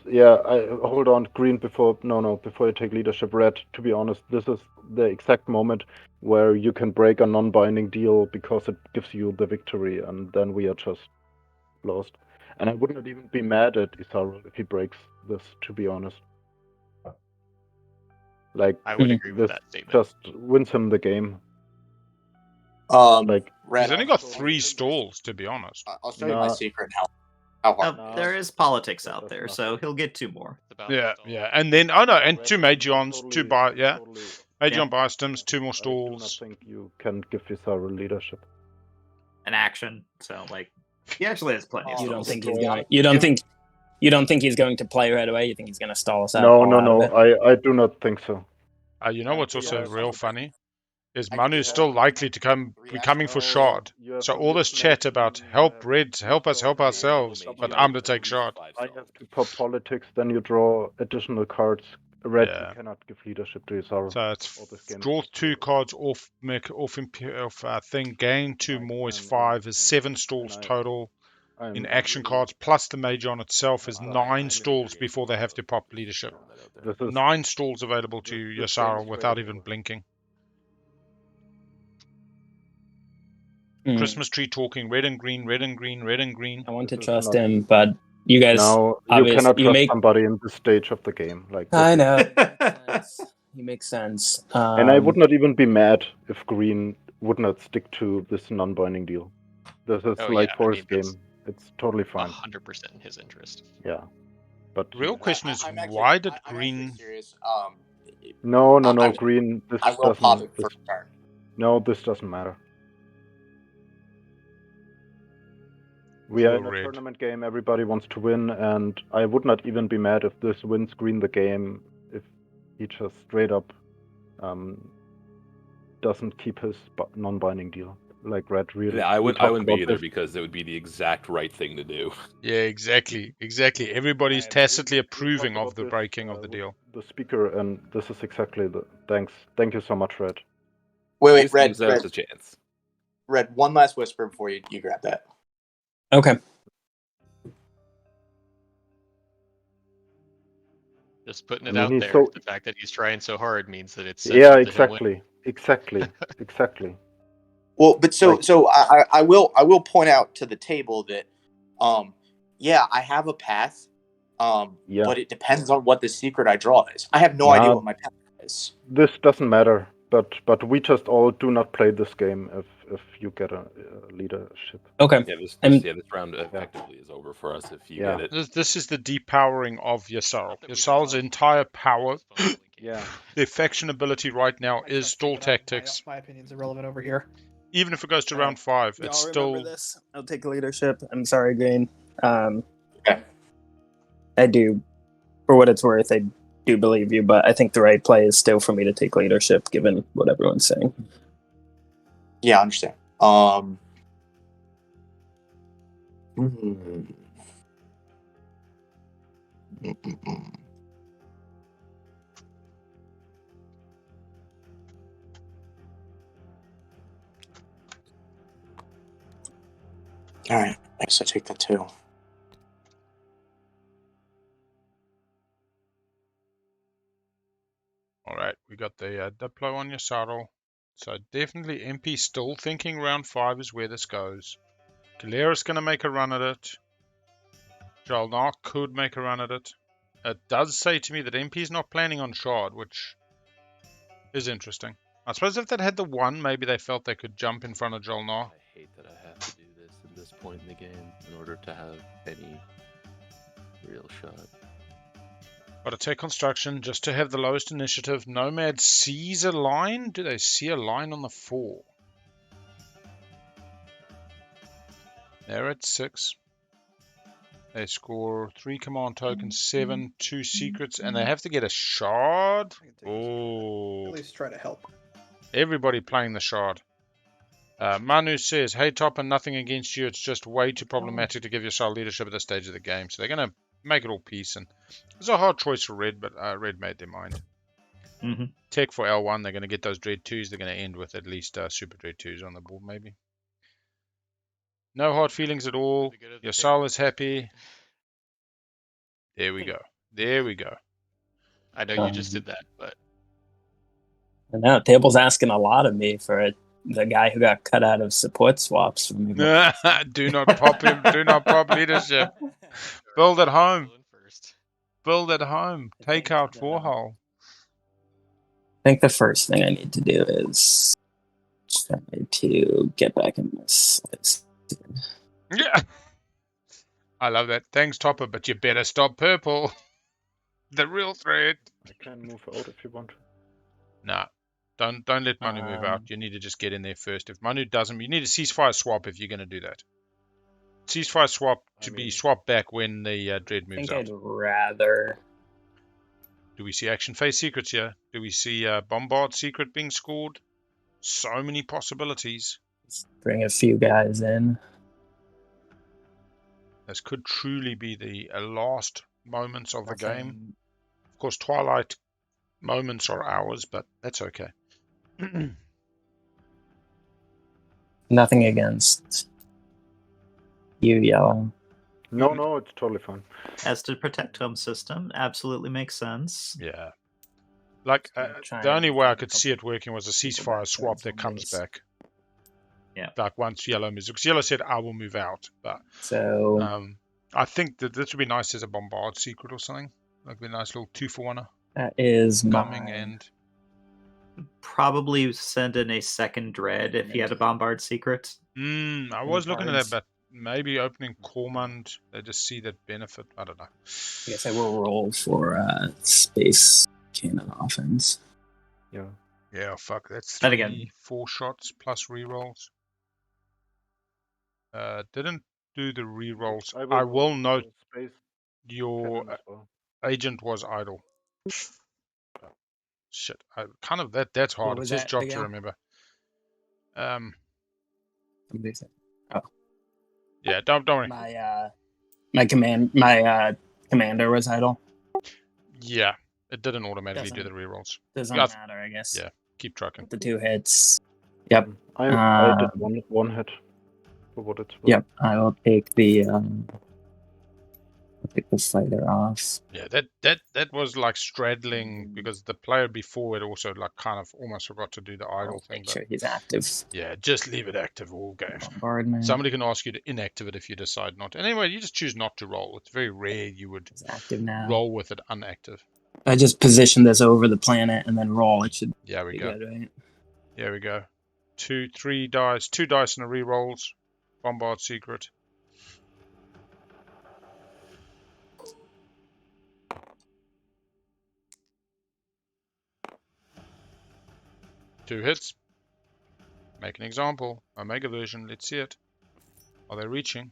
hold on, green before you take leadership. Red, to be honest, this is the exact moment where you can break a non-binding deal because it gives you the victory, and then we are just lost. And I would not even be mad at Yssaril if he breaks this, to be honest. Like, I would agree with this that statement. just wins him the game. Red, He's only got 3 stalls, to be honest. I'll show you my secret and how hard. There is politics out there, so he'll get 2 more. Yeah, and then and 2 Magions, 2 Magion Biostims, 2 more I do not stalls. think you can give Yssaril leadership. An action, so like he actually has plenty. Of You don't stalls. think he's going? You don't think he's going to play right away? You think he's going to stall us out? No, all out of it? I do not think so. You know what's also real funny? Is I Manu can is still likely to be coming for Shard. So all this chat about help Red, help us, help ourselves, but I'm to take Shard. I have to pop politics, then you draw additional cards. Red, Yeah. you cannot give leadership to Yssaril. So it's draw 2 cards off thing, gain 2 more is 5, is 7 stalls total. In action cards, plus the Magion itself is 9 stalls before they have to pop leadership. 9 stalls available to Yssaril without even blinking. Christmas tree talking, red and green, red and green, red and green. I want to trust him, but you guys. Now you cannot trust somebody in this stage of the game. Like I know. He makes sense. And I would not even be mad if green would not stick to this non-binding deal. This is for his game. It's totally fine. 100% in his interest. Yeah, but real question is why did green? No, green. This I will pop it first turn. No, this doesn't matter. We are in a tournament game. Everybody wants to win, and I would not even be mad if this wins green the game. If he just straight up doesn't keep his non-binding deal. Like red really. Yeah, I wouldn't be either because it would be the exact right thing to do. Yeah, exactly. Everybody's tacitly approving of the breaking of the deal. The speaker, and this is exactly the thank you so much, Red. Wait, Red. There's a chance. Red, one last whisper before you grab that. Okay. Just putting it out there. The fact that he's trying so hard means that it's exactly. Well, but I will point out to the table that I have a path, but it depends on what the secret I draw is. I have no idea what my path is. This doesn't matter, but we just all do not play this game if you get a leadership. Okay. Yeah, this round effectively is over for us if you get it. This is the depowering of Yssaril. Yssaril entire power, the faction ability right now is stall tactics. My opinion's irrelevant over here. Even if it goes to round 5, it's still. Remember this? I'll take leadership. I'm sorry, Green. I do, for what it's worth, I do believe you, but I think the right play is still for me to take leadership, given what everyone's saying. Yeah, I understand. All right, I guess I take that too. All right, we got the Diplo on Yssaril. So definitely Empy still thinking round 5 is where this goes. Keleres going to make a run at it. JolNar could make a run at it. It does say to me that Empy's not planning on Shard, which is interesting. I suppose if they'd had the 1, maybe they felt they could jump in front of JolNar. I hate that I have to do this at this point in the game in order to have any real shot. Got to take construction just to have the lowest initiative. Nomad sees a line. Do they see a line on the 4? They're at 6. They score 3 command tokens, 7, 2 secrets, and they have to get a shard. Oh, At least try to help. everybody playing the shard. Manu says, "Hey Topper, nothing against you. It's just way too problematic to give Yssaril leadership at this stage of the game. So they're going to make it all peace, and it's a hard choice for Red, but Red made their mind. Mm-hmm. Tech for L1, they're going to get those Dread 2s. They're going to end with at least Super Dread 2s on the board, maybe. No hard feelings at all. Yssaril is happy. There we go. There we go. I know you just did that, but I know Table's asking a lot of me for the guy who got cut out of support swaps from me. Do not pop him. Do not pop leadership. Build at home. Build at home. Take out Warhol. I think the first thing I need to do is try to get back in this. Yeah. I love that. Thanks, Topper, but you better stop purple. The real threat. I can move out if you want. Nah. Don't let Manu move out. You need to just get in there first. If Manu doesn't, you need a ceasefire swap if you're going to do that. Ceasefire swap to be swapped back when the Dread moves I out. think I'd rather. Do we see action phase secrets here? Do we see Bombard secret being scored? So many possibilities. Bring a few guys in. This could truly be the last moments of the game. Of course, Twilight moments are ours, but that's okay. Nothing against you, Yellow. No, it's totally fine. As to protect home system, absolutely makes sense. Yeah. Like, the only way I could see it working was a ceasefire swap that comes back. Yeah. Like once Yellow moves. Because Yellow said, I will move out. But So I think that this would be nice as a Bombard secret or something. Like a nice little 2-for-1. That is bombing and probably send in a second Dread if he had a Bombard secret. I was looking at that, but maybe opening Cormund, they just see that benefit. I don't know. I guess I will roll for space cannon offense. Yeah. Yeah, fuck. That's And again, 4 shots plus rerolls. Didn't do the rerolls. I will note your agent was idle. Shit. That's hard. was It's his that job again? to remember. Oh. Yeah, don't worry. My commander was idle. Yeah, it didn't automatically do the rerolls. Doesn't matter, I guess. Yeah, keep trucking. The 2 hits. Yep. I did one hit. For what it's worth. Yep. I will take the fighter off. Yeah, that was like straddling because the player before it also like kind of almost forgot to do the idle thing. Make sure he's active. Yeah, just leave it active all game. Bombardment. Somebody can ask you to inactive it if you decide not to. Anyway, you just choose not to roll. It's very rare you would active now. roll with it unactive. I just position this over the planet and then roll. It should. Yeah, we be go. Good, right? There we go. 3 dice, 2 dice in the rerolls. Bombard secret. Two hits. Make an example. Omega version. Let's see it. Are they reaching?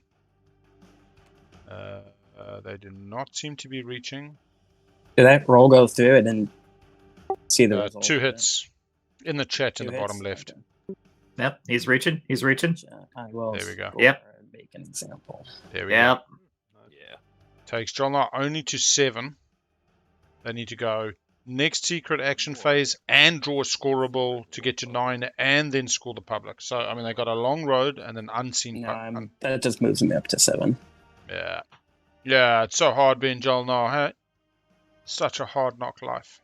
They do not seem to be reaching. Did that roll go through? I didn't see the result. 2 hits. In the chat in the Two bottom hits? left. Okay. Yep, he's reaching. He's reaching. I will. There we go. Yep. Make an example. There we Yep. go. Takes JolNar only to 7. They need to go next secret action phase and draw a scoreable to get to 9 and then score the public. So, I mean, they got a long road and an unseen... No, that just moves me up to 7. Yeah. Yeah, it's so hard being JolNar, hey? Such a hard knock life.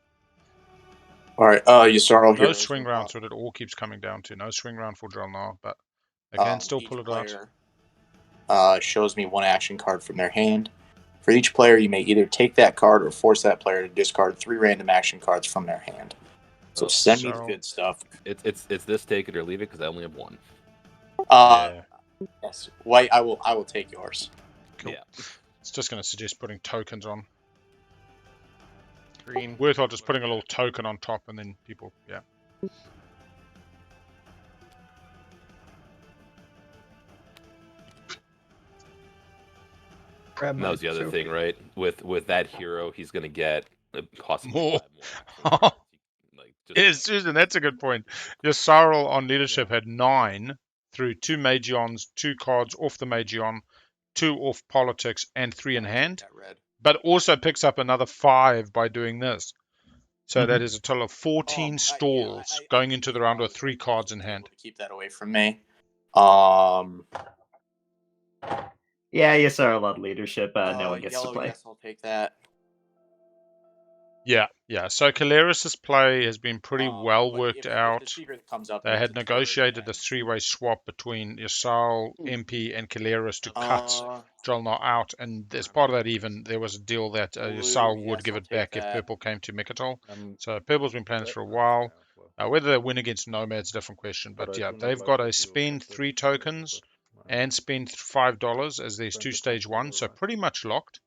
Alright, Yssaril here. No swing rounds, what it all keeps coming down to. No swing round for JolNar, but they can still pull it out. Shows me 1 action card from their hand. For each player, you may either take that card or force that player to discard 3 random action cards from their hand. So send me the good stuff. It's this take it or leave it because I only have 1. Yes, White. I will take yours. Cool. Yeah. It's just going to suggest putting tokens on. Green. Worthwhile just putting a little token on top and then people, yeah. Grab And that was the other thing, right? With that hero, he's gonna get possibly More. 5 more action cards. Like, just Yes, Susan, that's a good point. Yssaril on leadership had 9 through 2 Magions, 2 cards off the Magion, 2 off politics, and 3 in hand. But also picks up another 5 by doing this. So that is a total of 14 stalls going into the round with 3 cards in hand. Keep that away from me. Yeah, Yssaril on leadership. No one gets to Yellow, play. yes, I'll take that. Yeah. So Keleres' play has been pretty well worked out. They had negotiated a 3-way swap between Yssaril, Empy, and Keleres to cut JolNar out, and as part of that even, there was a deal that Yssaril would give it back if Purple came to Mechatol. So Purple's been playing this for a while. Whether they win against Nomad is a different question, but yeah, they've got a spend 3 tokens and spend $5 as there's 2 stage 1, so pretty much locked.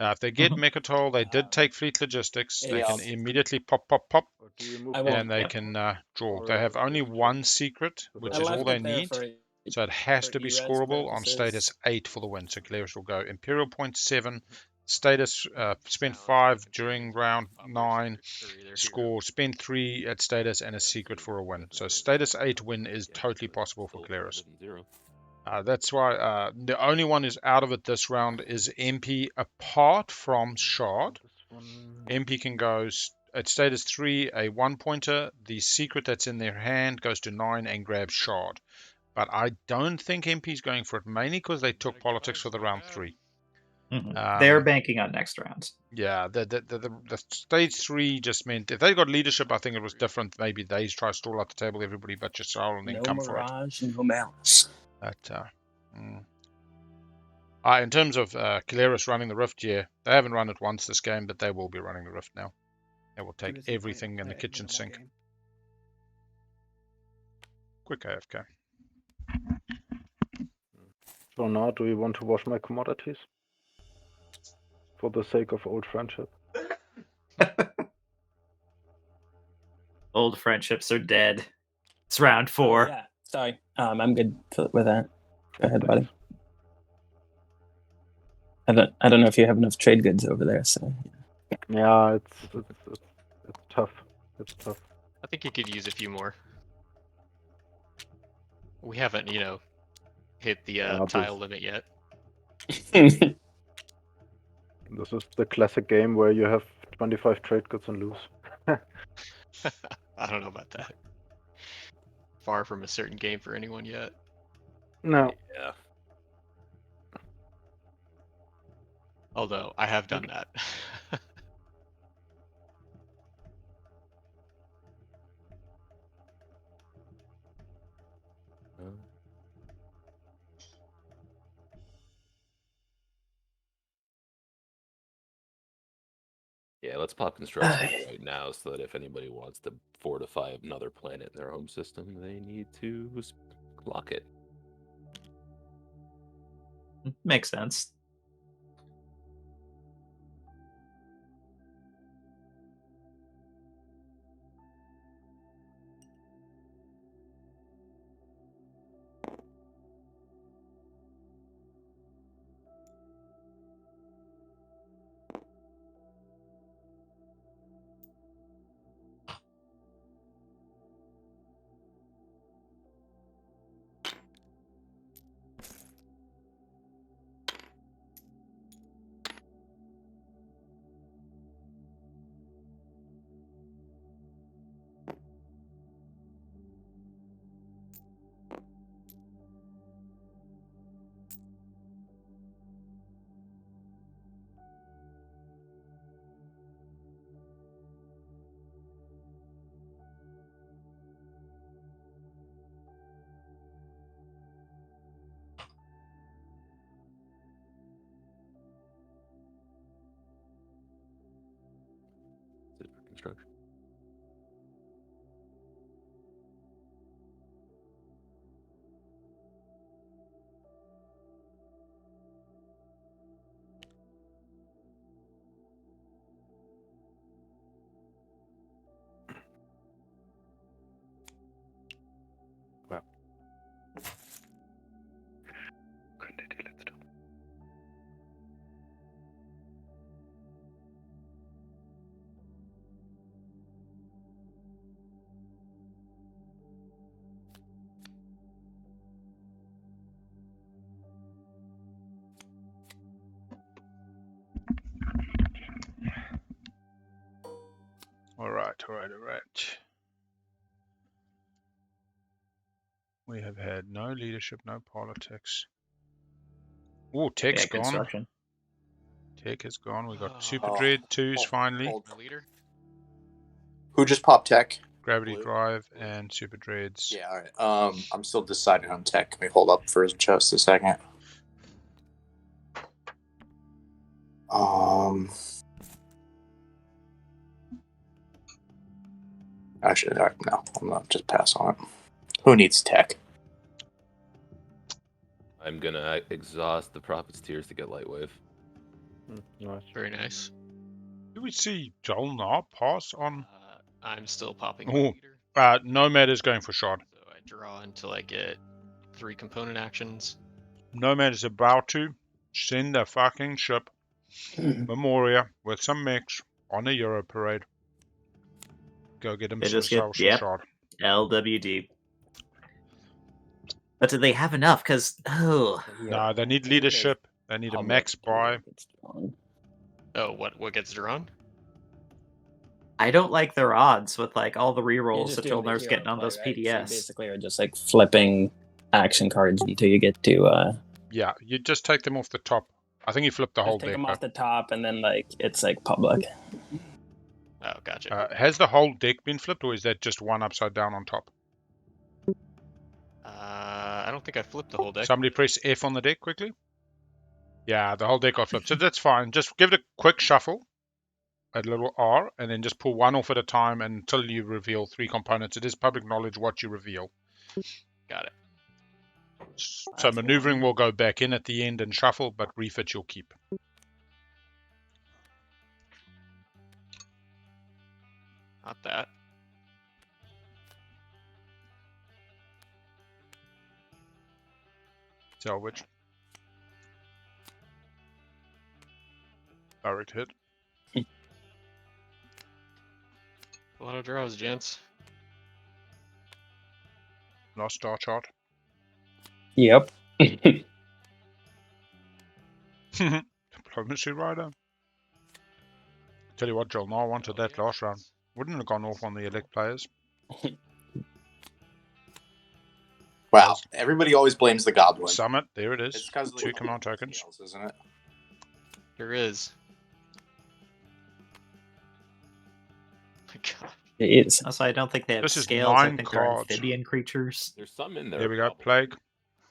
If they get Mechatol, they did take Fleet Logistics. They can immediately pop, and they can draw. They have only 1 secret, which is all they need. So it has to be scoreable on status 8 for the win. So Keleres will go Imperial point 7, status spend 5 during round 9, score spend 3 at status, and a secret for a win. So status 8 win is totally possible for Keleres. That's why the only one who's out of it this round is Empy, apart from Shard. Empy can go at status 3, a 1-pointer. The secret that's in their hand goes to 9 and grabs Shard. But I don't think Empy's going for it, mainly because they took politics for the round 3. They're banking on next round. Yeah, the stage 3 just meant if they got leadership, I think it was different. Maybe they try to stall out the table everybody but Yssaril and then come for it. No malice. In terms of Keleres running the Rift, yeah, they haven't run it once this game, but they will be running the Rift now. They will take everything in the kitchen sink. Quick AFK. So now, do you want to wash my commodities? For the sake of old friendship. Old friendships are dead. It's round 4. Yeah, sorry. I'm good with that. Go ahead, buddy. I don't know if you have enough trade goods over there, so. Yeah, it's tough. It's tough. I think you could use a few more. We haven't, hit the tile limit yet. This is the classic game where you have 25 trade goods and lose. I don't know about that. Far from a certain game for anyone yet. No. Yeah. Although I have done that. Yeah, let's pop construction right now so that if anybody wants to fortify another planet in their home system, they need to lock it. Makes sense. Alright. We have had no leadership, no politics. Oh, tech's gone. Construction. Tech is gone. We got Super Oh, Dread 2s finally. hold. No leader. Who just popped tech? Gravity Blue? Drive and Super Dreads. Yeah, all right. I'm still deciding on tech. Can we hold up for just a second? Actually, no. I'm gonna just pass on it. Who needs tech? I'm gonna exhaust the Prophet's Tears to get Lightwave. Nice. Very nice. Do we see JolNar pass on? I'm still popping my Oh, leader. Nomad is going for shot. So I draw until I get 3 component actions. Nomad is about to send a fucking ship, Memoria, with some mechs on a Euro parade. Go get They just get himself some shot. LWD. But do they have enough? Because No, they need leadership. They need a max buy. Oh, what gets drawn? I don't like their odds with like all the You're rerolls just that doing the JolNar's hero getting on play, those right? So you PDS. basically are just like flipping action cards until you get to Yeah, you just take them off the top. I think you flip the whole just take deck. them off the top and then like it's like public. Oh, gotcha. Has the whole deck been flipped, or is that just one upside down on top? I don't think I flipped the whole deck. Somebody press F on the deck quickly. Yeah, the whole deck got flipped. So that's fine. Just give it a quick shuffle, a little R, and then just pull one off at a time until you reveal 3 components. It is public knowledge what you reveal. Got it. So That's maneuvering one. will go back in at the end and shuffle, but refit you'll keep. Not that. Salvage. Direct hit. A lot of draws, gents. Last star chart. Yep. Diplomacy rider. Tell you what, JolNar wanted that last round. Wouldn't have gone off on the elect players. Wow, everybody always blames the goblin. Summit, there it is. It's because of the 2 command tokens. scales, isn't it? There is. My God. It is. Also, I don't think they have This is scales. I 9 think they're cards. amphibian creatures. There's some in there. There we go, probably. Plague.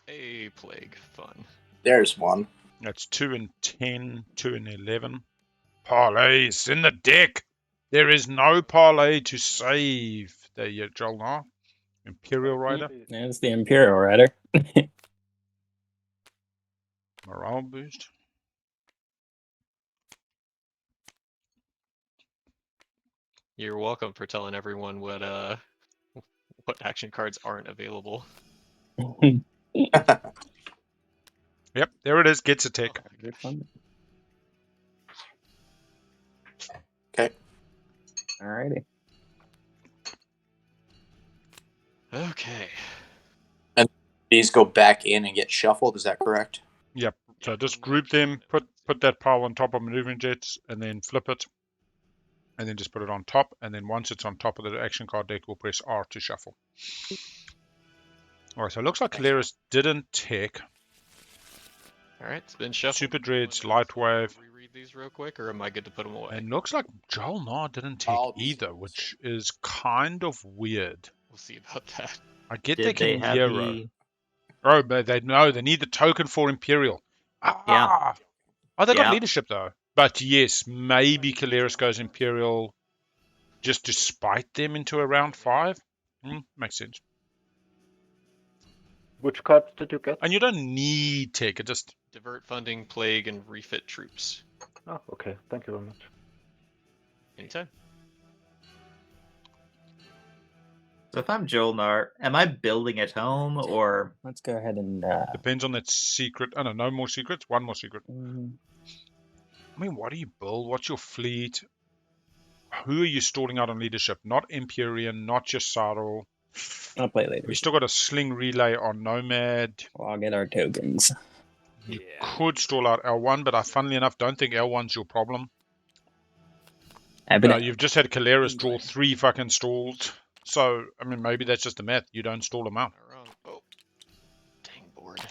A plague. Fun. There's one. That's 2 and 10, 2 and 11. Parlays in the deck. There is no parlay to save the JolNar. Imperial Rider. It's the Imperial Rider. Morale boost. You're welcome for telling everyone what action cards aren't available. Yep, there it is. Gets a tick. Okay. Alrighty. Okay. And these go back in and get shuffled, is that correct? Yep. So just group them, put that pile on top of maneuvering jets, and then flip it. And then just put it on top. And then once it's on top of the action card deck, we'll press R to shuffle. Alright, so it looks like Keleres didn't tech. Alright, it's been shuffled. Super Dreads, Lightwave. Reread these real quick, or am I good to put them away? And looks like JolNar didn't take either, which is kind of weird. We'll see about that. I get Did they they can have Euro. the... Oh, but they need the token for Imperial. Yeah. Oh, they got Yeah. leadership though. But yes, maybe Keleres goes Imperial just to spite them into a round 5. Makes sense. Which cards did you get? And you don't need tech. It just Divert funding, plague, and refit troops. Oh, okay. Thank you very much. Anytime. So if I'm JolNar, am I building at home or... Let's go ahead and depends on that secret. Oh no more secrets. 1 more secret. mhm. I mean, what do you build? What's your fleet? Who are you stalling out on leadership? Not Empyrean, not Yssaril. I'll play later. We still got a sling relay on Nomad. Well, I'll get our tokens. You could stall out L1, but I funnily enough don't think L1's your problem. Happy No, to- you've just had Keleres draw 3 fucking stalls. So, I mean, maybe that's just the math. You don't stall them out. Wrong. Oh, dang board.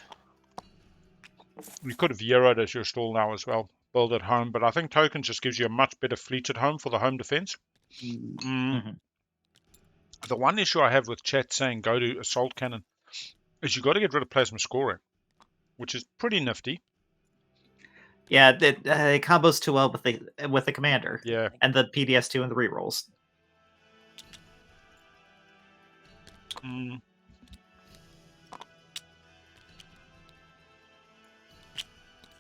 You could have Euroed as your stall now as well. Build at home, but I think tokens just gives you a much better fleet at home for the home defense. Mhm. The one issue I have with chat saying go to assault cannon is you got to get rid of plasma scoring, which is pretty nifty. Yeah, it combos too well with the commander. Yeah. And the PDS2 and the rerolls.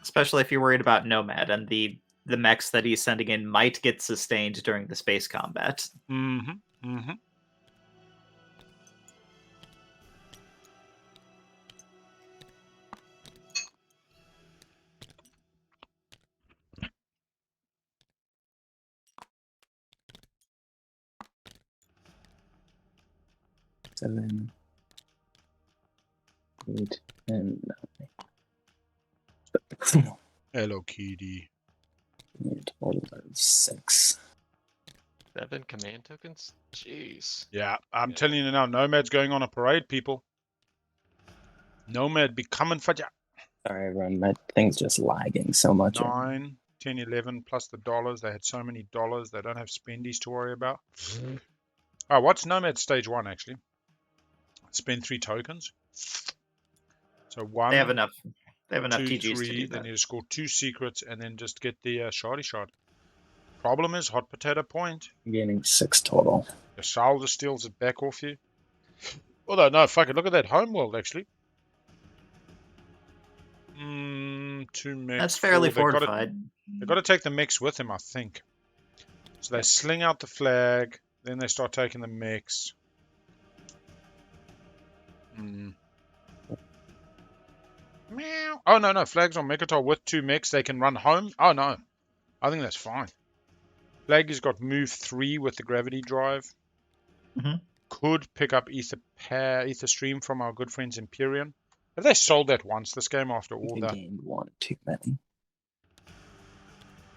Especially if you're worried about Nomad and the mechs that he's sending in might get sustained during the space combat. Mm-hmm. Seven, 8, and 9. Hello, Kitty. Total of 6. 7 command tokens? Jeez. Yeah, I'm telling you now, Nomad's going on a parade, people. Nomad be coming for ya. Sorry, everyone. My thing's just lagging so much. 9, 10, 11, plus the dollars. They had so many dollars, they don't have spendies to worry about. Oh, what's Nomad stage 1, actually? Spend 3 tokens. So 1, They have enough. They have enough 2, TGs 3, to do they that. need to score 2 secrets, and then just get the shardy shard. Problem is, hot potato point. I'm gaining 6 total. Yssaril just steals it back off you. Although, no, fuck it, look at that homeworld, actually. 2 mechs. That's fairly 4. fortified. They've got to take the mechs with him, I think. So they sling out the flag, then they start taking the mechs. Meow. Oh, no, flags on Mechatol with 2 mechs, they can run home. Oh, no. I think that's fine. Flag has got move 3 with the gravity drive. Could pick up Ether Stream from our good friends Empyrean. Have they sold that once this game after all They that? gained 1 too many.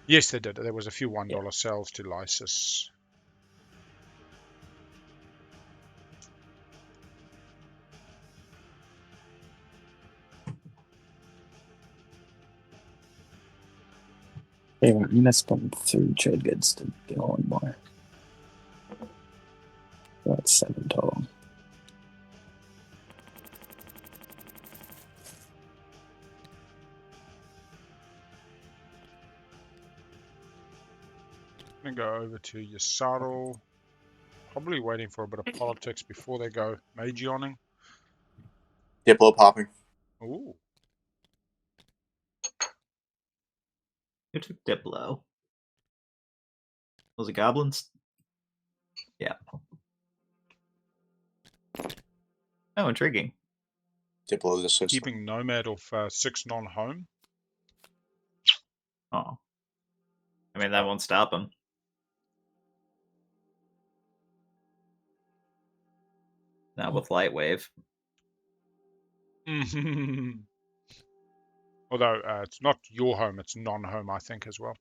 Yes, they did. There was a few $1 sales to Lysis. Hey, I'm gonna spend 3 trade goods to get 1 more. That's 7 total. I'm going to go over to Yssaril. Probably waiting for a bit of politics before they go Magioning. Diplo popping. Ooh. Who took Diplo? Was it goblins? Yeah. Oh, intriguing. Diplo the system. Keeping Nomad off 6 non-home. Oh. I mean, that won't stop him. Not with Lightwave. Although it's not your home, it's non-home, I think, as well.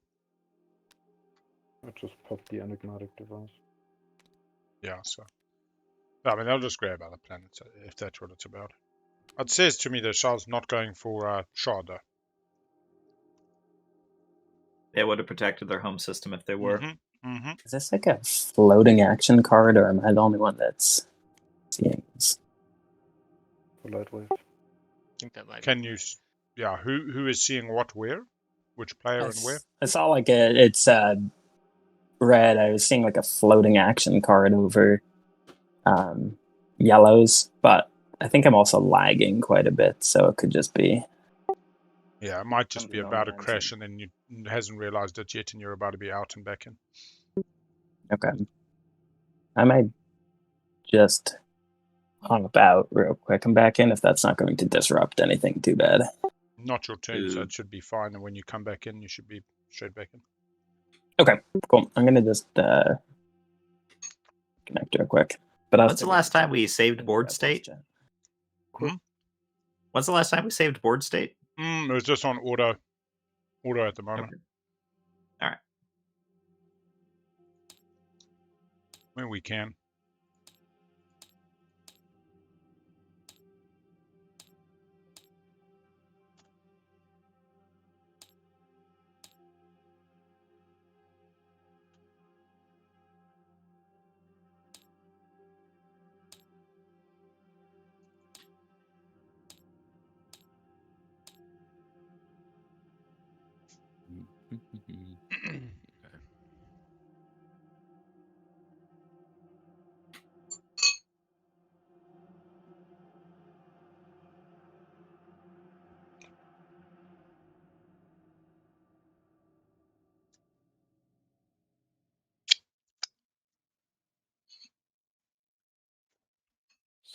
I just popped the enigmatic device. Yeah, so. I mean, they'll just grab other planets if that's what it's about. It says to me that Charles not going for Shard, though. They would have protected their home system if they were. Is this like a floating action card, or am I the only one that's seeing this? For Lightwave. I think that might Can be you... Yeah, who is seeing what where? Which player and where? I saw like it's red. I was seeing like a floating action card over yellows, but I think I'm also lagging quite a bit, so it could just be... Yeah, it might just be Something about to on that, crash and then you hasn't realized it yet and you're about to be out and back in. Okay. I might just hop out real quick and back in if that's not going to disrupt anything too bad. Not your turn, so it should be fine. And when you come back in, you should be straight back in. Okay, cool. I'm going to just connect real quick. But When's the last time we saved board state? When's the last time we saved board state? It was just on auto at the moment. Okay. All right. when we can.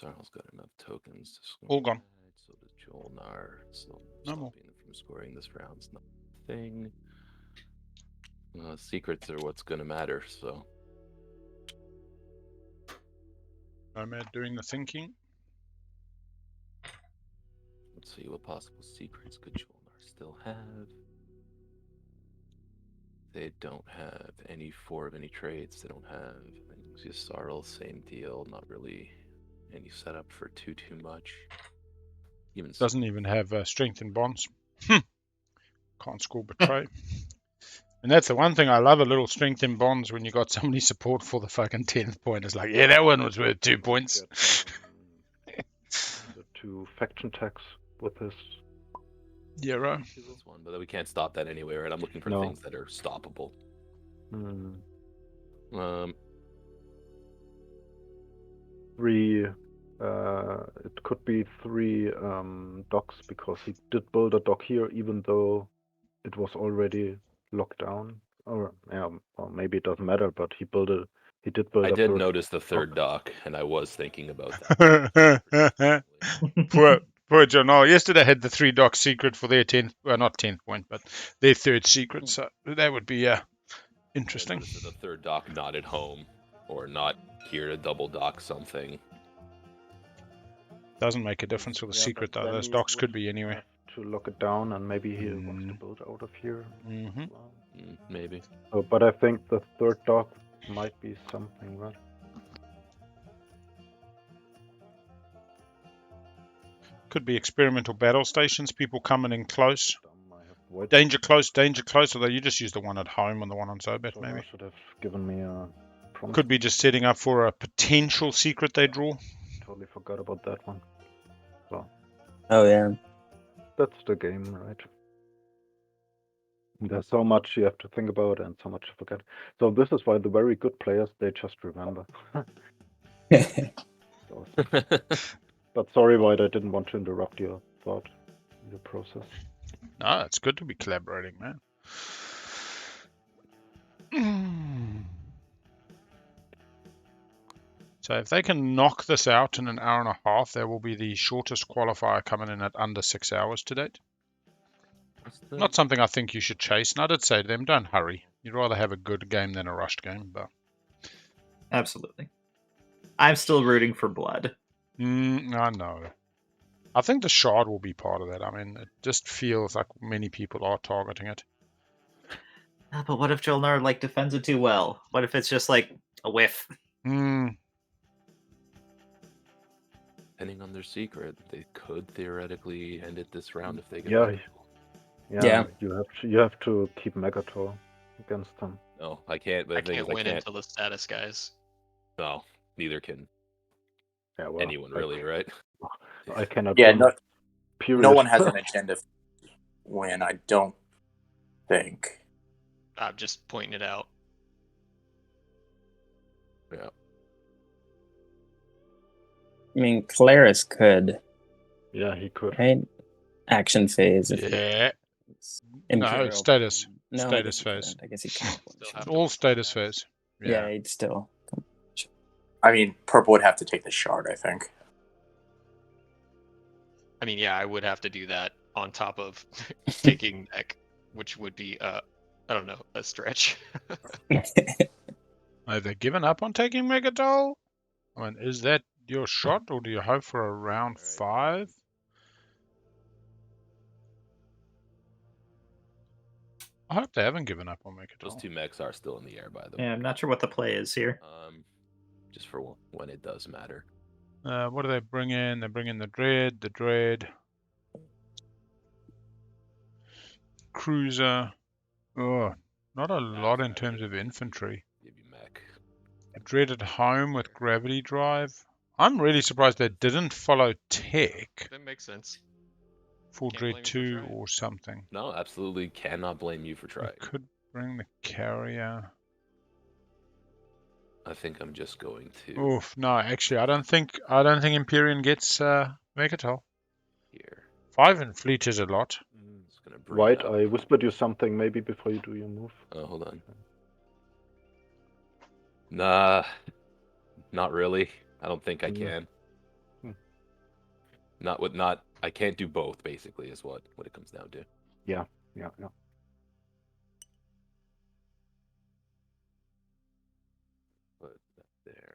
Yssaril got enough tokens to score. All gone. So does JolNar. So No more. stopping them from scoring this round's not a thing. Secrets are what's going to matter, so. Nomad doing the thinking. Let's see what possible secrets could JolNar still have. They don't have any 4 of any traits. They don't have Yssaril, same deal. Not really any setup for too much. Even Doesn't even have strength in bonds. Can't score betray. And that's the one thing I love, a little strength in bonds when you got somebody support for the fucking 10th point. It's like, yeah, that one was worth 2 points. The 2 faction tags with this. Yeah, right. This one, but we can't stop that anyway, right? I'm looking for things that are stoppable. Three. It could be 3 docks because he did build a dock here, even though it was already locked down. Or maybe it doesn't matter, but he built it. He did build. I a did third notice the 3rd dock, and I was thinking about that. Poor JolNar. Yesterday had the 3 dock secret for their 10th, well, not 10th point, but their 3rd secret. So that would be interesting. The 3rd dock not at home, or not here to double dock something. Doesn't make a difference with the secret though. Those docks could be anywhere. To lock it down, and maybe he wants to build out of here. Maybe. Oh, but I think the 3rd dock might be something, right? Could be experimental battle stations, people coming in close. Danger close, although you just use the one at home and the one on Zobat, maybe. Should have given me a prompt. Could be just setting up for a potential secret they draw. Totally forgot about that one. Well, oh yeah. That's the game, right? There's so much you have to think about and so much to forget. So this is why the very good players, they just remember. But sorry, White, I didn't want to interrupt your thought, your process. No, it's good to be collaborating, man. So if they can knock this out in an hour and a half, there will be the shortest qualifier coming in at under 6 hours to date. Not something I think you should chase. And I did say to them, don't hurry. You'd rather have a good game than a rushed game. But absolutely. I'm still rooting for blood. I know. I think the shard will be part of that. I mean, it just feels like many people are targeting it. But what if JolNar defends it too well? What if it's just like a whiff? Depending on their secret, they could theoretically end it this round if they get. Yeah. You have to keep Megator against them. No, I can't. But I can't win until the status guys. No, neither can. Yeah, well, anyone really, right? I cannot. Yeah, no one has an agenda to win. I don't think. I'm just pointing it out. Yeah. I mean, Keleres could. Yeah, he could. Right? Action phase. Yeah. Imperial. No, status. No, status phase. I guess he can't. All status phase. Yeah, he'd still. I mean, Purple would have to take the shard, I think. I mean, yeah, I would have to do that on top of taking Neck, which would be, I don't know, a stretch. Have they given up on taking Megadol? I mean, is that your shot, or do you hope for a round 5? I hope they haven't given up on Megadol. Those 2 mechs are still in the air, by the way. Yeah, I'm not sure what the play is here. just for when it does matter. What do they bring in? They bring in the Dread, Cruiser. Oh, not a lot in terms of infantry. Give you mech. A Dread at home with gravity drive. I'm really surprised they didn't follow tech That makes sense. for Can't Dread blame you for 2 trying. or something. No, absolutely cannot blame you for They trying. could bring the carrier. I think I'm just going to Oof, no, actually, I don't think Empyrean gets Megatal. here. 5 in fleet is a lot. Just gonna bring Right, it up. I whispered you something maybe before you do your move. Oh, hold on. Nah, not really. I don't think I can. I can't do both, basically, is what it comes down to. Yeah. Put that there.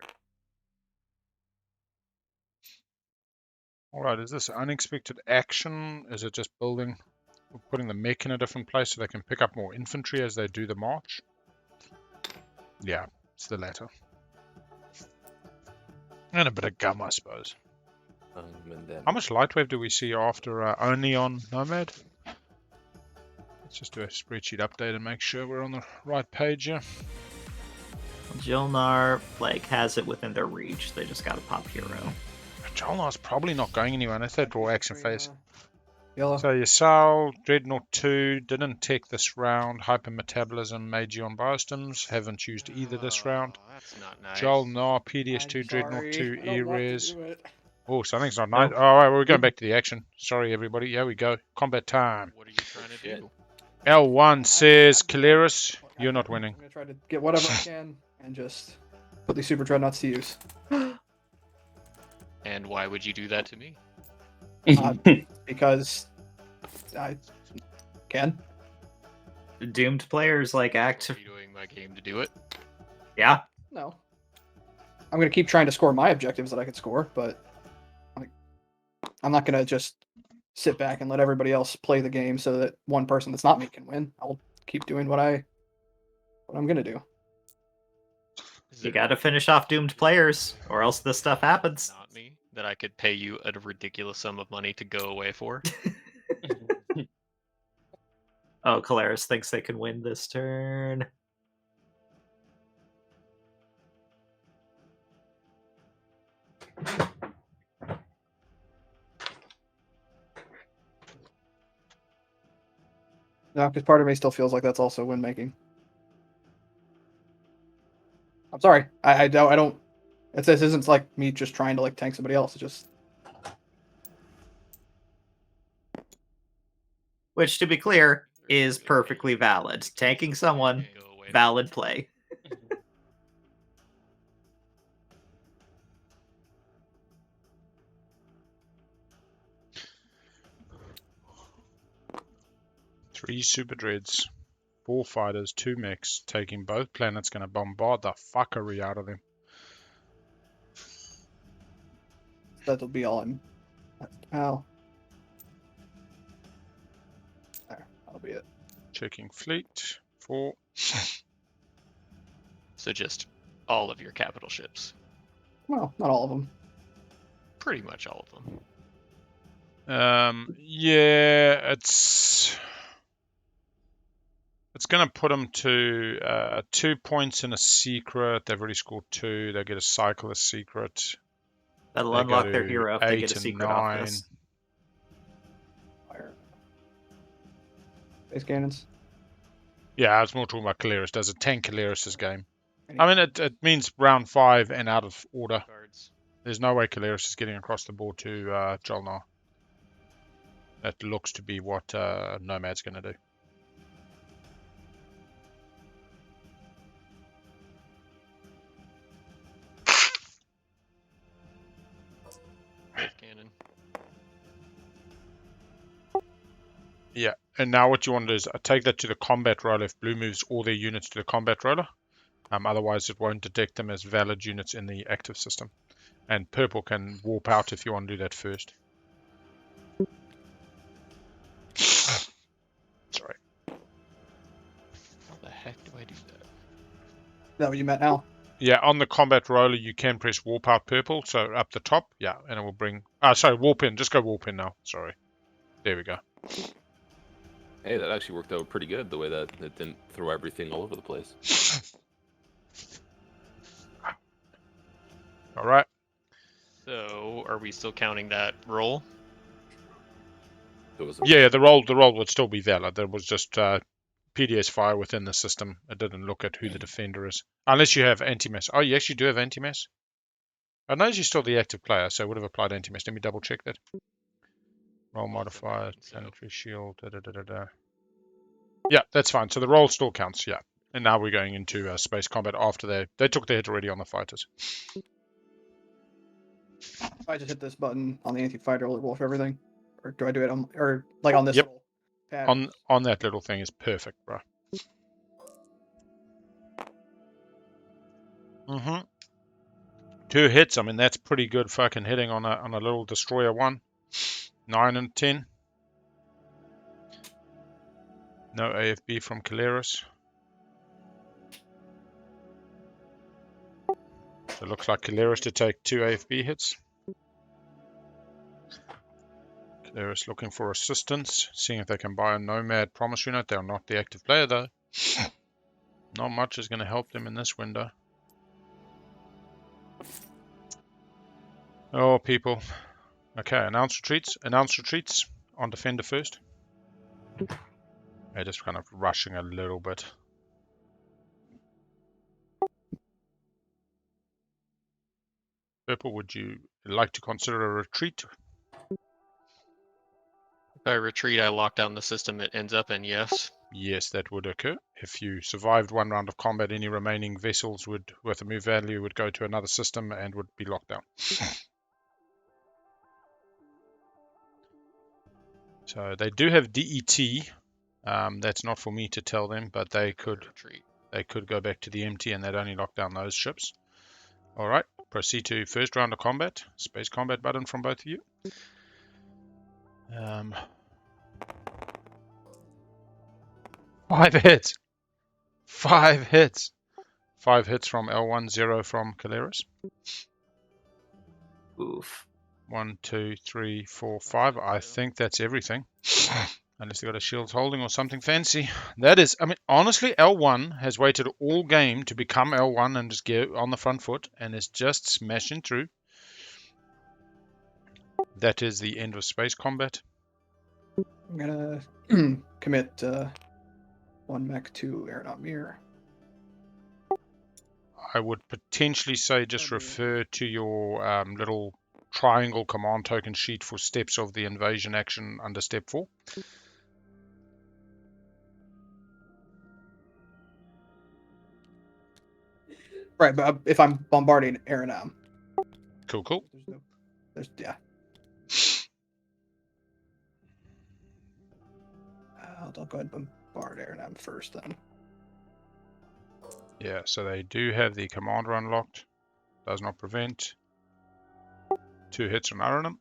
Alright, is this unexpected action? Is it just building, putting the mech in a different place so they can pick up more infantry as they do the march? Yeah, it's the latter. And a bit of gum, I suppose. And then How much Lightwave do we see after only on Nomad? Let's just do a spreadsheet update and make sure we're on the right page here. JolNar has it within their reach. They just got to pop hero. JolNar's probably not going anywhere unless they draw action phase. Yellow. So Yssaril, Dreadnought 2, didn't take this round. Hypermetabolism, Magion Biostems, haven't used either this round. That's not nice. JolNar, PDS2, I'm Dreadnought sorry, 2, I don't want to Eres. do it. Oh, something's not nice. Alright, we're going back to the action. Sorry, everybody. Here we go. Combat time. What are you trying to do? L1 says, Keleres, you're not winning. I'm gonna try to get whatever I can and just put these super dreadnoughts to use. And why would you do that to me? Because I can. Doomed players act. Are you doing my game to do it? Yeah. No. I'm gonna keep trying to score my objectives that I could score, but I'm not gonna just sit back and let everybody else play the game so that one person that's not me can win. I'll keep doing what I'm gonna do. You got to finish off doomed players, or else this stuff happens. Not me. That I could pay you a ridiculous sum of money to go away for. Oh, Keleres thinks they can win this turn. No, because part of me still feels like that's also win making. I'm sorry. I don't. This isn't like me just trying to tank somebody else. It's just. Which, to be clear, is perfectly valid. Tanking someone, valid play. Three super dreads, 4 fighters, 2 mechs, taking both planets, going to bombard the fuckery out of them. That'll be all I'm. Well. There, that'll be it. Checking fleet, 4. So just all of your capital ships. Well, not all of them. Pretty much all of them. Yeah, it's going to put them to 2 points in a secret. They've already scored 2. They get a cycle of secret. That'll They unlock go their to hero if they 8 get a and secret 9. off this. Fire. Base cannons. Yeah, I was more talking about Keleres. Does it tank Keleres' game? I mean, it means round 5 and out of order. Cards. There's no way Keleres is getting across the board to JolNar. That looks to be what Nomad's going to do. Cannon. Yeah, and now what you want to do is take that to the combat roller if blue moves all their units to the combat roller. Otherwise, it won't detect them as valid units in the active system. And purple can warp out if you want to do that first. Sorry. How the heck do I do that? Is that what you meant now? Yeah, on the combat roller, you can press warp out purple, so up the top, yeah, and it will bring... sorry, warp in. Just go warp in now. Sorry. There we go. Hey, that actually worked out pretty good, the way that it didn't throw everything all over the place. All right. So, are we still counting that roll? Yeah, the roll would still be valid. There was just PDS fire within the system. It didn't look at who the defender is. Unless you have anti-mess. Oh, you actually do have anti-mess? I know you're still the active player, so I would have applied anti-mess. Let me double check that. Roll modifier, planetary shield, da-da-da-da-da. Yeah, that's fine. So the roll still counts, yeah. And now we're going into space combat after they took the hit already on the fighters. If I just hit this button on the anti-fighter, will it roll for everything? Or do I do it on, or like on this Yep. little pad? On that little thing is perfect, bro. Mm-hmm. 2 hits. I mean, that's pretty good fucking hitting on a little destroyer 1. 9 and 10. No AFB from Keleres. So it looks like Keleres to take 2 AFB hits. Keleres looking for assistance, seeing if they can buy a Nomad promissory note. They're not the active player though. Not much is going to help them in this window. Oh, people. Okay, announce retreats. Announce retreats on defender first. They're just kind of rushing a little bit. Purple, would you like to consider a retreat? If I retreat, I lock down the system it ends up in, yes? Yes, that would occur. If you survived 1 round of combat, any remaining vessels with a move value would go to another system and would be locked down. So they do have DET. That's not for me to tell them, but they could go back to the empty and they'd only lock down those ships. All right, proceed to first round of combat. Space combat button from both of you. 5 hits. 5 hits. 5 hits from L1, 0 from Keleres. Oof. 1, 2, 3, 4, 5. I think that's everything. Unless they got a shields holding or something fancy. That is, I mean, honestly, L1 has waited all game to become L1 and just get on the front foot and is just smashing through. That is the end of space combat. I'm gonna commit 1 mech to Aeronaut Mirror. I would potentially say just refer to your little triangle command token sheet for steps of the invasion action under step 4. Right, but if I'm bombarding Aeronam. Cool. Yeah. I'll go ahead and bombard Aeronam first then. Yeah, so they do have the commander unlocked. Does not prevent. 2 hits on Aeronam.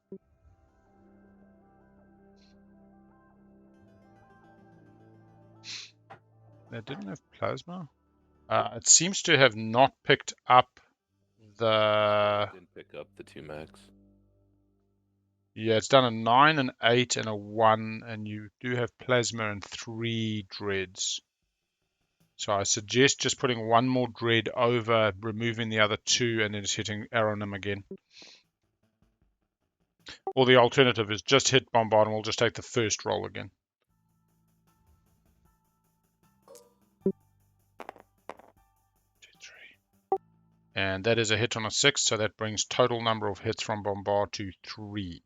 They didn't have plasma. It seems to have not picked up the... Didn't pick up the 2 max. Yeah, it's done a 9, an 8, and a 1, and you do have plasma and 3 dreads. So I suggest just putting 1 more dread over, removing the other 2, and then just hitting Aeronam again. Or the alternative is just hit bombard and we'll just take the first roll again. And that is a hit on a 6, so that brings total number of hits from bombard to 3.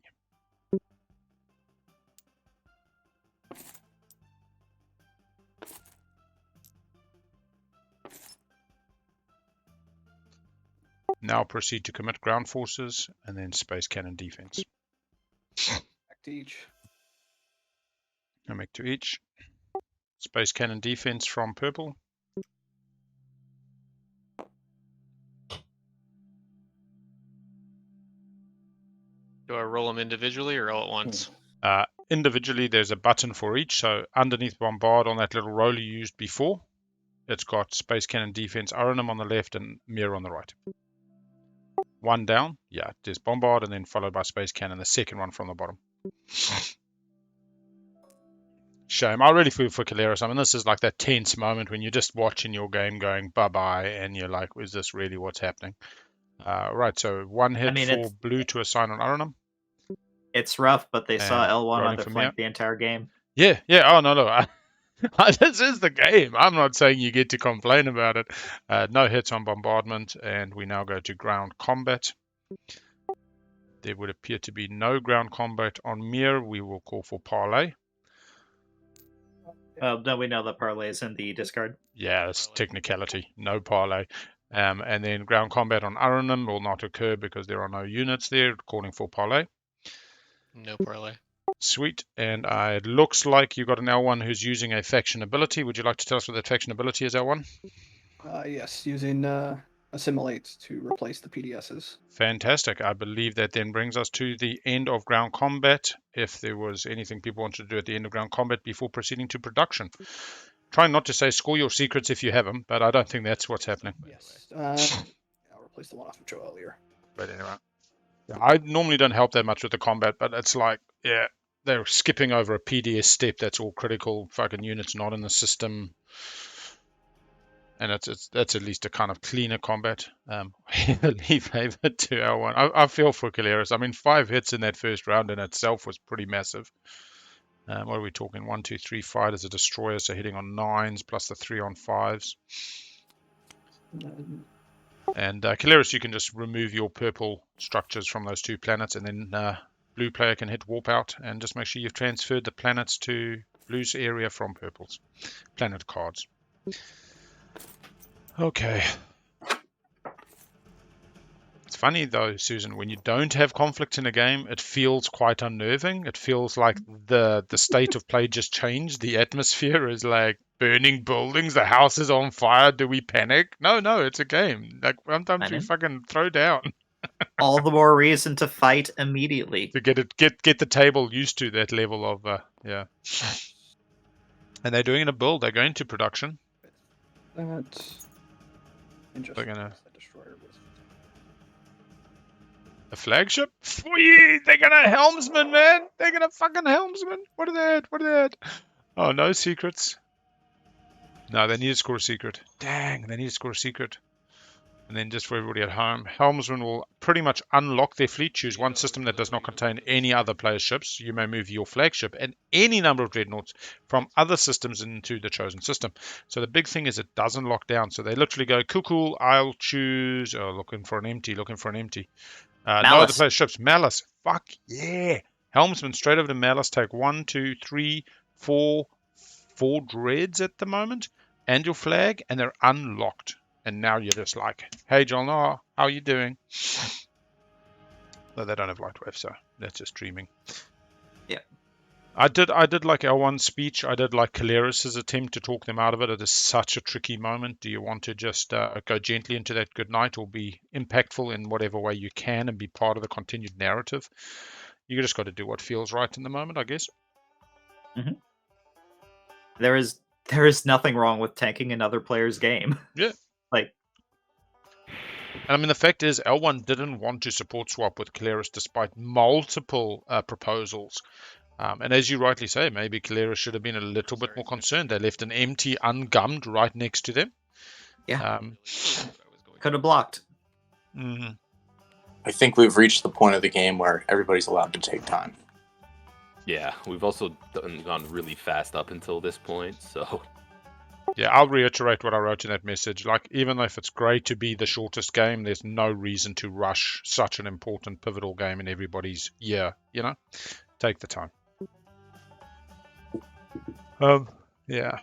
Now proceed to commit ground forces and then space cannon defense. Back to each. I'll make to each. Space cannon defense from purple. Do I roll them individually or all at once? Individually, there's a button for each. So underneath bombard on that little roller you used before, It's got Space Cannon defense, Aranum on the left, and Mir on the right. One down, yeah, there's Bombard, and then followed by Space Cannon, the second one from the bottom. Shame. I really feel for Keleres. I mean, this is like that tense moment when you're just watching your game going bye-bye, and you're like, is this really what's happening? Right, so one hit for blue to assign on Aranum. It's rough, but they saw And L1 on rolling their for flank Mir. the entire game. Yeah. Oh, no. This is the game. I'm not saying you get to complain about it. No hits on bombardment, and we now go to ground combat. There would appear to be no ground combat on Mir. We will call for parlay. Don't we know that parlay is in the discard? Yeah, it's technicality. No parlay. And then ground combat on Aranum will not occur because there are no units there, calling for parlay. No parlay. Sweet. And it looks like you got an L1 who's using a faction ability. Would you like to tell us what that faction ability is, L1? Yes, using Assimilate to replace the PDSs. Fantastic. I believe that then brings us to the end of ground combat. If there was anything people wanted to do at the end of ground combat before proceeding to production. Try not to say score your secrets if you have them, but I don't think that's what's happening. Yes. I'll replace the one off of Joe earlier. But anyway. Yeah, I normally don't help that much with the combat, but it's like, yeah, they're skipping over a PDS step that's all critical. Fucking units not in the system. And that's at least a kind of cleaner combat. Leave over to L1. I feel for Keleres. I mean, 5 hits in that first round in itself was pretty massive. What are we talking? 1, 2, 3 fighters, a destroyer, so hitting on 9s plus the 3 on 5s. And Keleres, you can just remove your purple structures from those 2 planets, and then blue player can hit warp out, and just make sure you've transferred the planets to blue's area from purple's planet cards. Okay. It's funny though, Susan, when you don't have conflict in a game, it feels quite unnerving. It feels like the state of play just changed. The atmosphere is like burning buildings, the house is on fire, do we panic? No, it's a game. Like sometimes we fucking throw down. All the more reason to fight immediately. To get the table used to that level of yeah. And they're doing a build, they're going to production. They're gonna a flagship? They're gonna helmsman, man. They're gonna fucking helmsman. What are they? Oh, no secrets. No, they need to score a secret. Dang, they need to score a secret. And then just for everybody at home, helmsman will pretty much unlock their fleet. Choose one system that does not contain any other player ships. You may move your flagship and any number of dreadnoughts from other systems into the chosen system. So the big thing is it doesn't lock down. So they literally go, cool, I'll choose... Oh, looking for an empty. No other player ships. Malice. Fuck yeah. Helmsman straight over to Malice. Take 1, 2, 3, 4 dreads at the moment. And your flag. And they're unlocked. And now you're just like, hey, JolNar, how are you doing? Though they don't have Lightwave, so that's just dreaming. Yeah. I did like L1's speech. I did like Keleres' attempt to talk them out of it. It is such a tricky moment. Do you want to just go gently into that good night or be impactful in whatever way you can and be part of the continued narrative? You just got to do what feels right in the moment, I guess. Mm-hmm. There is nothing wrong with tanking another player's game. Yeah. Like, I mean, the fact is, L1 didn't want to support swap with Keleres despite multiple proposals. And as you rightly say, maybe Keleres should have been a little bit more concerned. They left an empty, ungummed right next to them. Yeah. Could have blocked. Mm-hmm. I think we've reached the point of the game where everybody's allowed to take time. Yeah, we've also gone really fast up until this point, so... Yeah, I'll reiterate what I wrote in that message. Like, even if it's great to be the shortest game, there's no reason to rush such an important, pivotal game in everybody's year, you know? Take the time. Yeah.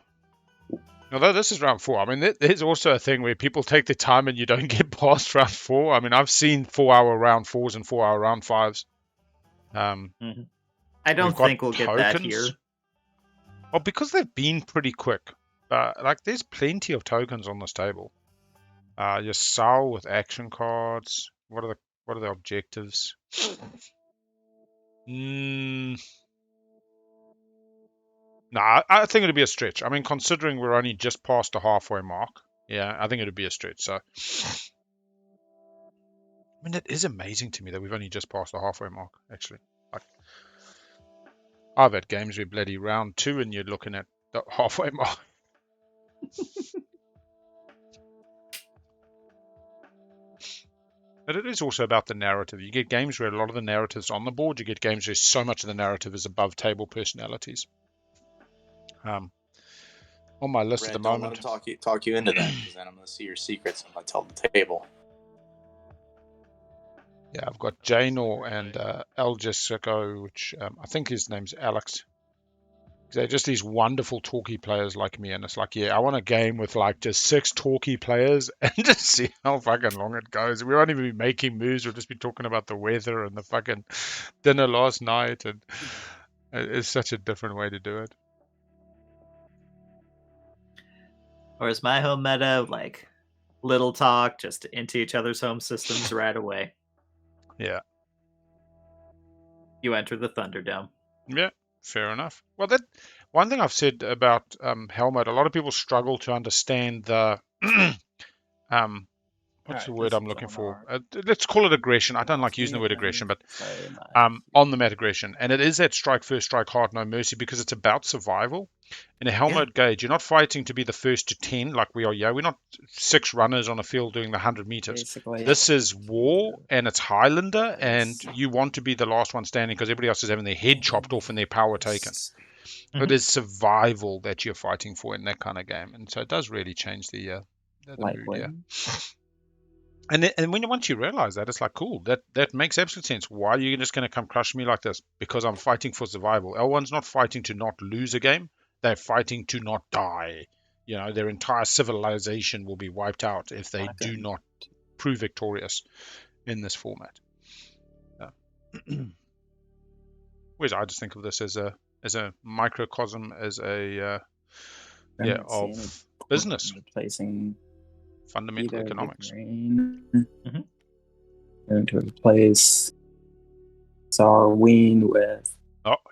Although this is round 4, I mean, there's also a thing where people take their time and you don't get past round 4. I mean, I've seen 4-hour round 4s and 4-hour round 5s. I don't think we'll get that here. Well, because they've been pretty quick. Like, there's plenty of tokens on this table. Yssaril with action cards. What are the objectives? No, No, I think it'd be a stretch. I mean, considering we're only just past the halfway mark, yeah, I think it'd be a stretch. So, I mean, it is amazing to me that we've only just passed the halfway mark, actually. Like, I've had games where bloody round 2 and you're looking at the halfway mark. But it is also about the narrative. You get games where a lot of the narrative's on the board. You get games where so much of the narrative is above table personalities. On my list Red, at the don't moment. let him talk you into that, because then I'm going to see your secrets and I tell the table. Yeah, I've got JolNar and El Jessico, which I think his name's Alex. They're just these wonderful talky players like me, and it's like, yeah, I want a game with like just 6 talky players and just see how fucking long it goes. We won't even be making moves. We'll just be talking about the weather and the fucking dinner last night, and it's such a different way to do it. Or is my home meta like little talk, just into each other's home systems right away? Yeah. You enter the Thunderdome. Yeah, fair enough. Well, that one thing I've said about Helmet, a lot of people struggle to understand the what's the word I'm looking for? Let's call it aggression. I don't like using the word aggression, but on the mat aggression. And it is that strike first, strike hard, no mercy, because it's about survival. In a Helmet gauge, you're not fighting to be the first to 10 like we are. Yeah, we're not 6 runners on a field doing the 100 meters. Basically, This is war, and it's Highlander, and you want to be the last one standing because everybody else is having their head chopped off and their power taken. It is survival that you're fighting for in that kind of game, and so it does really change the mood. Yeah. And once you realize that, it's like, cool, that makes absolute sense. Why are you just going to come crush me like this? Because I'm fighting for survival. L1's not fighting to not lose a game. They're fighting to not die. You know, their entire civilization will be wiped out if they do not prove victorious in this format. Whereas I just think of this as a microcosm, as a of business, replacing fundamental economics. Going to replace Sarween with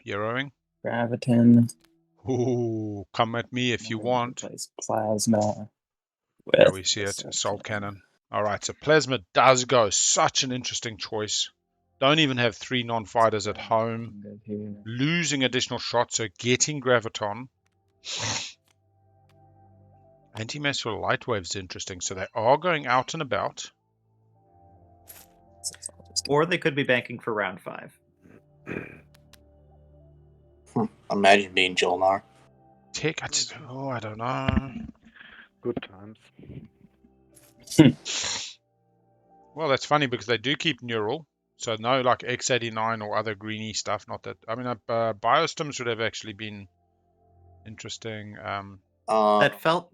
Euroing. Graviton. Ooh, come at me if you want. Replace Plasma with There we see it, Assault Cannon. All right, so Plasma does go. Such an interesting choice. Don't even have 3 non-fighters at home. Losing additional shots, so getting Graviton. Anti-mass for light waves is interesting. So they are going out and about. Or they could be banking for round 5. Imagine being JolNar. I don't know. Good times. Well, that's funny because they do keep neural. So no like X89 or other greeny stuff. Not that. I mean, Biostims would have actually been interesting. That felt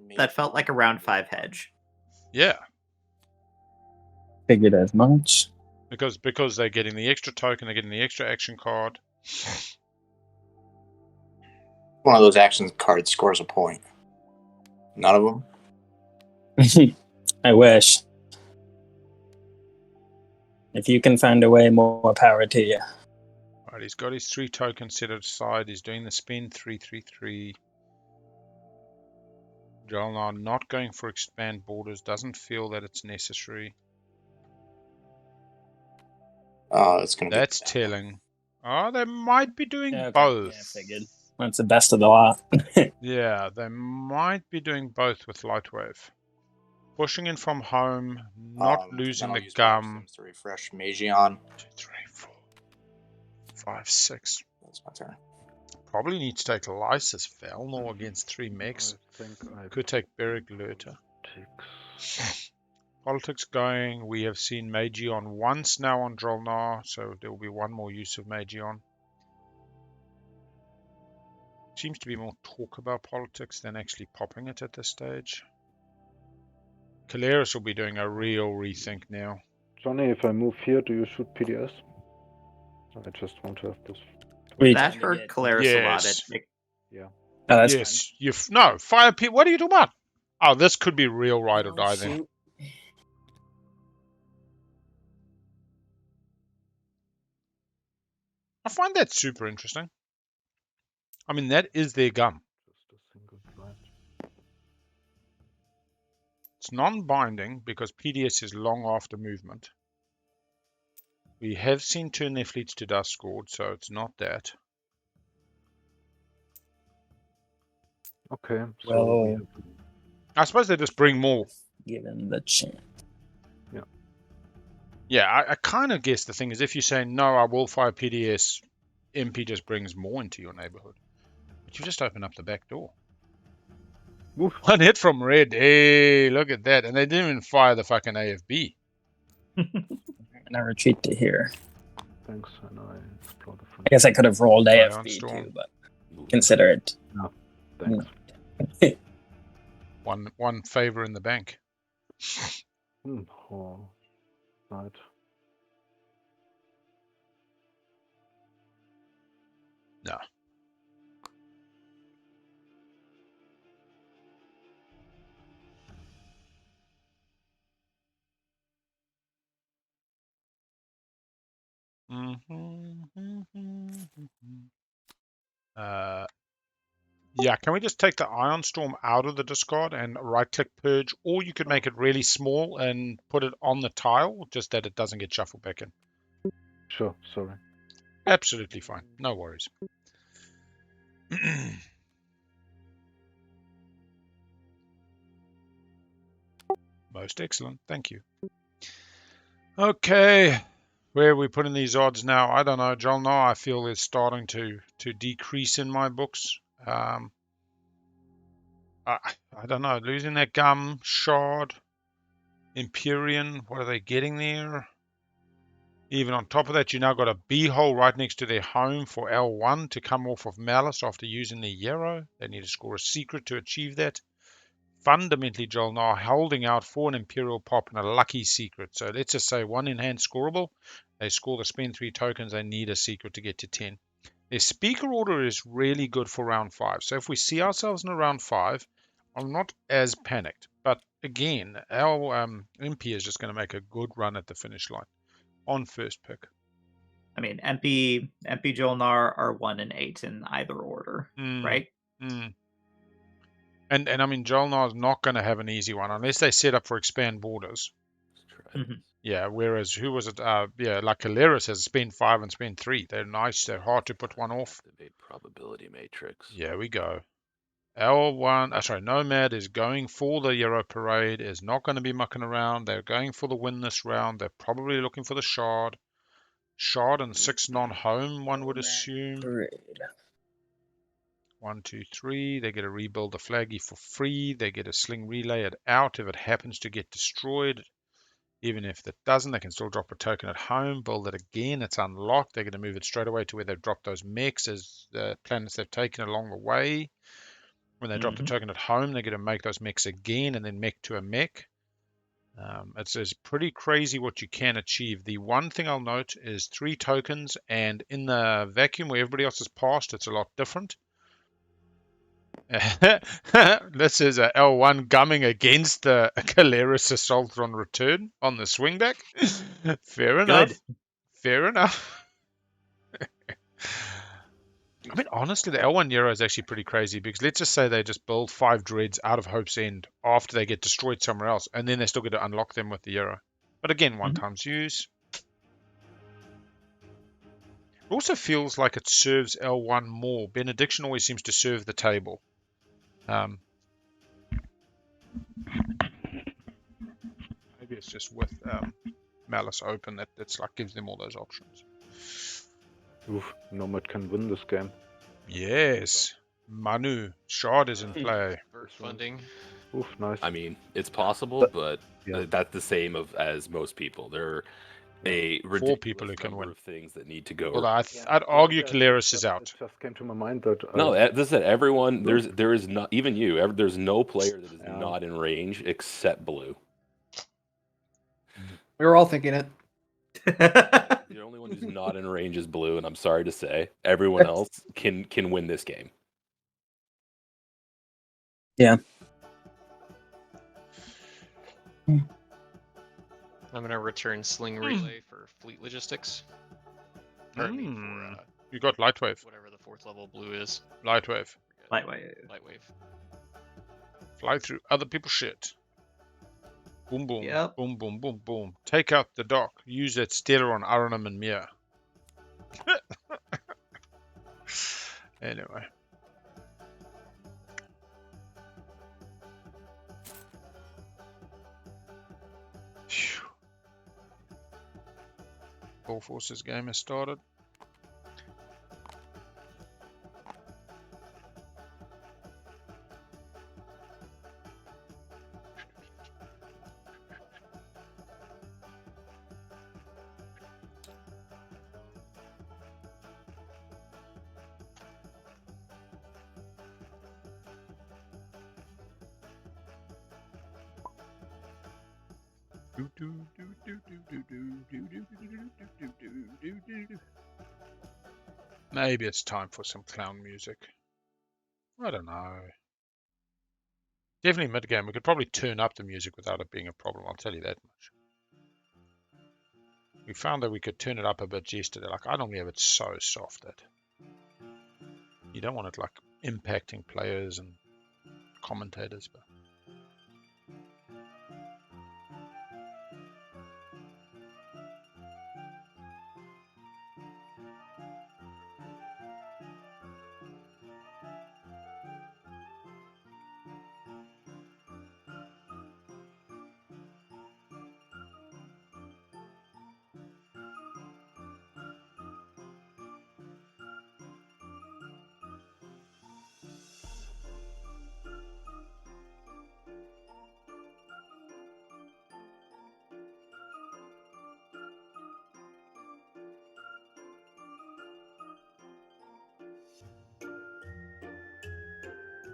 like a round 5 hedge. Yeah. Figured as much. Because they're getting the extra token, they're getting the extra action card. One of those action cards scores a point. None of them? I wish. If you can find a way, more power to you. Alright, he's got his 3 tokens set aside. He's doing the spin 333. JolNar not going for expand borders. Doesn't feel that it's necessary. It's gonna. That's telling. Oh, they might be doing Okay. both. Yeah, figured. That's the best of the lot. Yeah, they might be doing both with Lightwave. Pushing in from home, not losing the gum. To refresh Magion. 2, 3, 4, 5, 6. That's my turn. Probably need to take Lysis Velnor against 3 mechs. Could take Beric Lurter. Politics going. We have seen Magion once now on JolNar, so there will be one more use of Magion. Seems to be more talk about politics than actually popping it at this stage. Keleres will be doing a real rethink now. Johnny, if I move here, do you shoot PDS? I just want to have this. That hurt Keleres a lot. Yeah. Oh, that's yes. No, fire pit. What are you talking about? Oh, this could be real ride or die then. I find that super interesting. I mean, that is their gum. Just a single blind. It's non-binding because PDS is long after movement. We have seen turn their fleets to dust scored, so it's not that. Okay, so Well, we have, I suppose they just bring more. given the chance. Yeah, I kind of guess the thing is if you say, no, I will fire PDS, MP just brings more into your neighborhood. But you just open up the back door. Oof. One hit from red. Hey, look at that. And they didn't even fire the fucking AFB. And I retreat to here. thanks, and I explore the front. I guess I could have rolled Ion AFB Storm. too, but consider it. No, thanks. One favor in the bank. Oh, right. No. Yeah, can we just take the Ion Storm out of the discard and right-click purge, or you could make it really small and put it on the tile, just that it doesn't get shuffled back in. Sure, sorry. Absolutely fine. No worries. Most excellent. Thank you. Okay. Where are we putting these odds now? I don't know. JolNar, I feel, is starting to decrease in my books. I don't know. Losing that gum, shard, Empyrean. What are they getting there? Even on top of that, you now got a B-hole right next to their home for L1 to come off of Malice after using their Yarrow. They need to score a secret to achieve that. Fundamentally, JolNar holding out for an Imperial Pop and a lucky secret. So let's just say 1 in hand scoreable. They score the spend 3 tokens. They need a secret to get to 10. Their speaker order is really good for round 5. So if we see ourselves in a round 5, I'm not as panicked. But again, our MP is just going to make a good run at the finish line on first pick. I mean, Empy, JolNar are 1 and 8 in either order, right? And I mean, JolNar is not going to have an easy one unless they set up for expand borders. Yeah, whereas who was it? Yeah, like Keleres has spend 5 and spend 3. They're nice. They're hard to put one off. Activate probability matrix. Yeah, we go. L1, Nomad is going for the Euro Parade, is not going to be mucking around. They're going for the win this round. They're probably looking for the Shard. Shard and 6 non-home, one would assume. 1, 2, 3. They get to rebuild the flaggy for free. They get a sling relay it out if it happens to get destroyed. Even if it doesn't, they can still drop a token at home, build it again. It's unlocked. They're going to move it straight away to where they've dropped those mechs as the planets they've taken along the way. When they drop the token at home, they're going to make those mechs again and then mech to a mech. It's pretty crazy what you can achieve. The one thing I'll note is 3 tokens, and in the vacuum where everybody else has passed, it's a lot different. This is a L1 gumming against the Keleres Assault on return on the swingback. Fair enough. Good. Fair enough. I mean, honestly, the L1 Euro is actually pretty crazy because let's just say they just build 5 dreads out of Hope's End after they get destroyed somewhere else, and then they still get to unlock them with the Euro. But again, 1 times use. It also feels like it serves L1 more. Benediction always seems to serve the table. Maybe it's just with Malice open that's like gives them all those options. Oof, Nomad can win this game. Yes. Manu. Shard is in play. Vert funding. Oof, nice. I mean, it's possible, but yeah. that's the same as most people. There are a 4 people who can number win. of things that need to go. Well, I'd argue Keleres is out. It just came to my mind that No, this is it. Everyone, there is not even you. There's no player that is not in range except blue. We were all thinking it. The only one who's not in range is blue, and I'm sorry to say, everyone else can win this game. Yeah. I'm going to return Sling Relay for fleet logistics. Pardon me, You got light wave. Whatever the 4th level blue is. Light wave. Light wave. Light wave. Fly through other people's shit. Boom, boom. Yep. Boom, boom, boom, boom. Take out the dock. Use that stealer on Aranam and Mia. Anyway. Phew. All Forces game has started. Maybe it's time for some clown music. I don't know. Definitely mid-game. We could probably turn up the music without it being a problem. I'll tell you that much. We found that we could turn it up a bit yesterday. Like, I normally have it so soft that you don't want it like impacting players and commentators. But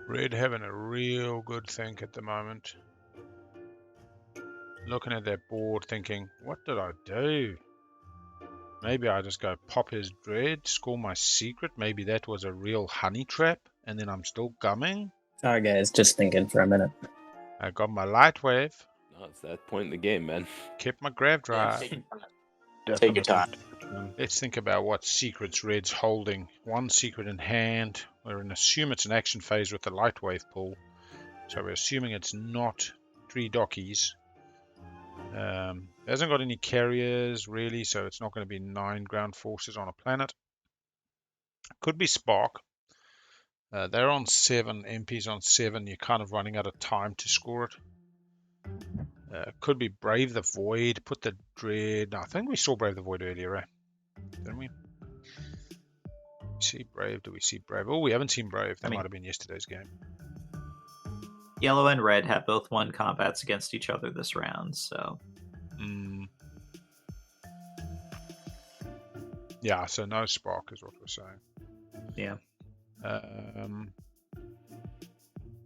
Red having a real good think at the moment. Looking at that board thinking, what did I do? Maybe I just go pop his dread, score my secret. Maybe that was a real honey trap, and then I'm still gumming. Sorry, guys, just thinking for a minute. I got my light wave. No, it's that point in the game, man. Kept my grab drive. Take your time. Let's think about what secrets Red's holding. One secret in hand. We're going to assume it's an action phase with the light wave pull. So we're assuming it's not 3 dockies. Hasn't got any carriers really, so it's not going to be 9 ground forces on a planet. Could be Spark. They're on 7, Empy's on 7. You're kind of running out of time to score it. Could be Brave the Void. Put the Dread. No, I think we saw Brave the Void earlier, eh? Didn't we? See Brave? Do we see Brave? Oh, we haven't seen Brave. That might have been yesterday's game. Yellow and red have both won combats against each other this round, so. Yeah, so no Spark is what we're saying. Yeah.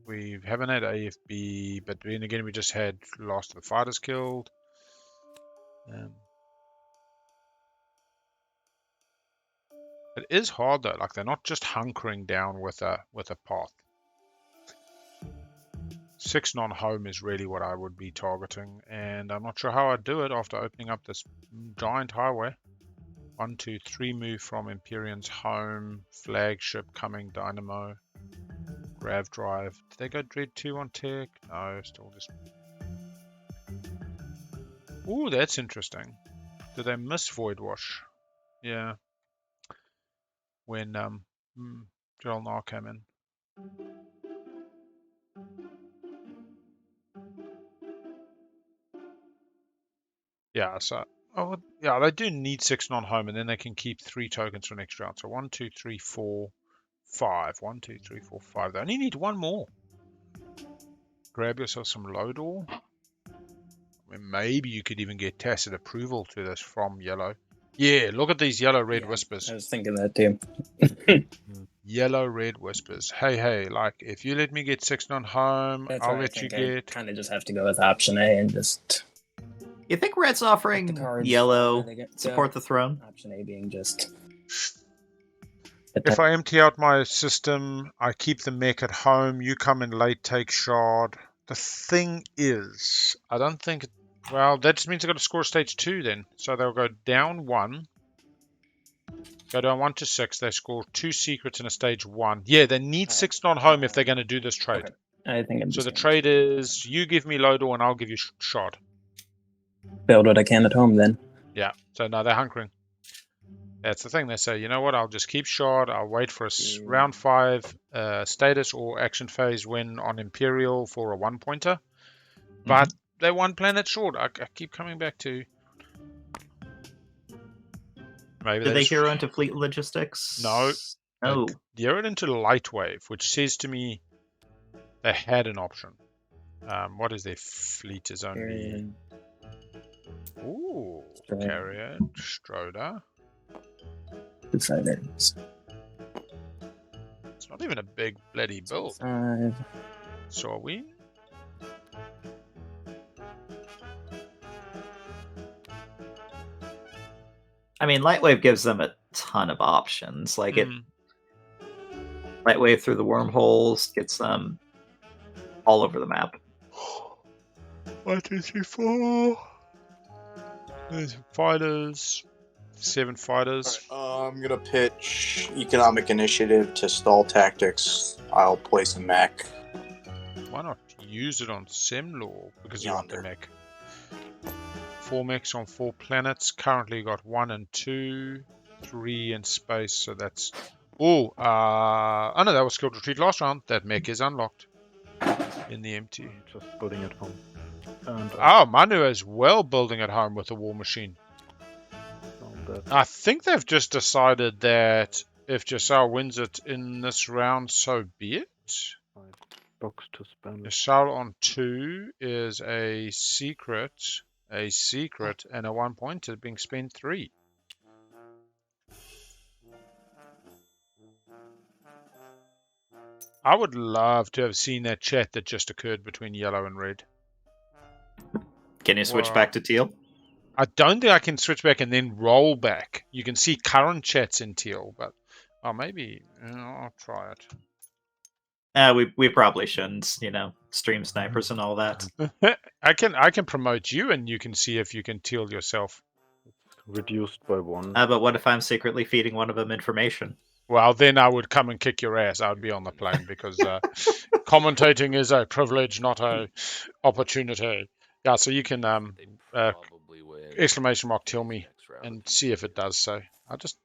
We haven't had AFB, but then again, we just had Last of the Fighters killed. It is hard though. Like they're not just hunkering down with a path. 6 non-home is really what I would be targeting, and I'm not sure how I'd do it after opening up this giant highway. 1, 2, 3 move from Empyrean's home, flagship coming, dynamo, grav drive. Did they go Dread 2 on tech? No, still just. Ooh, that's interesting. Did they miss Void Wash? Yeah. When JolNar came in. Yeah, so yeah, they do need 6 non-home, and then they can keep 3 tokens for next round. So 1, 2, 3, 4, 5. 1, 2, 3, 4, 5. They only need 1 more. Grab yourself some Lodor. I mean, maybe you could even get tacit approval to this from yellow. Yeah, look at these yellow-red whispers. I was thinking that too. Yellow-red whispers. Hey, like, if you let me get 6 non-home, I'll let you get. Kind of just have to go with option A and just. You think red's offering yellow support the throne? Option A being just. If I empty out my system, I keep the mech at home, you come in late, take shard. The thing is, I don't think. Well, that just means they've got to score stage 2 then. So they'll go down 1. Go down 1 to 6. They score 2 secrets in a stage 1. Yeah, they need 6 not home if they're going to do this trade. Okay. I think I'm So just the gonna trade is you give me Lodor and I'll give you Shard. build what I can at home then. Yeah. So now they're hunkering. That's the thing. They say, you know what? I'll just keep Shard. I'll wait for a round 5 status or action phase win on Imperial for a 1-pointer. But they're 1 planet short. I keep coming back to. Maybe Did they just... hero into fleet logistics? No. No. They zeroed into Lightwave, which says to me they had an option. What is their fleet? Is only. Ooh, Carrier, Stroder. It's not even a big bloody build. 5. So are we? I mean, Lightwave gives them a ton of options. Like it, Lightwave through the wormholes gets them all over the map. 1, 2, 3, 4. There's fighters. 7 fighters. I'm gonna pitch economic initiative to stall tactics. I'll place a mech. Why not use it on Semlor? Because you want the mech. 4 mechs on 4 planets. Currently got 1 and 2, 3 in space. So that's. Oh, oh no, that was skilled retreat last round. That mech is unlocked in the empty. Just building at home. And, Manu as well building at home with a war machine. I think they've just decided that if Yssaril wins it in this round, so be it. Box to spam. Yssaril on 2 is a secret, and a 1-pointer being spent 3. I would love to have seen that chat that just occurred between yellow and red. Can you switch back to teal? I don't think I can switch back and then roll back. You can see current chats in teal, but maybe I'll try it. We probably shouldn't, stream snipers and all that. I can promote you, and you can see if you can teal yourself. Reduced by 1. But what if I'm secretly feeding one of them information? Well, then I would come and kick your ass. I would be on the plane because commentating is a privilege, not a opportunity. Yeah, so you can exclamation mark tell me and see if it does so. I'm just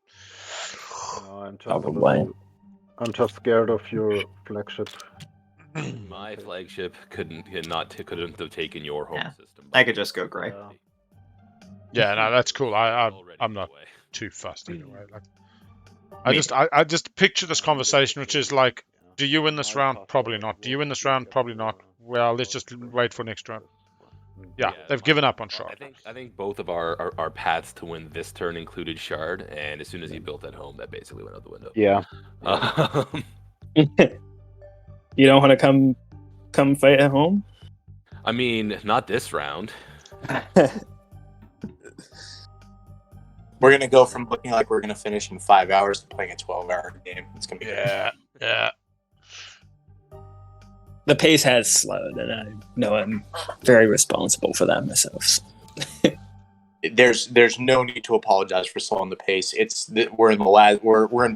scared of your flagship. My flagship couldn't have taken your home system. I could just go gray. Yeah, no, that's cool. I'm not too fussed anyway. I just picture this conversation, which is like, do you win this round? Probably not. Do you win this round? Probably not. Well, let's just wait for next round. Yeah, they've given up on Shard. I think both of our paths to win this turn included Shard, and as soon as he built at home, that basically went out the window. Yeah. You don't want to come fight at home? I mean, not this round. We're gonna go from looking like we're gonna finish in 5 hours to playing a 12-hour game. It's gonna be yeah. The pace has slowed, and I know I'm very responsible for that myself. So. There's no need to apologize for slowing the pace. We're in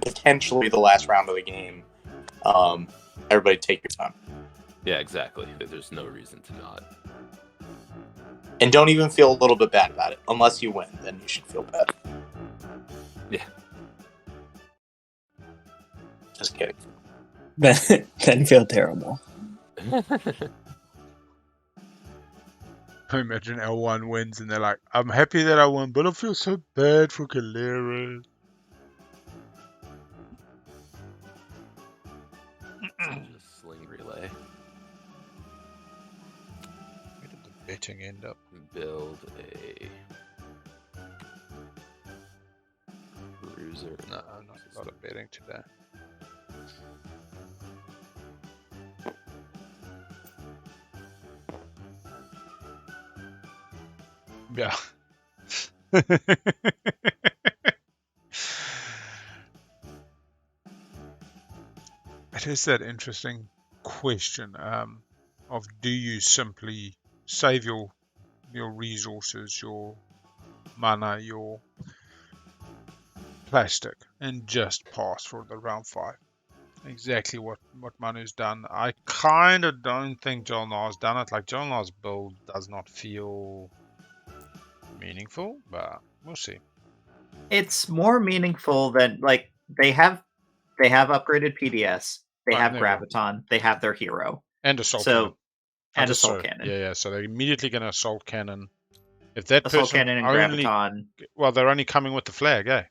potentially the last round of the game. Everybody, take your time. Yeah, exactly. There's no reason to not. And don't even feel a little bit bad about it. Unless you win, then you should feel bad. Yeah. Just kidding. Then feel terrible. I imagine L1 wins and they're like, I'm happy that I won, but I feel so bad for Keleres. Sling relay. Where did the betting end up? Build a bruiser. No, not a lot of betting today. Yeah. It is that interesting question of do you simply save your resources, your mana, your plastic and just pass for the round 5. Exactly what Manu's done. I kind of don't think JolNar's done it. Like, JolNar's build does not feel meaningful, but we'll see. It's more meaningful than like they have upgraded PDS, they Right, have there you go. Graviton, they have their hero. And assault So cannon. and assault cannon. Yeah, so they're immediately going to assault cannon. If that Assault person cannon and only, Graviton. well, they're only coming with the flag, eh?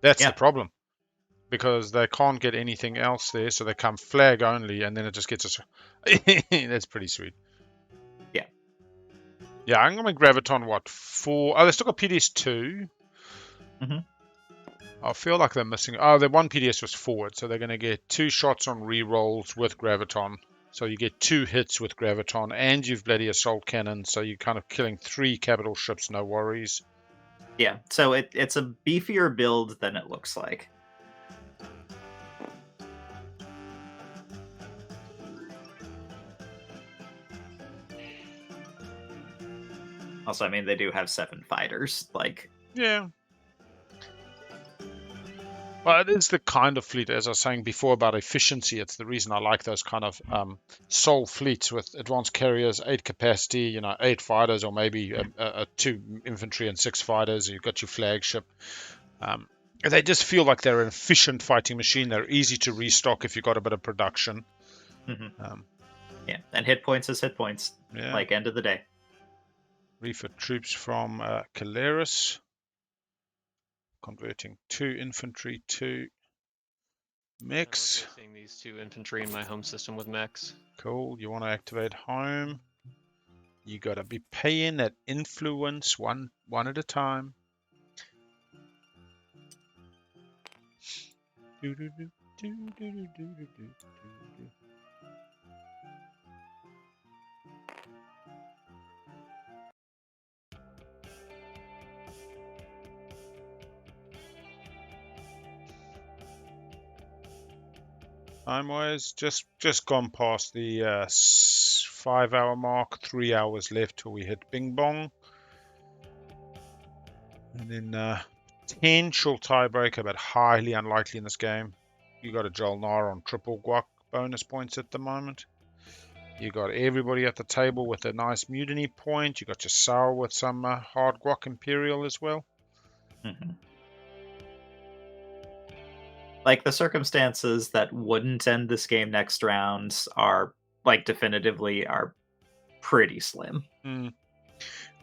That's Yeah. the problem. Because they can't get anything else there, so they come flag only, and then it just gets us. That's pretty sweet. Yeah. Yeah, I'm going to Graviton, what, 4? Oh, they still got PDS 2. Mm-hmm. I feel like they're missing. Oh, the one PDS was forward, so they're going to get 2 shots on rerolls with Graviton. So you get 2 hits with Graviton, and you've bloody assault cannon, so you're kind of killing 3 capital ships, no worries. Yeah, so it's a beefier build than it looks like. Also, I mean, they do have 7 fighters. Like, yeah. Well, it is the kind of fleet, as I was saying before about efficiency. It's the reason I like those kind of sole fleets with advanced carriers, 8 capacity, 8 fighters, or maybe 2 infantry and 6 fighters. You've got your flagship. They just feel like they're an efficient fighting machine. They're easy to restock if you've got a bit of production. Mm-hmm. Yeah, and hit points is hit points. Yeah. Like, end of the day. Refit troops from Keleres. Converting 2 infantry to mechs. Seeing these 2 infantry in my home system with mechs. Cool. You want to activate home. You got to be paying that influence one at a time. Time-wise, just gone past the 5-hour mark. 3 hours left till we hit Bing Bong. And then potential tiebreaker, but highly unlikely in this game. You got a JolNar on triple guac bonus points at the moment. You got everybody at the table with a nice mutiny point. You got your Yssaril with some hard guac imperial as well. Mm-hmm. Like, the circumstances that wouldn't end this game next round are, like, definitively are pretty slim. Well,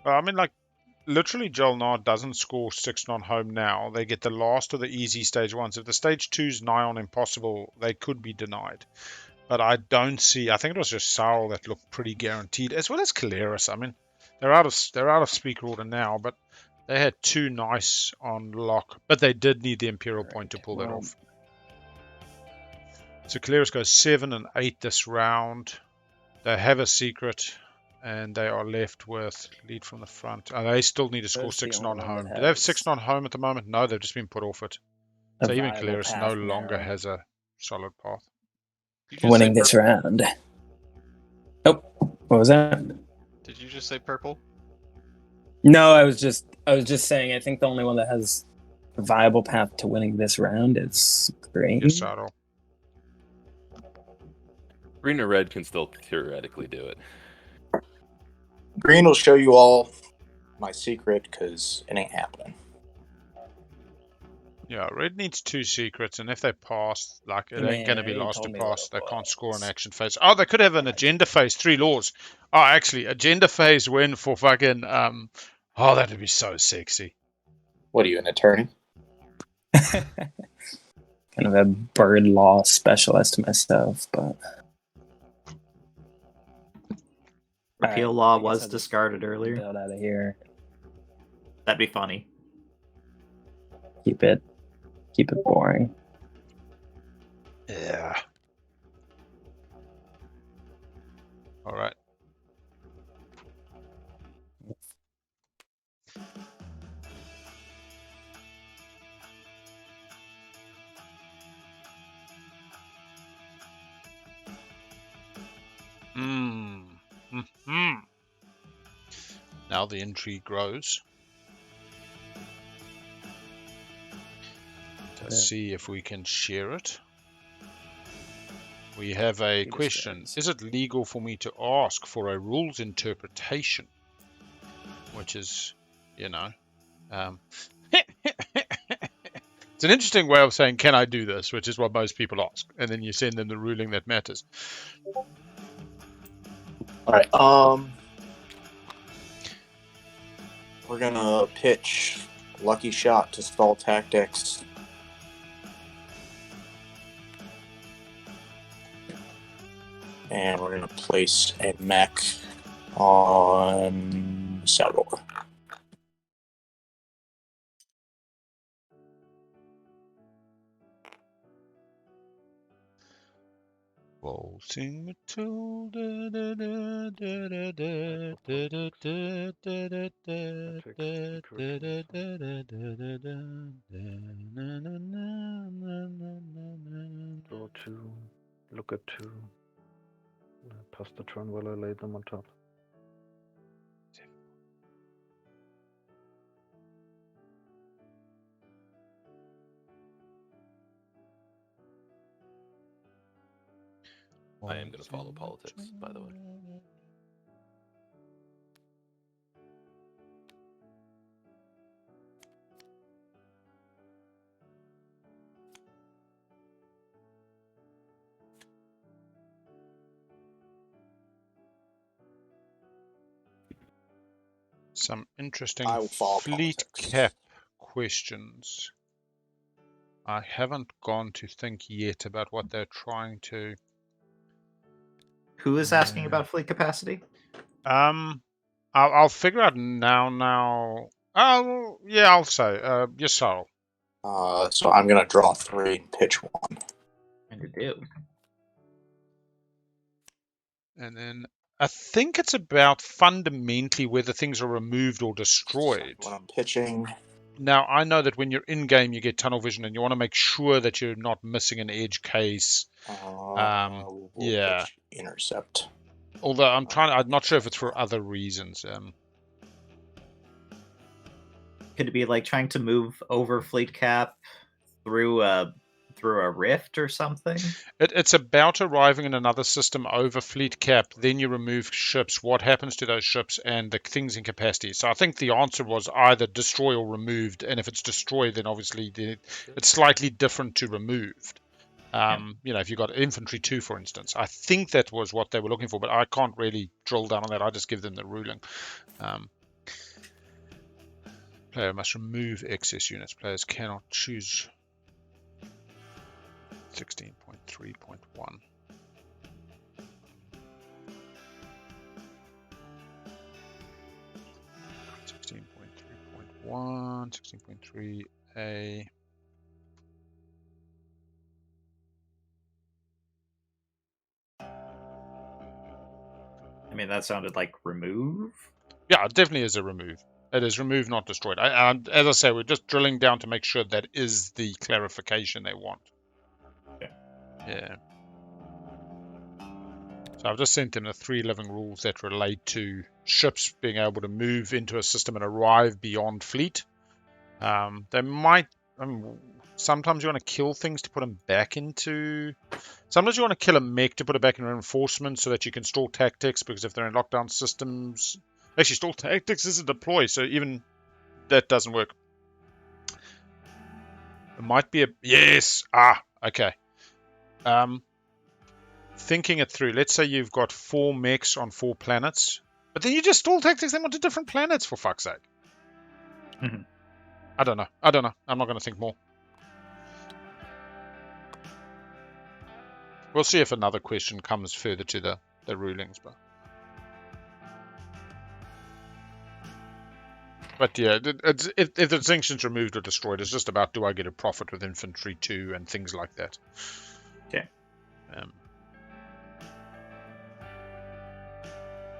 I mean, like, literally JolNar doesn't score 6 non-home now. They get the last of the easy stage 1s. If the stage 2's nigh on impossible, they could be denied. But I don't see. I think it was just Yssaril that looked pretty guaranteed, as well as Keleres. I mean, they're out of speaker order now, but they had 2 nice on lock. But they did need the Imperial point to pull that off. So Keleres goes 7 and 8 this round. They have a secret, and they are left with lead from the front. And they still need to score 6 non-home. Do they have 6 non-home at the moment? No, they've just been put off it. So even Keleres no longer has a solid path. Winning this round. Oh, what was that? Did you just say purple? No, I was just saying I think the only one that has a viable path to winning this round is green. Yssaril. Green or red can still theoretically do it. Green will show you all my secret because it ain't happening. Yeah, red needs 2 secrets, and if they pass, like, it ain't going to be last to pass. They can't score an action phase. Oh, they could have an agenda phase, 3 laws. Oh, actually, agenda phase win for fucking, oh, that would be so sexy. What are you, an attorney? Kind of a bird law specialist myself, but... Repeal law was discarded earlier. Build out of here. That'd be funny. Keep it boring. Yeah. All right. Now the intrigue grows. Let's see if we can share it. We have a question. Is it legal for me to ask for a rules interpretation? Which is, you know, it's an interesting way of saying, can I do this? Which is what most people ask. And then you send them the ruling that matters. All right. We're gonna pitch Lucky Shot to stall tactics. And we're gonna place a mech on Yssaril. Waltzing Matilda, da, da, da, da, da, da, da, da, da, da, da, da, da, da, da, da, da, na, na, na, na, na, na. Draw 2, look at 2. Pass the turn while I lay them on top. I am going to follow politics, by the way. Some interesting I will follow fleet politics. cap questions. I haven't gone to think yet about what they're trying to. Who is asking about fleet capacity? I'll figure out now. Oh, yeah, I'll say Yssaril. So I'm gonna draw 3 and pitch 1. And you do. And then I think it's about fundamentally whether things are removed or destroyed. When I'm pitching, Now, I know that when you're in-game, you get tunnel vision, and you want to make sure that you're not missing an edge case. we'll Yeah. pitch intercept. Although I'm not sure if it's for other reasons. Could it be like trying to move over fleet cap through a rift or something? It's about arriving in another system over fleet cap. Then you remove ships. What happens to those ships and the things in capacity? So I think the answer was either destroy or removed. And if it's destroyed, then obviously it's slightly different to removed. You know, if you got infantry 2, for instance, I think that was what they were looking for, but I can't really drill down on that. I just give them the ruling. Player must remove excess units. Players cannot choose. 16.3.1. .3.1, 16.3a. I mean, that sounded like remove. Yeah, it definitely is a remove. It is remove, not destroyed. As I say, we're just drilling down to make sure that is the clarification they want. Yeah. So I've just sent them the 3 living rules that relate to ships being able to move into a system and arrive beyond fleet. They might. Sometimes you want to kill things to put them back into. Sometimes you want to kill a mech to put it back in reinforcement so that you can stall tactics, because if they're in lockdown systems, actually stall tactics isn't deploy, so even that doesn't work. It might be a yes. Okay. Thinking it through. Let's say you've got 4 mechs on 4 planets, but then you just stall tactics them onto different planets, for fuck's sake. Mm-hmm. I don't know. I'm not going to think more. We'll see if another question comes further to the rulings, but yeah, if the distinction's removed or destroyed, it's just about, do I get a profit with infantry 2 and things like that. Okay.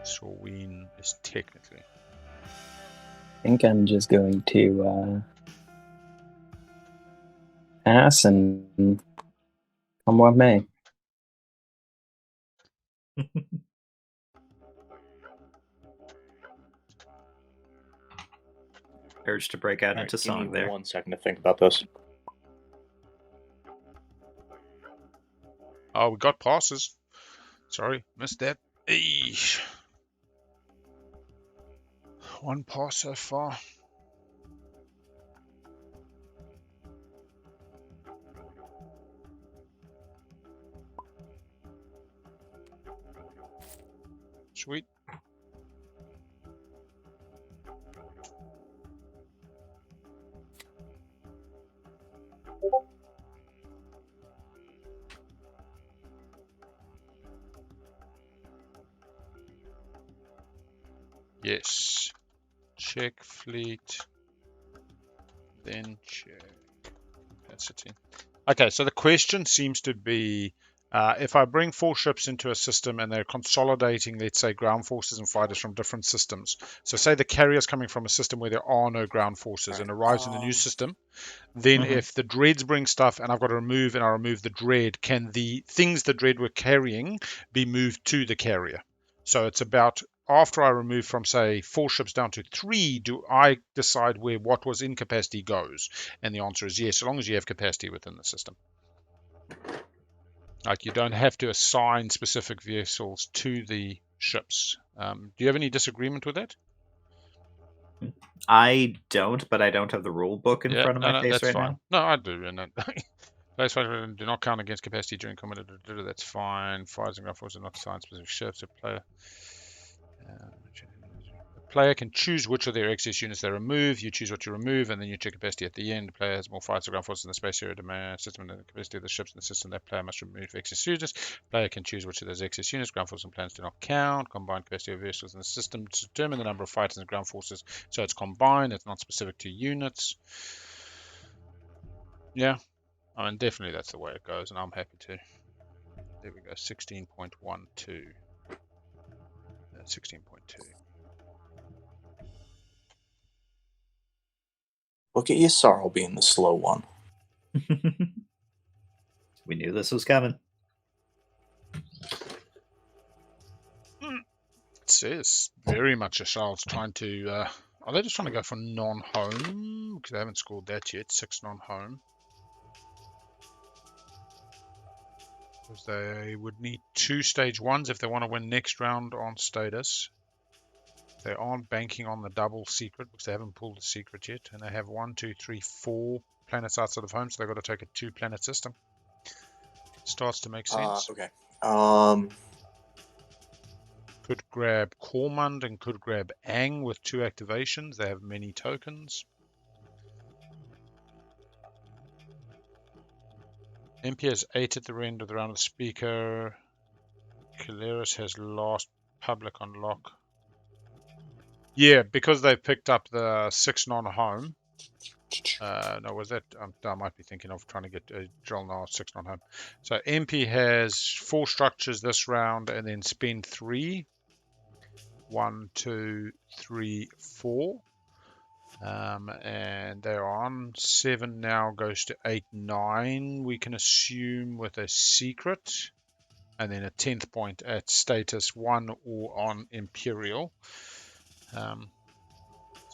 Sorween is technically. I think I'm just going to pass and come what may. Urge to break out into Give song me there. 1 second to think about this. Oh, we got passes. Sorry, missed that. Eesh. 1 pass so far. Sweet. Yes. Check fleet. Then check capacity. Okay, so the question seems to be, if I bring 4 ships into a system and they're consolidating, let's say, ground forces and fighters from different systems. So say the carrier's coming from a system where there are no ground forces and arrives in the new system. Then if the dreads bring stuff and I've got to remove and I remove the dread, can the things the dread were carrying be moved to the carrier? So it's about, after I remove from, say, 4 ships down to 3, do I decide where what was in capacity goes? And the answer is yes, so long as you have capacity within the system. Like, you don't have to assign specific vessels to the ships. Do you have any disagreement with that? I don't, but I don't have the rule book in front of my face that's right fine. now. No, I do. And place fighters do not count against capacity during combat. That's fine. Fighters and ground forces are not assigned specific ships. The player can choose which of their excess units they remove. You choose what you remove, and then you check capacity at the end. The player has more fighters or ground forces in the space area domain system than the capacity of the ships in the system. That player must remove excess units. The player can choose which of those excess units. Ground forces and planes do not count. Combined capacity of vessels in the system to determine the number of fighters and ground forces. So it's combined. It's not specific to units. Yeah, I mean, definitely that's the way it goes, and I'm happy to. There we go, 16.12. 16.2. Look at Yssaril being the slow one. We knew this was coming. It says very much Yssaril trying to. Are they just trying to go for non-home? Because they haven't scored that yet. 6 non-home. Because they would need 2 stage 1s if they want to win next round on status. They aren't banking on the double secret because they haven't pulled the secret yet, and they have 1, 2, 3, 4 planets outside of home, so they've got to take a 2-planet system. Starts to make sense. Okay. Could grab Cormund and could grab Ang with 2 activations. They have many tokens. Empy has 8 at the end of the round of the speaker. Keleres has last public unlock. Yeah, because they picked up the 6 non-home. No, was that? I might be thinking of trying to get JolNar 6 non-home. So Empy has 4 structures this round and then spend 3. 1, 2, 3, 4. And they're on 7 now, goes to 8, 9. We can assume with a secret. And then a 10th point at status 1 or on Imperial. So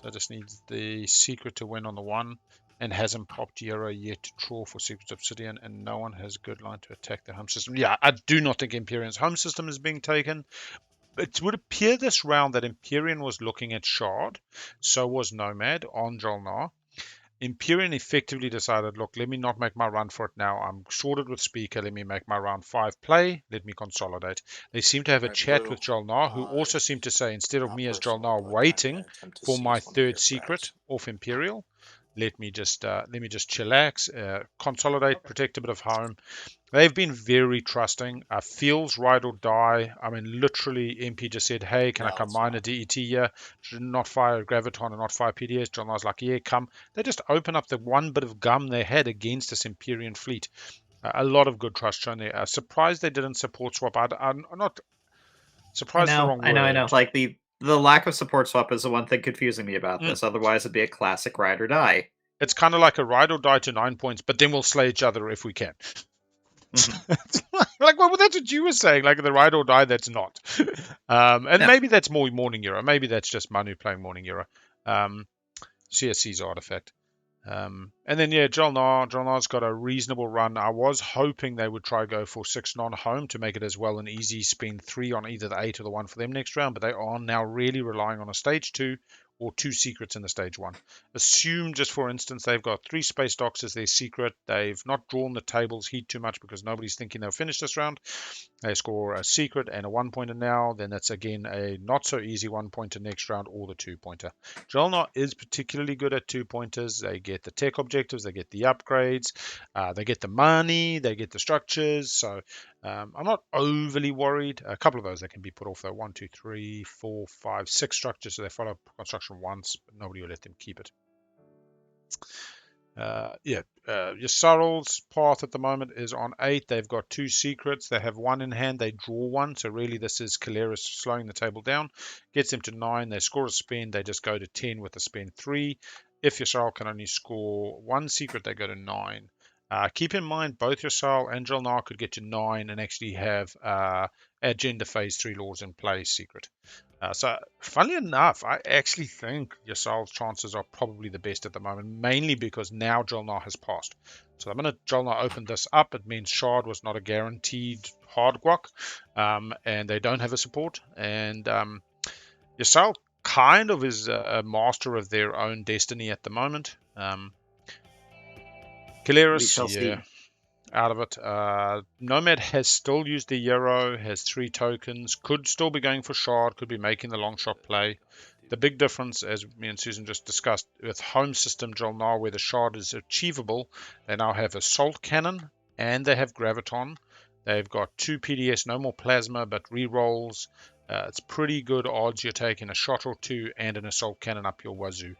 I just need the secret to win on the 1 and hasn't popped Euro yet to draw for Secret Obsidian, and no one has good line to attack the home system. Yeah, I do not think Empyrean's home system is being taken. It would appear this round that Empyrean was looking at Shard, so was Nomad on JolNar. Empyrean effectively decided, look, let me not make my run for it now. I'm sorted with Speaker. Let me make my round 5 play. Let me consolidate. They seem to have a chat with JolNar, who also seemed to say, instead of me as JolNar waiting for my 3rd secret off Imperial, let me just chillax, consolidate, protect a bit of home. They've been very trusting. Feels ride or die. I mean, literally, MP just said, hey, can I combine a DET here? Should not fire Graviton and not fire PDS. John was like, yeah, come. They just open up the one bit of gum they had against this Empyrean fleet. A lot of good trust shown there. Surprised they didn't support swap. I'm not surprised. The wrong word. I know. Like, the lack of support swap is the one thing confusing me about this. Otherwise, it'd be a classic ride or die. It's kind of like a ride or die to 9 points, but then we'll slay each other if we can. Like, well, that's what you were saying. Like the ride or die, that's not. Maybe that's more Morning Euro. Maybe that's just Manu playing Morning Euro. CSC's artifact. And then, yeah, JolNar. JolNar's got a reasonable run. I was hoping they would try go for 6 non-home to make it as well an easy spend 3 on either the 8 or the 1 for them next round, but they are now really relying on a stage 2 or 2 secrets in the stage 1. Assume, just for instance, they've got 3 space docks as their secret. They've not drawn the tables heat too much because nobody's thinking they'll finish this round. They score a secret and a 1-pointer now. Then that's again a not so easy 1-pointer next round or the 2-pointer. JolNar is particularly good at 2-pointers. They get the tech objectives, they get the upgrades, they get the money, they get the structures. So I'm not overly worried. A couple of those they can be put off though. 1, 2, 3, 4, 5, 6 structures. So they follow construction once, but nobody will let them keep it. Ysaril's path at the moment is on 8. They've got 2 secrets. They have 1 in hand. They draw 1. So really this is Keleres slowing the table down. Gets them to 9. They score a spend. They just go to 10 with a spend 3. If Yssaril can only score 1 secret, they go to 9. Keep in mind, both Yssaril and JolNar could get to 9 and actually have Agenda Phase 3 laws in play secret. So, funnily enough, I actually think Ysaril's chances are probably the best at the moment, mainly because now JolNar has passed. So the minute JolNar opened this up, it means Shard was not a guaranteed hard guac, and they don't have a support. And Yssaril kind of is a master of their own destiny at the moment. Keleres, yeah. Out of it. Nomad has still used the Euro, has 3 tokens, could still be going for Shard, could be making the long shot play. The big difference, as me and Susan just discussed, with home system JolNar, where the Shard is achievable, they now have Assault Cannon and they have Graviton. They've got 2 PDS, no more Plasma, but rerolls. It's pretty good odds you're taking a shot or 2 and an Assault Cannon up your wazoo.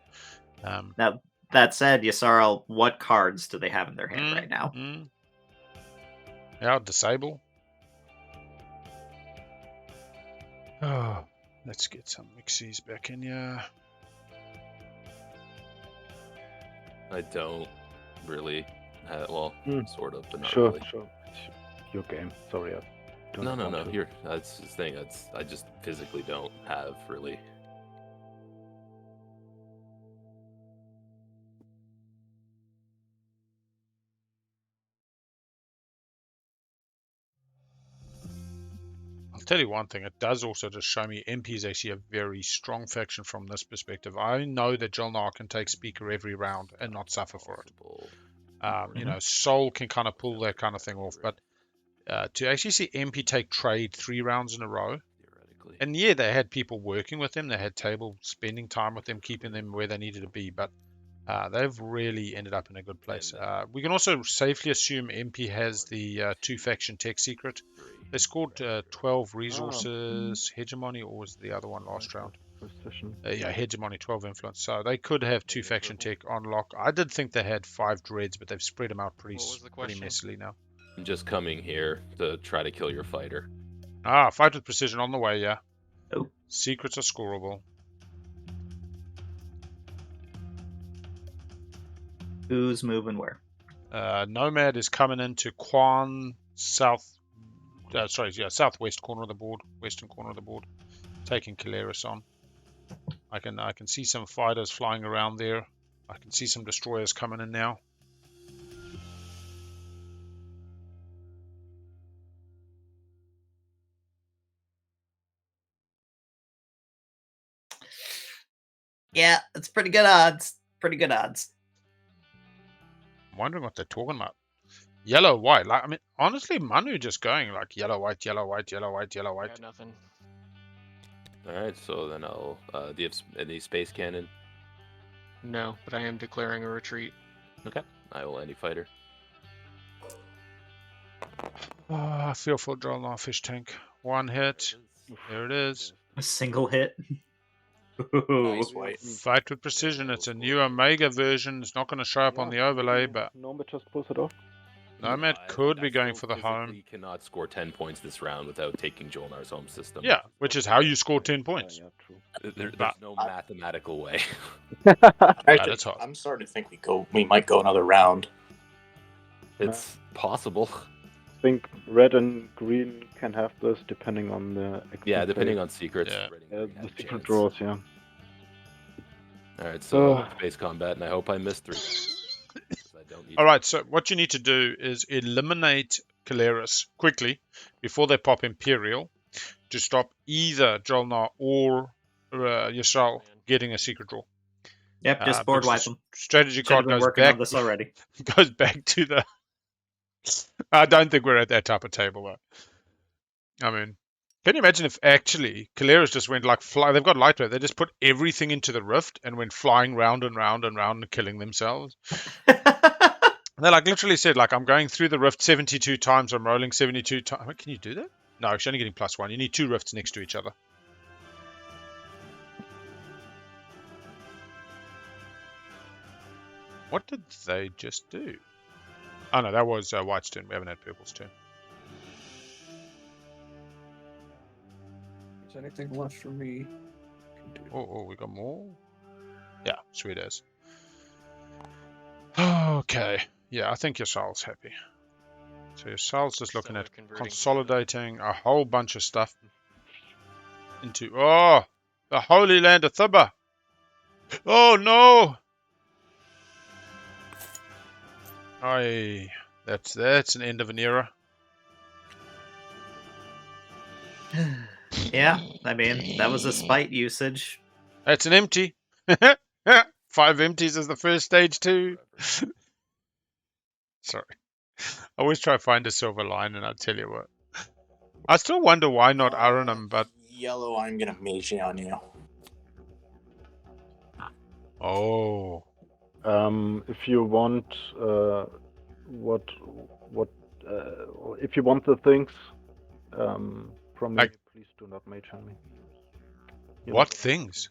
Now, that said, Yssaril, what cards do they have in their hand right now? Yeah, disable. Oh, let's get some mixies back in here. I don't really have, well, sort of, but not Sure, really. sure. It's your game. Sorry, I don't No. want to. Here, that's the thing. I just physically don't have really. I'll tell you one thing, it does also just show me Empy is actually a very strong faction from this perspective. I know that JolNar can take Speaker every round and not suffer for it. You know, Soul can kind of pull that kind of thing off, but to actually see Empy take trade 3 rounds in a row, and yeah, they had people working with them, they had table spending time with them, keeping them where they needed to be, but they've really ended up in a good place. We can also safely assume Empy has the 2 faction tech secret. They scored 12 resources, hegemony, or was the other one last round? Yeah, hegemony, 12 influence. So they could have 2 faction tech on lock. I did think they had 5 dreads, but they've spread them out pretty messily now. I'm just coming here to try to kill your fighter. Fight with precision on the way, yeah. Oh. Secrets are scoreable. Who's moving where? Nomad is coming into Quan southwest corner of the board, western corner of the board, taking Keleres on. I can see some fighters flying around there. I can see some destroyers coming in now. Yeah, it's pretty good odds. Pretty good odds. I'm wondering what they're talking about. Yellow, white. Like, I mean, honestly, Manu just going like yellow, white, yellow, white, yellow, white, yellow, white. Got nothing. All right, so then I'll. Do you have any space cannon? No, but I am declaring a retreat. Okay, I will any fighter. I feel for JolNar fish tank. 1 hit. There it is. A single hit. Nice white. Fight with precision. It's a new Omega version. It's not going to show up on the overlay, but Nomad just pulls it off. Nomad could be going for the home. You cannot score 10 points this round without taking JolNar's home system. Yeah, which is how you score 10 points. Yeah, true. There's no mathematical way. Actually, that's hard. I'm starting to think we might go another round. It's possible. I think red and green can have this depending on the. Yeah, depending on secrets. Yeah. the secret draws. Yeah. All right, so space combat, and I hope I missed 3. don't need All right, so what you need to do is eliminate Keleres quickly before they pop Imperial to stop either JolNar or Yssaril getting a secret draw. Yep, just board Because wipe the them. strategy Should card have been goes working back on this already. goes back to the. I don't think we're at that type of table though. I mean, can you imagine if actually Keleres just went like fly? They've got lightweight. They just put everything into the rift and went flying round and round and round and killing themselves. They like literally said like I'm going through the rift 72 times. I'm rolling 72 times. Can you do that? No, you're only getting +1. You need 2 rifts next to each other. What did they just do? Oh no, that was White's turn. We haven't had Purple's turn. Is anything left for me? Oh, we got more? Yeah, sweet as. Okay. Yeah, I think Yssaril's happy. So Yssaril's just looking at consolidating a whole bunch of stuff into... Oh! The Holy Land of Thibba! Oh no! Aye. That's an end of an era. Yeah, I mean, that was a spite usage. That's an empty. 5 empties is the first stage too. Sorry. I always try to find a silver line, and I'll tell you what. I still wonder why not Aranum, but... Yellow, I'm going to mage on you. Oh. If you want, if you want the things from me, please do not mage on me. What things?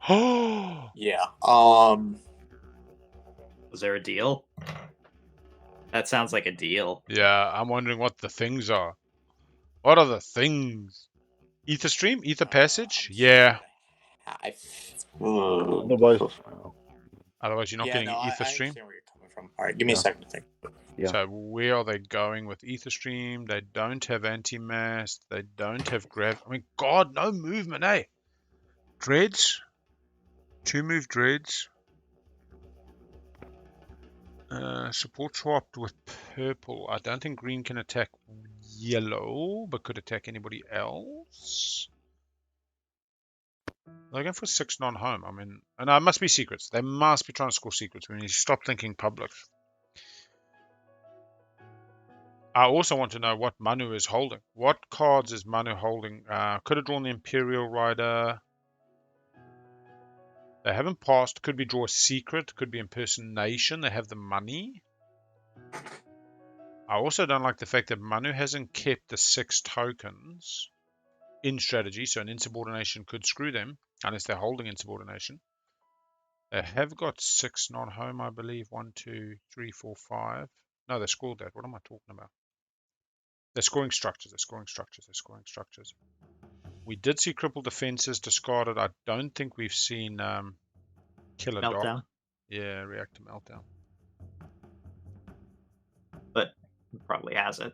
Oh. Yeah. Was there a deal? That sounds like a deal. Yeah, I'm wondering what the things are. What are the things? Ether stream? Ether passage? Yeah. Otherwise, you're not getting Ether stream. I understand where you're coming from. All right, give me a second to think. Yeah. So where are they going with Ether stream? They don't have anti-mass. They don't have grav. I mean, God, no movement, eh? Dreads? 2-move dreads. Support swapped with purple. I don't think green can attack yellow, but could attack anybody else. They're going for 6 non-home. I mean, and it must be secrets. They must be trying to score secrets. We need to stop thinking public. I also want to know what Manu is holding. What cards is Manu holding? Could have drawn the Imperial Rider. They haven't passed. Could be draw a secret. Could be impersonation. They have the money. I also don't like the fact that Manu hasn't kept the 6 tokens in strategy. So an insubordination could screw them unless they're holding insubordination. They have got 6 non-home, I believe. 1, 2, 3, 4, 5. No, they scored that. What am I talking about? They're scoring structures. They're scoring structures. They're scoring structures. We did see crippled defenses discarded. I don't think we've seen Killer Meltdown. Dog. Yeah, react to Meltdown. But probably has it.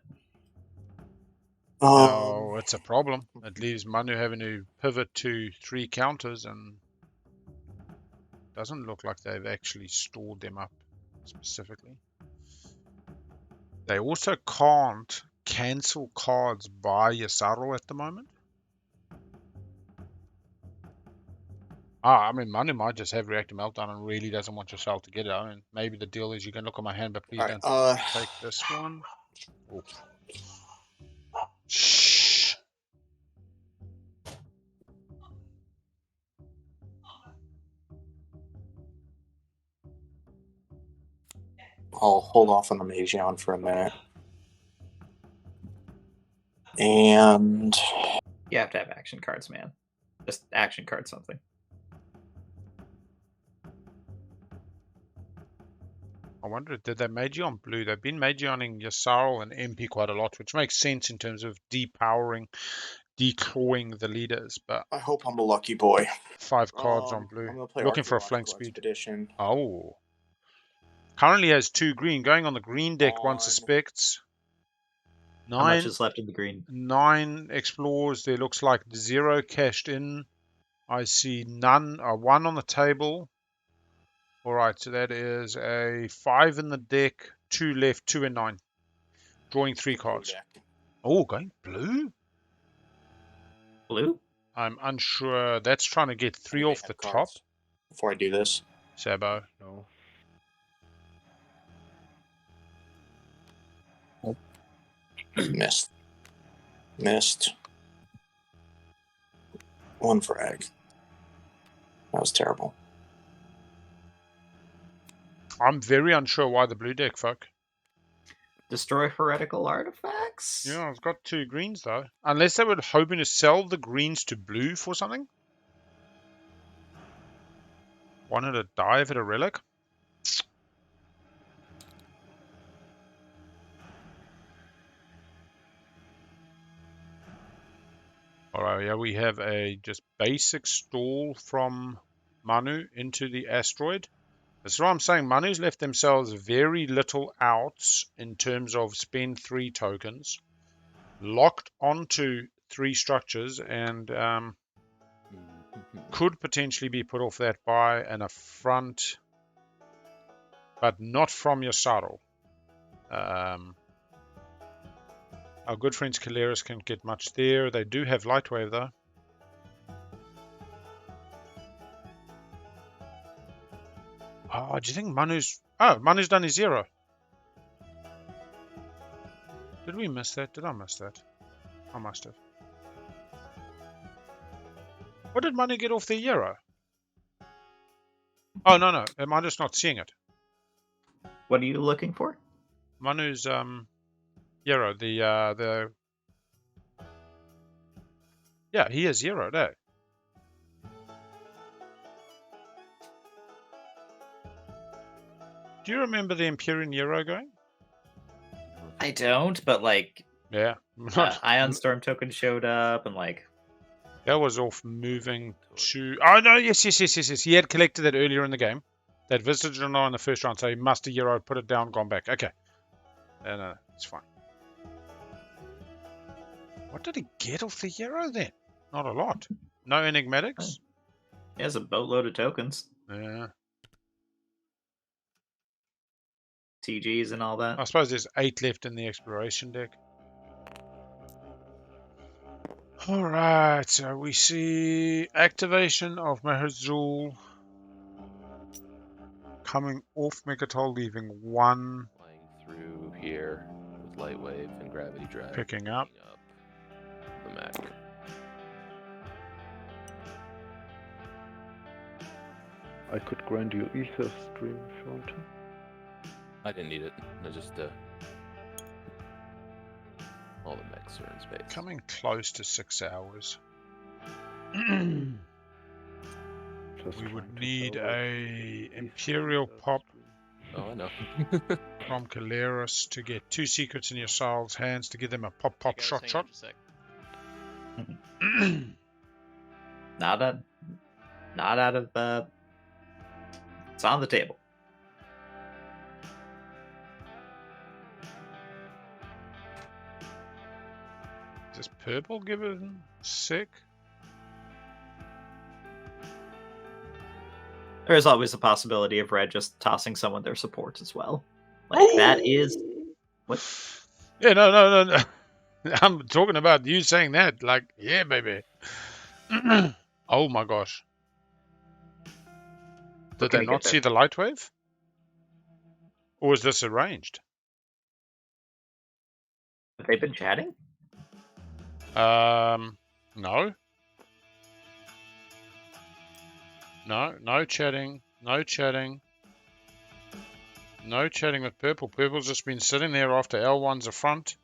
Oh, it's a problem. It leaves Manu having to pivot to 3 counters, and doesn't look like they've actually stored them up specifically. They also can't cancel cards by Yssaril at the moment. I mean, Manu might just have Reactor Meltdown and really doesn't want Yssaril to get it. I mean, maybe the deal is you can look at my hand, but please don't take this one. Oh. Shh. I'll hold off on the Magion for a minute. And You have to have action cards, man. Just action card something. I wonder, did they Magion blue? They've been Magioning Yssaril and Empy quite a lot, which makes sense in terms of depowering, declawing the leaders. But I hope I'm a lucky boy. 5 cards on I'm blue. gonna play Looking for a flank Archaeological speed. Expedition. Oh. Currently has 2 green. Going on the green deck, one suspects. How much is left in the green? 9 explores. There looks like 0 cashed in. I see none. 1 on the table. All right, so that is a 5 in the deck, 2 left, 2 and 9. Drawing 3 cards. Oh, going blue? Blue? I'm unsure. That's trying to get 3 Anybody off the have top. cards before I do this? Sabo. No. Missed. Missed. 1 frag. That was terrible. I'm very unsure why the blue deck, fuck. Destroy heretical artifacts? Yeah, I've got 2 greens though. Unless they were hoping to sell the greens to blue for something. Wanted to dive at a relic. Alright, yeah, we have a just basic stall from Manu into the asteroid. That's what I'm saying. Manu's left themselves very little outs in terms of spend 3 tokens, locked onto 3 structures, and could potentially be put off that by an affront, but not from Yssaril. Our good friends Keleres can't get much there. They do have Lightwave though. Oh, do you think Manu's... Oh, Manu's done his 0. Did we miss that? Did I miss that? I must have. What did Manu get off the 0? Oh, no. Am I just not seeing it? What are you looking for? Manu's, 0, the... Yeah, he has 0 there. Do you remember the Empyrean Euro going? I don't, but like, Yeah. Ion Storm token showed up, and like, that was off moving to... Oh, no, yes. He had collected that earlier in the game. That visited JolNar in the first round, so he must have Euro, put it down, gone back. Okay. No, it's fine. What did he get off the Euro then? Not a lot. No enigmatics? he has a boatload of tokens, Yeah. TGs, and all that. I suppose there's 8 left in the exploration deck. Alright, so we see activation of Mahazul coming off Megatol, leaving 1. Flying through here with light wave and gravity drive. Picking up. The Mac. I could grant you Ether Stream if you want to. I didn't need it. I just all the mechs are in space. Coming close to 6 hours. We would need a Imperial Pop Oh, I know. from Keleres to get 2 secrets in Yssaril's hands to give them a pop Hey guys, shot. hang on Not out of it's on the table. Does purple give it sick? There is always a possibility of red just tossing someone their support as well. Like that is what? Yeah, no. I'm talking about you saying that. Like, yeah, baby. Oh my gosh. Did they not see the light wave? Or is this arranged? Have they been chatting? No. No chatting. No chatting with purple. Purple's just been sitting there after L1's a front.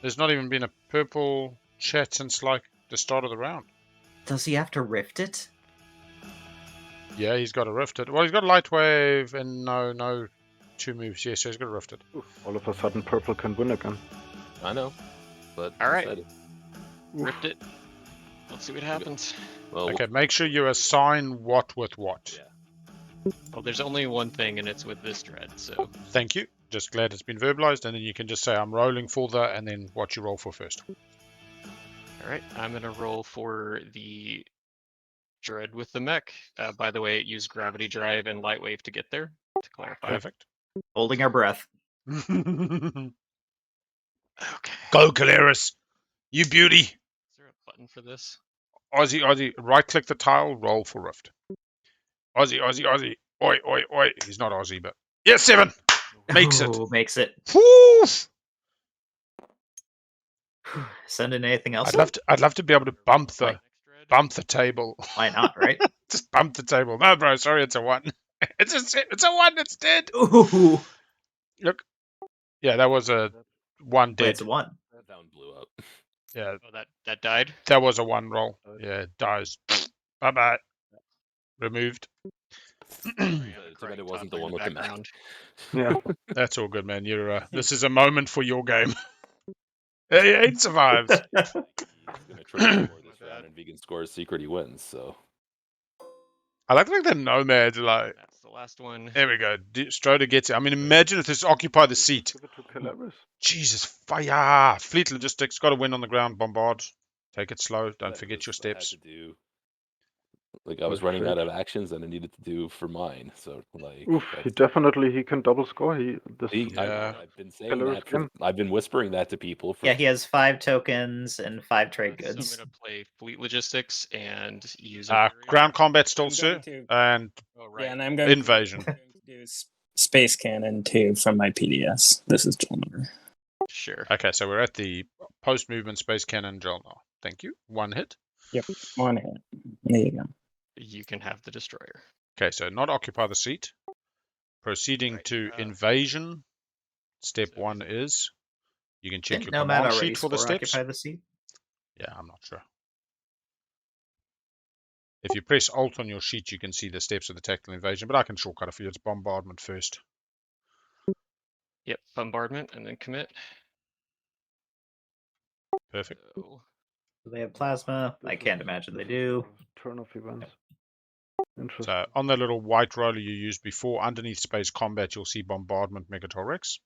There's not even been a purple chat since like the start of the round. Does he have to rift it? Yeah, he's got to rift it. Well, he's got light wave and no 2 moves. Yes, so he's got to rift it. All of a sudden, purple can win again. I know, but All right. excited. Ripped it. Let's see what happens. Well, Okay, make sure you assign what with what. Yeah. Well, there's only one thing, and it's with this dread, so... Thank you. Just glad it's been verbalized, and then you can just say, I'm rolling for the, and then what you roll for first. Alright, I'm going to roll for the Dread with the mech. By the way, it used gravity drive and light wave to get there. To clarify. Perfect. Holding our breath. Okay. Go, Keleres. You beauty. Is there a button for this? Aussie. Right-click the tile. Roll for Rift. Aussie. Oi. He's not Aussie, but yeah, 7 makes it. Ooh, makes it. Woo! Send in anything else? I'd love to be able to bump the table. Why not, right? Just bump the table. No, bro. Sorry, it's a 1. It's a 1. It's dead. Ooh. Look. Yeah, that was a 1 Wait, dead. it's a 1. That one blew up. Yeah, Oh, that died? that was a 1 roll. Yeah, it dies. Bye. Removed. Too bad it wasn't the one with the mech. Yeah. That's all good, man. You're. This is a moment for your game. Hey, 8 survives. He's gonna trade more this round, and Vegan scores secret. He wins. So I like the Nomad. Like, That's the last one. there we go. Stroder gets it. I mean, imagine if this occupy the seat. Give it to Keleres. Jesus, fire! Fleet logistics. Got to win on the ground. Bombard. Take it slow. Don't forget your steps. I was running out of actions that I needed to do for mine. So Oof, he can double score. I've been saying Keleres that. I've been whispering that to people. Yeah, he has 5 tokens and 5 trade goods. So I'm going to play fleet logistics and use ground combat still, sir, and Yeah, and I'm going invasion. To do space cannon too from my PDS. This is JolNar. Sure. Okay, so we're at the post-movement space cannon JolNar. Thank you. 1 hit. Yep, 1 hit. There you go. You can have the destroyer. Okay, so not occupy the seat. Proceeding to invasion. Step 1 is you can check Didn't your Nomad command already sheet for the score steps. occupy the seat? Yeah, I'm not sure. If you press Alt on your sheet, you can see the steps of the tactical invasion, but I can shortcut it for you. It's bombardment first. Yep, bombardment and then commit. Perfect. So, Do they have plasma? I can't imagine they do. Turn off events. Interesting. So on the little white roller you used before, underneath space combat, you'll see bombardment Megatorrex.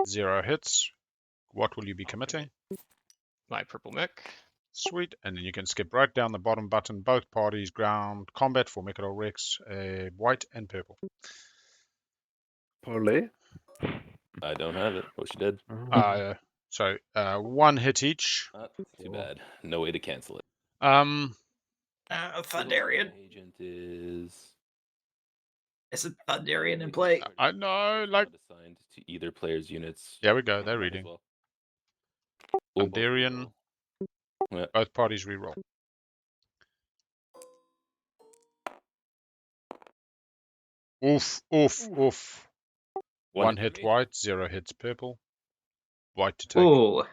0 hits. What will you be committing? my purple mech. Sweet. And then you can skip right down the bottom button. Both parties ground combat for Megatorrex, white and purple. Parlay? I don't have it. Wish you did. So 1 hit each. Too bad. No way to cancel it. Thunderian. Agent is Isn't Thunderian in play? I know, like assigned to either player's units. There we go. They're reading. Thunderian. Yeah. Both parties reroll. Oof. 1 hit white, 0 hits purple. White to take. Ooh.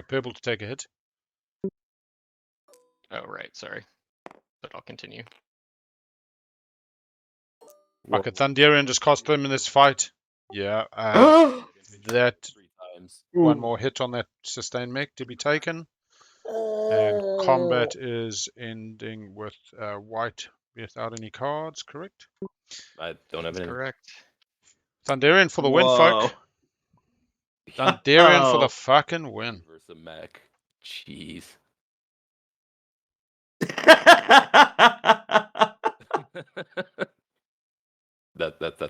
Purple to take a hit. Oh, right. Sorry. But I'll continue. Like a Thunderian just cost them in this fight. Yeah. That 3 times. 1 more hit on that sustained mech to be taken. And combat is ending with white without any cards, correct? I don't have any. Correct. Thunderian for the win, folk. Thunderian for the fucking win. Versus mech. Jeez.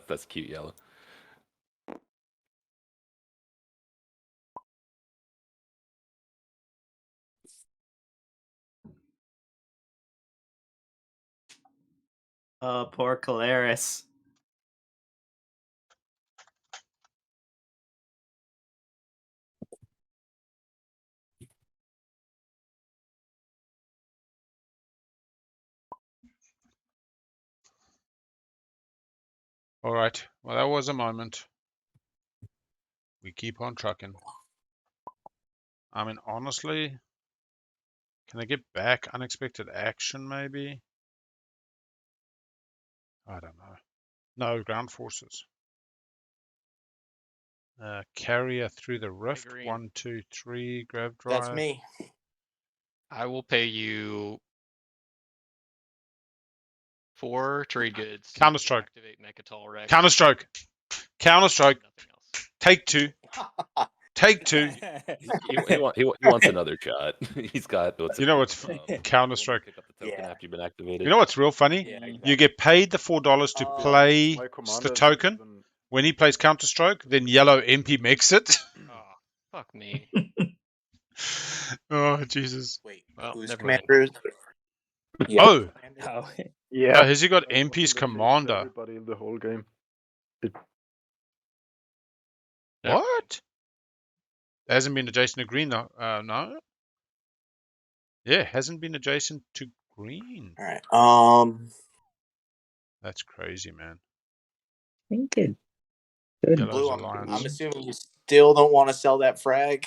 That's cute, Yellow. Oh, poor Keleres. All right. Well, that was a moment. We keep on trucking. I mean, honestly, can I get back unexpected action, maybe? I don't know. No, ground forces. Carrier through the rift. 1, 2, 3. Grav drive. That's me. I will pay you 4 trade goods. Counterstroke. Activate Mechatol Rex. Counterstroke. Counterstroke. Take 2. Take 2. He wants another shot. He's got what's You know what's Counter-Strike? pick up the token after you've been activated. You know what's real funny? Yeah, You get paid the $4 to play My the commander is token. even- When he plays Counter-Strike, then yellow Empy makes it. Oh, fuck me. Oh, Jesus. Wait, Well, who's never mind. commander is? Yeah. Oh, Oh, Yeah. has he got I was Empy's in the chase with commander? Everybody in the whole game. Yep. What? There hasn't been adjacent to green, though. No? Yeah, hasn't been adjacent to green. All right. That's crazy, man. thank you. Good. Yellow's Blue. alliance. I'm assuming you still don't want to sell that frag.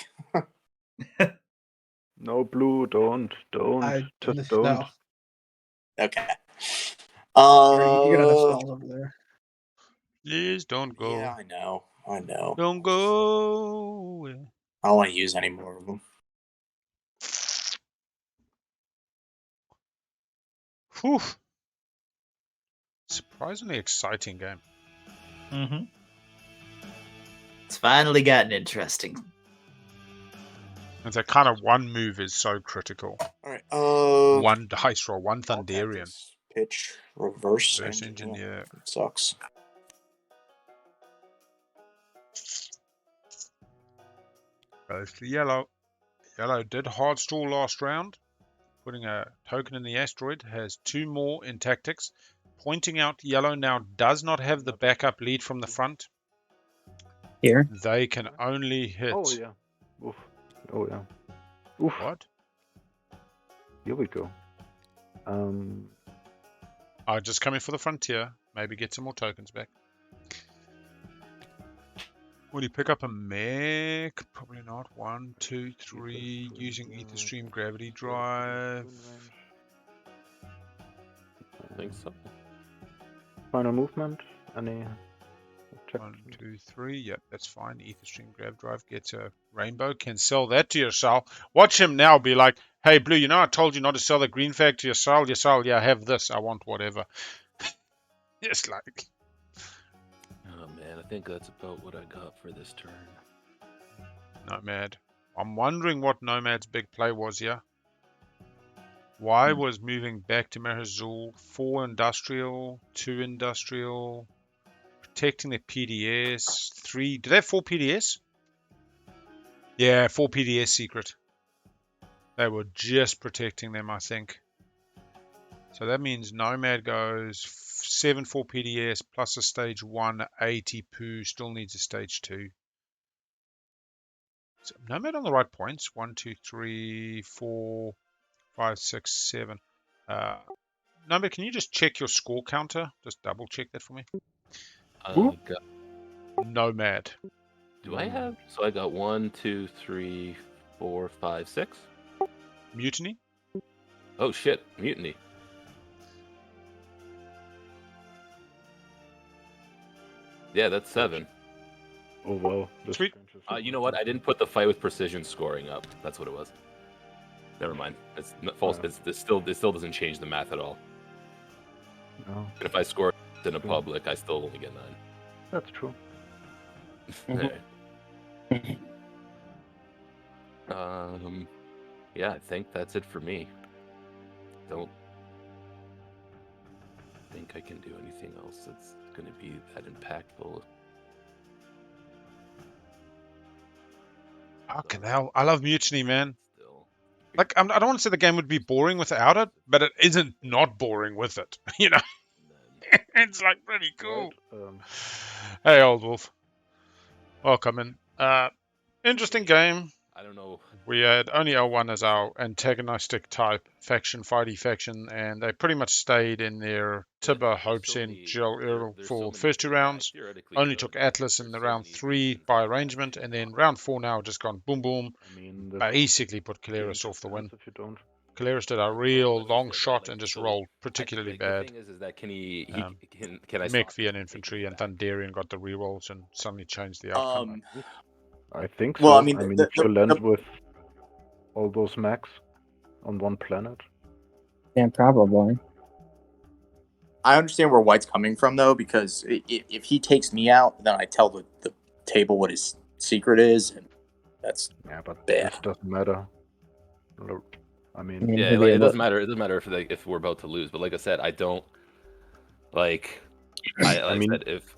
No, blue, don't. Just don't. No. Okay. You got enough spells over there. Please don't go. Yeah, I know. Don't go. I don't want to use any more of them. Whew. Surprisingly exciting game. Mm-hmm. It's finally gotten interesting. And that kind of one move is so critical. All right. One dice roll, one all Thunderian. tactics, pitch, reverse Reverse engineer. engineer. It sucks. Goes to yellow. Yellow did hard stall last round. Putting a token in the asteroid. Has 2 more in tactics. Pointing out yellow now does not have the backup lead from the front. Here. They can only hit. Oh yeah. Oof. Oh yeah. Oof. What? Here we go. Just coming for the frontier. Maybe get some more tokens back. Will he pick up a mech? Probably not. 1, 2, 3. Using Ether Stream Gravity Drive. I think so. Final movement. Any? Check. 1, 2, 3. Yep, that's fine. Ether Stream Grav Drive gets a rainbow. Can sell that to Yssaril. Watch him now be like, hey, Blue, you know I told you not to sell the green flag to Yssaril. Yssaril, yeah, have this. I want whatever. Just like... Oh man, I think that's about what I got for this turn. Nomad. I'm wondering what Nomad's big play was here. Why was moving back to Mahazul 4 industrial, 2 industrial, protecting the PDS, 3. Did they have 4 PDS? Yeah, 4 PDS secret. They were just protecting them, I think. So that means Nomad goes 7 4 PDS plus a stage 1 80 poo. Still needs a stage 2. So Nomad on the right points. 1, 2, 3, 4, 5, 6, 7. Nomad, can you just check your score counter? Just double check that for me. Nomad. Do I have? So I got 1, 2, 3, 4, 5, 6. Mutiny? Oh shit, mutiny. Yeah, that's 7. Oh wow. This Sweet. You know what? I didn't put the fight with precision scoring up. That's what it was. Never mind. It's not false. This still doesn't change the math at all. No. And if I score in a public, I still only get 9. That's true. Yeah, I think that's it for me. Don't think I can do anything else that's going to be that impactful. Fucking hell. I love Mutiny, man. Like, I don't want to say the game would be boring without it, but it isn't not boring with it. You know? It's like pretty cool. Right, Hey, old wolf. Welcome in. Interesting game. I don't know. We had only L1 as our antagonistic type faction, fighty faction, and they pretty much stayed in their Tibber, Hopes, and JolNar for the first 2 rounds. Only took Atlas in the round 3 by arrangement, and then round 4 now just gone boom boom. I mean, Basically put Keleres off the win. if you don't. Keleres did a real long shot and just rolled particularly The bad. thing is that can I Mech via an infantry and Thunderian got the rerolls and suddenly changed the outcome. I think so. Well, I mean, if you land with all those mechs on one planet. Yeah, probably. I understand where White's coming from, though, because if he takes me out, then I tell the table what his secret is, and That's but bad. this doesn't matter. I mean, Yeah, he'll like, be it able- doesn't matter. It doesn't matter if we're about to lose. But like I said, I don't like. I mean, said if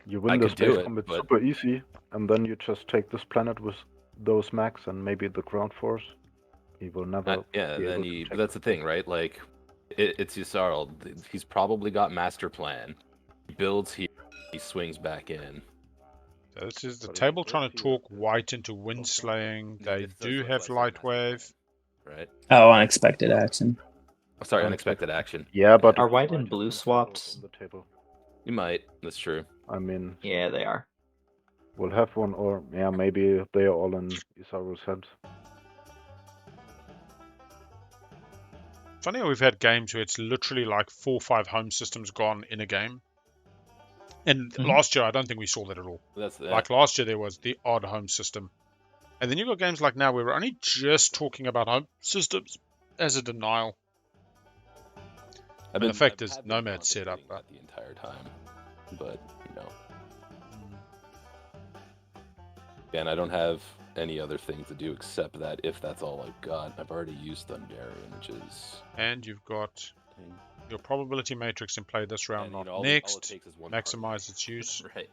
you I win the could do space it, combat but super easy, and then you just take this planet with those mechs and maybe the ground force. He will never. yeah, be then able to you. take That's the thing, right? Like, it's Yssaril. He's probably got master plan. He builds here. He swings back in. So this is the But table it trying to works here, talk white into wind slaying. They It's- do that's have why I said light master wave. plan, right? Oh, unexpected action. Oh, sorry, unexpected action. Yeah, but Are white and blue swapped? on the table. You might. That's true. I mean, Yeah, they are. we'll have one, or yeah, maybe they are all in Ysaril's head. Funny how we've had games where it's literally like 4 or 5 home systems gone in a game. And last year, I don't think we saw that at all. That's Like last year, there was the odd home system. And then you've got games like now where we're only just talking about home systems as a denial. And the fact is, Nomad set up that the entire time, but you know, and I don't have any other thing to do except that. If that's all I've got, I've already used Thundarian, which is. And you've got your probability matrix in play this round, not all next. it takes is one Maximize its use. Right.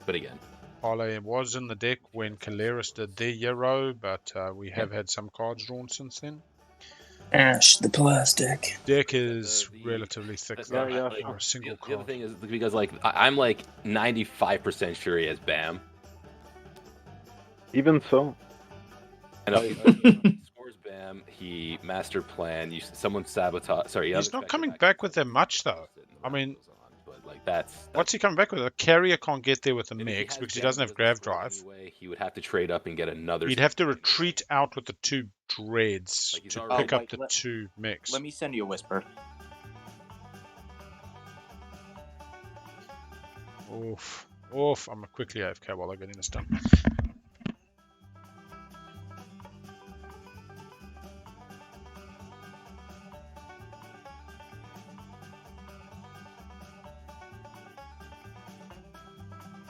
But again, Parlay was in the deck when Keleres did their Euro, but we have had some cards drawn since then. Ash the plastic. Deck is relatively thick though, Yeah, for a single the other card. thing is because like I'm like 95% sure he has BAM. Even so, I know he scores BAM. He master plan. Someone sabotage. Sorry, He's not coming back with that much though. I mean, but like that's what's he coming back with? A carrier can't get there with a mix because he doesn't have grav drive. anyway. He would have to trade up and get another. He'd have to retreat out with the 2 dreads Like, he's to already- pick up wait, the let- 2 mix. Let me send you a whisper. Oof. Oof. I'm gonna quickly AFK while they're getting this done.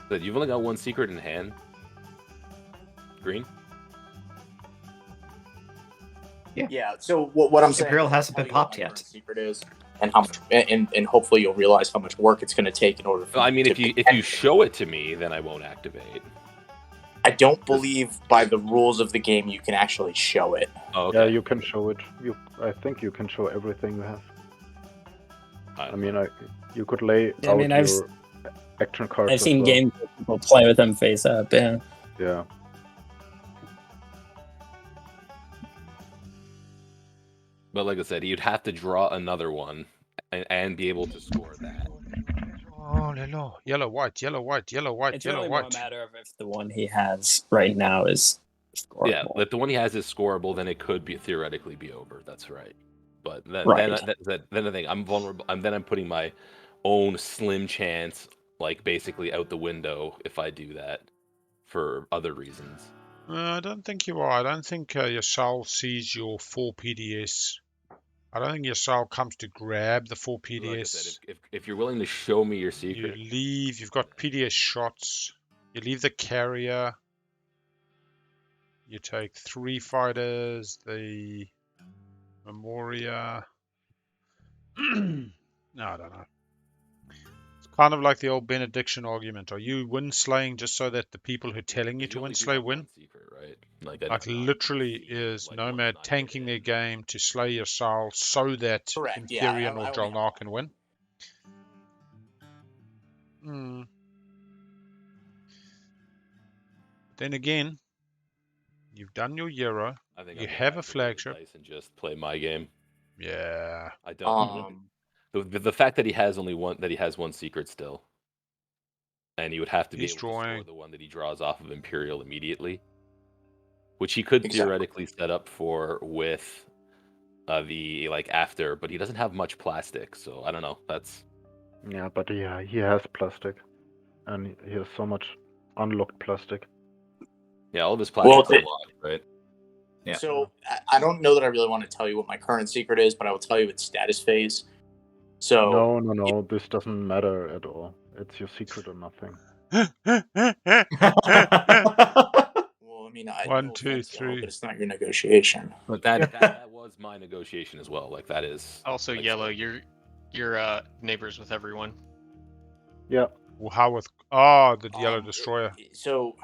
But you've only got one secret in hand. Green. Yeah. So what I'm saying, Imperial hasn't been popped what my yet. secret is, and how much, and hopefully you'll realize how much work it's going to take in order. For I mean, to if you show it to me, then I won't activate. I don't believe by the rules of the game you can actually show it. Oh, okay. yeah, you can show it. I think you can show everything you have. I mean, you could lay Yeah, I out mean, I've your action cards. I've as seen well. games where people play with them face up. Yeah. Yeah. But like I said, you'd have to draw another one and be able to score that. Oh, hello. Yellow, white, yellow, white, yellow, white, It's yellow, really more a white. matter of if the one he has right now is scoreable. Yeah, if the one he has is scoreable, then it could be theoretically be over. That's right. But then the thing, I'm vulnerable. I'm putting my own slim chance, like basically out the window if I do that for other reasons. I don't think you are. I don't think Yssaril sees your 4 PDS. I don't think Yssaril comes to grab the 4 PDS. Like I said, if you're willing to show me your secret, You leave. You've got PDS shots. You leave the carrier. You take 3 fighters. The Memoria. No, I don't know. It's kind of like the old benediction argument. Are you win slaying just so that the people who are telling you to win slay win? secret, right? Like literally is Nomad tanking their game to slay Yssaril so that Correct, yeah, Empyrean I or only have JolNar can win? Hmm. Then again, you've done your Euro. I think You I'm gonna have a to roll the flagship. dice and just play my game. Yeah. I don't. The fact that he has only one, that he has one secret still, and he would have to be He's able to score drawing. the one that he draws off of Imperial immediately, which he could theoretically set up for with the like after, but he doesn't have much plastic, so I don't know. That's Yeah, but yeah, he has plastic, and he has so much unlocked plastic. yeah, all of his plastic Well, unlocked, right? Yeah. So I don't know that I really want to tell you what my current secret is, but I will tell you its status phase. So No, this doesn't matter at all. It's your secret or nothing. Well, I 1, no 2, offense, Yellow, 3. but it's not your negotiation. But that was my negotiation as well. Like that is. Also, like, Yellow, you're neighbors with everyone. Yeah. Well, how with the Yellow Destroyer? So,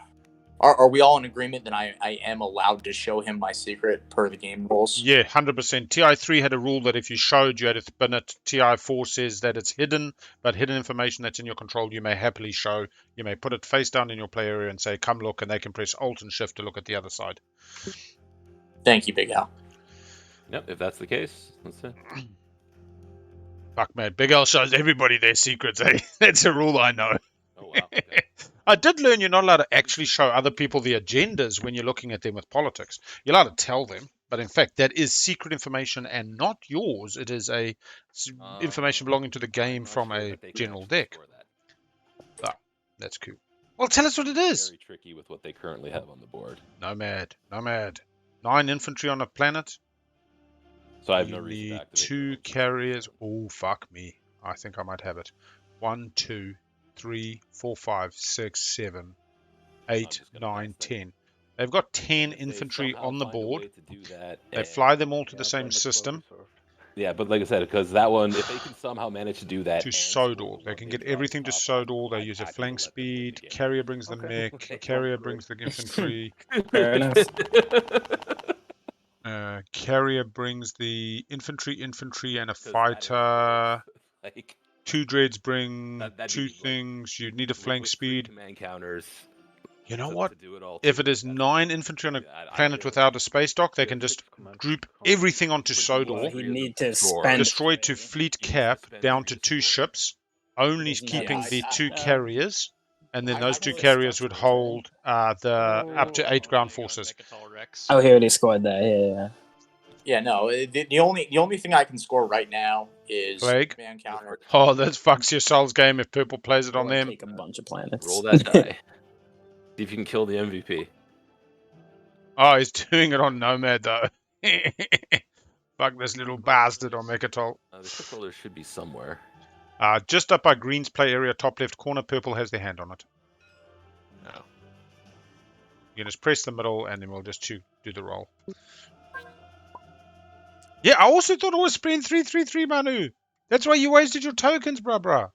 are we all in agreement that I am allowed to show him my secret per the game rules? Yeah, 100%. TI3 had a rule that if you showed, you had to spin it. TI4 says that it's hidden, but hidden information that's in your control, you may happily show. You may put it face down in your play area and say, come look, and they can press Alt and Shift to look at the other side. Thank you, Big Al. Yep, if that's the case, that's it. Fuck, man. Big L shows everybody their secrets, eh? That's a rule I know. Oh, wow. Okay. I did learn you're not allowed to actually show other people the agendas when you're looking at them with politics. You're allowed to tell them, but in fact, that is secret information and not yours. It is information belonging to the game from a general deck. Ah, that's cool. Well, tell us what it is. Very tricky with what they currently have on the board. Nomad. 9 infantry on a planet. So I have no reason to need activate 2 carriers. Oh, fuck me. I think I might have it. 1, 2, 3, 4, 5, 6, 7, 8, 9, 10. They've got 10 infantry on the board. They fly them all to the same system. Yeah, but like I said, because that one, if they can somehow manage to do that... To Sodor. They can get everything to Sodor. They use a flank speed. Carrier brings the mech. Carrier brings the infantry. Fair enough. Carrier brings the infantry, and a fighter. 2 dreads bring 2 things. You need a flank speed. Command counters. You know what? If it is 9 infantry on a planet without a space dock, they can just group everything onto Sodor. You need to spend... Destroy to fleet cap down to 2 ships, only keeping the 2 carriers, and then those 2 carriers would hold up to 8 ground forces. Oh, he already scored that. Yeah. Yeah, no. The only thing I can score right now is Plague. command counter. Oh, that fucks your Soul's game if purple plays it on them. Take a bunch of planets. Roll that die. See if you can kill the MVP. Oh, he's doing it on Nomad though. Fuck this little bastard on Mechatol. The ship roller should be somewhere. Just up by Green's play area, top left corner, purple has their hand on it. No. You can just press the middle and then we'll just do the roll. Yeah, I also thought it was sprint 333, Manu. That's why you wasted your tokens, bruh.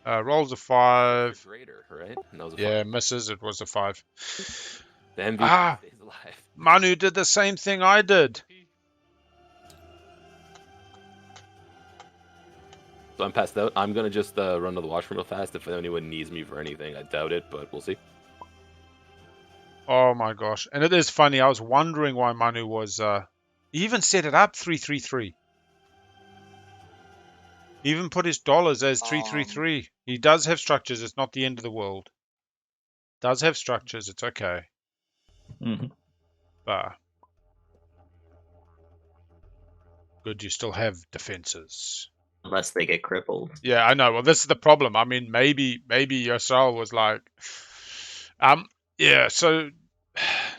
Rolls a 5. Raider, right? Yeah, misses. It was a 5. The MVP stays alive. Manu did the same thing I did. So I'm passed out. I'm gonna just run to the washroom real fast. If anyone needs me for anything, I doubt it, but we'll see. Oh my gosh. And it is funny. I was wondering why Manu was... he even set it up 333. He even put his dollars as 333. He does have structures. It's not the end of the world. Does have structures. It's okay. Mm-hmm. Good, you still have defenses. Unless they get crippled. Yeah, I know. Well, this is the problem. I mean, maybe Yssaril was like... yeah, so...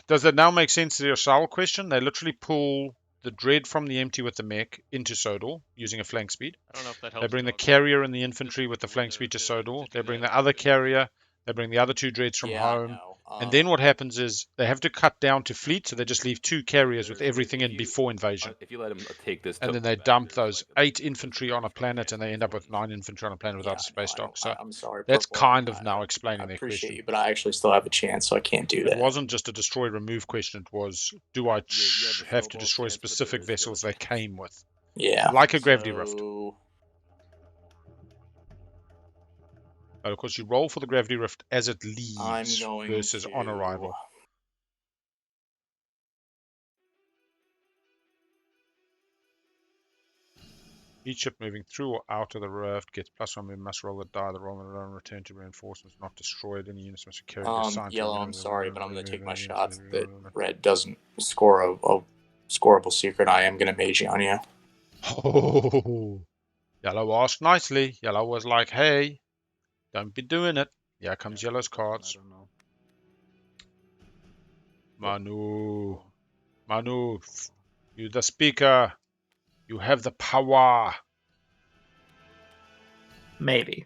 Does it now make sense to the Yssaril question? They literally pull the dread from the empty with the mech into Sodor using a flank speed. I don't know if that helps. They bring the carrier and the infantry with the flank speed to Sodor. They bring the other carrier. They bring the other 2 dreads from home. And then what happens is they have to cut down to fleet, so they just leave 2 carriers with everything in before invasion. If you let them take this, and then they dump those 8 infantry on a planet, and they end up with 9 infantry on a planet without a space dock. So I'm sorry, that's Purple. kind of now explaining their appreciate question. you, but I actually still have a chance, so I can't do that. It wasn't just a destroy remove question. It was, do I have to destroy specific vessels they came with? Yeah. Like a gravity rift. But of course, you roll for the gravity rift as it leaves versus on arrival. Each ship moving through or out of the rift gets +1. We must roll the die. The roll and return to reinforcements, not destroyed. Any units must carry Yellow, I'm sorry, but I'm going to take my shot that red doesn't score a scoreable secret. I am going to mage on you. Oh, Yellow asked nicely. Yellow was like, hey, don't be doing it. Here comes Yellow's cards. Manu, you the speaker. You have the power. Maybe.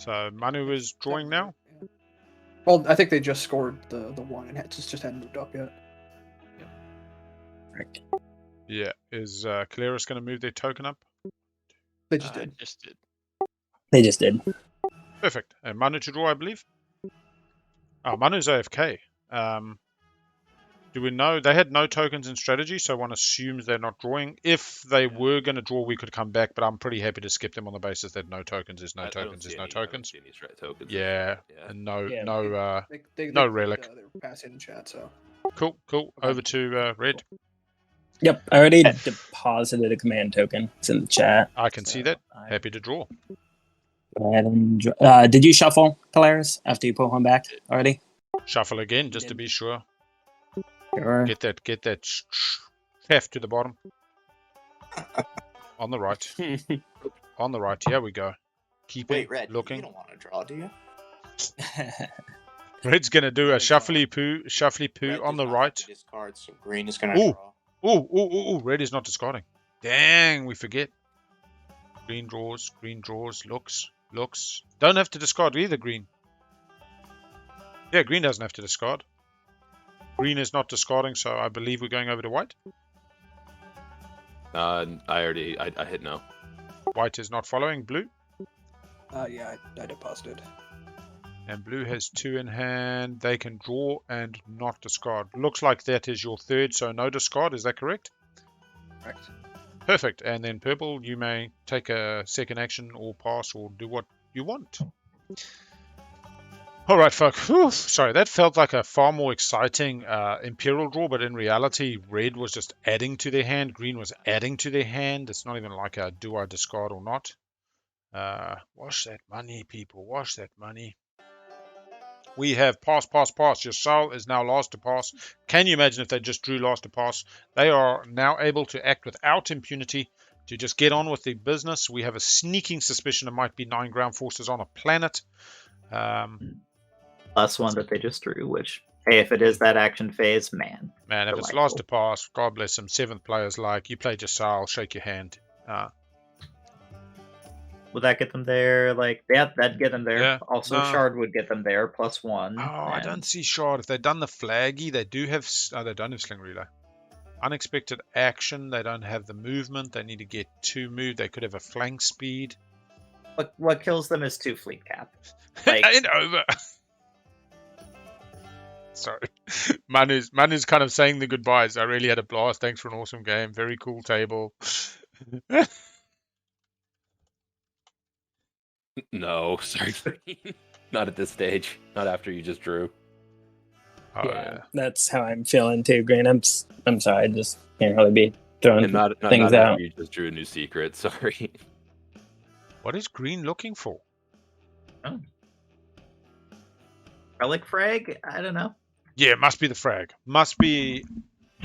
So Manu is drawing now? Well, I think they just scored the one and just hadn't moved up yet. Yeah. Is Keleres going to move their token up? They just did. They just did. Perfect. And Manu to draw, I believe? Oh, Manu's AFK. Do we know? They had no tokens in strategy, so one assumes they're not drawing. If they were going to draw, we could come back, but I'm pretty happy to skip them on the basis that no tokens is no tokens is no tokens. Yeah, and no relic. They were passing in chat, so. Cool. Over to Red. Yep, I already deposited a command token. It's in the chat. I can see that. Happy to draw. Go ahead and did you shuffle, Keleres, after you pull him back already? Shuffle again, just to be sure. Sure. Get that chef to the bottom. On the right. On the right. Here we go. Wait, Red, looking. you don't want to draw, do you? Red's gonna do a shuffly poo on the right. Discard, so green is gonna draw. Ooh, Red is not discarding. Dang, we forget. Green draws, looks. Don't have to discard either, green. Yeah, green doesn't have to discard. Green is not discarding, so I believe we're going over to white. I hit no. White is not following. Blue? Yeah, I deposited. And blue has 2 in hand. They can draw and not discard. Looks like that is your third, so no discard. Is that correct? Correct. Perfect. And then purple, you may take a second action or pass or do what you want. Alright, folk. Whew. Sorry, that felt like a far more exciting Imperial draw, but in reality, red was just adding to their hand. Green was adding to their hand. It's not even like a do I discard or not. Wash that money, people. Wash that money. We have pass. Yssaril is now last to pass. Can you imagine if they just drew last to pass? They are now able to act without impunity, to just get on with their business. We have a sneaking suspicion it might be 9 ground forces on a planet. Plus one that they just drew, which, hey, if it is that action phase, man. Man, if it's last to pass, God bless them. 7th players like, you played Yssaril, shake your hand. Would that get them there? Like, yeah, that'd get them there. Yeah, Also, Shard would get them there, +1. Oh, I don't see Shard. If they've done the flaggy, they do have... Oh, they don't have Sling Relay. Unexpected action. They don't have the movement. They need to get 2 move. They could have a flank speed. What kills them is 2 fleet cap. Like... Ain't over. Sorry. Manu's kind of saying the goodbyes. I really had a blast. Thanks for an awesome game. Very cool table. No, sorry. Not at this stage. Not after you just drew. Oh, yeah, that's how I'm feeling too, Green. I'm sorry, I just can't really be throwing not things out. You just drew a new secret. Sorry. What is Green looking for? Oh. Relic frag? I don't know. Yeah, it must be the frag. Must be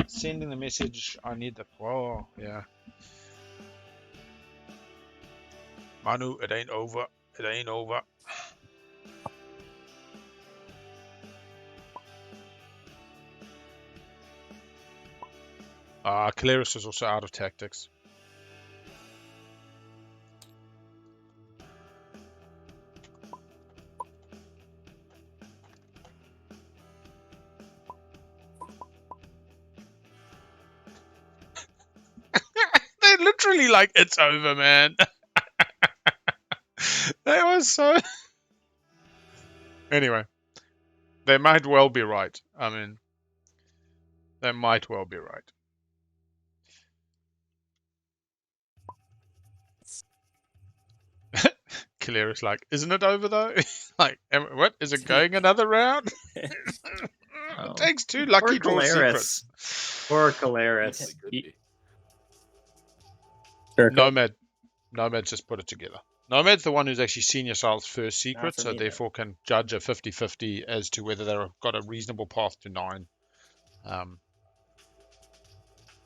sending the message. I need the... Oh, yeah. Manu, it ain't over. It ain't over. Keleres is also out of tactics. They're literally like, it's over, man. They were so... Anyway. They might well be right. I mean... They might well be right. Keleres like, isn't it over though? Like, what? Is it going another round? It takes 2 lucky draw secrets. Poor Keleres. Nomad just put it together. Nomad's the one who's actually seen Yssaril first secret, so therefore can judge a 50-50 as to whether they've got a reasonable path to 9.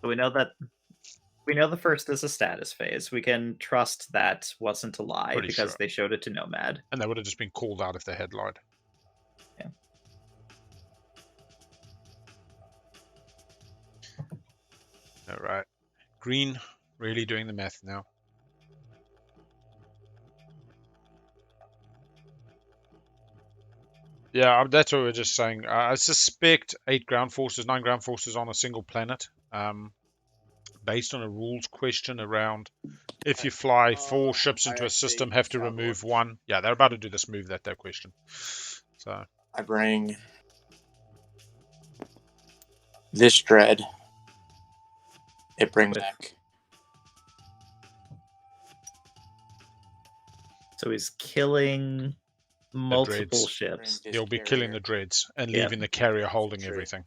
So we know the first is a status phase. We can trust that wasn't a lie because they showed it to Nomad. And they would have just been called out if they had lied. Yeah. Alright. Green really doing the math now. Yeah, that's what we were just saying. I suspect 8 ground forces, 9 ground forces on a single planet, based on a rules question around if you fly 4 ships into a system, have to remove 1. Yeah, they're about to do this move that question. So I bring this dread. It brings back. So he's killing multiple ships. He'll be killing the dreads and leaving the carrier holding everything.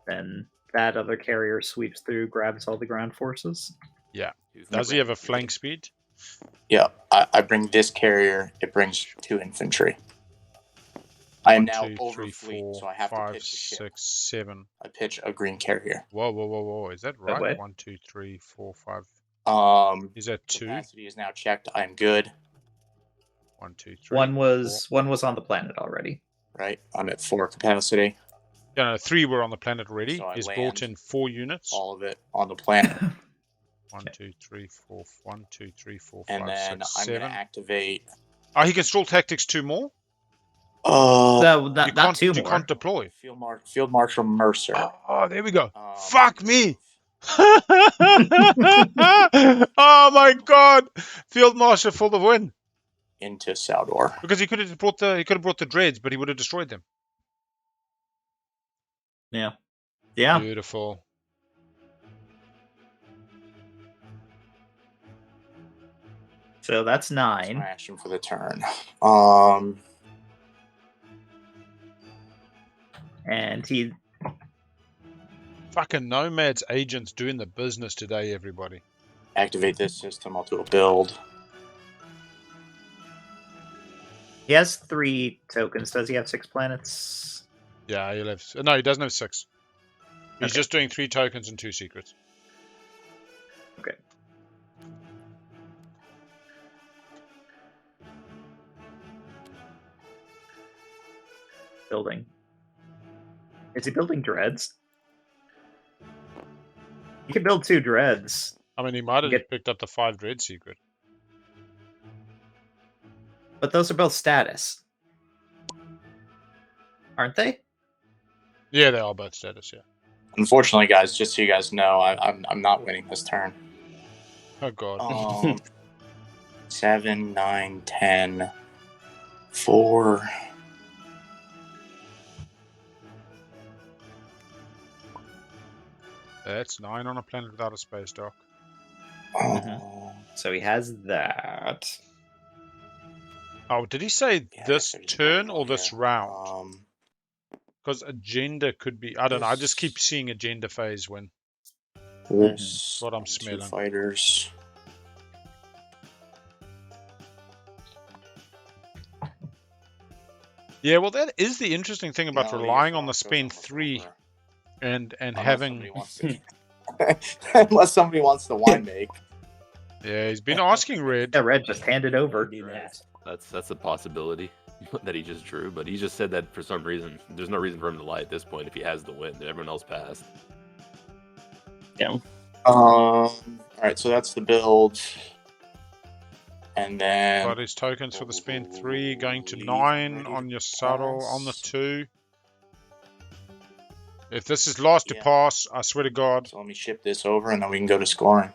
Then that other carrier sweeps through, grabs all the ground forces. Yeah. Does he have a flank speed? Yeah, I bring this carrier. It brings 2 infantry. I am now over fleet, so I have to pitch a ship. 6, 7. I pitch a green carrier. Whoa! Is that right? 1, 2, 3, 4, 5. Is that 2? Capacity is now checked. I'm good. 1, 2, 3. One was on the planet already. Right, I'm at 4 capacity. Yeah, no, 3 were on the planet already. So He's brought in 4 units. All of it on the planet. 1, 2, 3, 4. 1, 2, 3, 4, 5, and then 6, I'm 7. going to activate. Oh, he can stall tactics 2 more. Not 2 more. You can't deploy. Field Marshal Mercer. Oh, there we go. Fuck me. Oh my God! Field Marshal for the win. Into Saldor. Because he could have brought the dreads, but he would have destroyed them. Yeah. Yeah. Beautiful. So that's 9. That's my action for the turn. And he. Fucking Nomad's agents doing the business today, everybody. Activate this system. I'll do a build. He has 3 tokens. Does he have 6 planets? Yeah, he'll have. No, he doesn't have 6. He's just doing 3 tokens and 2 secrets. Okay. Building. Is he building dreads? You can build 2 dreads. I mean, he might have picked up the 5 dread secret. But those are both status. Aren't they? Yeah, they are both status, yeah. Unfortunately, guys, just so you guys know, I'm not winning this turn. Oh, God. 7, 9, 10, 4... That's 9 on a planet without a space dock. So he has that. Oh, did he say this turn or this round? Because agenda could be... I don't know. I just keep seeing agenda phase win. That's what I'm smelling. 2 fighters. Yeah, well, that is the interesting thing about relying on the spend 3 and having... Unless somebody wants the wine make. Yeah, he's been asking Red. Yeah, Red just handed over. That's a possibility that he just drew, but he just said that for some reason. There's no reason for him to lie at this point if he has the win. Everyone else passed. Yeah. All right, so that's the build. And then... Got his tokens for the spend 3, going to 9 on Yssaril on the 2. If this is last to pass, I swear to God. So let me ship this over and then we can go to scoring.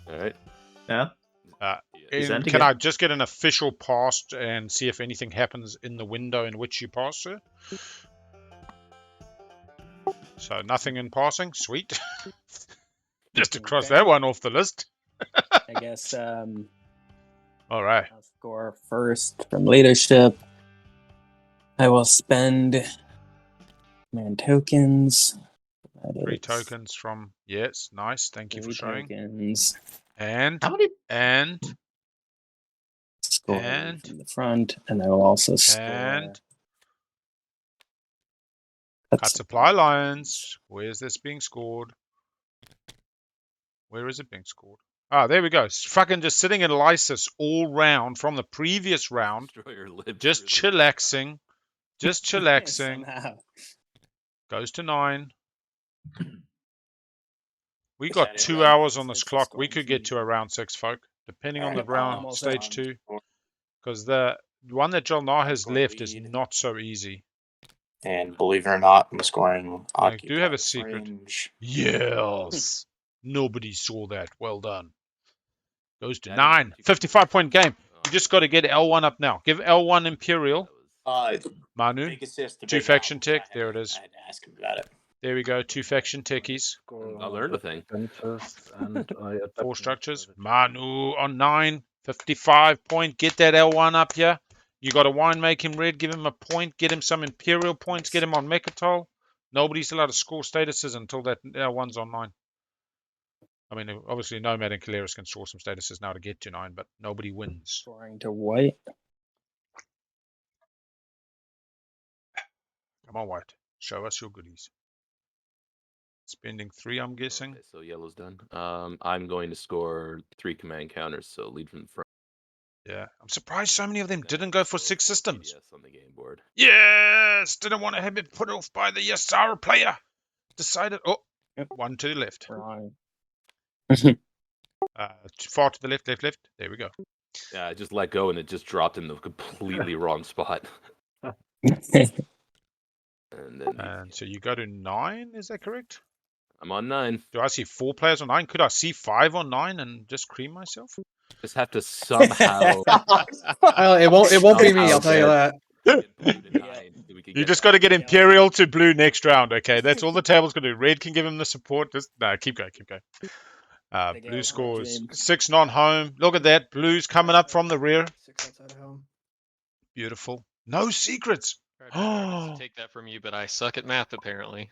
Alright. Yeah. Can I just get an official pass and see if anything happens in the window in which you pass, sir? So nothing in passing? Sweet. Just to cross that one off the list. I guess all right. I'll score first from leadership. I will spend man tokens. 3 tokens from yes, nice. Thank you for showing. Tokens. And how many? And score from the front, and I will also score. Cut supply lines. Where's this being scored? Where is it being scored? Ah, there we go. It's fucking just sitting in Lysis all round from the previous round. Just chillaxing. Just chillaxing. Goes to 9. We got 2 hours on this clock. We could get to around 6, folk. depending on the Alright, round, almost stage done. 2. Because the one that JolNar has Score left is lead. not so easy. And believe it or not, I'm scoring I do have a occupied secret. range. Yes! Nobody saw that. Well done. Goes to I didn't 9. think you could- 55-point game. You just got to get L1 up now. Give L1 Imperial. Manu. Big assist to 2 Big faction Al, which tech. There it is. I had to ask him about it. There we go. 2 faction techies. I learned a thing. And I 4 structures. Manu on 9. 55-point. Get that L1 up here. You got to wine make him red. Give him a point. Get him some Imperial points. Get him on Mechatol. Nobody's allowed to score statuses until that L1's on 9. I mean, obviously Nomad and Keleres can score some statuses now to get to 9, but nobody wins. Scoring to white. Come on, White. Show us your goodies. Spending 3, I'm guessing. Okay, so yellow's done. I'm going to score 3 command counters, so lead from the front. Yeah. I'm surprised so many of them didn't go for 6 systems. Yes, on the game board. Yes! Didn't want to have it put off by the Yssaril player. Decided. Oh, Yep. 1 to the left. Wrong. Far to the left. There we go. Yeah, I just let go and it just dropped in the completely wrong spot. And so you go to 9, is that correct? I'm on 9. Do I see 4 players on 9? Could I see 5 on 9 and just cream myself? Just have to somehow. It won't be me. I'll tell you that. You just got to get Imperial to blue next round. Okay, that's all the table's going to do. Red can give him the support. Just keep going. Blue scores 6 non-home. Look at that. Blue's coming up from the rear. 6 outside of home. Beautiful. No secrets. To take that from you, but I suck at math apparently.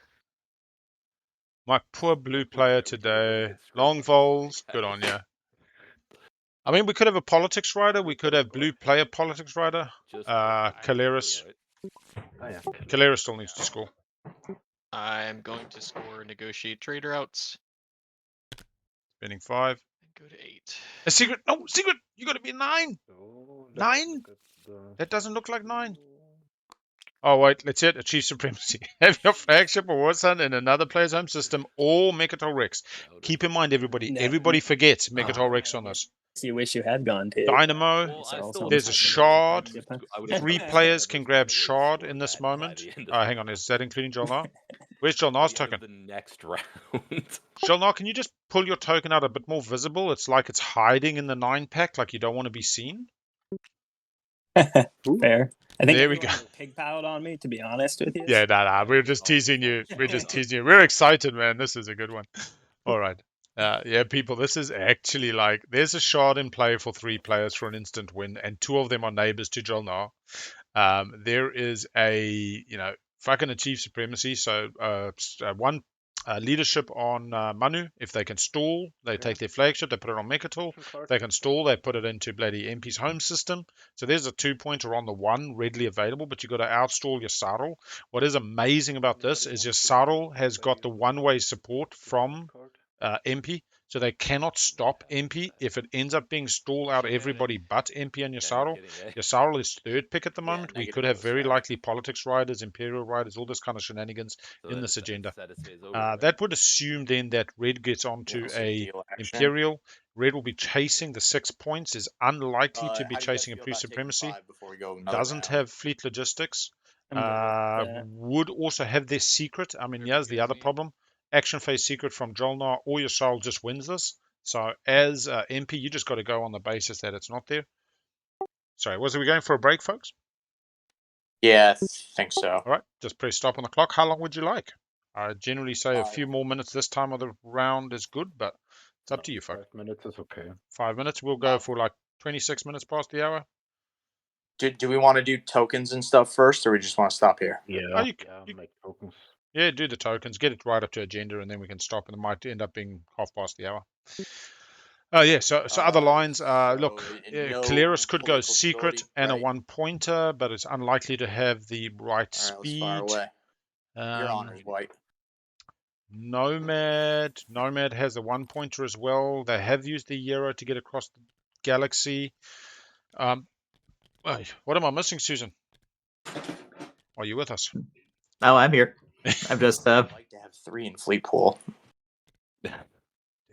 My poor blue player today. Long vols. Good on ya. I mean, we could have a politics rider. We could have blue player politics rider. Keleres. Keleres still needs to score. I'm going to score negotiate trade routes. Spending 5. Go to 8. A secret. No, secret. You got to be 9. 9? That doesn't look like 9. Oh, wait. Let's hit Achieve Supremacy. Have your flagship or Warsun in another player's home system or Mechatol Rex. Keep in mind, everybody. No. Everybody forgets Mechatol Rex on this. You wish you had gone to Dynamo. There's a shard. 3 players can grab shard in this moment. Hang on. Is that including JolNar? Where's JolNar's token? The next round. JolNar, can you just pull your token out a bit more visible? It's like it's hiding in the 9 pack, like you don't want to be seen. Fair. I think there we go. Pig piled on me, to be honest with you. Yeah, nah. We're just teasing you. We're just teasing you. We're excited, man. This is a good one. All right. Yeah, people, this is actually like, there's a shard in play for 3 players for an instant win, and 2 of them are neighbors to JolNar. There is a, fucking Achieve Supremacy. So, 1 leadership on Manu. If they can stall, they take their flagship, they put it on Mechatol. If they can stall, they put it into bloody Empy's home system. So there's a 2-pointer on the 1 readily available, but you've got to outstall Yssaril. What is amazing about this is Yssaril has got the one-way support from Empy, so they cannot stop Empy if it ends up being stall out everybody but Empy and Yssaril. Yssaril is 3rd pick at the moment. We could have very likely politics riders, Imperial riders, all this kind of shenanigans in this agenda. That would assume then that Red gets onto a Imperial. Red will be chasing the 6 points, is unlikely to be chasing a Blue Supremacy. Doesn't have fleet logistics. Would also have their secret. I mean, here's the other problem. Action phase secret from JolNar or Yssaril just wins this. So as MP, you just got to go on the basis that it's not there. Sorry, was we going for a break, folks? Yeah, I think so. All right, just press stop on the clock. How long would you like? I generally say a few more minutes this time of the round is good, but it's up to you, folks. 5 minutes is okay. 5 minutes. We'll go for like 26 minutes past the hour. Do we want to do tokens and stuff first, or we just want to stop here? Yeah, make tokens. Yeah, do the tokens, get it right up to agenda, and then we can stop, and it might end up being half past the hour. Yeah, so other lines, look, Keleres could go secret and a 1-pointer, but it's unlikely to have the right speed. Your honor's white. Nomad has a 1-pointer as well. They have used the Euro to get across the galaxy. Wait, what am I missing, Susan? Are you with us? Oh, I'm here. I'm just I'd like to have 3 in fleet pool.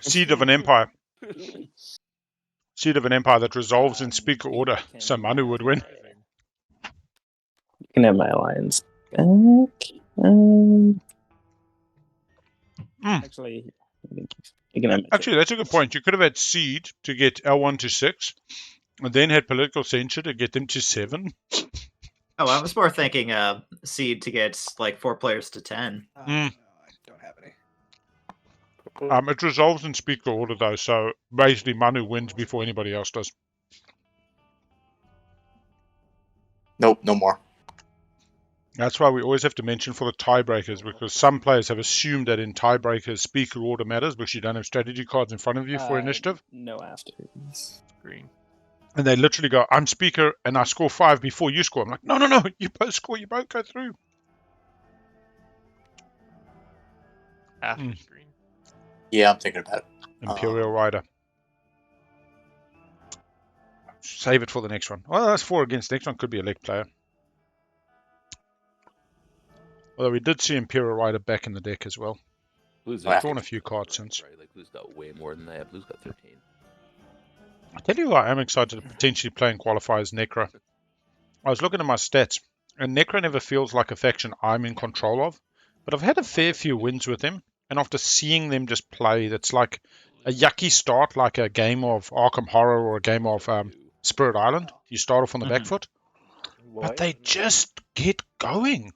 Seed of an Empire. Seed of an Empire that resolves in speaker order, so Manu would win. You can have my alliance back. Actually, you can have my Actually, that's a good point. You could have had Seed to get L1 to 6, and then had Political Censure to get them to 7. Oh, I was more thinking Seed to get like 4 players to 10. No, I don't have any. It resolves in speaker order though, so basically Manu wins before anybody else does. Nope, no more. That's why we always have to mention for the tiebreakers, because some players have assumed that in tiebreakers speaker order matters because you don't have strategy cards in front of you for initiative. No after. Green. And they literally go, I'm speaker and I score 5 before you score. I'm like, no, you both score, you both go through. After green. Yeah, I'm thinking about it. Imperial Rider. Save it for the next one. Well, that's 4 against. Next one could be a leg player. Although we did see Imperial Rider back in the deck as well. Blue's I've drawn a few cards since. Right, like Blue's got way more than that. Blue's got 13. I tell you what, I'm excited to potentially play in Qualifier's Necro. I was looking at my stats, and Necro never feels like a faction I'm in control of, but I've had a fair few wins with them, and after seeing them just play, that's like a yucky start, like a game of Arkham Horror or a game of Spirit Island. You start off on the back foot, but they just get going.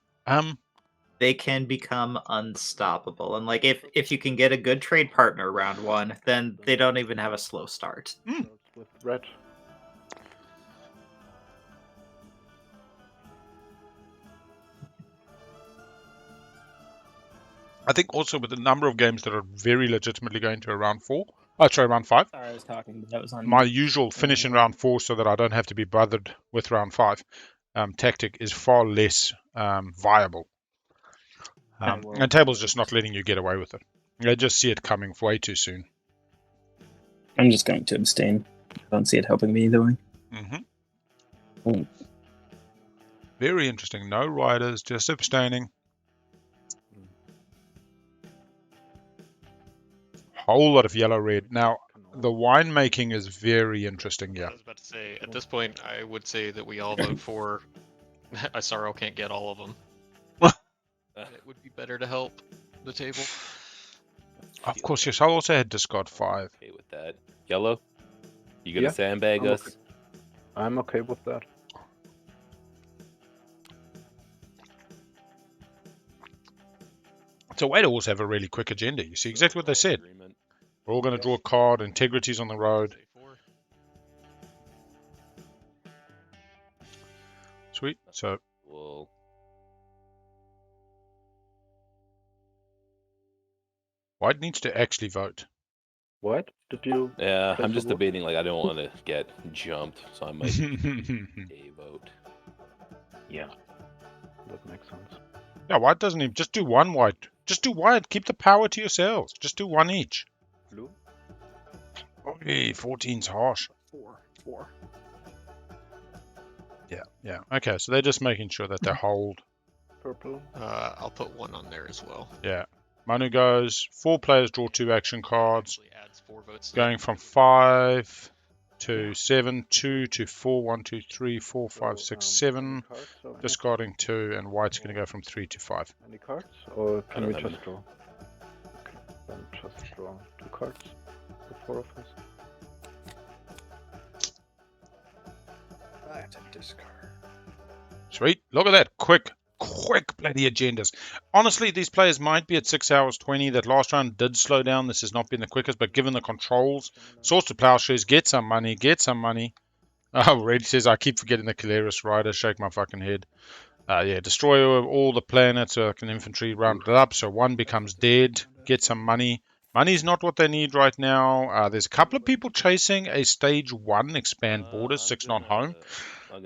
They can become unstoppable, and like if you can get a good trade partner round 1, then they don't even have a slow start. With red. I think also with the number of games that are very legitimately going to round 4. Oh, sorry, round 5. Sorry, I was talking, but that was on My usual finish in round 4 so that I don't have to be bothered with round 5 tactic is far less viable. And table's just not letting you get away with it. I just see it coming way too soon. I'm just going to abstain. I don't see it helping me either way. Mm-hmm. Very interesting. No riders, just abstaining. Whole lot of yellow-red. Now, the winemaking is very interesting, yeah. I was about to say, at this point, I would say that we all vote for Yssaril can't get all of them. It would be better to help the table. Of course, yes. I also had discard 5. Okay with that. Yellow? You gonna sandbag us? Okay. I'm okay with that. It's a way to also have a really quick agenda. You see exactly what they said. We're all going to draw a card. Integrity's on the road. Sweet. So. Well, White needs to actually vote. What? Did you? yeah, I'm just the vote? debating. Like, I don't want to get jumped, so I might a vote. Yeah, that makes sense. Yeah, white doesn't even. Just do one white. Just do white. Keep the power to yourselves. Just do one each. Blue? Okay, 14's harsh. 4. Yeah. Okay, so they're just making sure that they hold. Purple? I'll put 1 on there as well. Yeah. Manu goes. 4 players draw 2 action cards. Actually adds 4 votes. Going from 5 to 7, 2 to 4, 1, 2, 3, 4, 5, 6, 7. Discarding 2, and white's going to go from 3 to 5. Any cards? Or I can don't we have just draw? Okay, then just draw 2 cards. The 4 of us. I have to discard. Sweet. Look at that. Quick bloody agendas. Honestly, these players might be at 6 hours 20. That last round did slow down. This has not been the quickest, but given the controls, source to plowshares, get some money. Oh, Red says, I keep forgetting the Keleres rider. Shake my fucking head. Yeah, destroy all the planets, like an infantry, round it up, so 1 becomes dead. Get some money. Money's not what they need right now. There's a couple of people chasing a stage 1 expand borders, 6 not home.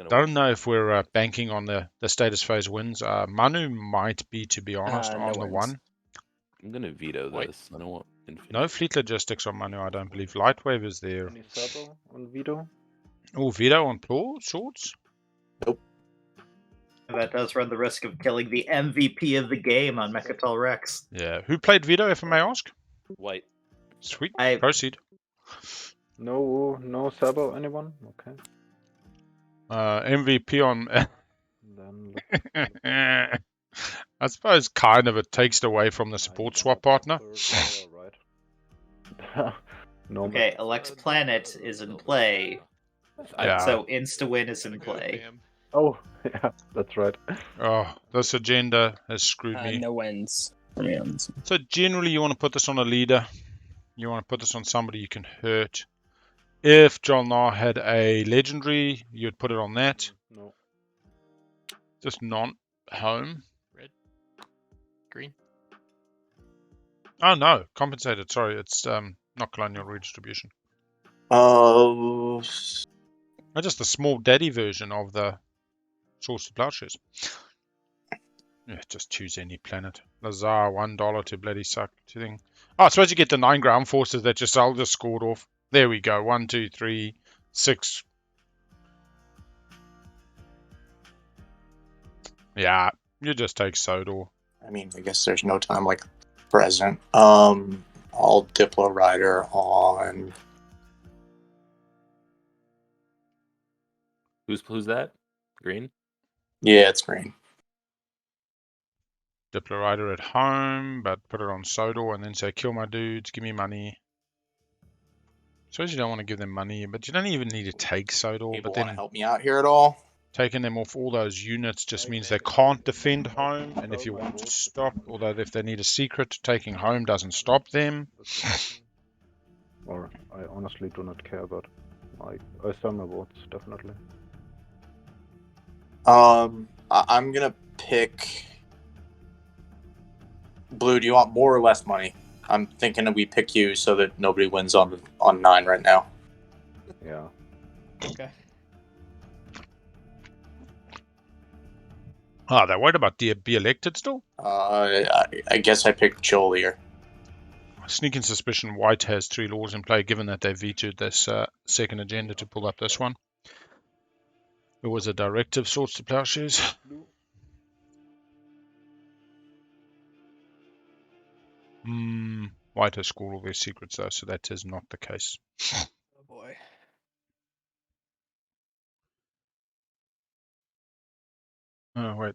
Don't know if we're banking on the status phase wins. Manu might be, to be honest, on the 1. I'm gonna veto this. I don't want infinite. No fleet logistics on Manu, I don't believe. Lightwave is there. Any Sabo on veto? Oh, veto on Plor swords? Nope. That does run the risk of killing the MVP of the game on Mechatol Rex. Yeah. Who played veto, if I may ask? White. Sweet. I- Proceed. No Sabo, anyone? Okay. MVP on. Then I suppose kind of it takes it away from the support swap partner. No. Okay, Alex Planet is in play. Yeah. So insta-win is in play. Oh, yeah, that's right. Oh, this agenda has screwed me. No wins for me on this one. So generally you want to put this on a leader. You want to put this on somebody you can hurt. If JolNar had a legendary, you'd put it on that. No. Just non-home. Red. Green. Oh no, compensated. Sorry, it's not colonial redistribution. Oh. Just the small daddy version of the Source of Plowshares. Yeah, just choose any planet. Lazar, $1 to bloody suck thing. Oh, I suppose you get the 9 ground forces that I'll just scored off. There we go. 1, 2, 3, 6. Yeah, you just take Sodor. I mean, I guess there's no time like present. I'll Diplo Rider on. Who's that? Green? Yeah, it's green. Diplo Rider at home, but put it on Sodor and then say, kill my dudes, give me money. Suppose you don't want to give them money, but you don't even need to take Sodor. People But then want to help me out here at all? taking them off all those units just means they can't defend home. And if you want to stop, although if they need a secret, taking home doesn't stop them. Or I honestly do not care about. I sell my votes, definitely. I'm gonna pick. Blue, do you want more or less money? I'm thinking that we pick you so that nobody wins on 9 right now. Yeah. Okay. Ah, they're worried about be elected still? I guess I picked JolNar. Sneaking suspicion White has 3 laws in play, given that they vetoed this second agenda to pull up this one. It was a directive Swords to Plowshares. White has scored all their secrets though, so that is not the case. Oh boy. Oh, wait.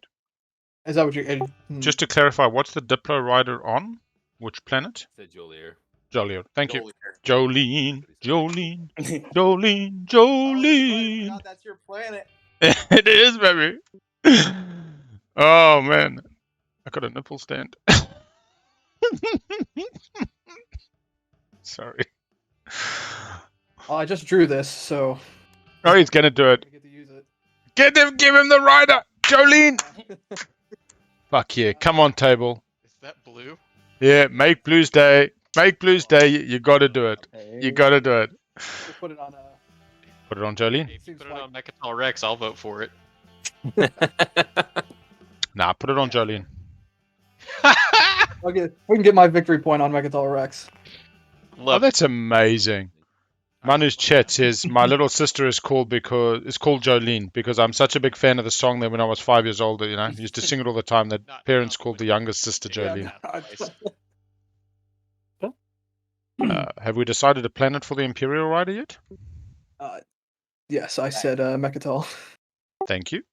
Is that what you? Just to clarify, what's the Diplo Rider on? Which planet? Said JolNar. Jolier. Thank you. JolNar. Jolene. Oh, that's your planet. It is, baby. Oh, man. I got a nipple stand. Sorry. Oh, I just drew this, so. Oh, he's gonna do it. I get to use it. Get him! Give him the rider! Jolene! Fuck yeah. Come on, table. Is that blue? Yeah, make Blues Day. Make Blues Day. You gotta do it. You gotta do it. We'll put it on Put it on Jolene? If you put it on Mechatol Rex, I'll vote for it. Nah, put it on Jolene. Okay, we can get my victory point on Mechatol Rex. Oh, that's amazing. Manu's chat says my little sister is called Jolene because I'm such a big fan of the song that when I was 5 years old, you know, I used to sing it all the time. That parents called the youngest sister Jolene. Have we decided a planet for the Imperial Rider yet? Yes, I said Mechatol. Thank you.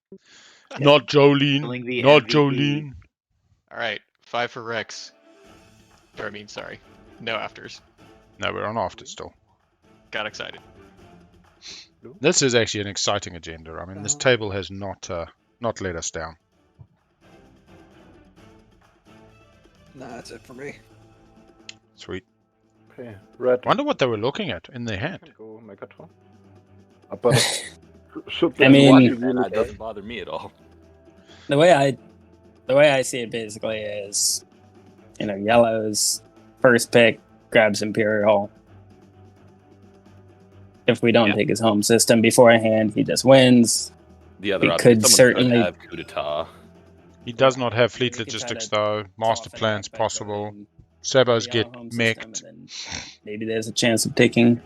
Not Jolene. Not MVP. Jolene. All right, 5 for Rex. Sorry, no afters. No, we're on after still. Got excited. This is actually an exciting agenda. I mean, this table has not let us down. Nah, that's it for me. Sweet. Okay, red. Wonder what they were looking at in their hand. Go Megatron. But should I mean, That doesn't bother me at all. the way I see it basically is, yellow's first pick grabs Imperial. If we don't take his home system beforehand, he just wins. The other He option, could someone certainly have coup d'etat. He does not have fleet We could try logistics to though. Master soften plan's that by possible. throwing Sabos the get yellow home system, mech'd. and then maybe there's a chance of taking.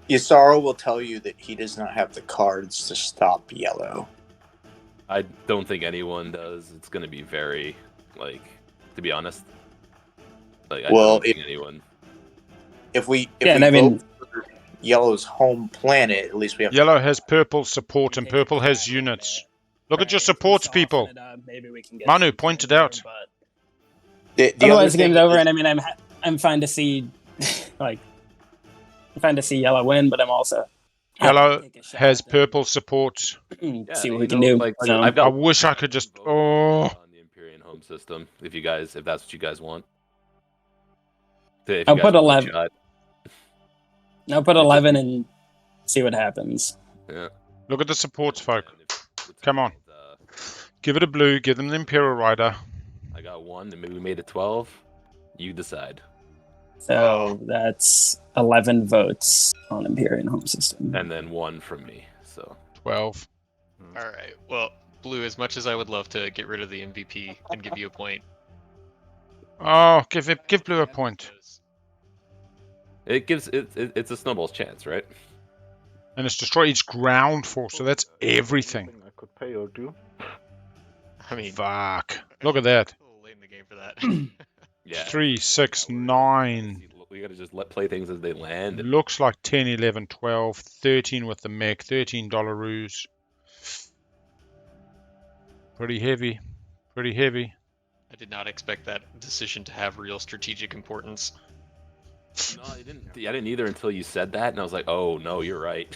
Yssaril will tell you that he does not have the cards to stop yellow. I don't think anyone does. It's going to be very, to be honest. Like, I Well, don't think anyone. If we and I mean, vote for Yellow's home planet, at least we have. Yellow has purple support and purple has units. Look at your supports, people. maybe we can get Manu pointed out. The Otherwise, other the game's thing over, is- and I mean, I'm fine to see, like, I'm fine to see Yellow win, but I'm also happy to Yellow take a shot has and purple support. see what we you can know, do. like, So, I've got. I wish I could just. Oh. On the Empyrean home system, if that's what you guys want. If I'll you guys put want a 11. shot. I'll put 11 and see what happens. Yeah. Look at the supports, folk. Come on. Give it a blue. Give them the Imperial Rider. I got 1, and maybe we made it 12. You decide. So that's 11 votes on Empyrean home system. And then 1 from me. So 12. All right. Well, Blue, as much as I would love to get rid of the MVP and give you a point. Oh, give Blue a point. it gives it's a snowball's chance, right? And it's destroy each ground force, so that's everything. I could pay or do. I mean, fuck. Look at that. A little late in the game for that. Yeah. 3, 6, 9. We gotta just play things as they land. Looks like 10, 11, 12, 13 with the mech, $13 roos. Pretty heavy. Pretty heavy. I did not expect that decision to have real strategic importance. No, I didn't either until you said that, and I was like, oh no, you're right.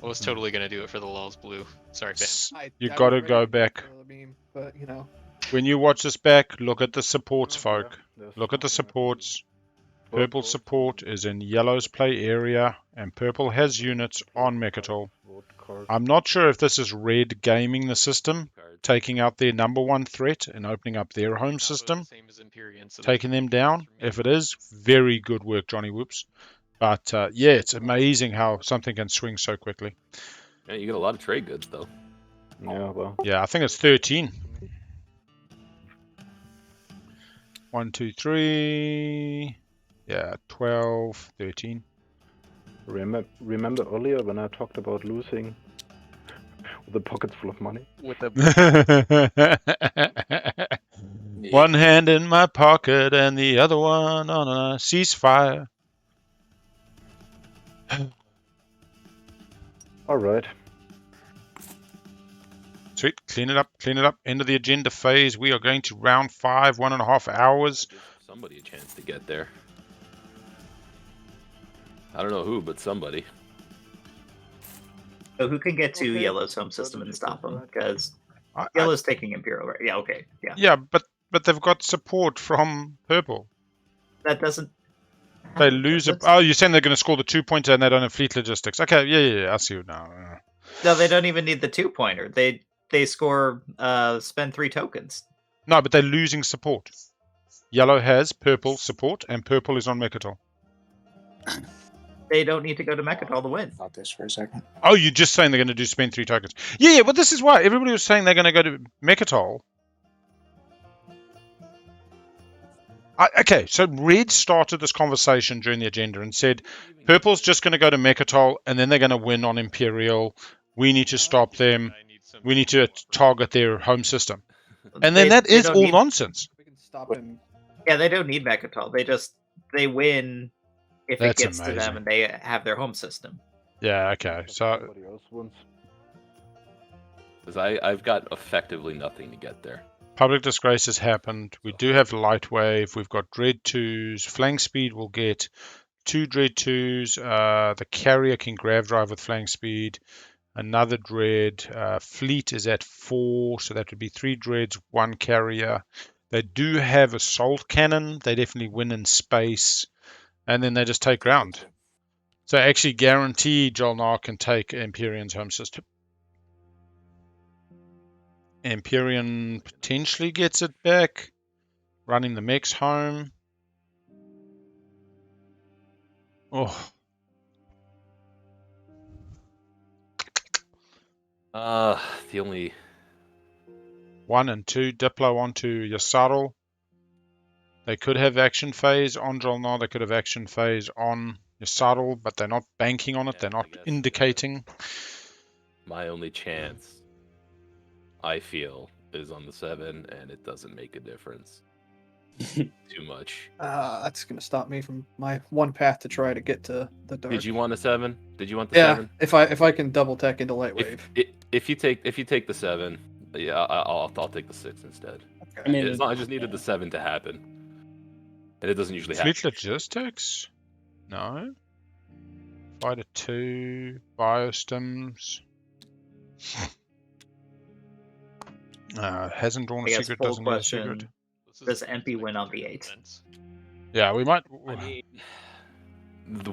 I was totally gonna do it for the lulz, Blue. Sorry, fam. You gotta go back. But you know, When you watch this back, look at the supports, folk. Look at the supports. Purple support is in Yellow's play area, and Purple has units on Mechatol. I'm not sure if this is Red gaming the system, taking out their number 1 threat and opening up their home system, taking them down. If it is, very good work, Johnny Whoops. But yeah, it's amazing how something can swing so quickly. Yeah, you get a lot of trade goods, though. Yeah, well. Yeah, I think it's 13. 1, 2, 3. Yeah, 12, 13. Remember earlier when I talked about losing the pockets full of money? With the One hand in my pocket and the other one on a ceasefire. All right. Sweet, clean it up, clean it up. End of the agenda phase. We are going to round 5, 1.5 hours. Give somebody a chance to get there. I don't know who, but somebody. So who can get to Okay. Yellow's home system and stop them? Because Yellow's taking Imperial, right? Yeah, okay, yeah. Yeah, but they've got support from Purple. That doesn't. They lose a. Oh, you're saying they're going to score the 2-pointer and they don't have fleet logistics. Okay, yeah, I see it now. No, they don't even need the 2-pointer. They score, spend 3 tokens. No, but they're losing support. Yellow has Purple support, and Purple is on Mechatol. They don't need to go to Mechatol to win. About this for a second. Oh, you're just saying they're going to spend 3 tokens. Yeah, well, this is why everybody was saying they're going to go to Mechatol. Okay, so Red started this conversation during the agenda and said, Purple's just going to go to Mechatol, and then they're going to win on Imperial. We need to stop them. We need to target their home system. And then that is all nonsense. we can stop him. Yeah, they don't need Mechatol. They win if That's it gets to them amazing. and they have their home system. Yeah, okay. So Somebody else wants. Because I've got effectively nothing to get there. public disgrace has happened. We do have Light Wave. We've got Dread 2s. Flank Speed will get 2 Dread 2s. The carrier can grav drive with Flank Speed. Another Dread. Fleet is at 4, so that would be 3 Dreads, 1 carrier. They do have Assault Cannon. They definitely win in space. And then they just take ground. So actually guarantee JolNar can take Empyrean's home system. Empyrean potentially gets it back. Running the mechs home. Oh. The only 1 and 2. Diplo onto Yssaril. They could have action phase on JolNar. They could have action phase on Yssaril, but they're not banking on it. They're not indicating. my only chance, I feel, is on the 7, and it doesn't make a difference. too much. That's gonna stop me from my one path to try to get to the dark. Did you want a 7? Did you want the 7? If I can double tech into light wave. If you take the 7, yeah, I'll take the 6 instead. Okay. I mean, I just needed the 7 to happen, and it doesn't usually happen. Fleet logistics? No. Fighter 2, biostims. Hasn't drawn I a guess secret, full doesn't need a question, secret. does Empy win on the 8th? Yeah, we might. I mean,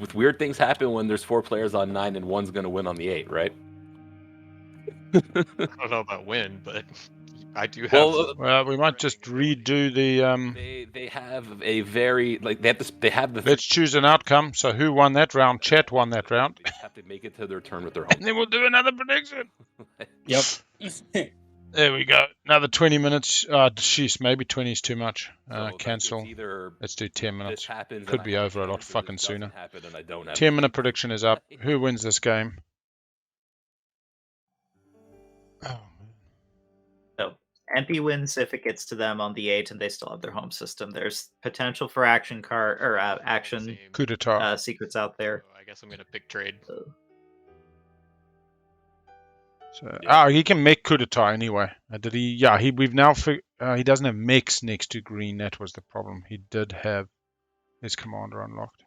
with weird things happen when there's 4 players on 9 and one's gonna win on the 8, right? I don't know about win, but I do have. Well, we might just redo the. They have a very they have the. Let's choose an outcome. So who won that round? Chat won that round. They have to make it to their turn with their home. And then we'll do another prediction. Yep. There we go. Another 20 minutes. Jeez, maybe 20 is too much. Cancel. Let's do 10 minutes. Could be over a lot fucking sooner. 10-minute prediction is up. Who wins this game? Oh. So Empy wins if it gets to them on the 8th and they still have their home system. There's potential for action action coup d'etat secrets out there. So I guess I'm gonna pick trade. So, he can make coup d'etat anyway. Did he? Yeah, we've now he doesn't have mix next to green. That was the problem. He did have his commander unlocked.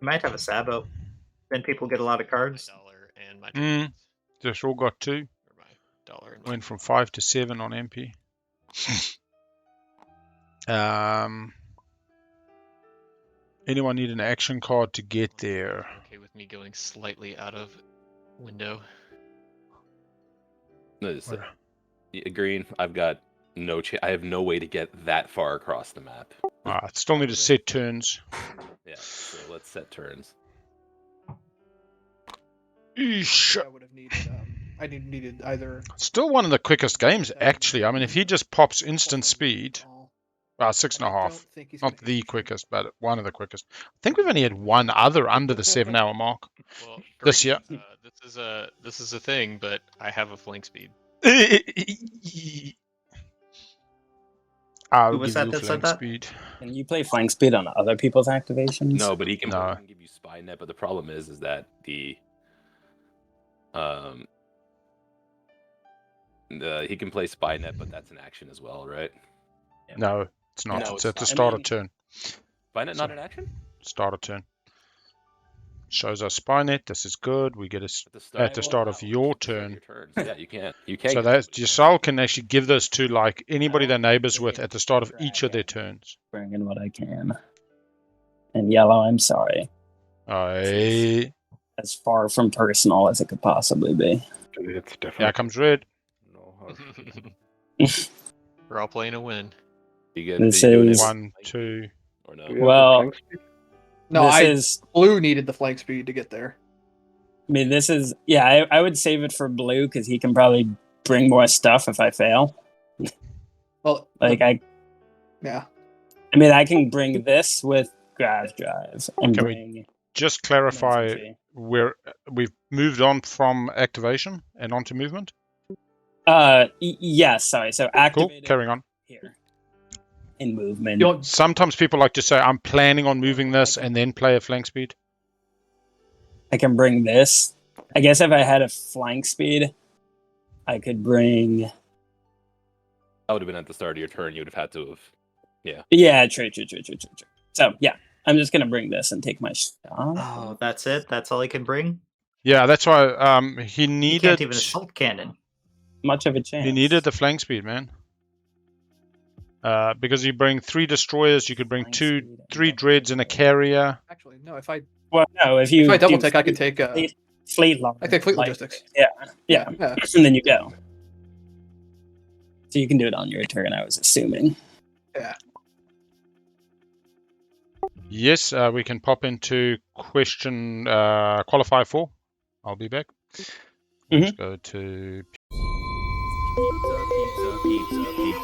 You might have a Sabo. Then people get a lot of cards. Just all got 2. Went from 5 to 7 on MP. Anyone need an action card to get there? Okay with me going slightly out of window. No, green. I've got no. I have no way to get that far across the map. Still need to set turns. Yeah, so let's set turns. Eesh. I would have needed. I needed either. Still one of the quickest games, actually. I mean, if he just pops instant speed, 6.5. Not the quickest, but one of the quickest. I think we've only had one other under the 7-hour mark this year. This is a thing, but I have a flank speed. Who was that said that? Speed. Can you play flank speed on other people's activations? No, but he can give you spy net. But the problem is that he can play spy net, but that's an action as well, right? No, it's not. It's at the start of turn. Spy net not an action? Start of turn. Shows us spy net. This is good. We get at the start of your turn. Yeah, you can't. So that Yssaril can actually give this to like anybody they're neighbors with at the start of each of their turns. Bring in what I can. And yellow, I'm sorry. As far from personal as it could possibly be. It's definitely. Here comes red. We're all playing a win. This is 1, 2. Or no? Well, no, blue needed the flank speed to get there. I mean, this is I would save it for blue because he can probably bring more stuff if I fail. Well, I mean, I can bring this with Grav Drive and we just clarify where we've moved on from activation and onto movement? Yes, sorry. So activate. Cool. Carrying on. Here. In movement. Sometimes people like to say, I'm planning on moving this and then play a flank speed. I can bring this. I guess if I had a flank speed, I could bring. That would have been at the start of your turn. You would have had to have. Yeah. Yeah, true. So, yeah. I'm just going to bring this and take my shot. Oh, that's it? That's all he can bring? Yeah, that's why he needed... He can't even assault cannon. Much of a chance. He needed the flank speed, man. Because you bring 3 destroyers, you could bring 3 dreads and a carrier. Actually, no, if I double tech, I could take fleet line. I take fleet logistics. Yeah. And then you go. So you can do it on your turn, I was assuming. Yeah. Yes, we can pop into question Qualifier 4. I'll be back. Let's go to... Pizza, pizza, pizza, pizza.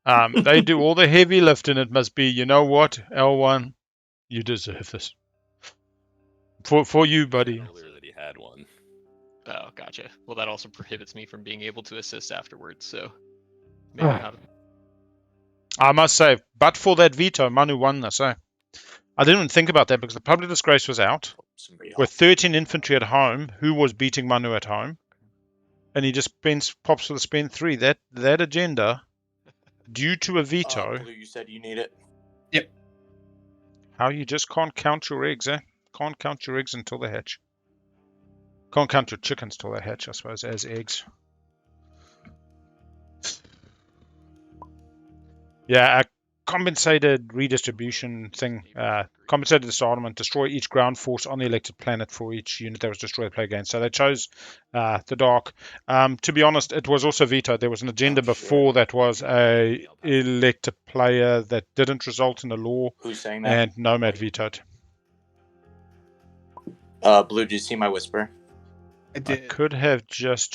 They do all the heavy lifting. It must be, you know what, L1, you deserve this. For you, buddy. Earlier that he had one. Oh, gotcha. Well, that also prohibits me from being able to assist afterwards, so maybe not. I must say, but for that veto, Manu won this. I didn't even think about that because the public disgrace was out. With 13 infantry at home, who was beating Manu at home? And he just pops for the spin 3. That agenda, due to a veto. Blue, you said you need it. Yep. How you just can't count your eggs, eh? Can't count your eggs until they hatch. Can't count your chickens till they hatch, I suppose, as eggs. Yeah, a compensated redistribution thing. Compensated disarmament. Destroy each ground force on the elected planet for each unit that was destroyed play against. So they chose the dark. To be honest, it was also vetoed. There was an agenda before that was a elected player that didn't result in a law. Who's saying that? And Nomad vetoed. Blue, did you see my whisper? I did. I could have just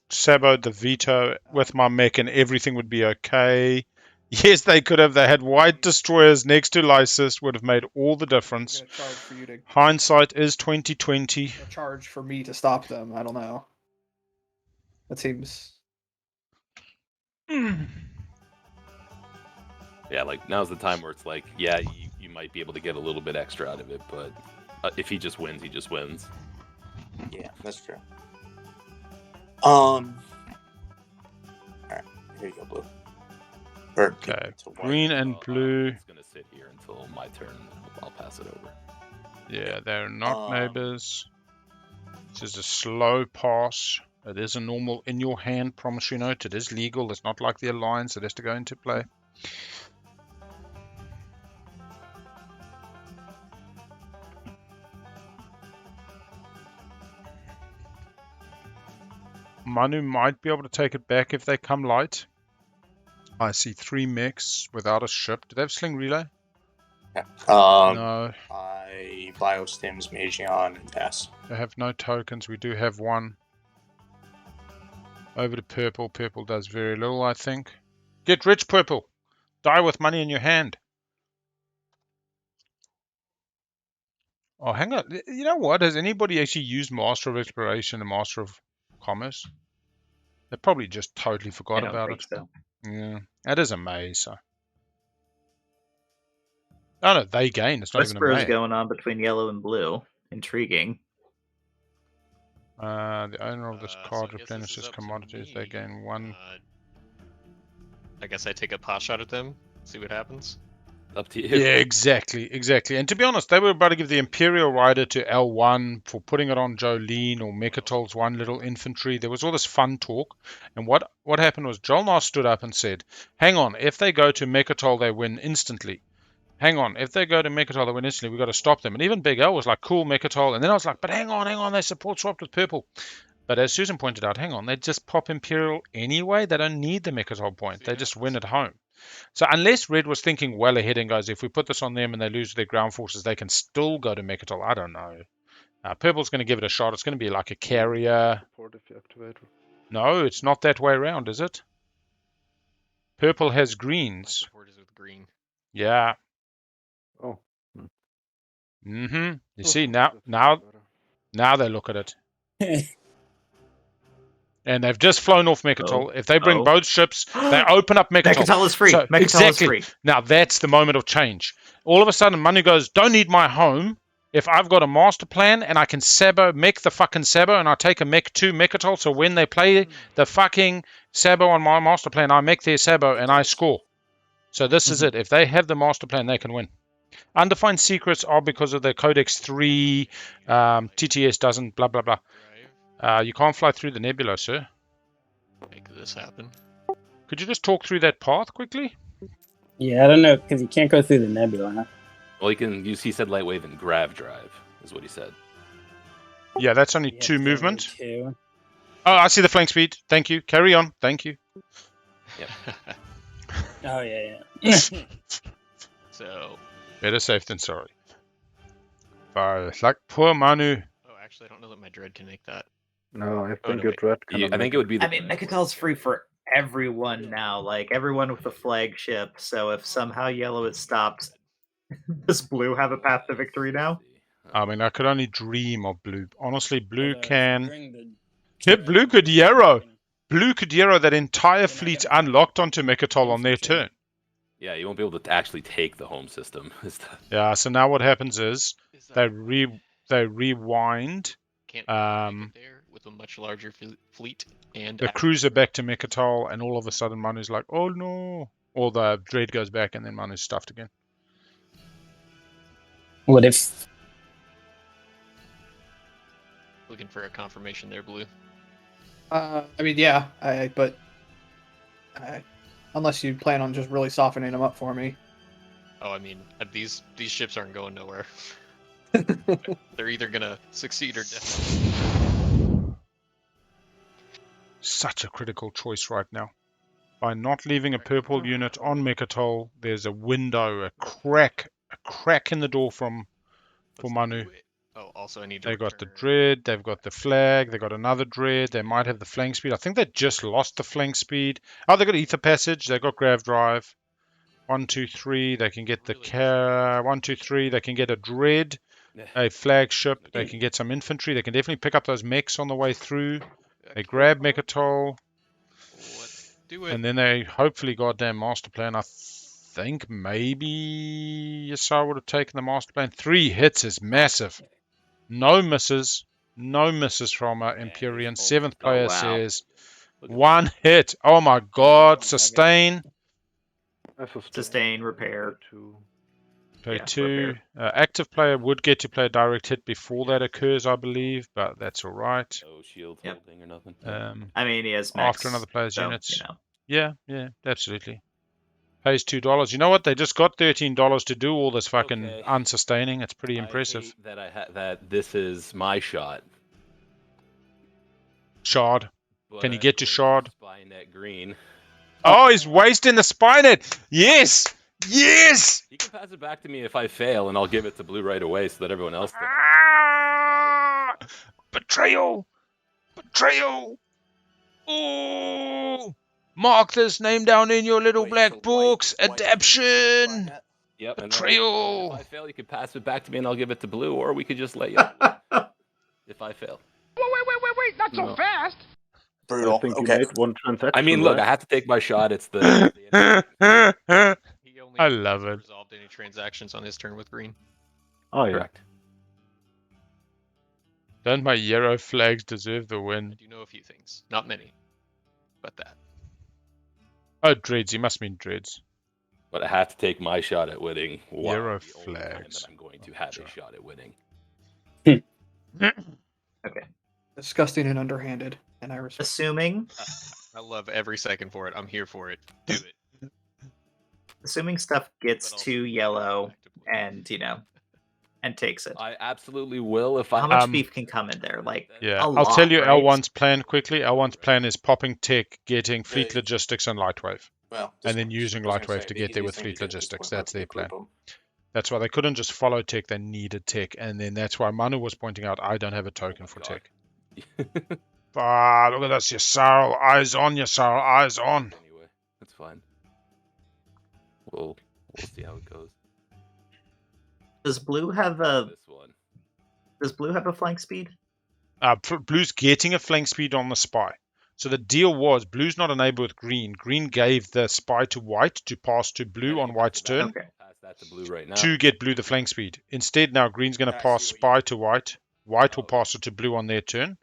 saboed the veto with my mech and everything would be okay. Yes, they could have. They had white destroyers next to Lysis, would have made all the difference. Charge for you to, hindsight is 2020. a charge for me to stop them. I don't know. That seems. Yeah, like now's the time where it's like, yeah, you might be able to get a little bit extra out of it, but if he just wins, he just wins. Yeah, that's true. All right, here you go, Blue. Okay, green and blue. It's gonna sit here until my turn, and I'll pass it over. Yeah, they're not neighbors. This is a slow pass. It is a normal in your hand promissory note. It is legal. It's not like the alliance. It has to go into play. Manu might be able to take it back if they come light. I see 3 mechs without a ship. Do they have sling relay? Yeah. No. I biostims Magion and pass. They have no tokens. We do have one. Over to purple. Purple does very little, I think. Get rich, purple. Die with money in your hand. Oh, hang on. You know what? Has anybody actually used Master of Exploration and Master of Commerce? They probably just totally forgot about it. So. Yeah, that is a maze. So. Oh no, they gain. It's not even a Whisper maze. is going on between yellow and blue. Intriguing. The owner of this card replenishes commodities. They gain 1. I guess I take a pot shot at them. See what happens. Up to you. Yeah, exactly. And to be honest, they were about to give the Imperial Rider to L1 for putting it on Jolene or Mechatol's one little infantry. There was all this fun talk. And what happened was JolNar stood up and said, hang on, if they go to Mechatol, they win instantly. Hang on, if they go to Mechatol, they win instantly. We've got to stop them. And even Big L was like, cool, Mechatol. And then I was like, but hang on, they support swapped with purple. But as Susan pointed out, hang on, they just pop Imperial anyway. They don't need the Mechatol point. They just win at home. So unless Red was thinking well ahead and goes, if we put this on them and they lose their ground forces, they can still go to Mechatol. I don't know. Purple's going to give it a shot. It's going to be like a carrier. No, it's not that way around, is it? Purple has greens. Support is with green. Yeah. Oh. You see, now they look at it. And they've just flown off Mechatol. If they bring both ships, they open up Mechatol. Mechatol is free. So, Mechatol exactly. is free. Now that's the moment of change. All of a sudden, Manu goes, don't need my home. If I've got a master plan and I can mech the fucking Sabo and I take a mech to Mechatol, so when they play the fucking Sabo on my master plan, I mech their Sabo and I score. So this is it. If they have the master plan, they can win. Undefined secrets are because of the Codex 3, TTS doesn't, blah, blah, blah. You can't fly through the nebula, sir. Make this happen. Could you just talk through that path quickly? Yeah, I don't know, because you can't go through the nebula, huh? Well, he said lightwave and grav drive, is what he said. Yeah, that's only 2 movement. Oh, I see the flank speed. Thank you. Carry on. Thank you. Yep. Oh, yeah. So. Better safe than sorry. But like poor Manu. Oh, actually, I don't know that my dread can make that. No, I think your dread. I think it would be. I mean, Mechatol's free for everyone now, like everyone with the flagship. So if somehow yellow is stopped, does blue have a path to victory now? I mean, I could only dream of blue. Honestly, blue can. Yeah, blue could Yarrow. Blue could Yarrow that entire fleet unlocked onto Mechatol on their turn. Yeah, you won't be able to actually take the home system. Yeah, so now what happens is they rewind Can't make it there with a much larger fleet and the cruiser back to Mechatol, and all of a sudden Manu's like, oh no. Or the Dread goes back and then Manu's stuffed again. What if... Looking for a confirmation there, Blue. I mean, yeah, but unless you plan on just really softening them up for me. Oh, I mean, these ships aren't going nowhere. They're either gonna succeed or die. Such a critical choice right now. By not leaving a purple unit on Mechatol, there's a window, a crack in the door for Manu. Oh, also I need to They got the Dread, they've got the flag, they got another Dread, they might have the flank speed. I think they just lost the flank speed. Oh, they got Ether Passage, they got Grav Drive. 1, 2, 3, they can get the 1, 2, 3, they can get a Dread, a flagship, they can get some infantry, they can definitely pick up those mechs on the way through. They grab Mechatol. Let's do it. And then they hopefully goddamn master plan. I think maybe Yssaril would have taken the master plan. 3 hits is massive. No misses. No misses from Empyrean. 7th player says 1 hit. Oh my god. Sustain. Sustain, repair. Play 2. Active player would get to play a direct hit before that occurs, I believe, but that's alright. No shield holding or nothing. I mean, he has after another player's units. Yeah, absolutely. Pays $2. You know what? They just got $13 to do all this fucking unsustaining. It's pretty impressive. Hate that that this is my shot. Shard. Can you get to Shard? Spynet green. Oh, he's wasting the Spynet. Yes. Yes. He can pass it back to me if I fail, and I'll give it to blue right away so that everyone else. Betrayal. Betrayal. Oh. Mark this name down in your little black books. Adaption. Yep. Betrayal. If I fail, you can pass it back to me, and I'll give it to blue, or we could just let you. If I fail. Wait! Not so fast. Brutal. I think you made 1 transaction. I mean, look, right? I have to take my shot. It's the. He only I love it. Resolved any transactions on his turn with green. Oh yeah. Correct. Don't my Yarrow flags deserve the win? I do know a few things. Not many. But that. Oh, Dreads. You must mean Dreads. But I have to take my shot at winning. Yarrow the only time flags. that I'm going to have a shot at winning. Okay. Disgusting and underhanded, and I respect. Assuming I love every second for it. I'm here for it. Do it. assuming stuff gets But also to yellow back to blue. and and takes it. I absolutely will if I. How much beef can come in there? Like Yeah, a I'll lot, tell you right? L1's plan quickly. L1's plan is popping tech, getting fleet logistics and Lightwave. Well, And then using Lightwave to get there with fleet logistics. That's their plan. That's why they couldn't just follow tech, they needed tech. And then that's why Manu was pointing out, I don't have a token for tech. Ah, look at this, Yssaril. Eyes on, Yssaril. Eyes on. Anyway, that's fine. We'll see how it goes. Does blue have a This one. Does blue have a flank speed? Blue's getting a flank speed on the spy. So the deal was, blue's not enabled with green. Green gave the spy to white to pass to blue on white's turn. Okay. Pass that to blue right now. To get blue the flank speed. Instead, now green's going to pass spy to white. White will pass it to blue on their turn.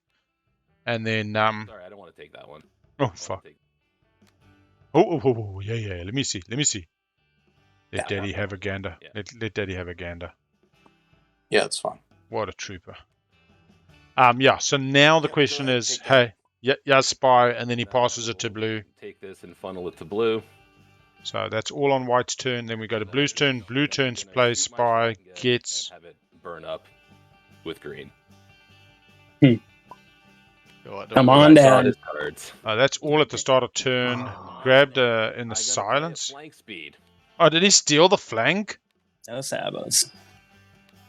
And then, Sorry, I don't want to take that one. oh, fuck. Oh, yeah. Let me see. Let Daddy have a gander. Yeah. Let Daddy have a gander. Yeah, it's fine. What a trooper. Yeah, so now the question is, hey, yeah, spy, and then he passes it to blue. Take this and funnel it to blue. So that's all on white's turn. Then we go to blue's turn. Blue turns play spy, gets. Have it burn up with green. Come on, Dad. That's all at the start of turn. Grabbed in the silence. Flank speed. Oh, did he steal the flank? No sabos.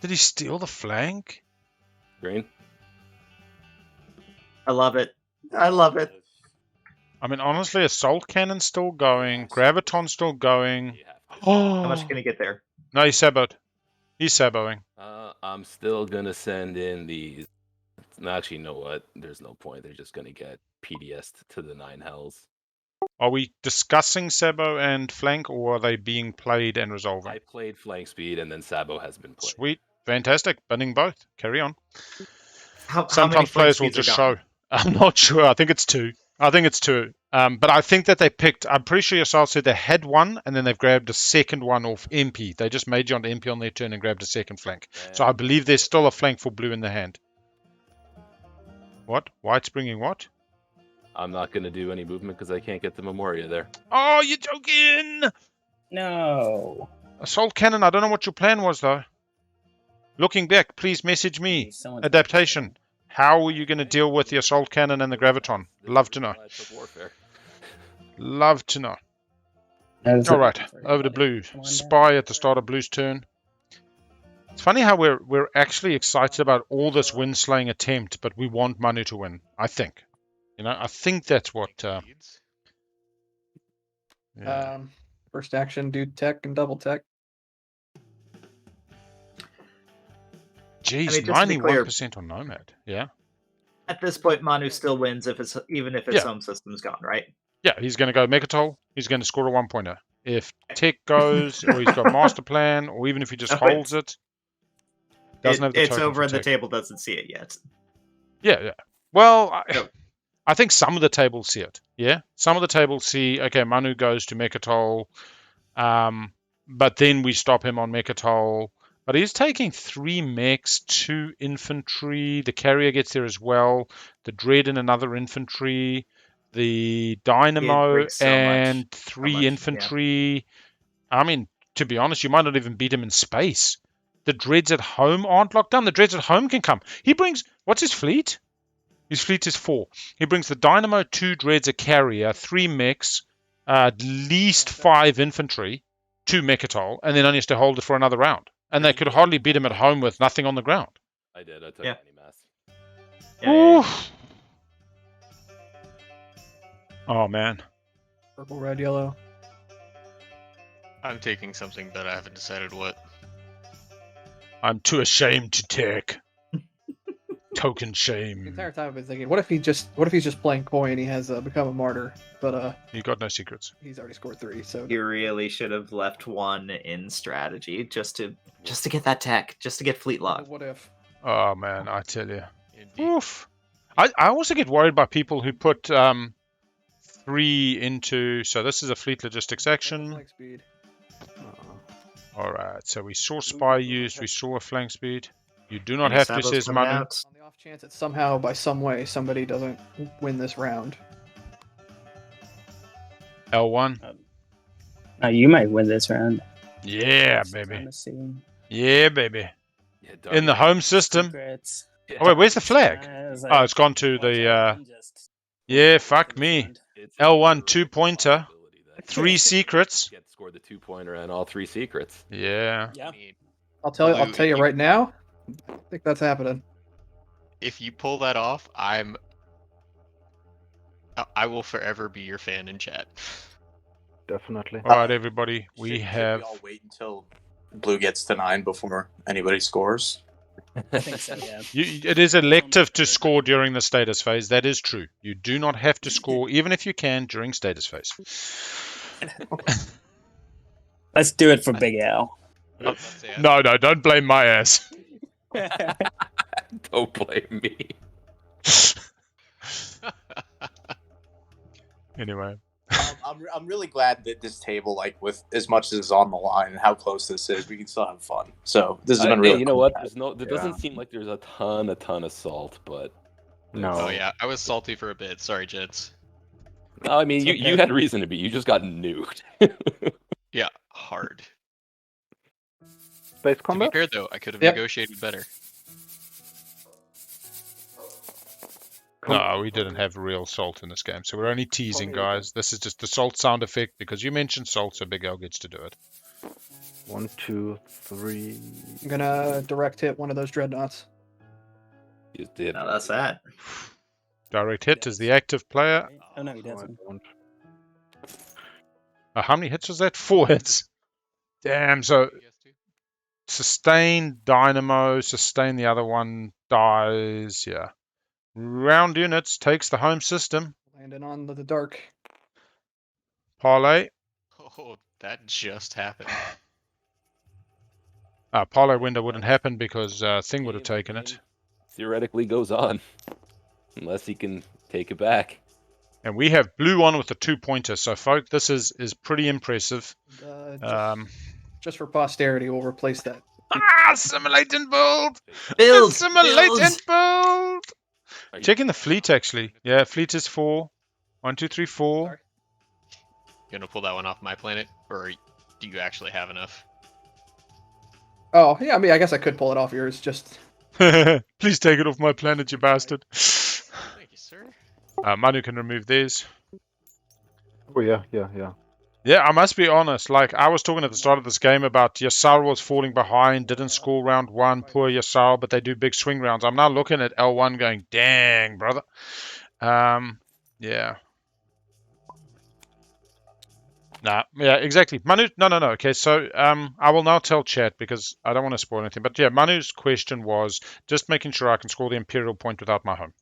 Did he steal the flank? Green. I love it. I love it. I mean, honestly, Assault Cannon's still going. Graviton's still going. You have to. How much Oh, can you get there? no, he's saboed. He's saboing. I'm still gonna send in these. No, actually, you know what? There's no point. They're just gonna get PDS'd to the 9 hells. Are we discussing Sabo and flank, or are they being played and resolving? I played flank speed, and then Sabo has been played. Sweet. Fantastic. Binning both. Carry on. How many Sometimes flank players will speeds are just gone? show. I'm not sure. I think it's 2. But I think that they picked, I'm pretty sure Yssaril said they had one, and then they've grabbed a second one off Empy. They just made you onto Empy on their turn and grabbed a second flank. So I believe there's still a flank for blue in the hand. What? White's bringing what? I'm not gonna do any movement because I can't get the Memoria there. Oh, you're joking! No. Assault Cannon, I don't know what your plan was, though. Looking back, please message me. Someone's Adaptation. How are you going to deal with the Assault Cannon and the Graviton? Love to know. Warfare. Love to know. That's All right, it. over to blue. Come on Spy down. at the start of blue's turn. It's funny how we're actually excited about all this win-slaying attempt, but we want Manu to win, I think. You know, I think that's what... Leads. yeah. First action, do tech and double tech. Jeez, I mean, just to be clear- 91% on Nomad. Yeah? At this point, Manu still wins even if its home system's gone, right? Yeah, he's going to go Megatol. He's going to score a 1-pointer. If Tech goes, or he's got Master Plan, or even if he just holds it, doesn't have the It's token over for and the Tech. table doesn't see it yet. Yeah. Well, No. I think some of the tables see it. Yeah, some of the tables see, okay, Manu goes to Mechatol, but then we stop him on Mechatol. But he's taking 3 mechs, 2 infantry. The carrier gets there as well. The Dread and another infantry. The Dynamo brings so and much. 3 much, yeah. infantry. I mean, to be honest, you might not even beat him in space. The Dreads at home aren't locked down. The Dreads at home can come. He brings, what's his fleet? His fleet is 4. He brings the Dynamo, 2 Dreads, a carrier, 3 mechs, at least 5 infantry, 2 Mechatol, and then only has to hold it for another round. And they could hardly beat him at home with nothing on the ground. I did. I took Yeah. Animass. Yeah. Oof. Oh, man. Purple, red, yellow. I'm taking something, but I haven't decided what. I'm too ashamed to take. Token The shame. entire time I've been thinking, what if he's just playing coy and he has become a martyr, but You got no secrets. he's already scored 3. So You really should have left 1 in strategy just to get that tech, just to get fleet lock. what if? Oh, man, I tell you. Indeed. Oof. I also get worried by people who put 3 into... So this is a fleet logistics action. Flank speed. All right, so we saw spy used, we saw a flank speed. You do not Any have to, Sabos says coming Manu. out? On the off chance that somehow, by some way, somebody doesn't win this round. L1. You might win this round. Yeah, Just baby. trying to see. Yeah, baby. Yeah, In the home system. Secrets. Oh, wait, where's the flag? It's Oh, it's gone to watch the... out, I'm just- Yeah, fuck me. It's L1 a 2-pointer. possibility that 3 secrets. Get scored the 2-pointer and all 3 secrets. Yeah. Yeah. I mean, I'll tell Blue, you if right now. I think that's happening. if you pull that off, I will forever be your fan in chat. Definitely. All right, everybody. We Should have... we all wait until blue gets to 9 before anybody scores? I think so, yeah. It is elective to score during the status phase. That is true. You do not have to score, even if you can, during status phase. Let's do it for Big Al. Let's say I- No, don't blame my ass. Don't blame me. Anyway. I'm really glad that this table, like with as much as is on the line and how close this is, we can still have fun. So this has been really. You know cool. what? There Yeah. doesn't seem like there's a ton of salt, but No. Oh yeah, I was salty for a bit. Sorry, Jeds. no, I mean It's you okay. had reason to be. You just got nuked. Yeah, hard. Space To be combat? fair though, I could have Yep. negotiated better. No, we didn't have real salt in this game, so we're only teasing, guys. This is just the salt sound effect because you mentioned salt, so Big Al gets to do it. 1, 2, 3. I'm gonna direct hit one of those dreadnoughts. You did. Now that's that. Direct hit is the active player. Oh no, he No, I doesn't. don't. How many hits was that? 4 hits. Damn, so sustain Dynamo, sustain the other one, dies, yeah. Round units takes the home system. Landing on the dark. Parlay. Oh, that just happened. Parlay window wouldn't happen because Thing would have taken it. Theoretically goes on. Unless he can take it back. And we have blue on with the 2-pointer, so folk, this is pretty impressive. Just for posterity, we'll replace that. Assimilate and build! Build! Assimilate Build! and build! Checking the fleet, actually. Yeah, fleet is 4. 1, 2, 3, 4. Sorry. You gonna pull that one off my planet, or do you actually have enough? Oh, yeah, I mean, I guess I could pull it off yours, just... Please take it off my planet, you bastard. Thank you, sir. Manu can remove these. Oh yeah. Yeah, I must be honest. Like, I was talking at the start of this game about Yssaril was falling behind, didn't score round 1, poor Yssaril, but they do big swing rounds. I'm now looking at L1 going, dang, brother. Yeah. Nah, yeah, exactly. Manu, no. Okay, so I will now tell chat because I don't want to spoil anything. But yeah, Manu's question was just making sure I can score the Imperial point without my home.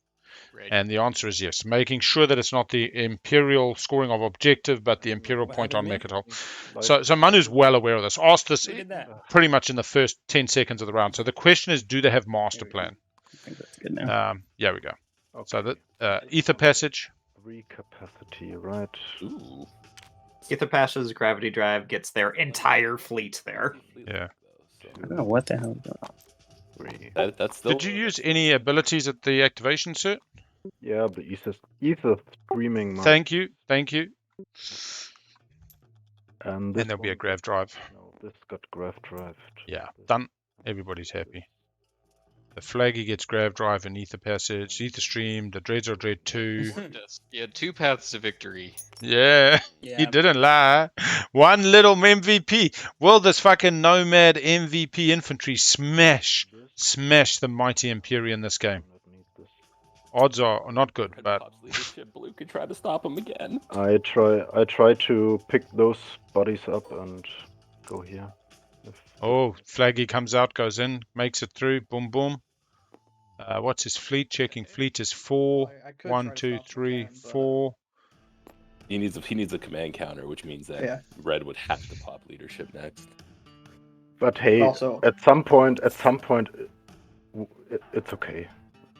Right. And the answer is yes. Making sure that it's not the Imperial scoring of objective, but the Imperial point on Mechatol. So Manu's well aware of this. Asked this pretty much in the first 10 seconds of the round. So the question is, do they have master plan? I think that's good now. Yeah, we go. Okay. So the Ether Passage. Recapacity, right? Ooh. Ether Passage's gravity drive gets their entire fleet there. Yeah. I don't know what the hell. That's still... Did you use any abilities at the activation, sir? Yeah, the ether streaming. Thank you. And Then there'll be a grav drive. No, this got grav drive. Yeah, done. Everybody's happy. The Flaggy gets grav drive and Ether Passage, Ether Stream, the Dreads are Dread 2. Yeah, 2 paths to victory. Yeah, he didn't lie. One little MVP. Will this fucking Nomad MVP infantry smash the mighty Empyrean in this game? Odds are not good, but Blue could try to stop him again. I try to pick those bodies up and go here. oh, Flaggy comes out, goes in, makes it through. Boom, boom. What's his fleet? Checking fleet is 4. 1, 2, 3, 4. He needs a command counter, which means that Red would have to pop leadership next. But hey, Also- at some point, it's okay,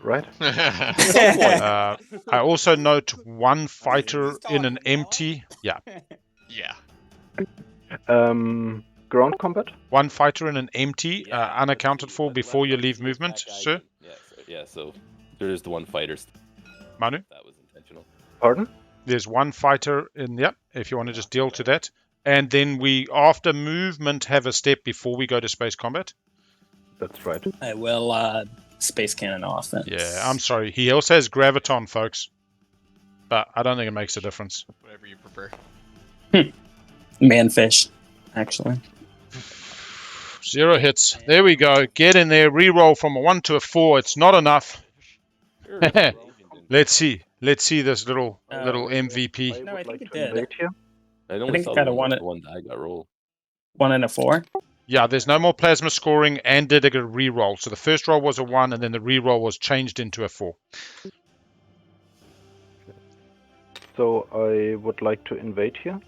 right? I also note 1 fighter in an empty. Yeah. Yeah. Ground combat. 1 fighter in an empty, unaccounted for before you leave movement, sir. Yeah, so there is the 1 fighter. Manu? That was intentional. Pardon? There's 1 fighter in, if you want to just deal to that. And then we, after movement, have a step before we go to space combat. That's right. I will space cannon off then. Yeah, I'm sorry. He also has graviton, folks. But I don't think it makes a difference. Whatever you prefer. Manfish, actually. 0 hits. There we go. Get in there. Reroll from a 1 to a 4. It's not enough. Let's see this little MVP. No, I think it to did. invade here. I think it kinda won it. One die got rolled. 1 and a 4. Yeah, there's no more plasma scoring and did a reroll. So the first roll was a 1 and then the reroll was changed into a 4. So I would like to invade here.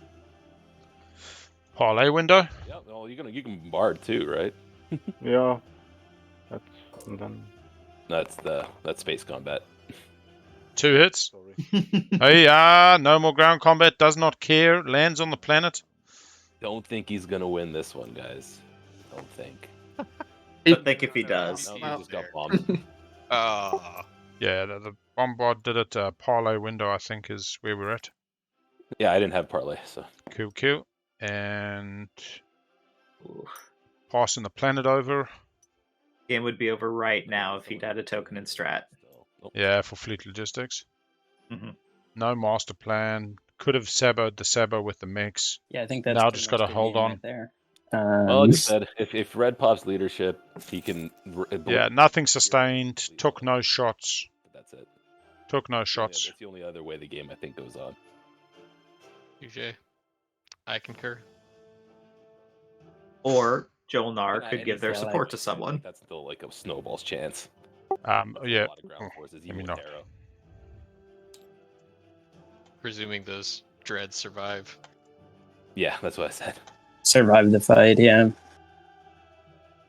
Parlay window. Yeah, well, you can bombard too, right? Yeah. And then That's space combat. 2 hits. sorry. Hey, no more ground combat. Does not care. Lands on the planet. Don't think he's gonna win this one, guys. Don't think. But think if he does. No, he just got bombed. Yeah, the bombard did it. Parlay window, I think, is where we're at. Yeah, I didn't have parlay, so Cool. And passing the planet over. Game would be over right now if he'd had a token in strat. Nope. Yeah, for fleet logistics. Mhm. No master plan. Could have saboed the sabo with the mix. Yeah, I think that's Now pretty just much gotta the hold game on. right there. Well, like I said, if Red pops leadership, he can. Yeah, nothing sustained. Took no shots. That's it. Took no shots. Yeah, that's the only other way the game, I think, goes on. UJ, I concur. Or JolNar At could any give their flag, support to like, someone. That's still like a snowball's chance. Yeah. A lot of ground forces, even with not. Arrow. Presuming those dreads survive. Yeah, that's what I said. Survive the fight, yeah.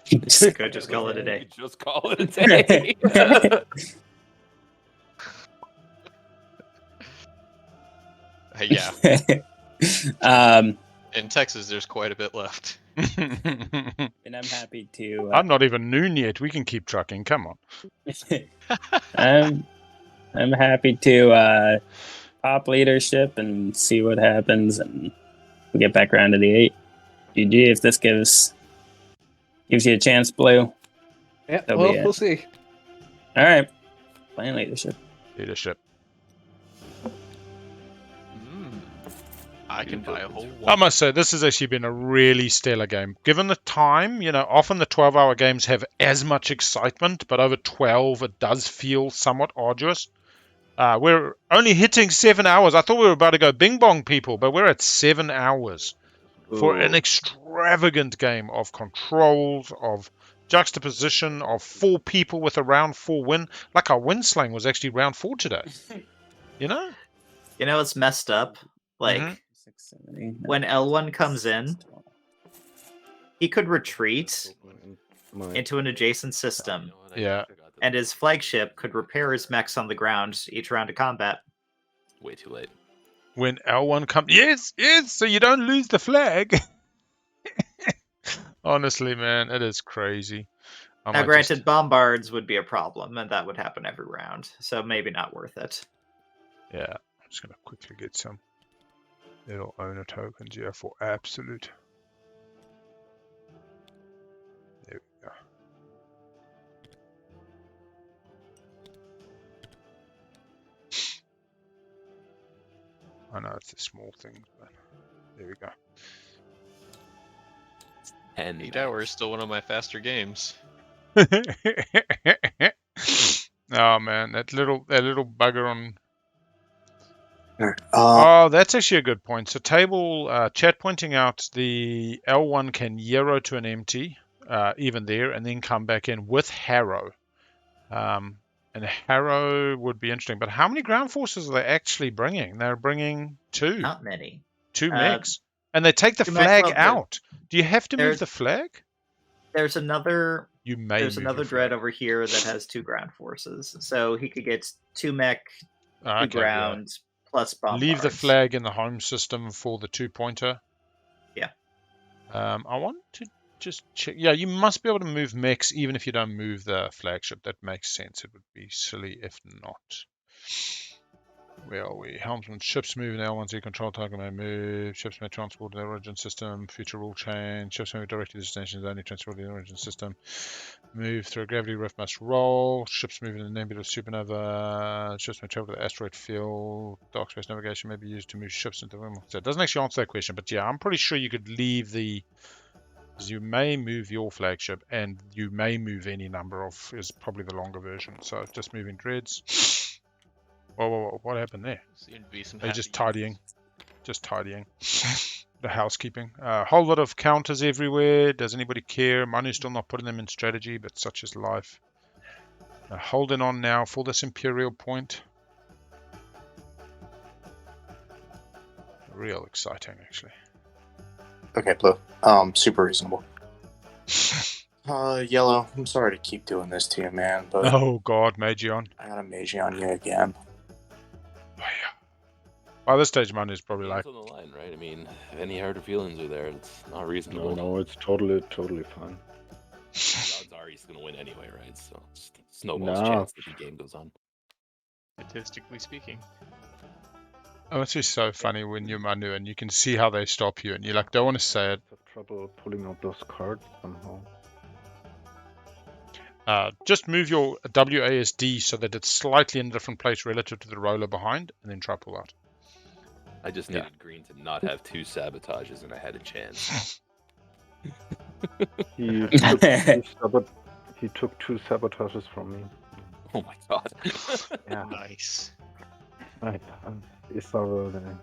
Could just call it a day. Just call it a day. Yeah. Um, In Texas, there's quite a bit left. and I'm happy to. I'm not even noon yet. We can keep trucking. Come on. I'm happy to pop leadership and see what happens, and get back around to the 8. GG if this gives you a chance, Blue. Yeah, So well, be it. we'll see. All right, playing leadership. Leadership. I can buy a whole I one. must say, this has actually been a really stellar game. Given the time, often the 12-hour games have as much excitement, but over 12, it does feel somewhat arduous. We're only hitting 7 hours. I thought we were about to go bing bong, people, but we're at 7 hours for an extravagant game of controls, of juxtaposition, of 4 people with a round 4 win. Like our win slang was actually round 4 today. You know it's messed up? Like, 670, when L1 comes in, he could retreat into an adjacent system. Yeah. And his flagship could repair his mechs on the ground each round of combat. Way too late. When L1 comes... Yes, so you don't lose the flag. Honestly, man, it is crazy. Now, granted, bombards would be a problem, and that would happen every round, so maybe not worth it. Yeah, I'm just going to quickly get some little owner tokens here for absolute. There we go. I know it's a small thing, but there we go. 8 hours, still one of my faster games. Oh man, that little bugger on. Oh, that's actually a good point. So table chat pointing out the L1 can Euro to an empty, even there, and then come back in with Harrow. And Harrow would be interesting. But how many ground forces are they actually bringing? They're bringing 2. Not many. 2 mechs. And they take the flag out. Do you have to move the flag? There's another... There's another dread over here that has 2 ground forces. So he could get 2 mech, 2 ground, plus bombards. Leave the flag in the home system for the 2-pointer. Yeah. I want to just check. Yeah, you must be able to move mechs even if you don't move the flagship. That makes sense. It would be silly if not. Where are we? Helmsman, ships move in L1Z control target may move. Ships may transport the origin system. Future rule change. Ships may move directly to destinations only transport the origin system. Move through a gravity rift must roll. Ships move in a nebulous supernova. Ships may travel to the asteroid field. Dark space navigation may be used to move ships into the room. So it doesn't actually answer that question, but yeah, I'm pretty sure you could leave the... You may move your flagship, and you may move any number of... is probably the longer version. So just moving dreads. Whoa, what happened there? Seem to be some They're just tidying. Just tidying. The housekeeping. A whole lot of counters everywhere. Does anybody care? Manu's still not putting them in strategy, but such is life. Holding on now for this Imperial point. Real exciting, actually. Okay, Blue. Super reasonable. Yellow, I'm sorry to keep doing this to you, man, but... Oh, God, Magion. I got a Magion you again. Oh, yeah. By this stage, Manu's probably like... on the line, right? I mean, if any harder feelings are there, it's not reasonable. No, it's totally fine. The odds are he's going to win anyway, right? So it's snowball's chance that the game goes on. Statistically speaking. Oh, it's just so funny when you're Manu and you can see how they stop you and you like don't want to say it. Have trouble pulling out those cards somehow. Just move your WASD so that it's slightly in a different place relative to the roller behind, and then try pull out. I just needed green to not have 2 sabotages, and I had a chance. He took 2 sabotages from me. Oh my god. Yeah. Nice. Right. Yssaril,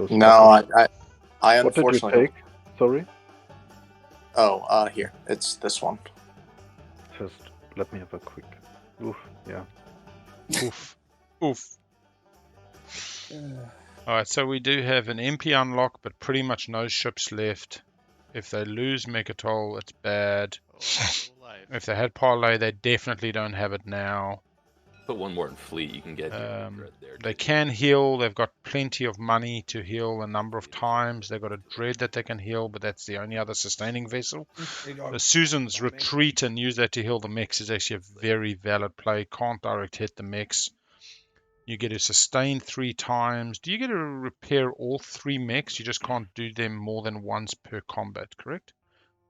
No, I What did you unfortunately. take? Sorry. Oh, here. It's this one. Just let me have a quick. Oof. Yeah. Oof. Oof. Alright, so we do have an Empy unlock, but pretty much no ships left. If they lose Mechatol, it's bad. If they had Parlay, they definitely don't have it now. Put one more in fleet, you can get your dread there. They can heal. They've got plenty of money to heal a number of times. They've got a dread that they can heal, but that's the only other sustaining vessel. The Susan's retreat and use that to heal the mechs is actually a very valid play. Can't direct hit the mechs. You get to sustain 3 times. Do you get to repair all 3 mechs? You just can't do them more than once per combat, correct?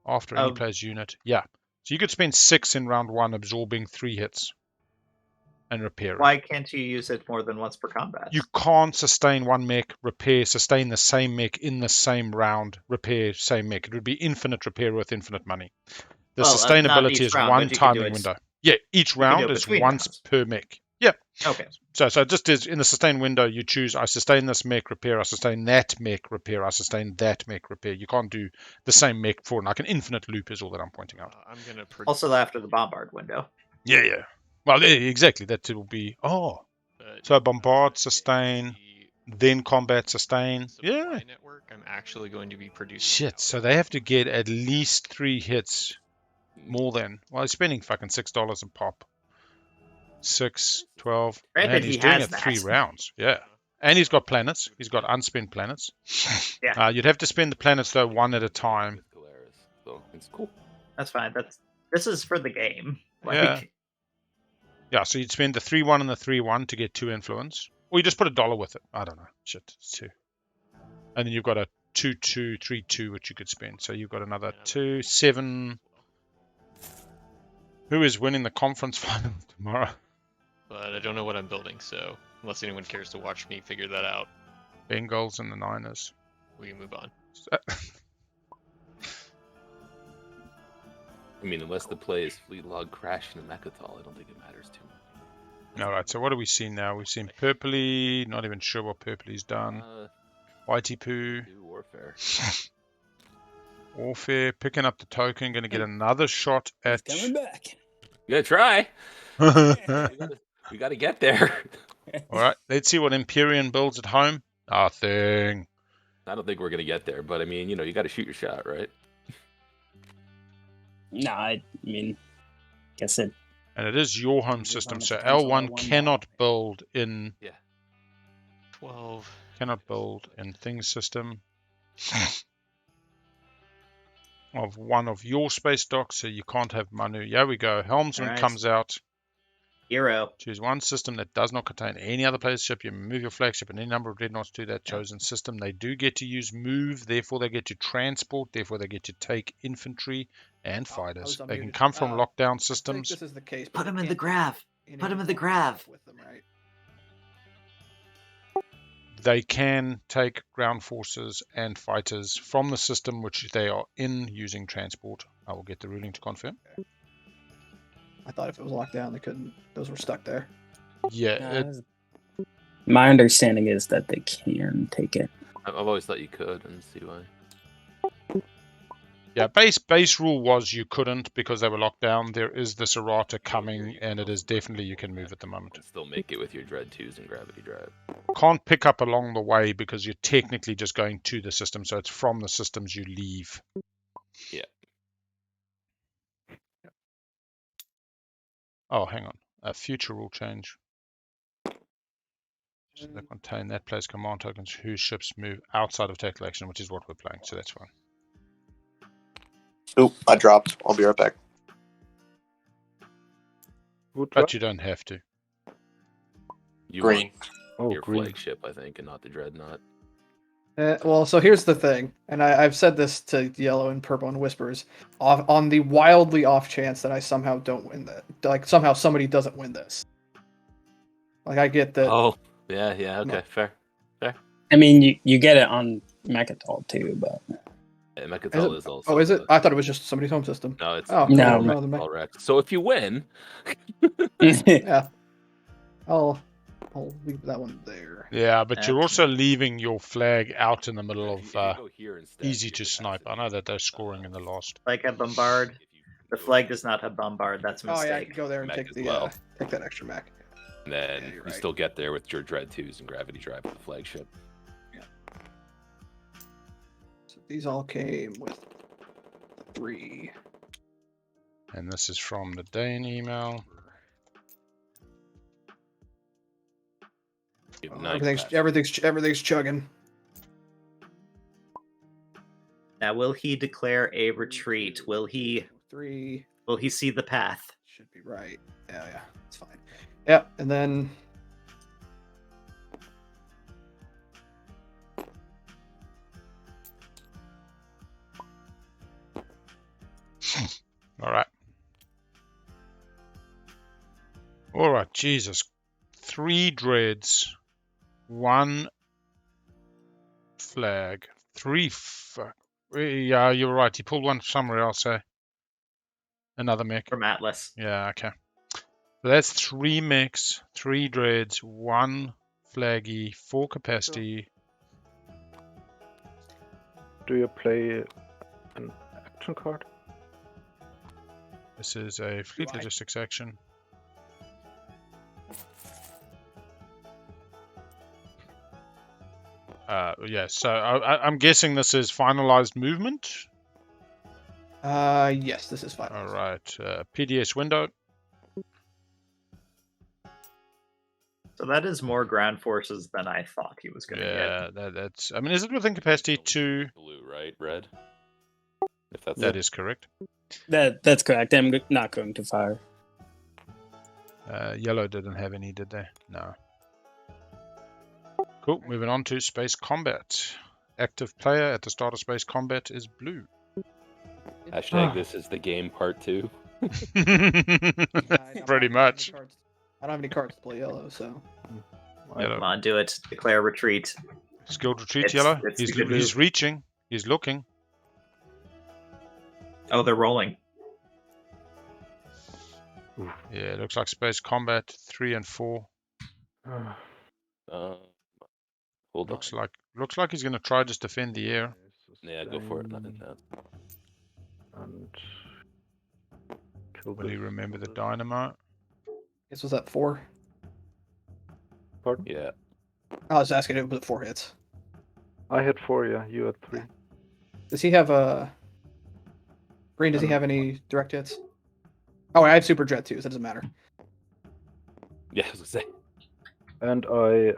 After any player's unit. Yeah. So you could spend 6 in round 1 absorbing 3 hits. And repairing. Why can't you use it more than once per combat? You can't sustain 1 mech, repair, sustain the same mech in the same round, repair, same mech. It would be infinite repair with infinite money. The sustainability is round, one timing window. Yeah, each round is once per mech. Yeah. Okay. So just as in the sustain window, you choose, I sustain this mech, repair, I sustain that mech, repair, I sustain that mech, repair. You can't do the same mech for like an infinite loop is all that I'm pointing out. I'm gonna also after the bombard window. Yeah, yeah. Well, exactly. That will be so bombard, sustain, then combat, sustain. Yeah. Network, I'm actually going to be producing. Shit. So they have to get at least 3 hits, more than. Well, he's spending fucking $6 a pop. 6, 12. Man, he's doing it 3 rounds. Yeah. And he's got planets. He's got unspent planets. Yeah. You'd have to spend the planets though one at a time. So it's cool. That's fine. This is for the game. Yeah. Yeah, so you'd spend the 3-1 and the 3-1 to get 2 influence. Or you just put $1 with it. I don't know. Shit, it's 2. And then you've got a 2-2, 3-2, which you could spend. So you've got another 2, 7. Who is winning the conference final tomorrow? But I don't know what I'm building, so unless anyone cares to watch me figure that out. Bengals and the Niners. We can move on. I mean, unless the play is Fleet Log crashing a Mechatol, I don't think it matters too much. Alright, so what do we see now? We've seen Purpley, not even sure what Purpley's done. Whitey Poo. Warfare. Warfare, picking up the token, going to get another shot at... Coming back. You gotta try. we gotta get there. Alright, let's see what Empyrean builds at home. Nothing. I don't think we're gonna get there, but I mean, you gotta shoot your shot, right? No, I mean, guess it. And it is your home system, so L1 cannot build in. Yeah. 12. Cannot build in things system of one of your space docks, so you can't have Manu. Yeah, we go. Helmsman comes out. Hero. Choose one system that does not contain any other player's ship. You move your flagship and any number of dreadnoughts to that chosen system. They do get to use move, therefore they get to transport, therefore they get to take infantry and fighters. They can come from lockdown systems. This is the case. Put them in the grav. Put them in the grav. With them, right? They can take ground forces and fighters from the system which they are in using transport. I will get the ruling to confirm. Okay. I thought if it was locked down, they couldn't. Those were stuck there. Yeah. My understanding is that they can take it. I've always thought you could, and see why. Yeah, base rule was you couldn't because they were locked down. There is this errata coming, and it is definitely you can move at the moment. Still make it with your Dread 2s and Gravity Drive. Can't pick up along the way because you're technically just going to the system, so it's from the systems you leave. Yeah. Oh, hang on. A future rule change. So they contain that plays command tokens whose ships move outside of tactical action, which is what we're playing, so that's fine. Oop, I dropped. I'll be right back. But you don't have to. You Green. Want your flagship, I think, and not the Dreadnought. Well, so here's the thing, and I've said this to Yellow and Purple and Whispers, on the wildly off chance that I somehow don't win that, like somehow somebody doesn't win this. Like I get that. Oh, yeah, okay, fair. I mean, you get it on Mechatol too, but And Mechatol is also. Oh, is it? I thought it was just somebody's home system. No, it's Oh, No, no, the Mechatol Rex. So if you win, yeah. I'll leave that one there. Yeah, but you're Excellent. also leaving your flag out in the middle if of you go here instead, easy your to snipe. I know that they're scoring in the last. Flag have bombard. The flag does not have bombard. That's a Oh mistake. yeah, I can go there and Mech take as the well. take that extra mech. And then Yeah, you're you right. still get there with your Dread 2s and Gravity Drive with the flagship. So these all came with 3. And this is from the Dane email. You have Oh, 9 everything's chugging. Now, will he declare a retreat? Will he 3 see the path? should be right. Yeah, it's fine. Yep, and then All right. All right, Jesus. 3 dreads, 1 flag, 3. Yeah, you're right. He pulled one somewhere else. Another mech. From Atlas. Yeah, okay. So that's 3 mechs, 3 dreads, 1 flaggy, 4 capacity. Do you play an action card? This is a fleet UI. logistics action. Yeah, so I'm guessing this is finalized movement. yes, this is fine. All right, PDS window. So that is more ground forces than I thought he was going to get. Yeah, that's. I mean, is it within capacity to? Blue, right? Red. If that's That is correct. That's correct. I'm not going to fire. Yellow didn't have any, did they? No. Cool. Moving on to space combat. Active player at the start of space combat is blue. Hashtag this is the game part 2. Pretty much. I don't have any cards to play yellow, so. Yellow. Come on, do it. Declare retreat. Skilled retreat, It's- yellow. it's He's a good move. reaching. He's looking. Oh, they're rolling. Yeah, it looks like space combat 3 and 4. Hold Looks on. like he's gonna try just defend the air. Yeah, go for it. Nothing down. And kill Will he this, remember the kill this. dynamite? This was that 4. Pardon? Yeah. I was asking if it was 4 hits. I had 4, yeah. You had 3. Does he have a Green? Does he have any direct hits? Oh, I have Super Dread too, so it doesn't matter. Yeah, I was gonna say. And I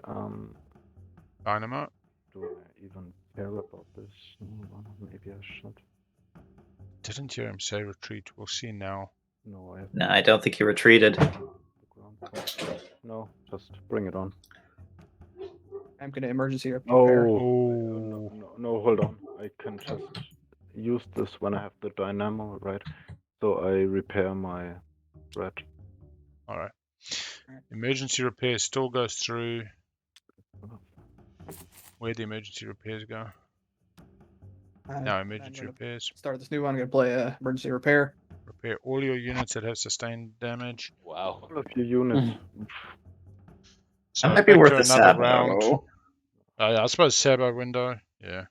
Dynamite. do I even care about this? No, maybe I should. Didn't hear him say retreat. We'll see now. No, I have No, I don't think he retreated. the ground. No, just bring it on. I'm gonna emergency repair. Oh. No, hold on. I can just use this when I have the dynamo, right? So I repair my red. All right. Emergency repair still goes through. Where'd the emergency repairs go? No, emergency repairs. Start this new one. I'm gonna play emergency repair. Repair all your units that have sustained damage. Wow. All of your units. So That might be back worth to a another stab. round. though. Yeah, I suppose Sabo window. Yeah.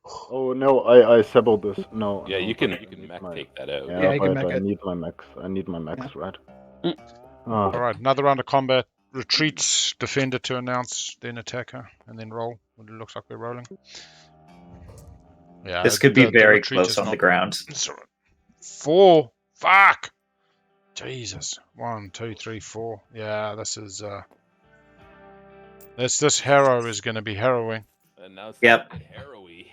Oh no, I saboed this. No. Yeah, no, you can but I need mech my- take that out. Yeah, Yeah, you can but mech I it. need my mechs. I need my mechs, right? All Oh, right, another round of combat. Retreats, defender to announce, then attacker, and then roll. When it looks like we're rolling. Yeah. This could be the very retreat close is on the not- ground. It's all right. 4. Fuck. Jesus. 1, 2, 3, 4. Yeah, this is this harrow is going to be harrowing. And now it's Yep. harrowy.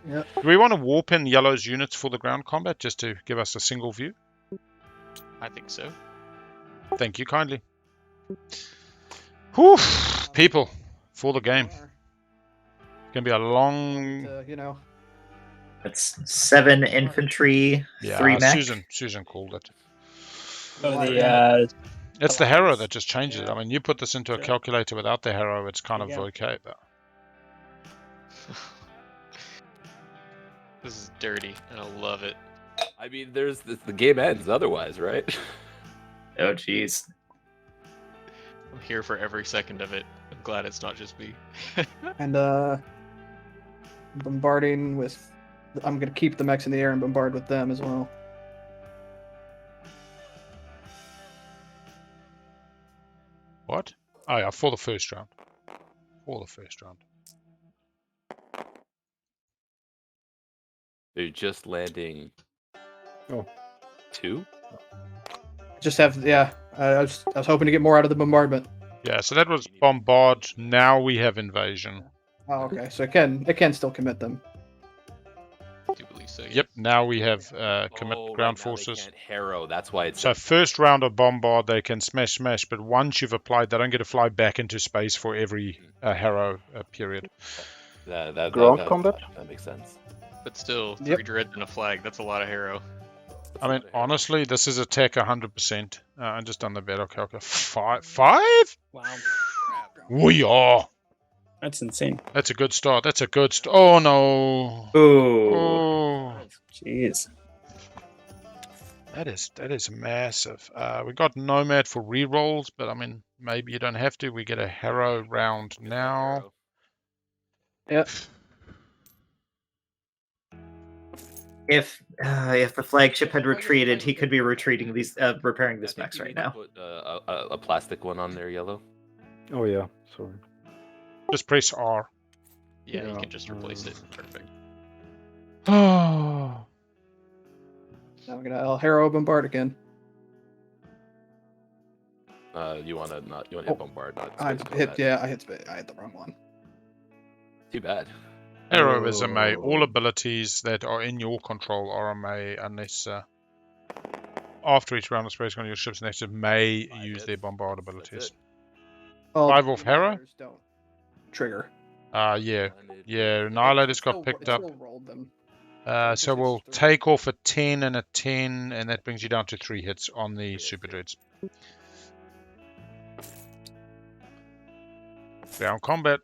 Yep. Do we want to warp in yellow's units for the ground combat just to give us a single view? I think so. Thank you kindly. Whew, people, for the game. It's going to be a long... You know. It's 7 infantry, 3 mech. Susan called it. Oh, It's the harrow that just changes it. I mean, you put this into a calculator without the harrow, it's kind of okay. But This is dirty, and I love it. I mean, the game ends otherwise, right? Oh, jeez. I'm here for every second of it. I'm glad it's not just me. And bombarding with. I'm gonna keep the mechs in the air and bombard with them as well. What? Oh yeah, for the first round. For the first round. They're just landing. Oh. 2? Just have I was hoping to get more out of the bombardment. Yeah, so that was bombard. Now we have invasion. Oh, okay. So it can still commit them. I do believe so. Yes. Yep. Now we have commit Oh, ground right now forces. They can't harrow. That's why it's. So first round of bombard, they can smash, but once you've applied, they don't get to fly back into space for every harrow period. Ground combat? That makes sense. But still, 3 Yep. dreads and a flag. That's a lot of harrow. I mean, honestly, this is attack 100%. I'm just on the battle calculator. 5? Wow. We are. That's insane. That's a good start. That's a good start. Oh no. Ooh. Oh. Jeez. That is massive. We got Nomad for rerolls, but I mean, maybe you don't have to. We get a Harrow round now. Yep. If the flagship had retreated, he could be retreating these, repairing these mechs right now. Put a plastic one on there, yellow. Oh yeah, sorry. Just press R. Yeah, you Yeah, can just replace it. Perfect. Oh. Now I'm gonna Harrow bombard again. You want to hit bombard? Not I space hit. combat. Yeah, I hit the wrong one. Too bad. Harrow is a May. All abilities that are in your control are a May, unless after each round of space on your ship's next to May use their bombard abilities. Well, 5 off Harrow? don't trigger. Yeah. Annihilators got picked up. Still rolled them. So we'll take off a 10 and a 10, and that brings you down to 3 hits on the Super Dreads. Ground combat.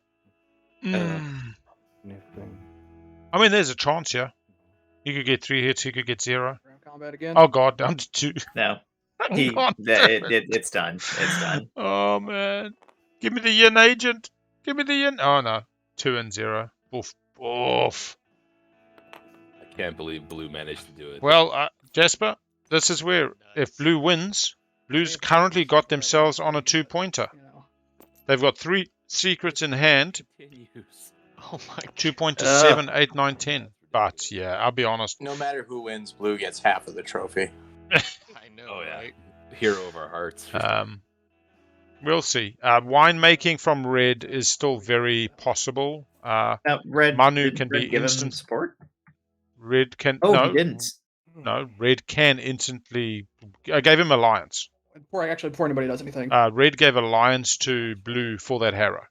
Anything. I mean, there's a chance here. You could get 3 hits, he could get 0. Ground combat again. Oh god, down to 2. No. God, It's done. It's done. Oh man. Give me the yin agent. Give me the yin. Oh no. 2 and 0. Oof. Oof. I can't believe Blue managed to do it. Well, Jasper, this is where if Blue wins, Blue's currently got themselves on a 2-pointer. They've got 3 secrets in hand. Oh my. 2 pointer 7, 8, 9, 10. But yeah, I'll be honest. No matter who wins, Blue gets half of the trophy. I know. Oh yeah. Right? Hero of our hearts. We'll see. Winemaking from Red is still very possible. Red, Manu did can Red be give him instant. support? Red can. Oh, no, he didn't. No, Red can instantly. I gave him Alliance. Before anybody does anything. Red gave Alliance to Blue for that Harrow.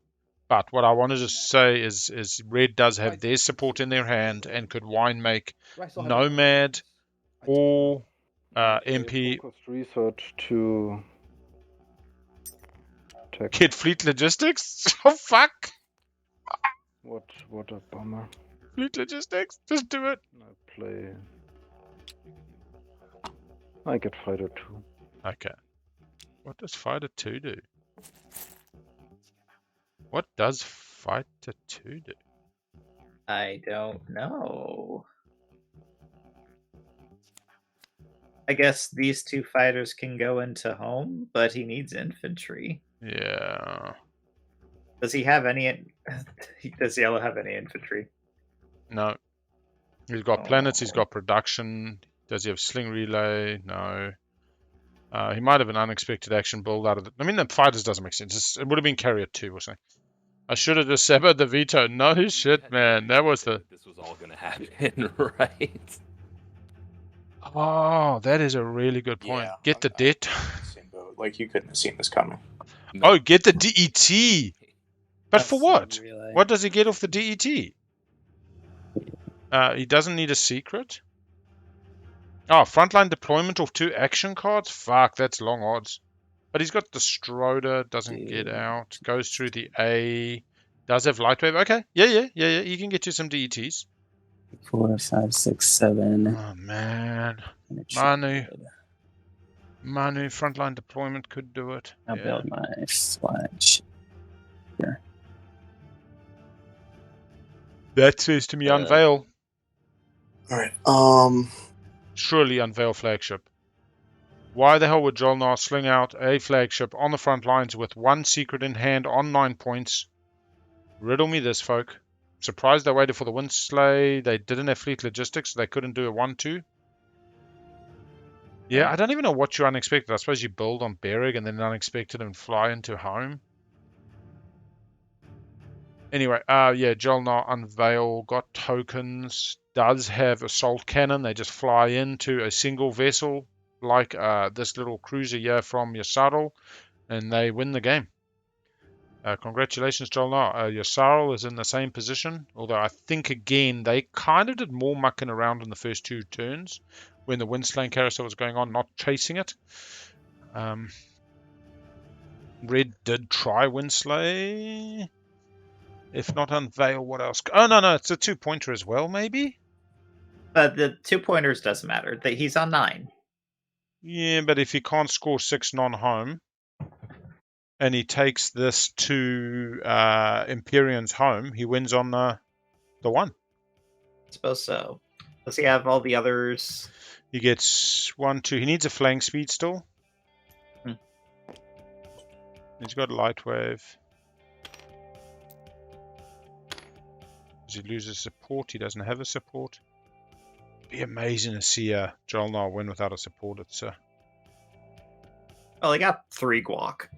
But what I wanted to say is Red does have their support in their hand and could winemake Nomad or Empy. Focused research to tech. Get Fleet Logistics? Oh fuck! What a bummer. Fleet Logistics? Just do it. I get Fighter 2. Okay. What does Fighter 2 do? What does Fighter 2 do? I don't know. I guess these 2 fighters can go into home, but he needs infantry. Yeah. Does he have any? Does Yellow have any infantry? No. He's got planets, he's got production. Does he have sling relay? No. He might have an unexpected action build out of it. I mean, the fighters doesn't make sense. It would have been Carrier 2 or something. I should have dissevered the veto. No shit, man. That was the... This was all going to happen, right? Oh, that is a really good point. Yeah, Get the debt. Same boat. Like, you couldn't have seen this coming. Oh, get the DET. But for what? Relay. What does he get off the DET? He doesn't need a secret. Oh, frontline deployment of 2 action cards? Fuck, that's long odds. But he's got the Stroder, doesn't get out, goes through the A, does have Lightwave. Okay, yeah, you can get you some DETs. 4, 5, 6, 7. Oh man, And it Manu. should- Manu, frontline deployment could do it. I'll Yeah. build my flash here. That says to me, unveil. Alright, Surely unveil flagship. Why the hell would JolNar sling out a flagship on the front lines with one secret in hand on 9 points? Riddle me this, folk. Surprised they waited for the wind sleigh. They didn't have fleet logistics, so they couldn't do a 1-2. Yeah, I don't even know what you unexpected. I suppose you build on Berrig and then unexpected and fly into home. Anyway, yeah, JolNar unveil, got tokens, does have assault cannon. They just fly into a single vessel, like this little cruiser here from Yssaril, and they win the game. Congratulations, JolNar. Yssaril is in the same position, although I think, again, they kind of did more mucking around in the first 2 turns when the Windslaying carousel was going on, not chasing it. Red did try Windslay. If not unveil, what else? Oh, no, it's a 2-pointer as well, maybe? But the 2 pointers doesn't matter. He's on 9. Yeah, but if he can't score 6 non-home, and he takes this to Empyrean's home, he wins on the 1. I suppose so. Does he have all the others? He gets 1, 2. He needs a flank speed still. He's got light wave. Does he lose his support? He doesn't have a support. It'd be amazing to see JolNar win without a support. It's Well, he got 3 guac.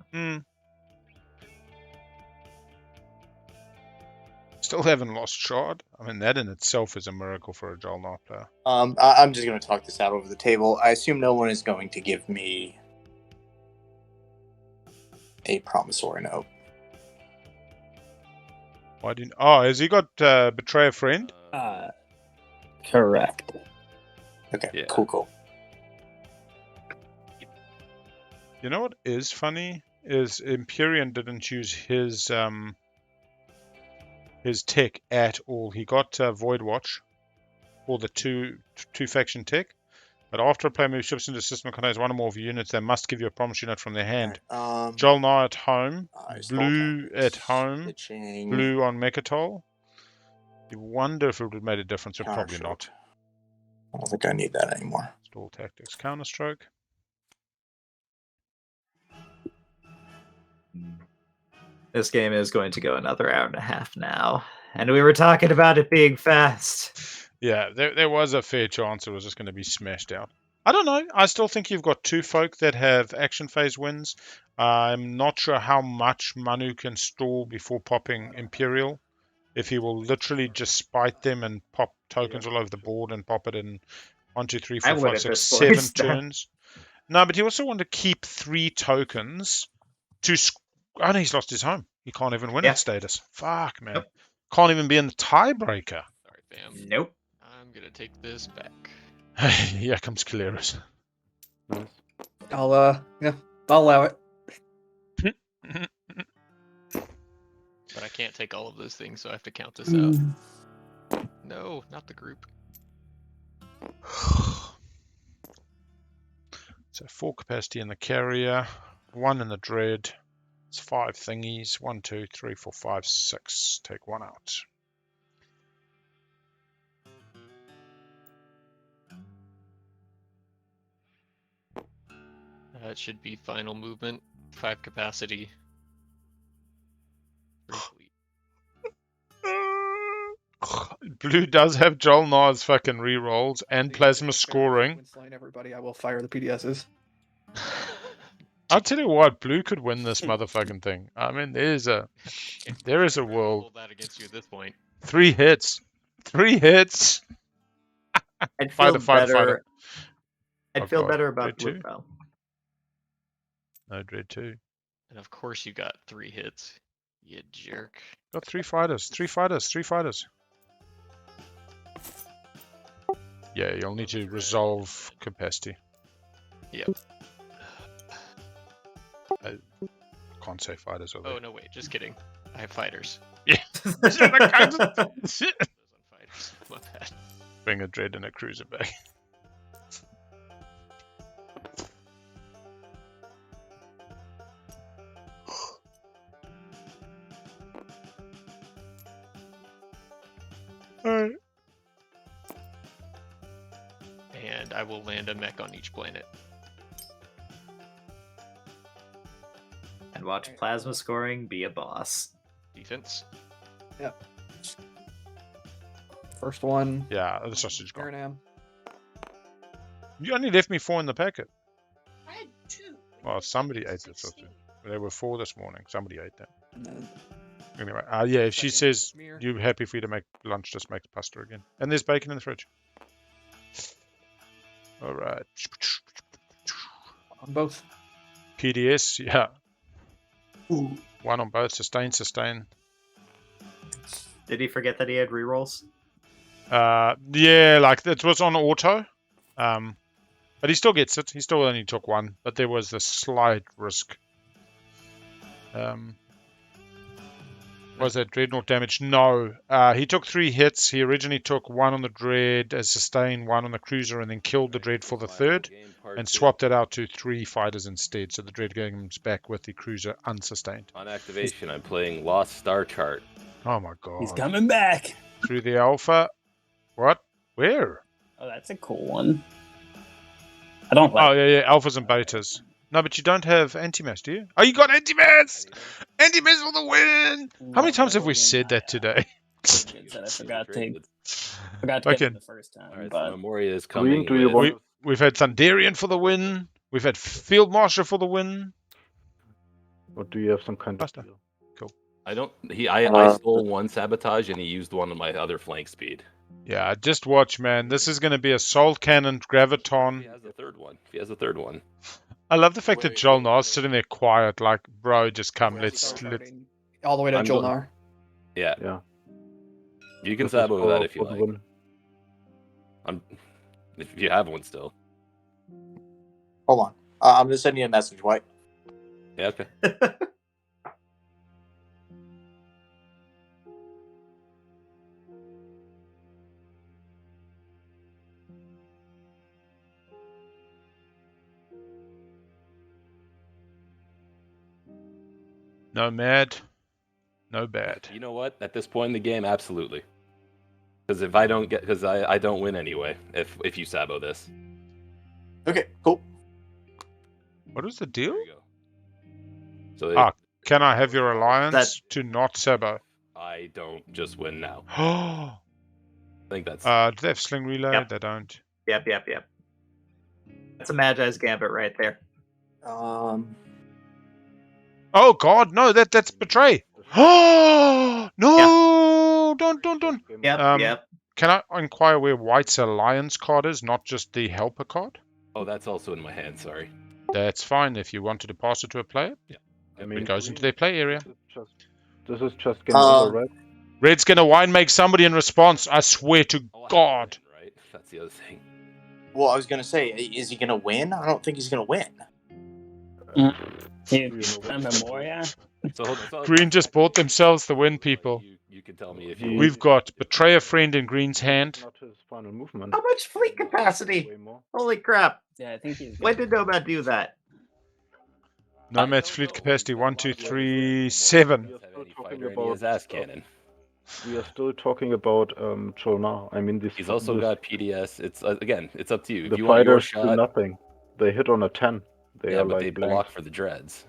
Still haven't lost shard. I mean, that in itself is a miracle for a JolNar player. I'm just going to talk this out over the table. I assume no one is going to give me a promissory note. Why didn't? Oh, has he got betray a friend? Correct. Okay, Yeah. cool. You know what is funny is Empyrean didn't use his tech at all. He got Void Watch for the two faction tech, but after a player moves ships into the system and contains 1 or more of your units, they must give you a promise unit from their hand. Right, JolNar at home, blue at home, pitching, blue on Mechatol. You wonder if it would have made a difference, but probably not. I don't think I need that anymore. Stall tactics, counterstroke. This game is going to go another hour and a half now. And we were talking about it being fast. Yeah, there was a fair chance it was just going to be smashed out. I don't know. I still think you've got 2 folk that have action phase wins. I'm not sure how much Manu can stall before popping Imperial. If he will literally just spite them and pop tokens all over the board and pop it in 1, 2, 3, 4, 5, 6, 7 turns. No, but he also wanted to keep 3 tokens to... Oh, no, he's lost his home. He can't even win its status. Fuck, man. Nope. Can't even be in the tiebreaker. Sorry, fam. Nope. I'm going to take this back. Here comes Keleres. I'll allow it. But I can't take all of those things, so I have to count this out. No, not the group. So 4 capacity in the carrier, 1 in the dread. It's 5 thingies. 1, 2, 3, 4, 5, 6. Take 1 out. It should be final movement, 5 capacity. 3 fleet. Blue does have JolNar's fucking rerolls and plasma scoring. When slaying everybody, I will fire the PDSs. I'll tell you what, Blue could win this motherfucking thing. I mean, there is a world. Hold that against you at this point. 3 hits. 3 hits. I'd feel better. I'd feel better Dread about Blue, 2? though. No, Dread 2. And of course you got 3 hits. You jerk. Got 3 fighters. 3 fighters. 3 fighters. Yeah, you'll need to resolve capacity. Yep. I can't say fighters over Oh, no, wait. Just kidding. I have fighters. Yeah. Those on fighters. My bad. bring a dread and a cruiser back. Alright. And I will land a mech on each planet. And watch plasma scoring be a boss. Defense. Yep. First one. Yeah, the sausage gone. Marinam. You only left me 4 in the packet. I had 2. Well, somebody ate the sausage. There were 4 this morning. Somebody ate them. And then Anyway, yeah, if she second says smear. you're happy for you to make lunch, just make pasta again. And there's bacon in the fridge. Alright. On both. PDS, yeah. Ooh. 1 on both. Sustain, sustain. Did he forget that he had rerolls? Yeah, like it was on auto. But he still gets it. He still only took 1, but there was a slight risk. Was that Dreadnought damage? No. He took 3 hits. He originally took 1 on the Dread as sustain, 1 on the Cruiser, and then killed the Dread for the 3rd, and swapped it out to 3 fighters instead. So the Dread comes back with the Cruiser unsustained. On activation, I'm playing Lost Star Chart. Oh my god. He's coming back. Through the Alpha. What? Where? Oh, that's a cool one. I don't like. Oh, yeah, Alphas and Betas. No, but you don't have anti-mass, do you? Oh, you got anti-mass! Anti-mass for the win! How many times have we said that today? I forgot to get Okay. it the first time. Alright, But so Memoria is coming. do you with- want- We've had Thunderian for the win. We've had Field Marshal for the win. Or do you have some kind Pasta. of deal? I don't. I stole 1 sabotage and he used 1 of my other flank speed. Yeah, just watch, man. This is going to be Assault Cannon, He Graviton. has a third one. He has a third one. I love the fact that JolNar's sitting there quiet, like, bro, just come, let's... Starting all the way to I'm JolNar. Yeah. Yeah. You can This is sabo with that for- if you for the like. win. If you have one still. Hold on. I'm gonna send you a message, White. Yeah, okay. No mad, no bad. You know what? At this point in the game, absolutely. Because if I don't get, because I don't win anyway. If you sabo this. Okay, cool. What is the deal? There you go. So Ah, can I have your alliance That- to not Sabo? I don't just win now. Oh, I think that's. do they have Sling Relay? Yep. They don't. Yep. That's a Magi's Gambit right there. Oh God, no! That's Betray. Oh no! Don't. Yep. Yep. Can I inquire where White's alliance card is, not just the helper card? Oh, that's also in my hand. Sorry. That's fine. If you wanted to pass it to a player, I mean, it goes into their play area. This is just game over, right? Red's gonna wine make somebody in response. I swear to Oh, I have God. to win, right? That's the other thing. Well, I was gonna say, is he gonna win? I don't think he's gonna win. Memoria. So hold on. So Green just bought themselves the win, people. You can tell me if you. We've got Betray a Friend in Green's hand. Not his final movement. How much fleet capacity? Way more. Holy crap! Yeah, I think he's. When did Nomad do that? Nomad's fleet capacity 1, 2, 3, 7. Have any fighter in his ass cannon. We are still talking about JolNar. I mean, He's also got PDS. It's again, it's up to you. If the you want your fighters do shot, nothing. They hit on a 10. They yeah, are but like they blank. block for the dreads.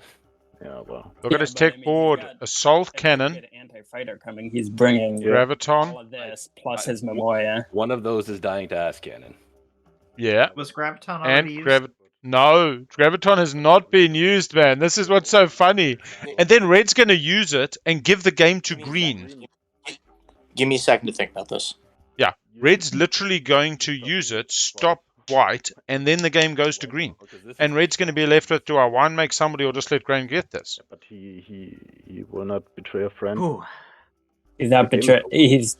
Yeah, well. Look at his tech board. Assault Cannon, Anti-fighter coming. He's bringing all Graviton. of this plus his Memoria. One of those is dying to ass cannon. Yeah. Was Graviton And already used? No, Graviton has not been used, man. This is what's so funny. And then Red's going to use it and give the game to Green. Give me a second to think about this. Yeah, Red's literally going to use it, stop White, and then the game goes to Green. And Red's going to be left with, do I wine make somebody or just let Green get this? But he will not betray a friend. Ooh. He's not betray. He's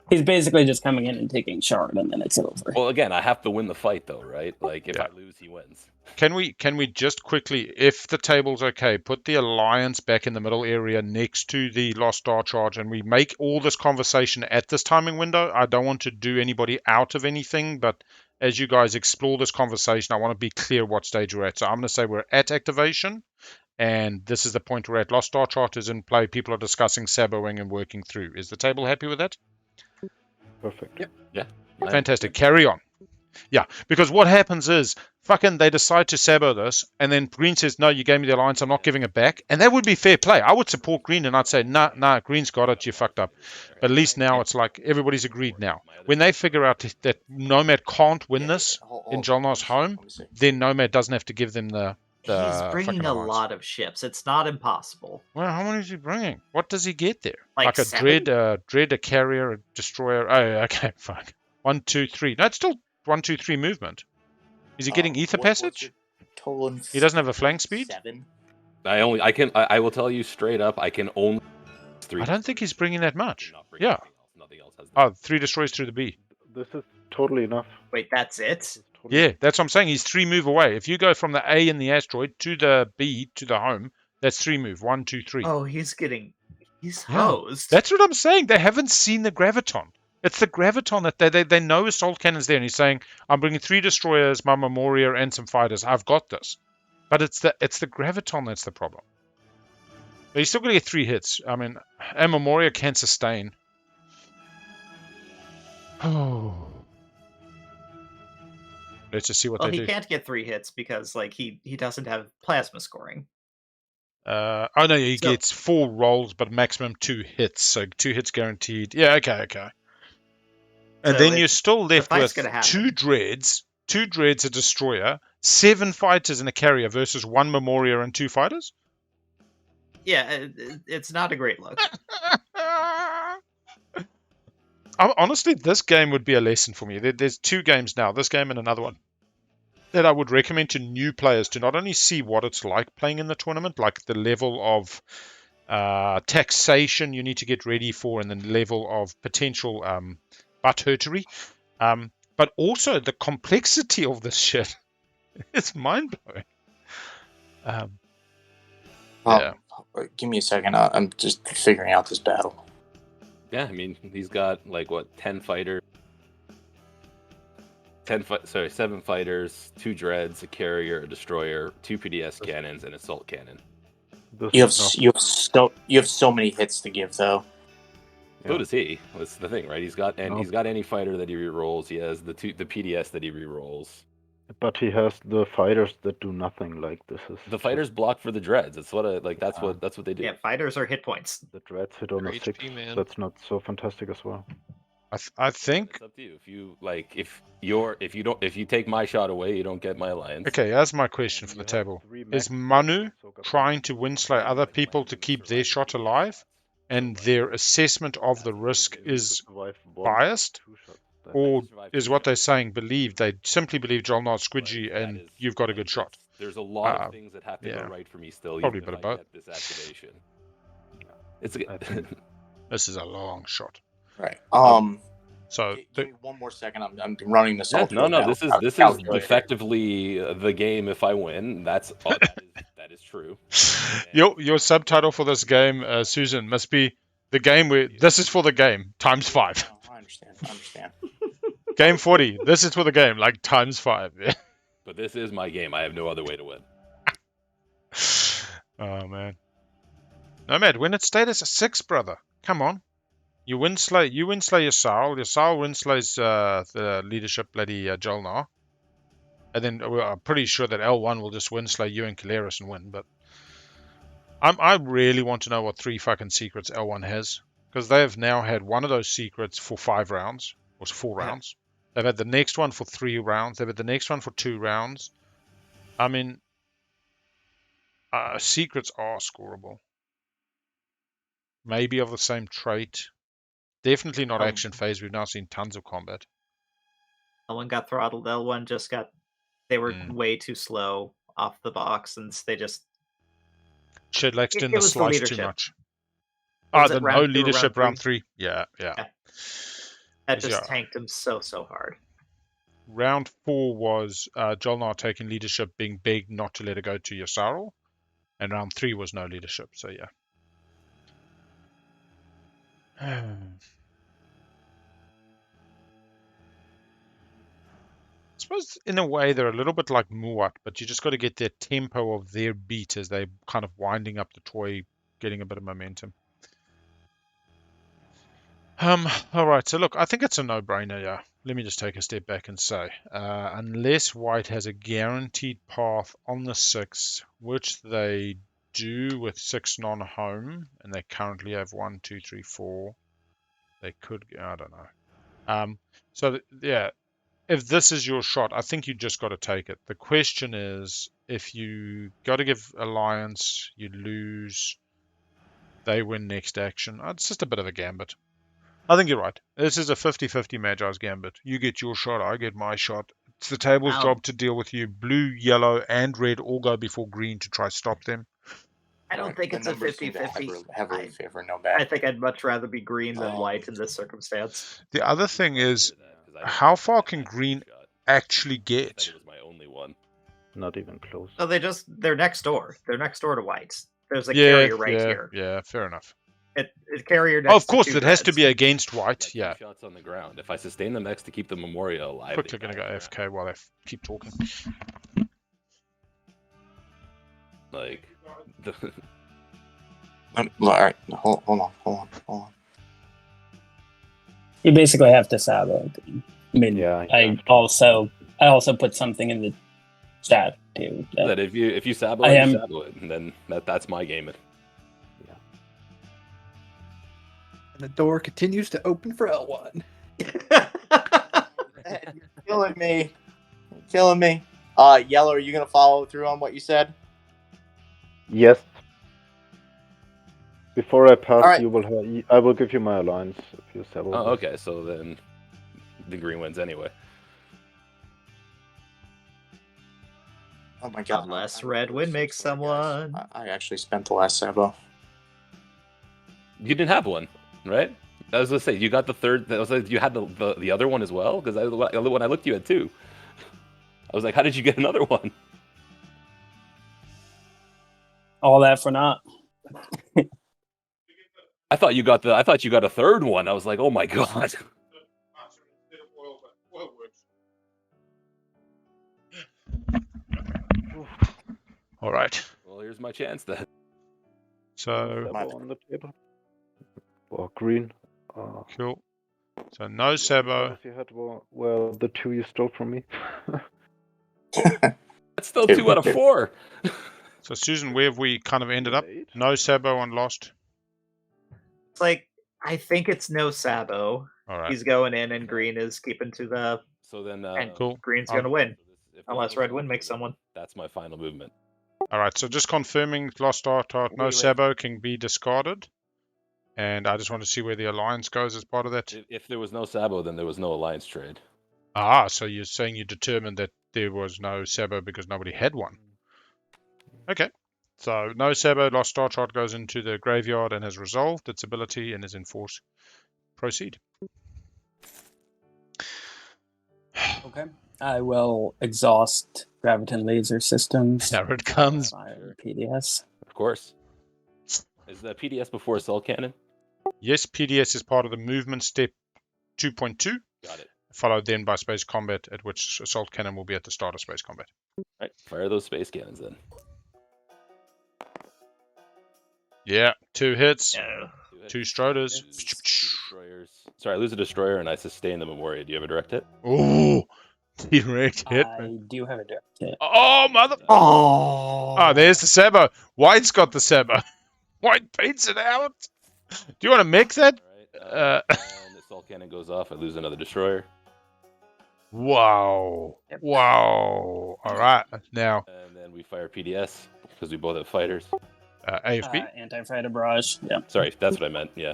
He's basically just coming in and taking shard, and then it's over. Well, again, I have to win the fight, though, right? Like, if I lose, he wins. Can we just quickly, if the table's okay, put the Alliance back in the middle area next to the Lost Star Charge, and we make all this conversation at this timing window? I don't want to do anybody out of anything, but as you guys explore this conversation, I want to be clear what stage we're at. So I'm going to say we're at activation, and this is the point we're at. Lost Star Chart is in play. People are discussing saboing and working through. Is the table happy with that? Perfect. Yeah. Fantastic. Carry on. Yeah, because what happens is, fucking, they decide to sabo this, and then Green says, no, you gave me the Alliance, I'm not giving it back. And that would be fair play. I would support Green, and I'd say, nah, Green's got it, you fucked up. But at least now it's like, everybody's agreed now. When they figure out that Nomad can't win this in JolNar's home, then Nomad doesn't have to give them the He's bringing a Alliance. lot of ships. It's not impossible. Well, how many is he bringing? What does he get there? Like a 7? dread, a carrier, a destroyer. Oh, okay, fine. 1, 2, 3. No, it's still 1, 2, 3 movement. Is he getting ether passage? He doesn't have a flank speed? 7. I will tell you straight up, I can only 3. I don't think he's bringing that much. Yeah. Nothing else has 3 destroys through the B. This is totally enough. Wait, that's it? Yeah, that's what I'm saying. He's 3 move away. If you go from the A in the asteroid to the B to the home, that's 3 move. 1, 2, 3. Oh, he's hosed. That's what I'm saying. They haven't seen the graviton. It's the graviton that they know assault cannon's there, and he's saying, I'm bringing 3 destroyers, my Memoria, and some fighters. I've got this. But it's the graviton that's the problem. But he's still going to get 3 hits. I mean, and Memoria can sustain. Oh. Let's just see what they do. Well, he can't get 3 hits because he doesn't have plasma scoring. Oh no, he gets 4 rolls, but maximum 2 hits. So 2 hits guaranteed. Yeah, okay. And then you're still left with 2 dreads, a destroyer, 7 fighters and a carrier versus 1 Memoria and 2 fighters? Yeah, it's not a great look. Honestly, this game would be a lesson for me. There's 2 games now, this game and another one, that I would recommend to new players to not only see what it's like playing in the tournament, like the level of taxation you need to get ready for and the level of potential butthurtery, but also the complexity of this shit. It's mind-blowing. Yeah. Give me a second. I'm just figuring out this battle. Yeah, I mean, he's got 10 fighters. 7 fighters, 2 dreads, a carrier, a destroyer, 2 PDS cannons, and assault cannon. You have so many hits to give, though. So does he. That's the thing, right? He's got any fighter that he rerolls. He has the PDS that he rerolls. But he has the fighters that do nothing. Like this is the fighters block for the dreads. It's that's what they do. Yeah, fighters are hit points. The dreads hit on a 6. That's not so fantastic as well. I think it's up to you. If you take my shot away, you don't get my alliance. Okay, that's my question for the table. Is Manu trying to winslay other people to keep their shot alive, and their assessment of the risk is biased? Or is what they're saying they simply believe JolNar's squidgy and you've got a good shot? There's a lot of things that have to go right for me still. Probably a bit of both. This activation. This is a long shot. Right. So give me one more second. I'm running this all. No. This is effectively the game. If I win, that is true. Your subtitle for this game, Susan, must be the game where this is for the game times 5. I understand. Game 40. This is for the game, like times 5. Yeah. But this is my game. I have no other way to win. Oh man. Nomad, win at status 6, brother. Come on. You winslay Yssaril. Yssaril winslays the leadership bloody JolNar. And then I'm pretty sure that L1 will just winslay you and Keleres and win. But I really want to know what 3 fucking secrets L1 has. Because they have now had one of those secrets for 5 rounds. Or 4 rounds. They've had the next one for 3 rounds. They've had the next one for 2 rounds. I mean, secrets are scoreable. Maybe of the same trait. Definitely not action phase. We've now seen tons of combat. L1 got throttled. L1 they were way too slow off the box, and they just... Shedlaxed in the slice too much. The no leadership round 3? Yeah. That just tanked him so hard. Round 4 was JolNar taking leadership, being big not to let it go to Yssaril. And round 3 was no leadership, so yeah. I suppose in a way they're a little bit like Muat, but you just got to get their tempo of their beat as they're kind of winding up the toy, getting a bit of momentum. Alright, so look, I think it's a no-brainer, yeah. Let me just take a step back and say, unless White has a guaranteed path on the 6, which they do with 6 non-home, and they currently have 1, 2, 3, 4, they could, I don't know. Yeah, if this is your shot, I think you just got to take it. The question is, if you got to give Alliance, you lose, they win next action. It's just a bit of a gambit. I think you're right. This is a 50-50 Magi's gambit. You get your shot, I get my shot. It's the table's job to deal with you. Blue, yellow, and red all go before green to try stop them. I don't think it's a 50-50. Heavily favor Nomad. I think I'd much rather be green than white in this circumstance. The other thing is, how far can green actually get? That was my only one. Not even close. No, they're next door. They're next door to whites. There's a carrier right here. Yeah, fair enough. It carrier next of course, to it has to be against white. Yeah. Shots on the ground. If I sustain them next to keep the Memorial alive. Quickly going to go AFK while I keep talking. Like. Alright, hold on. You basically have to sabo. I mean, yeah. I also put something in the chat too. That if you sabo it, you sabo it, and then that's my game. Yeah. And the door continues to open for L1. You're killing me. Yellow, are you gonna follow through on what you said? Yes. Before I pass, right. I will give you my alliance if you sabo. Oh, okay. So then the green wins anyway. Oh my god. Unless red win makes someone. I actually spent the last sabo. You didn't have one, right? I was gonna say you got the third. You had the other one as well, because when I looked, you had 2. I was like, how did you get another one? All that for naught. I thought you got a third one. I was like, oh my god. All right. Well, here's my chance then. So on the table. Or green. Cool. So no sabo. You had well, the 2 you stole from me. That's still 2 out of 4. So Susan, where have we kind of ended up? No sabo on lost. It's like, I think it's no sabo. All right. He's going in, and green is keeping to the. So then, and cool. Green's going to win, unless red win makes someone. That's my final movement. All right. So just confirming, lost start, no sabo can be discarded, and I just want to see where the alliance goes as part of that. If there was no sabo, then there was no alliance trade. Ah, so you're saying you determined that there was no sabo because nobody had one. Okay. So no sabo, lost star chart goes into the graveyard and has resolved its ability and is in force. Proceed. Okay. I will exhaust Graviton laser systems. There it comes. PDS. Of course. Is the PDS before Assault Cannon? Yes, PDS is part of the movement step 2.2. Got it. Followed then by Space Combat, at which Assault Cannon will be at the start of Space Combat. Right, fire those Space Cannons then. Yeah, 2 hits, No. 2 Stroders. Destroyers. Sorry, I lose a Destroyer and I sustain the Memoria. Do you have a direct hit? Ooh, direct hit. I do have a direct hit. Oh, mother. Oh, there's the Sabo. White's got the Sabo. White beats it out. Do you want to mix that? Right, and the Assault Cannon goes off. I lose another Destroyer. Wow. Yep. Wow. All right. Now. And then we fire PDS because we both have fighters. AFB? Anti-fighter barrage. Yeah. Sorry, that's what I meant. Yeah.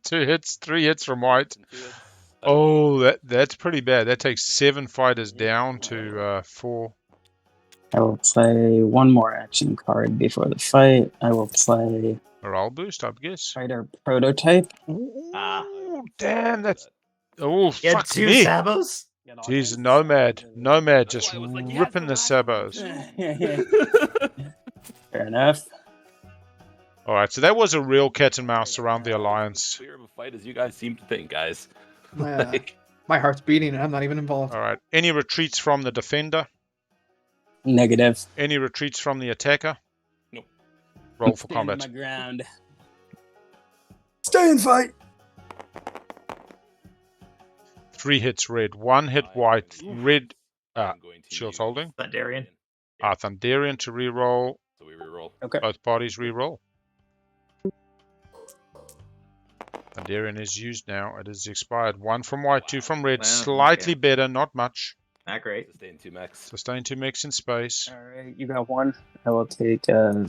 2 hits, 3 hits from White. Oh, that's pretty bad. That takes 7 fighters down to 4. I will play one more action card before the fight. I will play Morale boost, I guess. Fighter prototype. Ooh, damn, that's... Oh, You had fuck 2 me. Sabos? Jeez, Nomad. Nomad just why I was like, yeah, ripping the sabos. Fair enough. All right, so that was a real cat and mouse around the alliance. As clear of a fight as you guys seem to think, guys. Yeah. My heart's beating and I'm not even involved. All right, any retreats from the defender? Negative. Any retreats from the attacker? Nope. Roll for Stand combat. my ground. Stay and fight. 3 hits red, 1 hit white, red. I'm going to Shields use holding. Thunderian. Thunderian to reroll. So we reroll. Okay. Both parties reroll. Thunderian is used now. It is expired. 1 from white, 2 from red. Wow, Slightly okay. better, not much. Not great. Sustain 2 max. Sustain 2 mechs in space. All right, you got 1. I will take a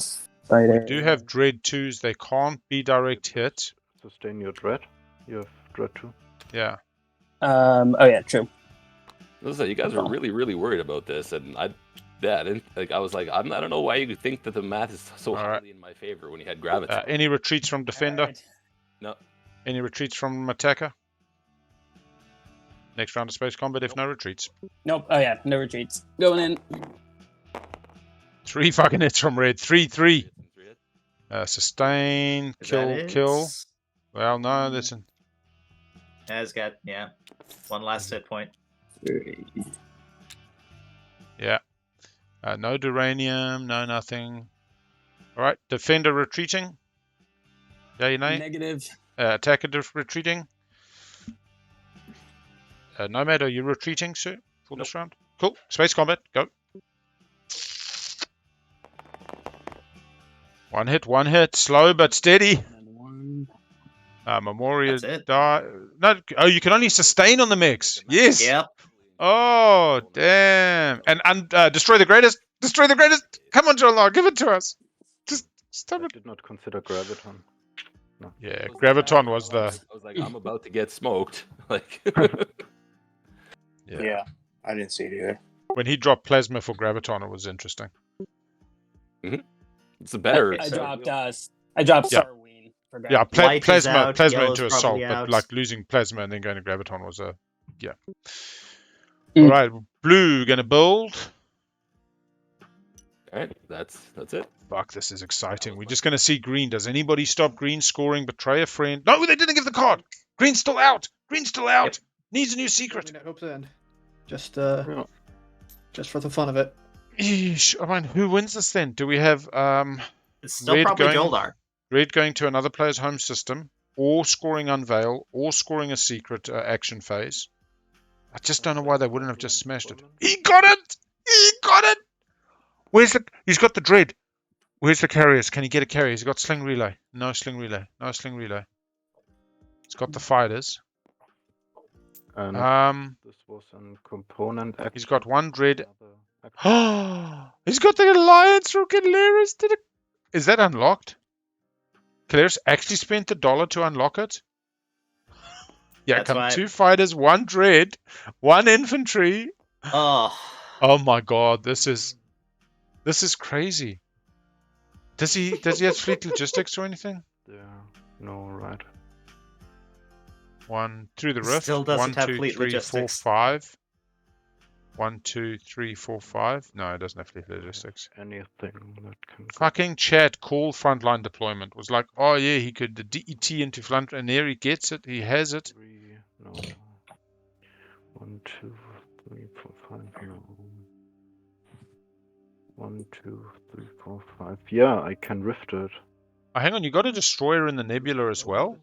fighter. We do have dread 2s. They can't be direct hit. Sustain your dread. You have dread too. Yeah. Oh yeah, true. Listen, you guys are really, really worried about this, and I didn't like. I was like, I don't know why you think that the math is so highly in my favor when you had graviton. Any retreats from defender? All right. No. Any retreats from attacker? Next round of space combat if no retreats. Nope. Oh yeah, no retreats. Going in. 3 fucking hits from red. 3-3. Sustain, Is kill, that it? kill. Well, no, listen. Has got, yeah, 1 last hit point. 3. Yeah. No duranium, no nothing. All right, defender retreating. Yeah, you know. Negative. Attacker retreating. Nomad, are you retreating, sir, for this round? Cool. Space combat, go. 1 hit. Slow but steady. Memorial die. No, oh, you can only sustain on the mix. Yes. Yep. Oh, damn. And destroy the greatest. Destroy the greatest. Come on, JolNar, give it to us. Just stop it. I did not consider graviton. No. Yeah, graviton was the. I was like, I'm about to get smoked. Like. Yeah, I didn't see it either. When he dropped plasma for graviton, it was interesting. It's a better. I dropped Sarween for graviton. Yeah, Light is out, plasma yellow's into assault, probably but out. like losing plasma and then going to graviton was a yeah. Mm. All right, blue gonna build. All right, that's it. Fuck, this is exciting. We're just gonna see green. Does anybody stop green scoring? Betray a friend? No, they didn't give the card. Green's still out. Green's still out. Yep. Needs a new secret. Hope's end. Just for the fun of it. Eesh. I mean, who wins this then? Do we have It's still probably JolNar. Red going to another player's home system, or scoring unveil, or scoring a secret action phase? I just don't know why they wouldn't have just smashed it. He got it! He got it! He's got the dread. Where's the carriers? Can he get a carrier? He's got sling relay. No sling relay. No sling relay. He's got the fighters. And this was a component. He's got 1 dread. He's got the alliance from Keleres. Is that unlocked? Keleres actually spent $1 to unlock it? Yeah, That's come why 2 fighters, 1 dread, 1 infantry. Oh. Oh my god, this is crazy. Does he have fleet logistics or anything? Yeah, no, right. 1 through the rift. Still doesn't 1, have 2, fleet 3, 4, logistics. 5. 1, 2, 3, 4, 5. No, it doesn't have fleet logistics. Anything that can. Fucking chat call frontline deployment. Was like, oh yeah, he could DET into front, and there he gets it. He has it. 3, no. 1, 2, 3, 4, 5. No. 1, 2, 3, 4, 5. Yeah, I can rift it. Oh, hang on, you got a destroyer in the nebula as well.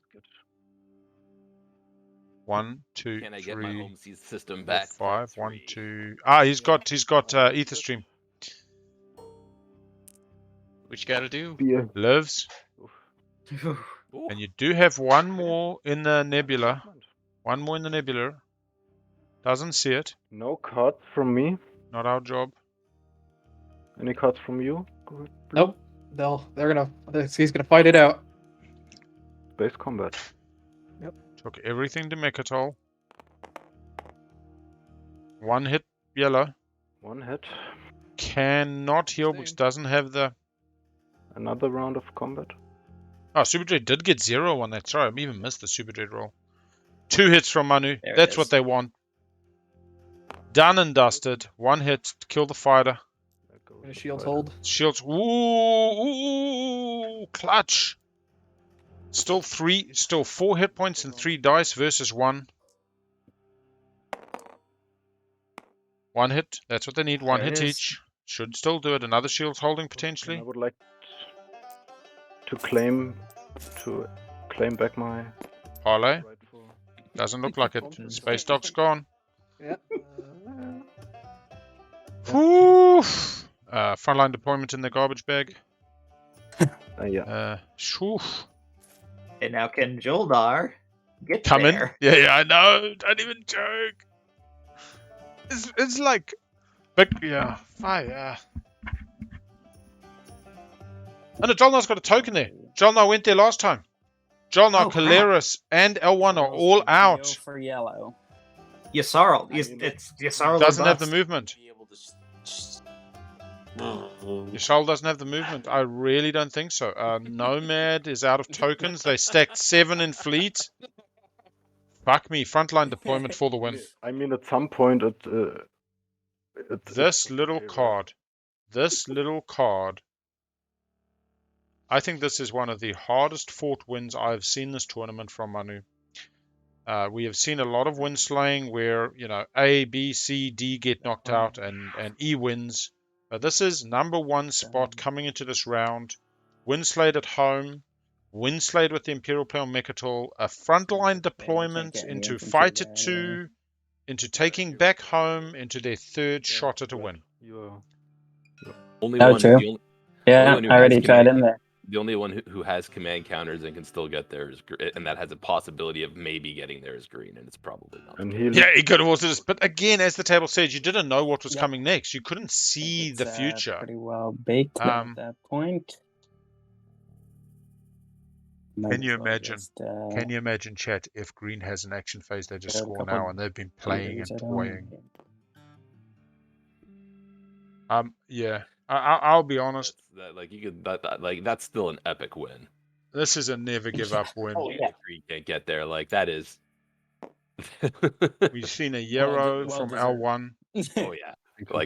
1, 2, Can I 3, get my home system 4, back? 5. 1, 2. Ah, he's got ether stream. What you gotta do? Yeah. Lives. And you do have 1 more in the nebula. 1 more in the nebula. Doesn't see it. No cards from me. Not our job. Any cards from you? Nope. He's gonna fight it out. Space combat. Took everything to Mechatol. 1 hit yellow. 1 hit. Cannot heal, which doesn't have the. Another round of combat. Oh, Super Dread did get 0 on that. Sorry, I even missed the Super Dread roll. 2 hits from Manu. There it That's is. what they want. Done and dusted. 1 hit to kill the fighter. Gonna shields hold. Shields. Ooh, clutch. Still 4 hit points and 3 dice versus 1. 1 hit. That's what they need. 1 There it hit is. each. Should still do it. Another shield's holding And I potentially. would like to claim back my Parlay. rightful. Doesn't look like it. Space Dock's gone. Yeah. Whew. Frontline deployment in the garbage bag. Yeah. Shoo. And now can JolNar get Come in. there? Yeah, I know. Don't even joke. It's like, but yeah, fire. And the JolNar's got a token there. JolNar went there last time. JolNar, Oh, crap. Keleres, and L1 are all out. For yellow. Yssaril. I mean, It's Yssaril. Doesn't or have the bust. movement. Be able to Yssaril doesn't have the movement. I really don't think so. Nomad is out of tokens. They stacked 7 in fleet. Fuck me. Frontline deployment for the win. I mean, at some point, This little card. I think this is one of the hardest fought wins I've seen this tournament from Manu. We have seen a lot of win slaying where, A, B, C, D get knocked out and E wins. But this is number 1 spot coming into this round. Win slayed at home. Win slayed with the Imperial Player Mechatol. A frontline deployment into Fighter 2. Into taking back home. Into their 3rd shot at a win. Only Oh, one. true. Yeah, I already tried in there. The only one who has command counters and can still get there is and that has a possibility of maybe getting there is Green, and it's probably not. And Yeah, he could have also just. But again, as the table says, you didn't know what was coming next. You couldn't see the future. Pretty well baked at that point. Can you imagine? Can you imagine, chat, if Green has an action phase they just score now and they've been playing and toying? Yeah. I'll be honest. That's still an epic win. This is a never give up win. If Green can't get there, that is. We've seen a Yarrow from L1. Oh yeah.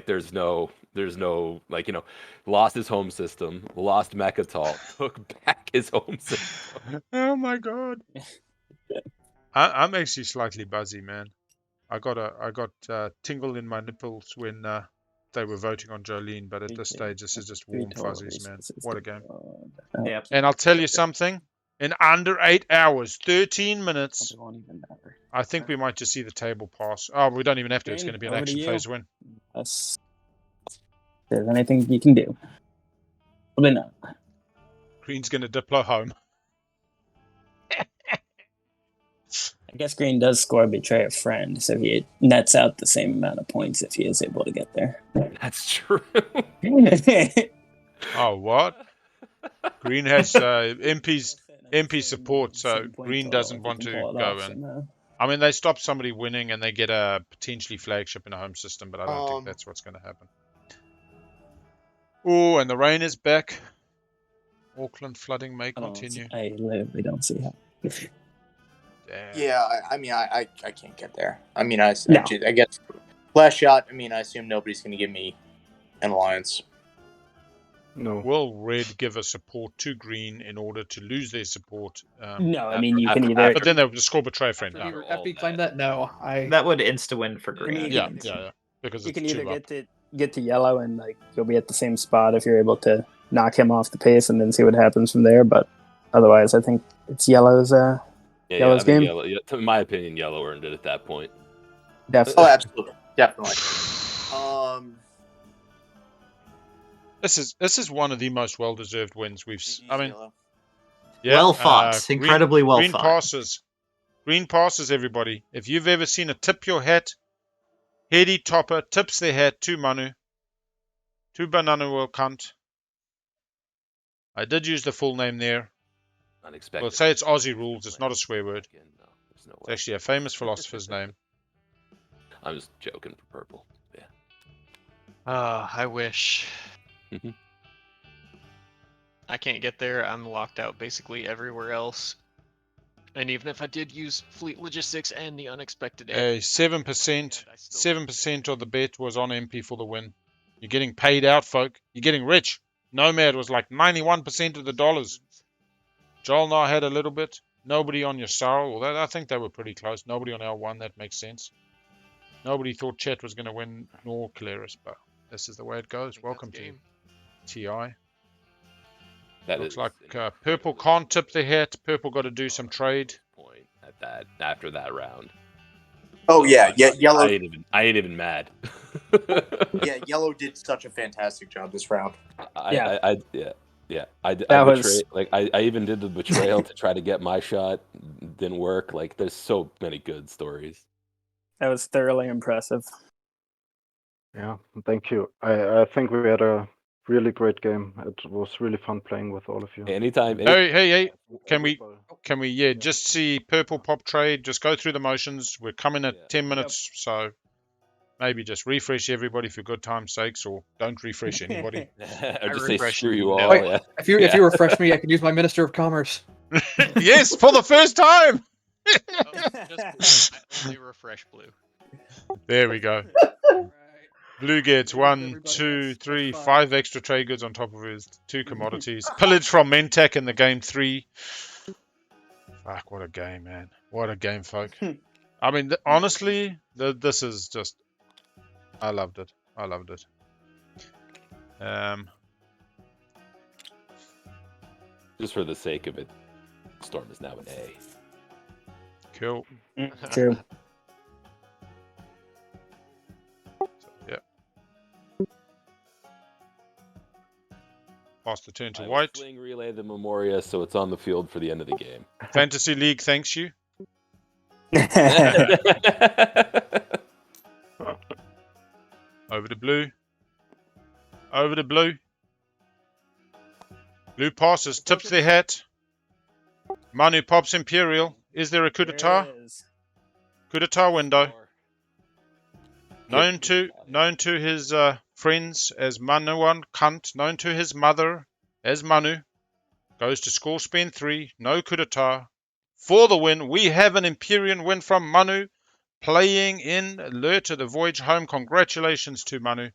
There's no lost his home system, lost Mechatol, took back his home system. Oh my god. I'm actually slightly buzzy, man. I got tingle in my nipples when they were voting on Jolene, but at this stage this is just warm fuzzies, man. What a game. Yep. And I'll tell you something, in under 8 hours, 13 minutes, I think we might just see the table pass. Oh, we don't even have to. It's going to be an action phase win. Yes. If there's anything you can do. Probably not. Green's going to diplo home. I guess Green does score Betray a Friend, so he nets out the same amount of points if he is able to get there. That's true. Oh, what? Green has MP support, so Green doesn't want to go in. I mean, they stop somebody winning and they get a potentially flagship in a home system, but I don't think that's what's going to happen. Oh, and the rain is back. Auckland flooding may continue. I literally don't see how. Damn. Yeah, I mean, I can't get there. I mean, I guess last shot. I mean, I assume nobody's going to give me an alliance. No. Will Red give a support to Green in order to lose their support? No, I mean, you can either. But then they'll just score Betray a Friend. After you claim that, no. That would insta-win for Green. Yeah. Because you it's can either 2 up. get to yellow and you'll be at the same spot if you're able to knock him off the pace and then see what happens from there. But otherwise, I think it's yellow's game. Yellow, in my opinion, yellow earned it at that point. Definitely. Oh, absolutely, definitely. This is one of the most well-deserved wins we've. I mean, yeah, well fought, incredibly well fought. Green passes, everybody. If you've ever seen a tip your hat, heady topper tips their hat to Manu, to Banana World Cunt. I did use the full name there. Unexpected. Well, say it's Aussie rules. It's not a swear word. It's actually a famous philosopher's name. I'm just joking for purple. Yeah. I wish. I can't get there. I'm locked out basically everywhere else. And even if I did use fleet logistics and the unexpected edge, 7% of the bet was on Empy for the win. You're getting paid out, folk. You're getting rich. Nomad was like 91% of the dollars. JolNar had a little bit. Nobody on Yssaril. Well, I think they were pretty close. Nobody on L1. That makes sense. Nobody thought Chet was going to win, nor Keleres, but this is the way it goes. Welcome to TI. That Looks is like Purple can't tip the hat. Purple got to do some trade. Point at that after that round. Oh So yeah, yellow. I ain't even mad. Yeah, yellow did such a fantastic job this round. I even did the betrayal to try to get my shot. Didn't work. Like, there's so many good stories. That was thoroughly impressive. Yeah, thank you. I think we had a really great game. It was really fun playing with all of you. Anytime. Hey, can we just see Purple pop trade? Just go through the motions. We're coming at 10 minutes, so maybe just refresh everybody for good time's sakes, or don't refresh anybody. Or just say screw you all. Wait, Yeah. if you refresh me, I can use my Minister of Commerce. Yes, for the first time. Just only refresh blue. There we go. Blue gets 1, 2, 3, 5 extra trade goods on top of his 2 commodities. Pillage from Mentak in the game 3. Fuck, what a game, man. What a game, folk. I mean, honestly, this is just... I loved it. I loved it. Just for the sake of it, Storm is now an A. Cool. True. Pass the turn to I white. Swing relay the Memoria, so it's on the field for the end of the game. Fantasy League thanks you. Over to blue. Over to blue. Blue passes, tips their hat. Manu pops Imperial. Is there a coup d'etat? Coup d'etat window. Known to his friends as Manuan Cunt. Known to his mother as Manu. Goes to score spin 3. No coup d'etat. For the win, we have an Empyrean win from Manu. Playing in Alert to the Voyage home. Congratulations to Manu.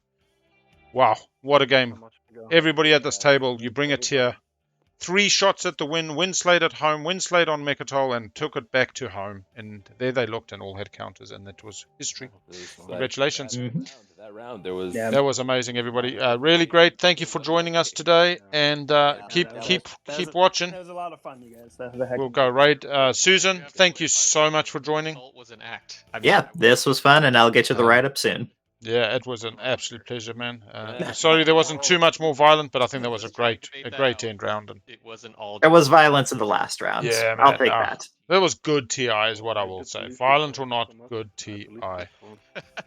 Wow, what a game. Everybody at this table, you bring it here. 3 shots at the win. Win slate at home. Win slate on Mechatol, and took it back to home. And there they looked and all had counters, and it was history. Congratulations. That round, there was... That was amazing, everybody. Really great. Thank you for joining us today, and keep watching. That was a lot of fun, you guys. We'll go raid. Susan, thank you so much for joining. Yeah, this was fun, and I'll get you the write-up soon. Yeah, it was an absolute pleasure, man. Sorry there wasn't too much more violent, but I think that was a great end round. And it wasn't all. There was violence in the last round. Yeah, man, I'll take that. That was good TI, is what I will say. Violent or not, good TI.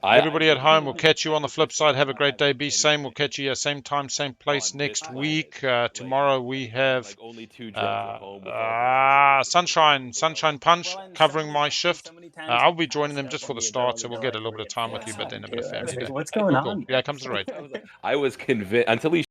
Everybody at home, we'll catch you on the flip side. Have a great day. Be same. We'll catch you here, same time, same place next week. Tomorrow we have Sunshine Punch covering my shift. I'll be joining them just for the start, so we'll get a little bit of time with you, but then a bit of family day. What's going on? Cool. Yeah, comes the raid. I was convinced until he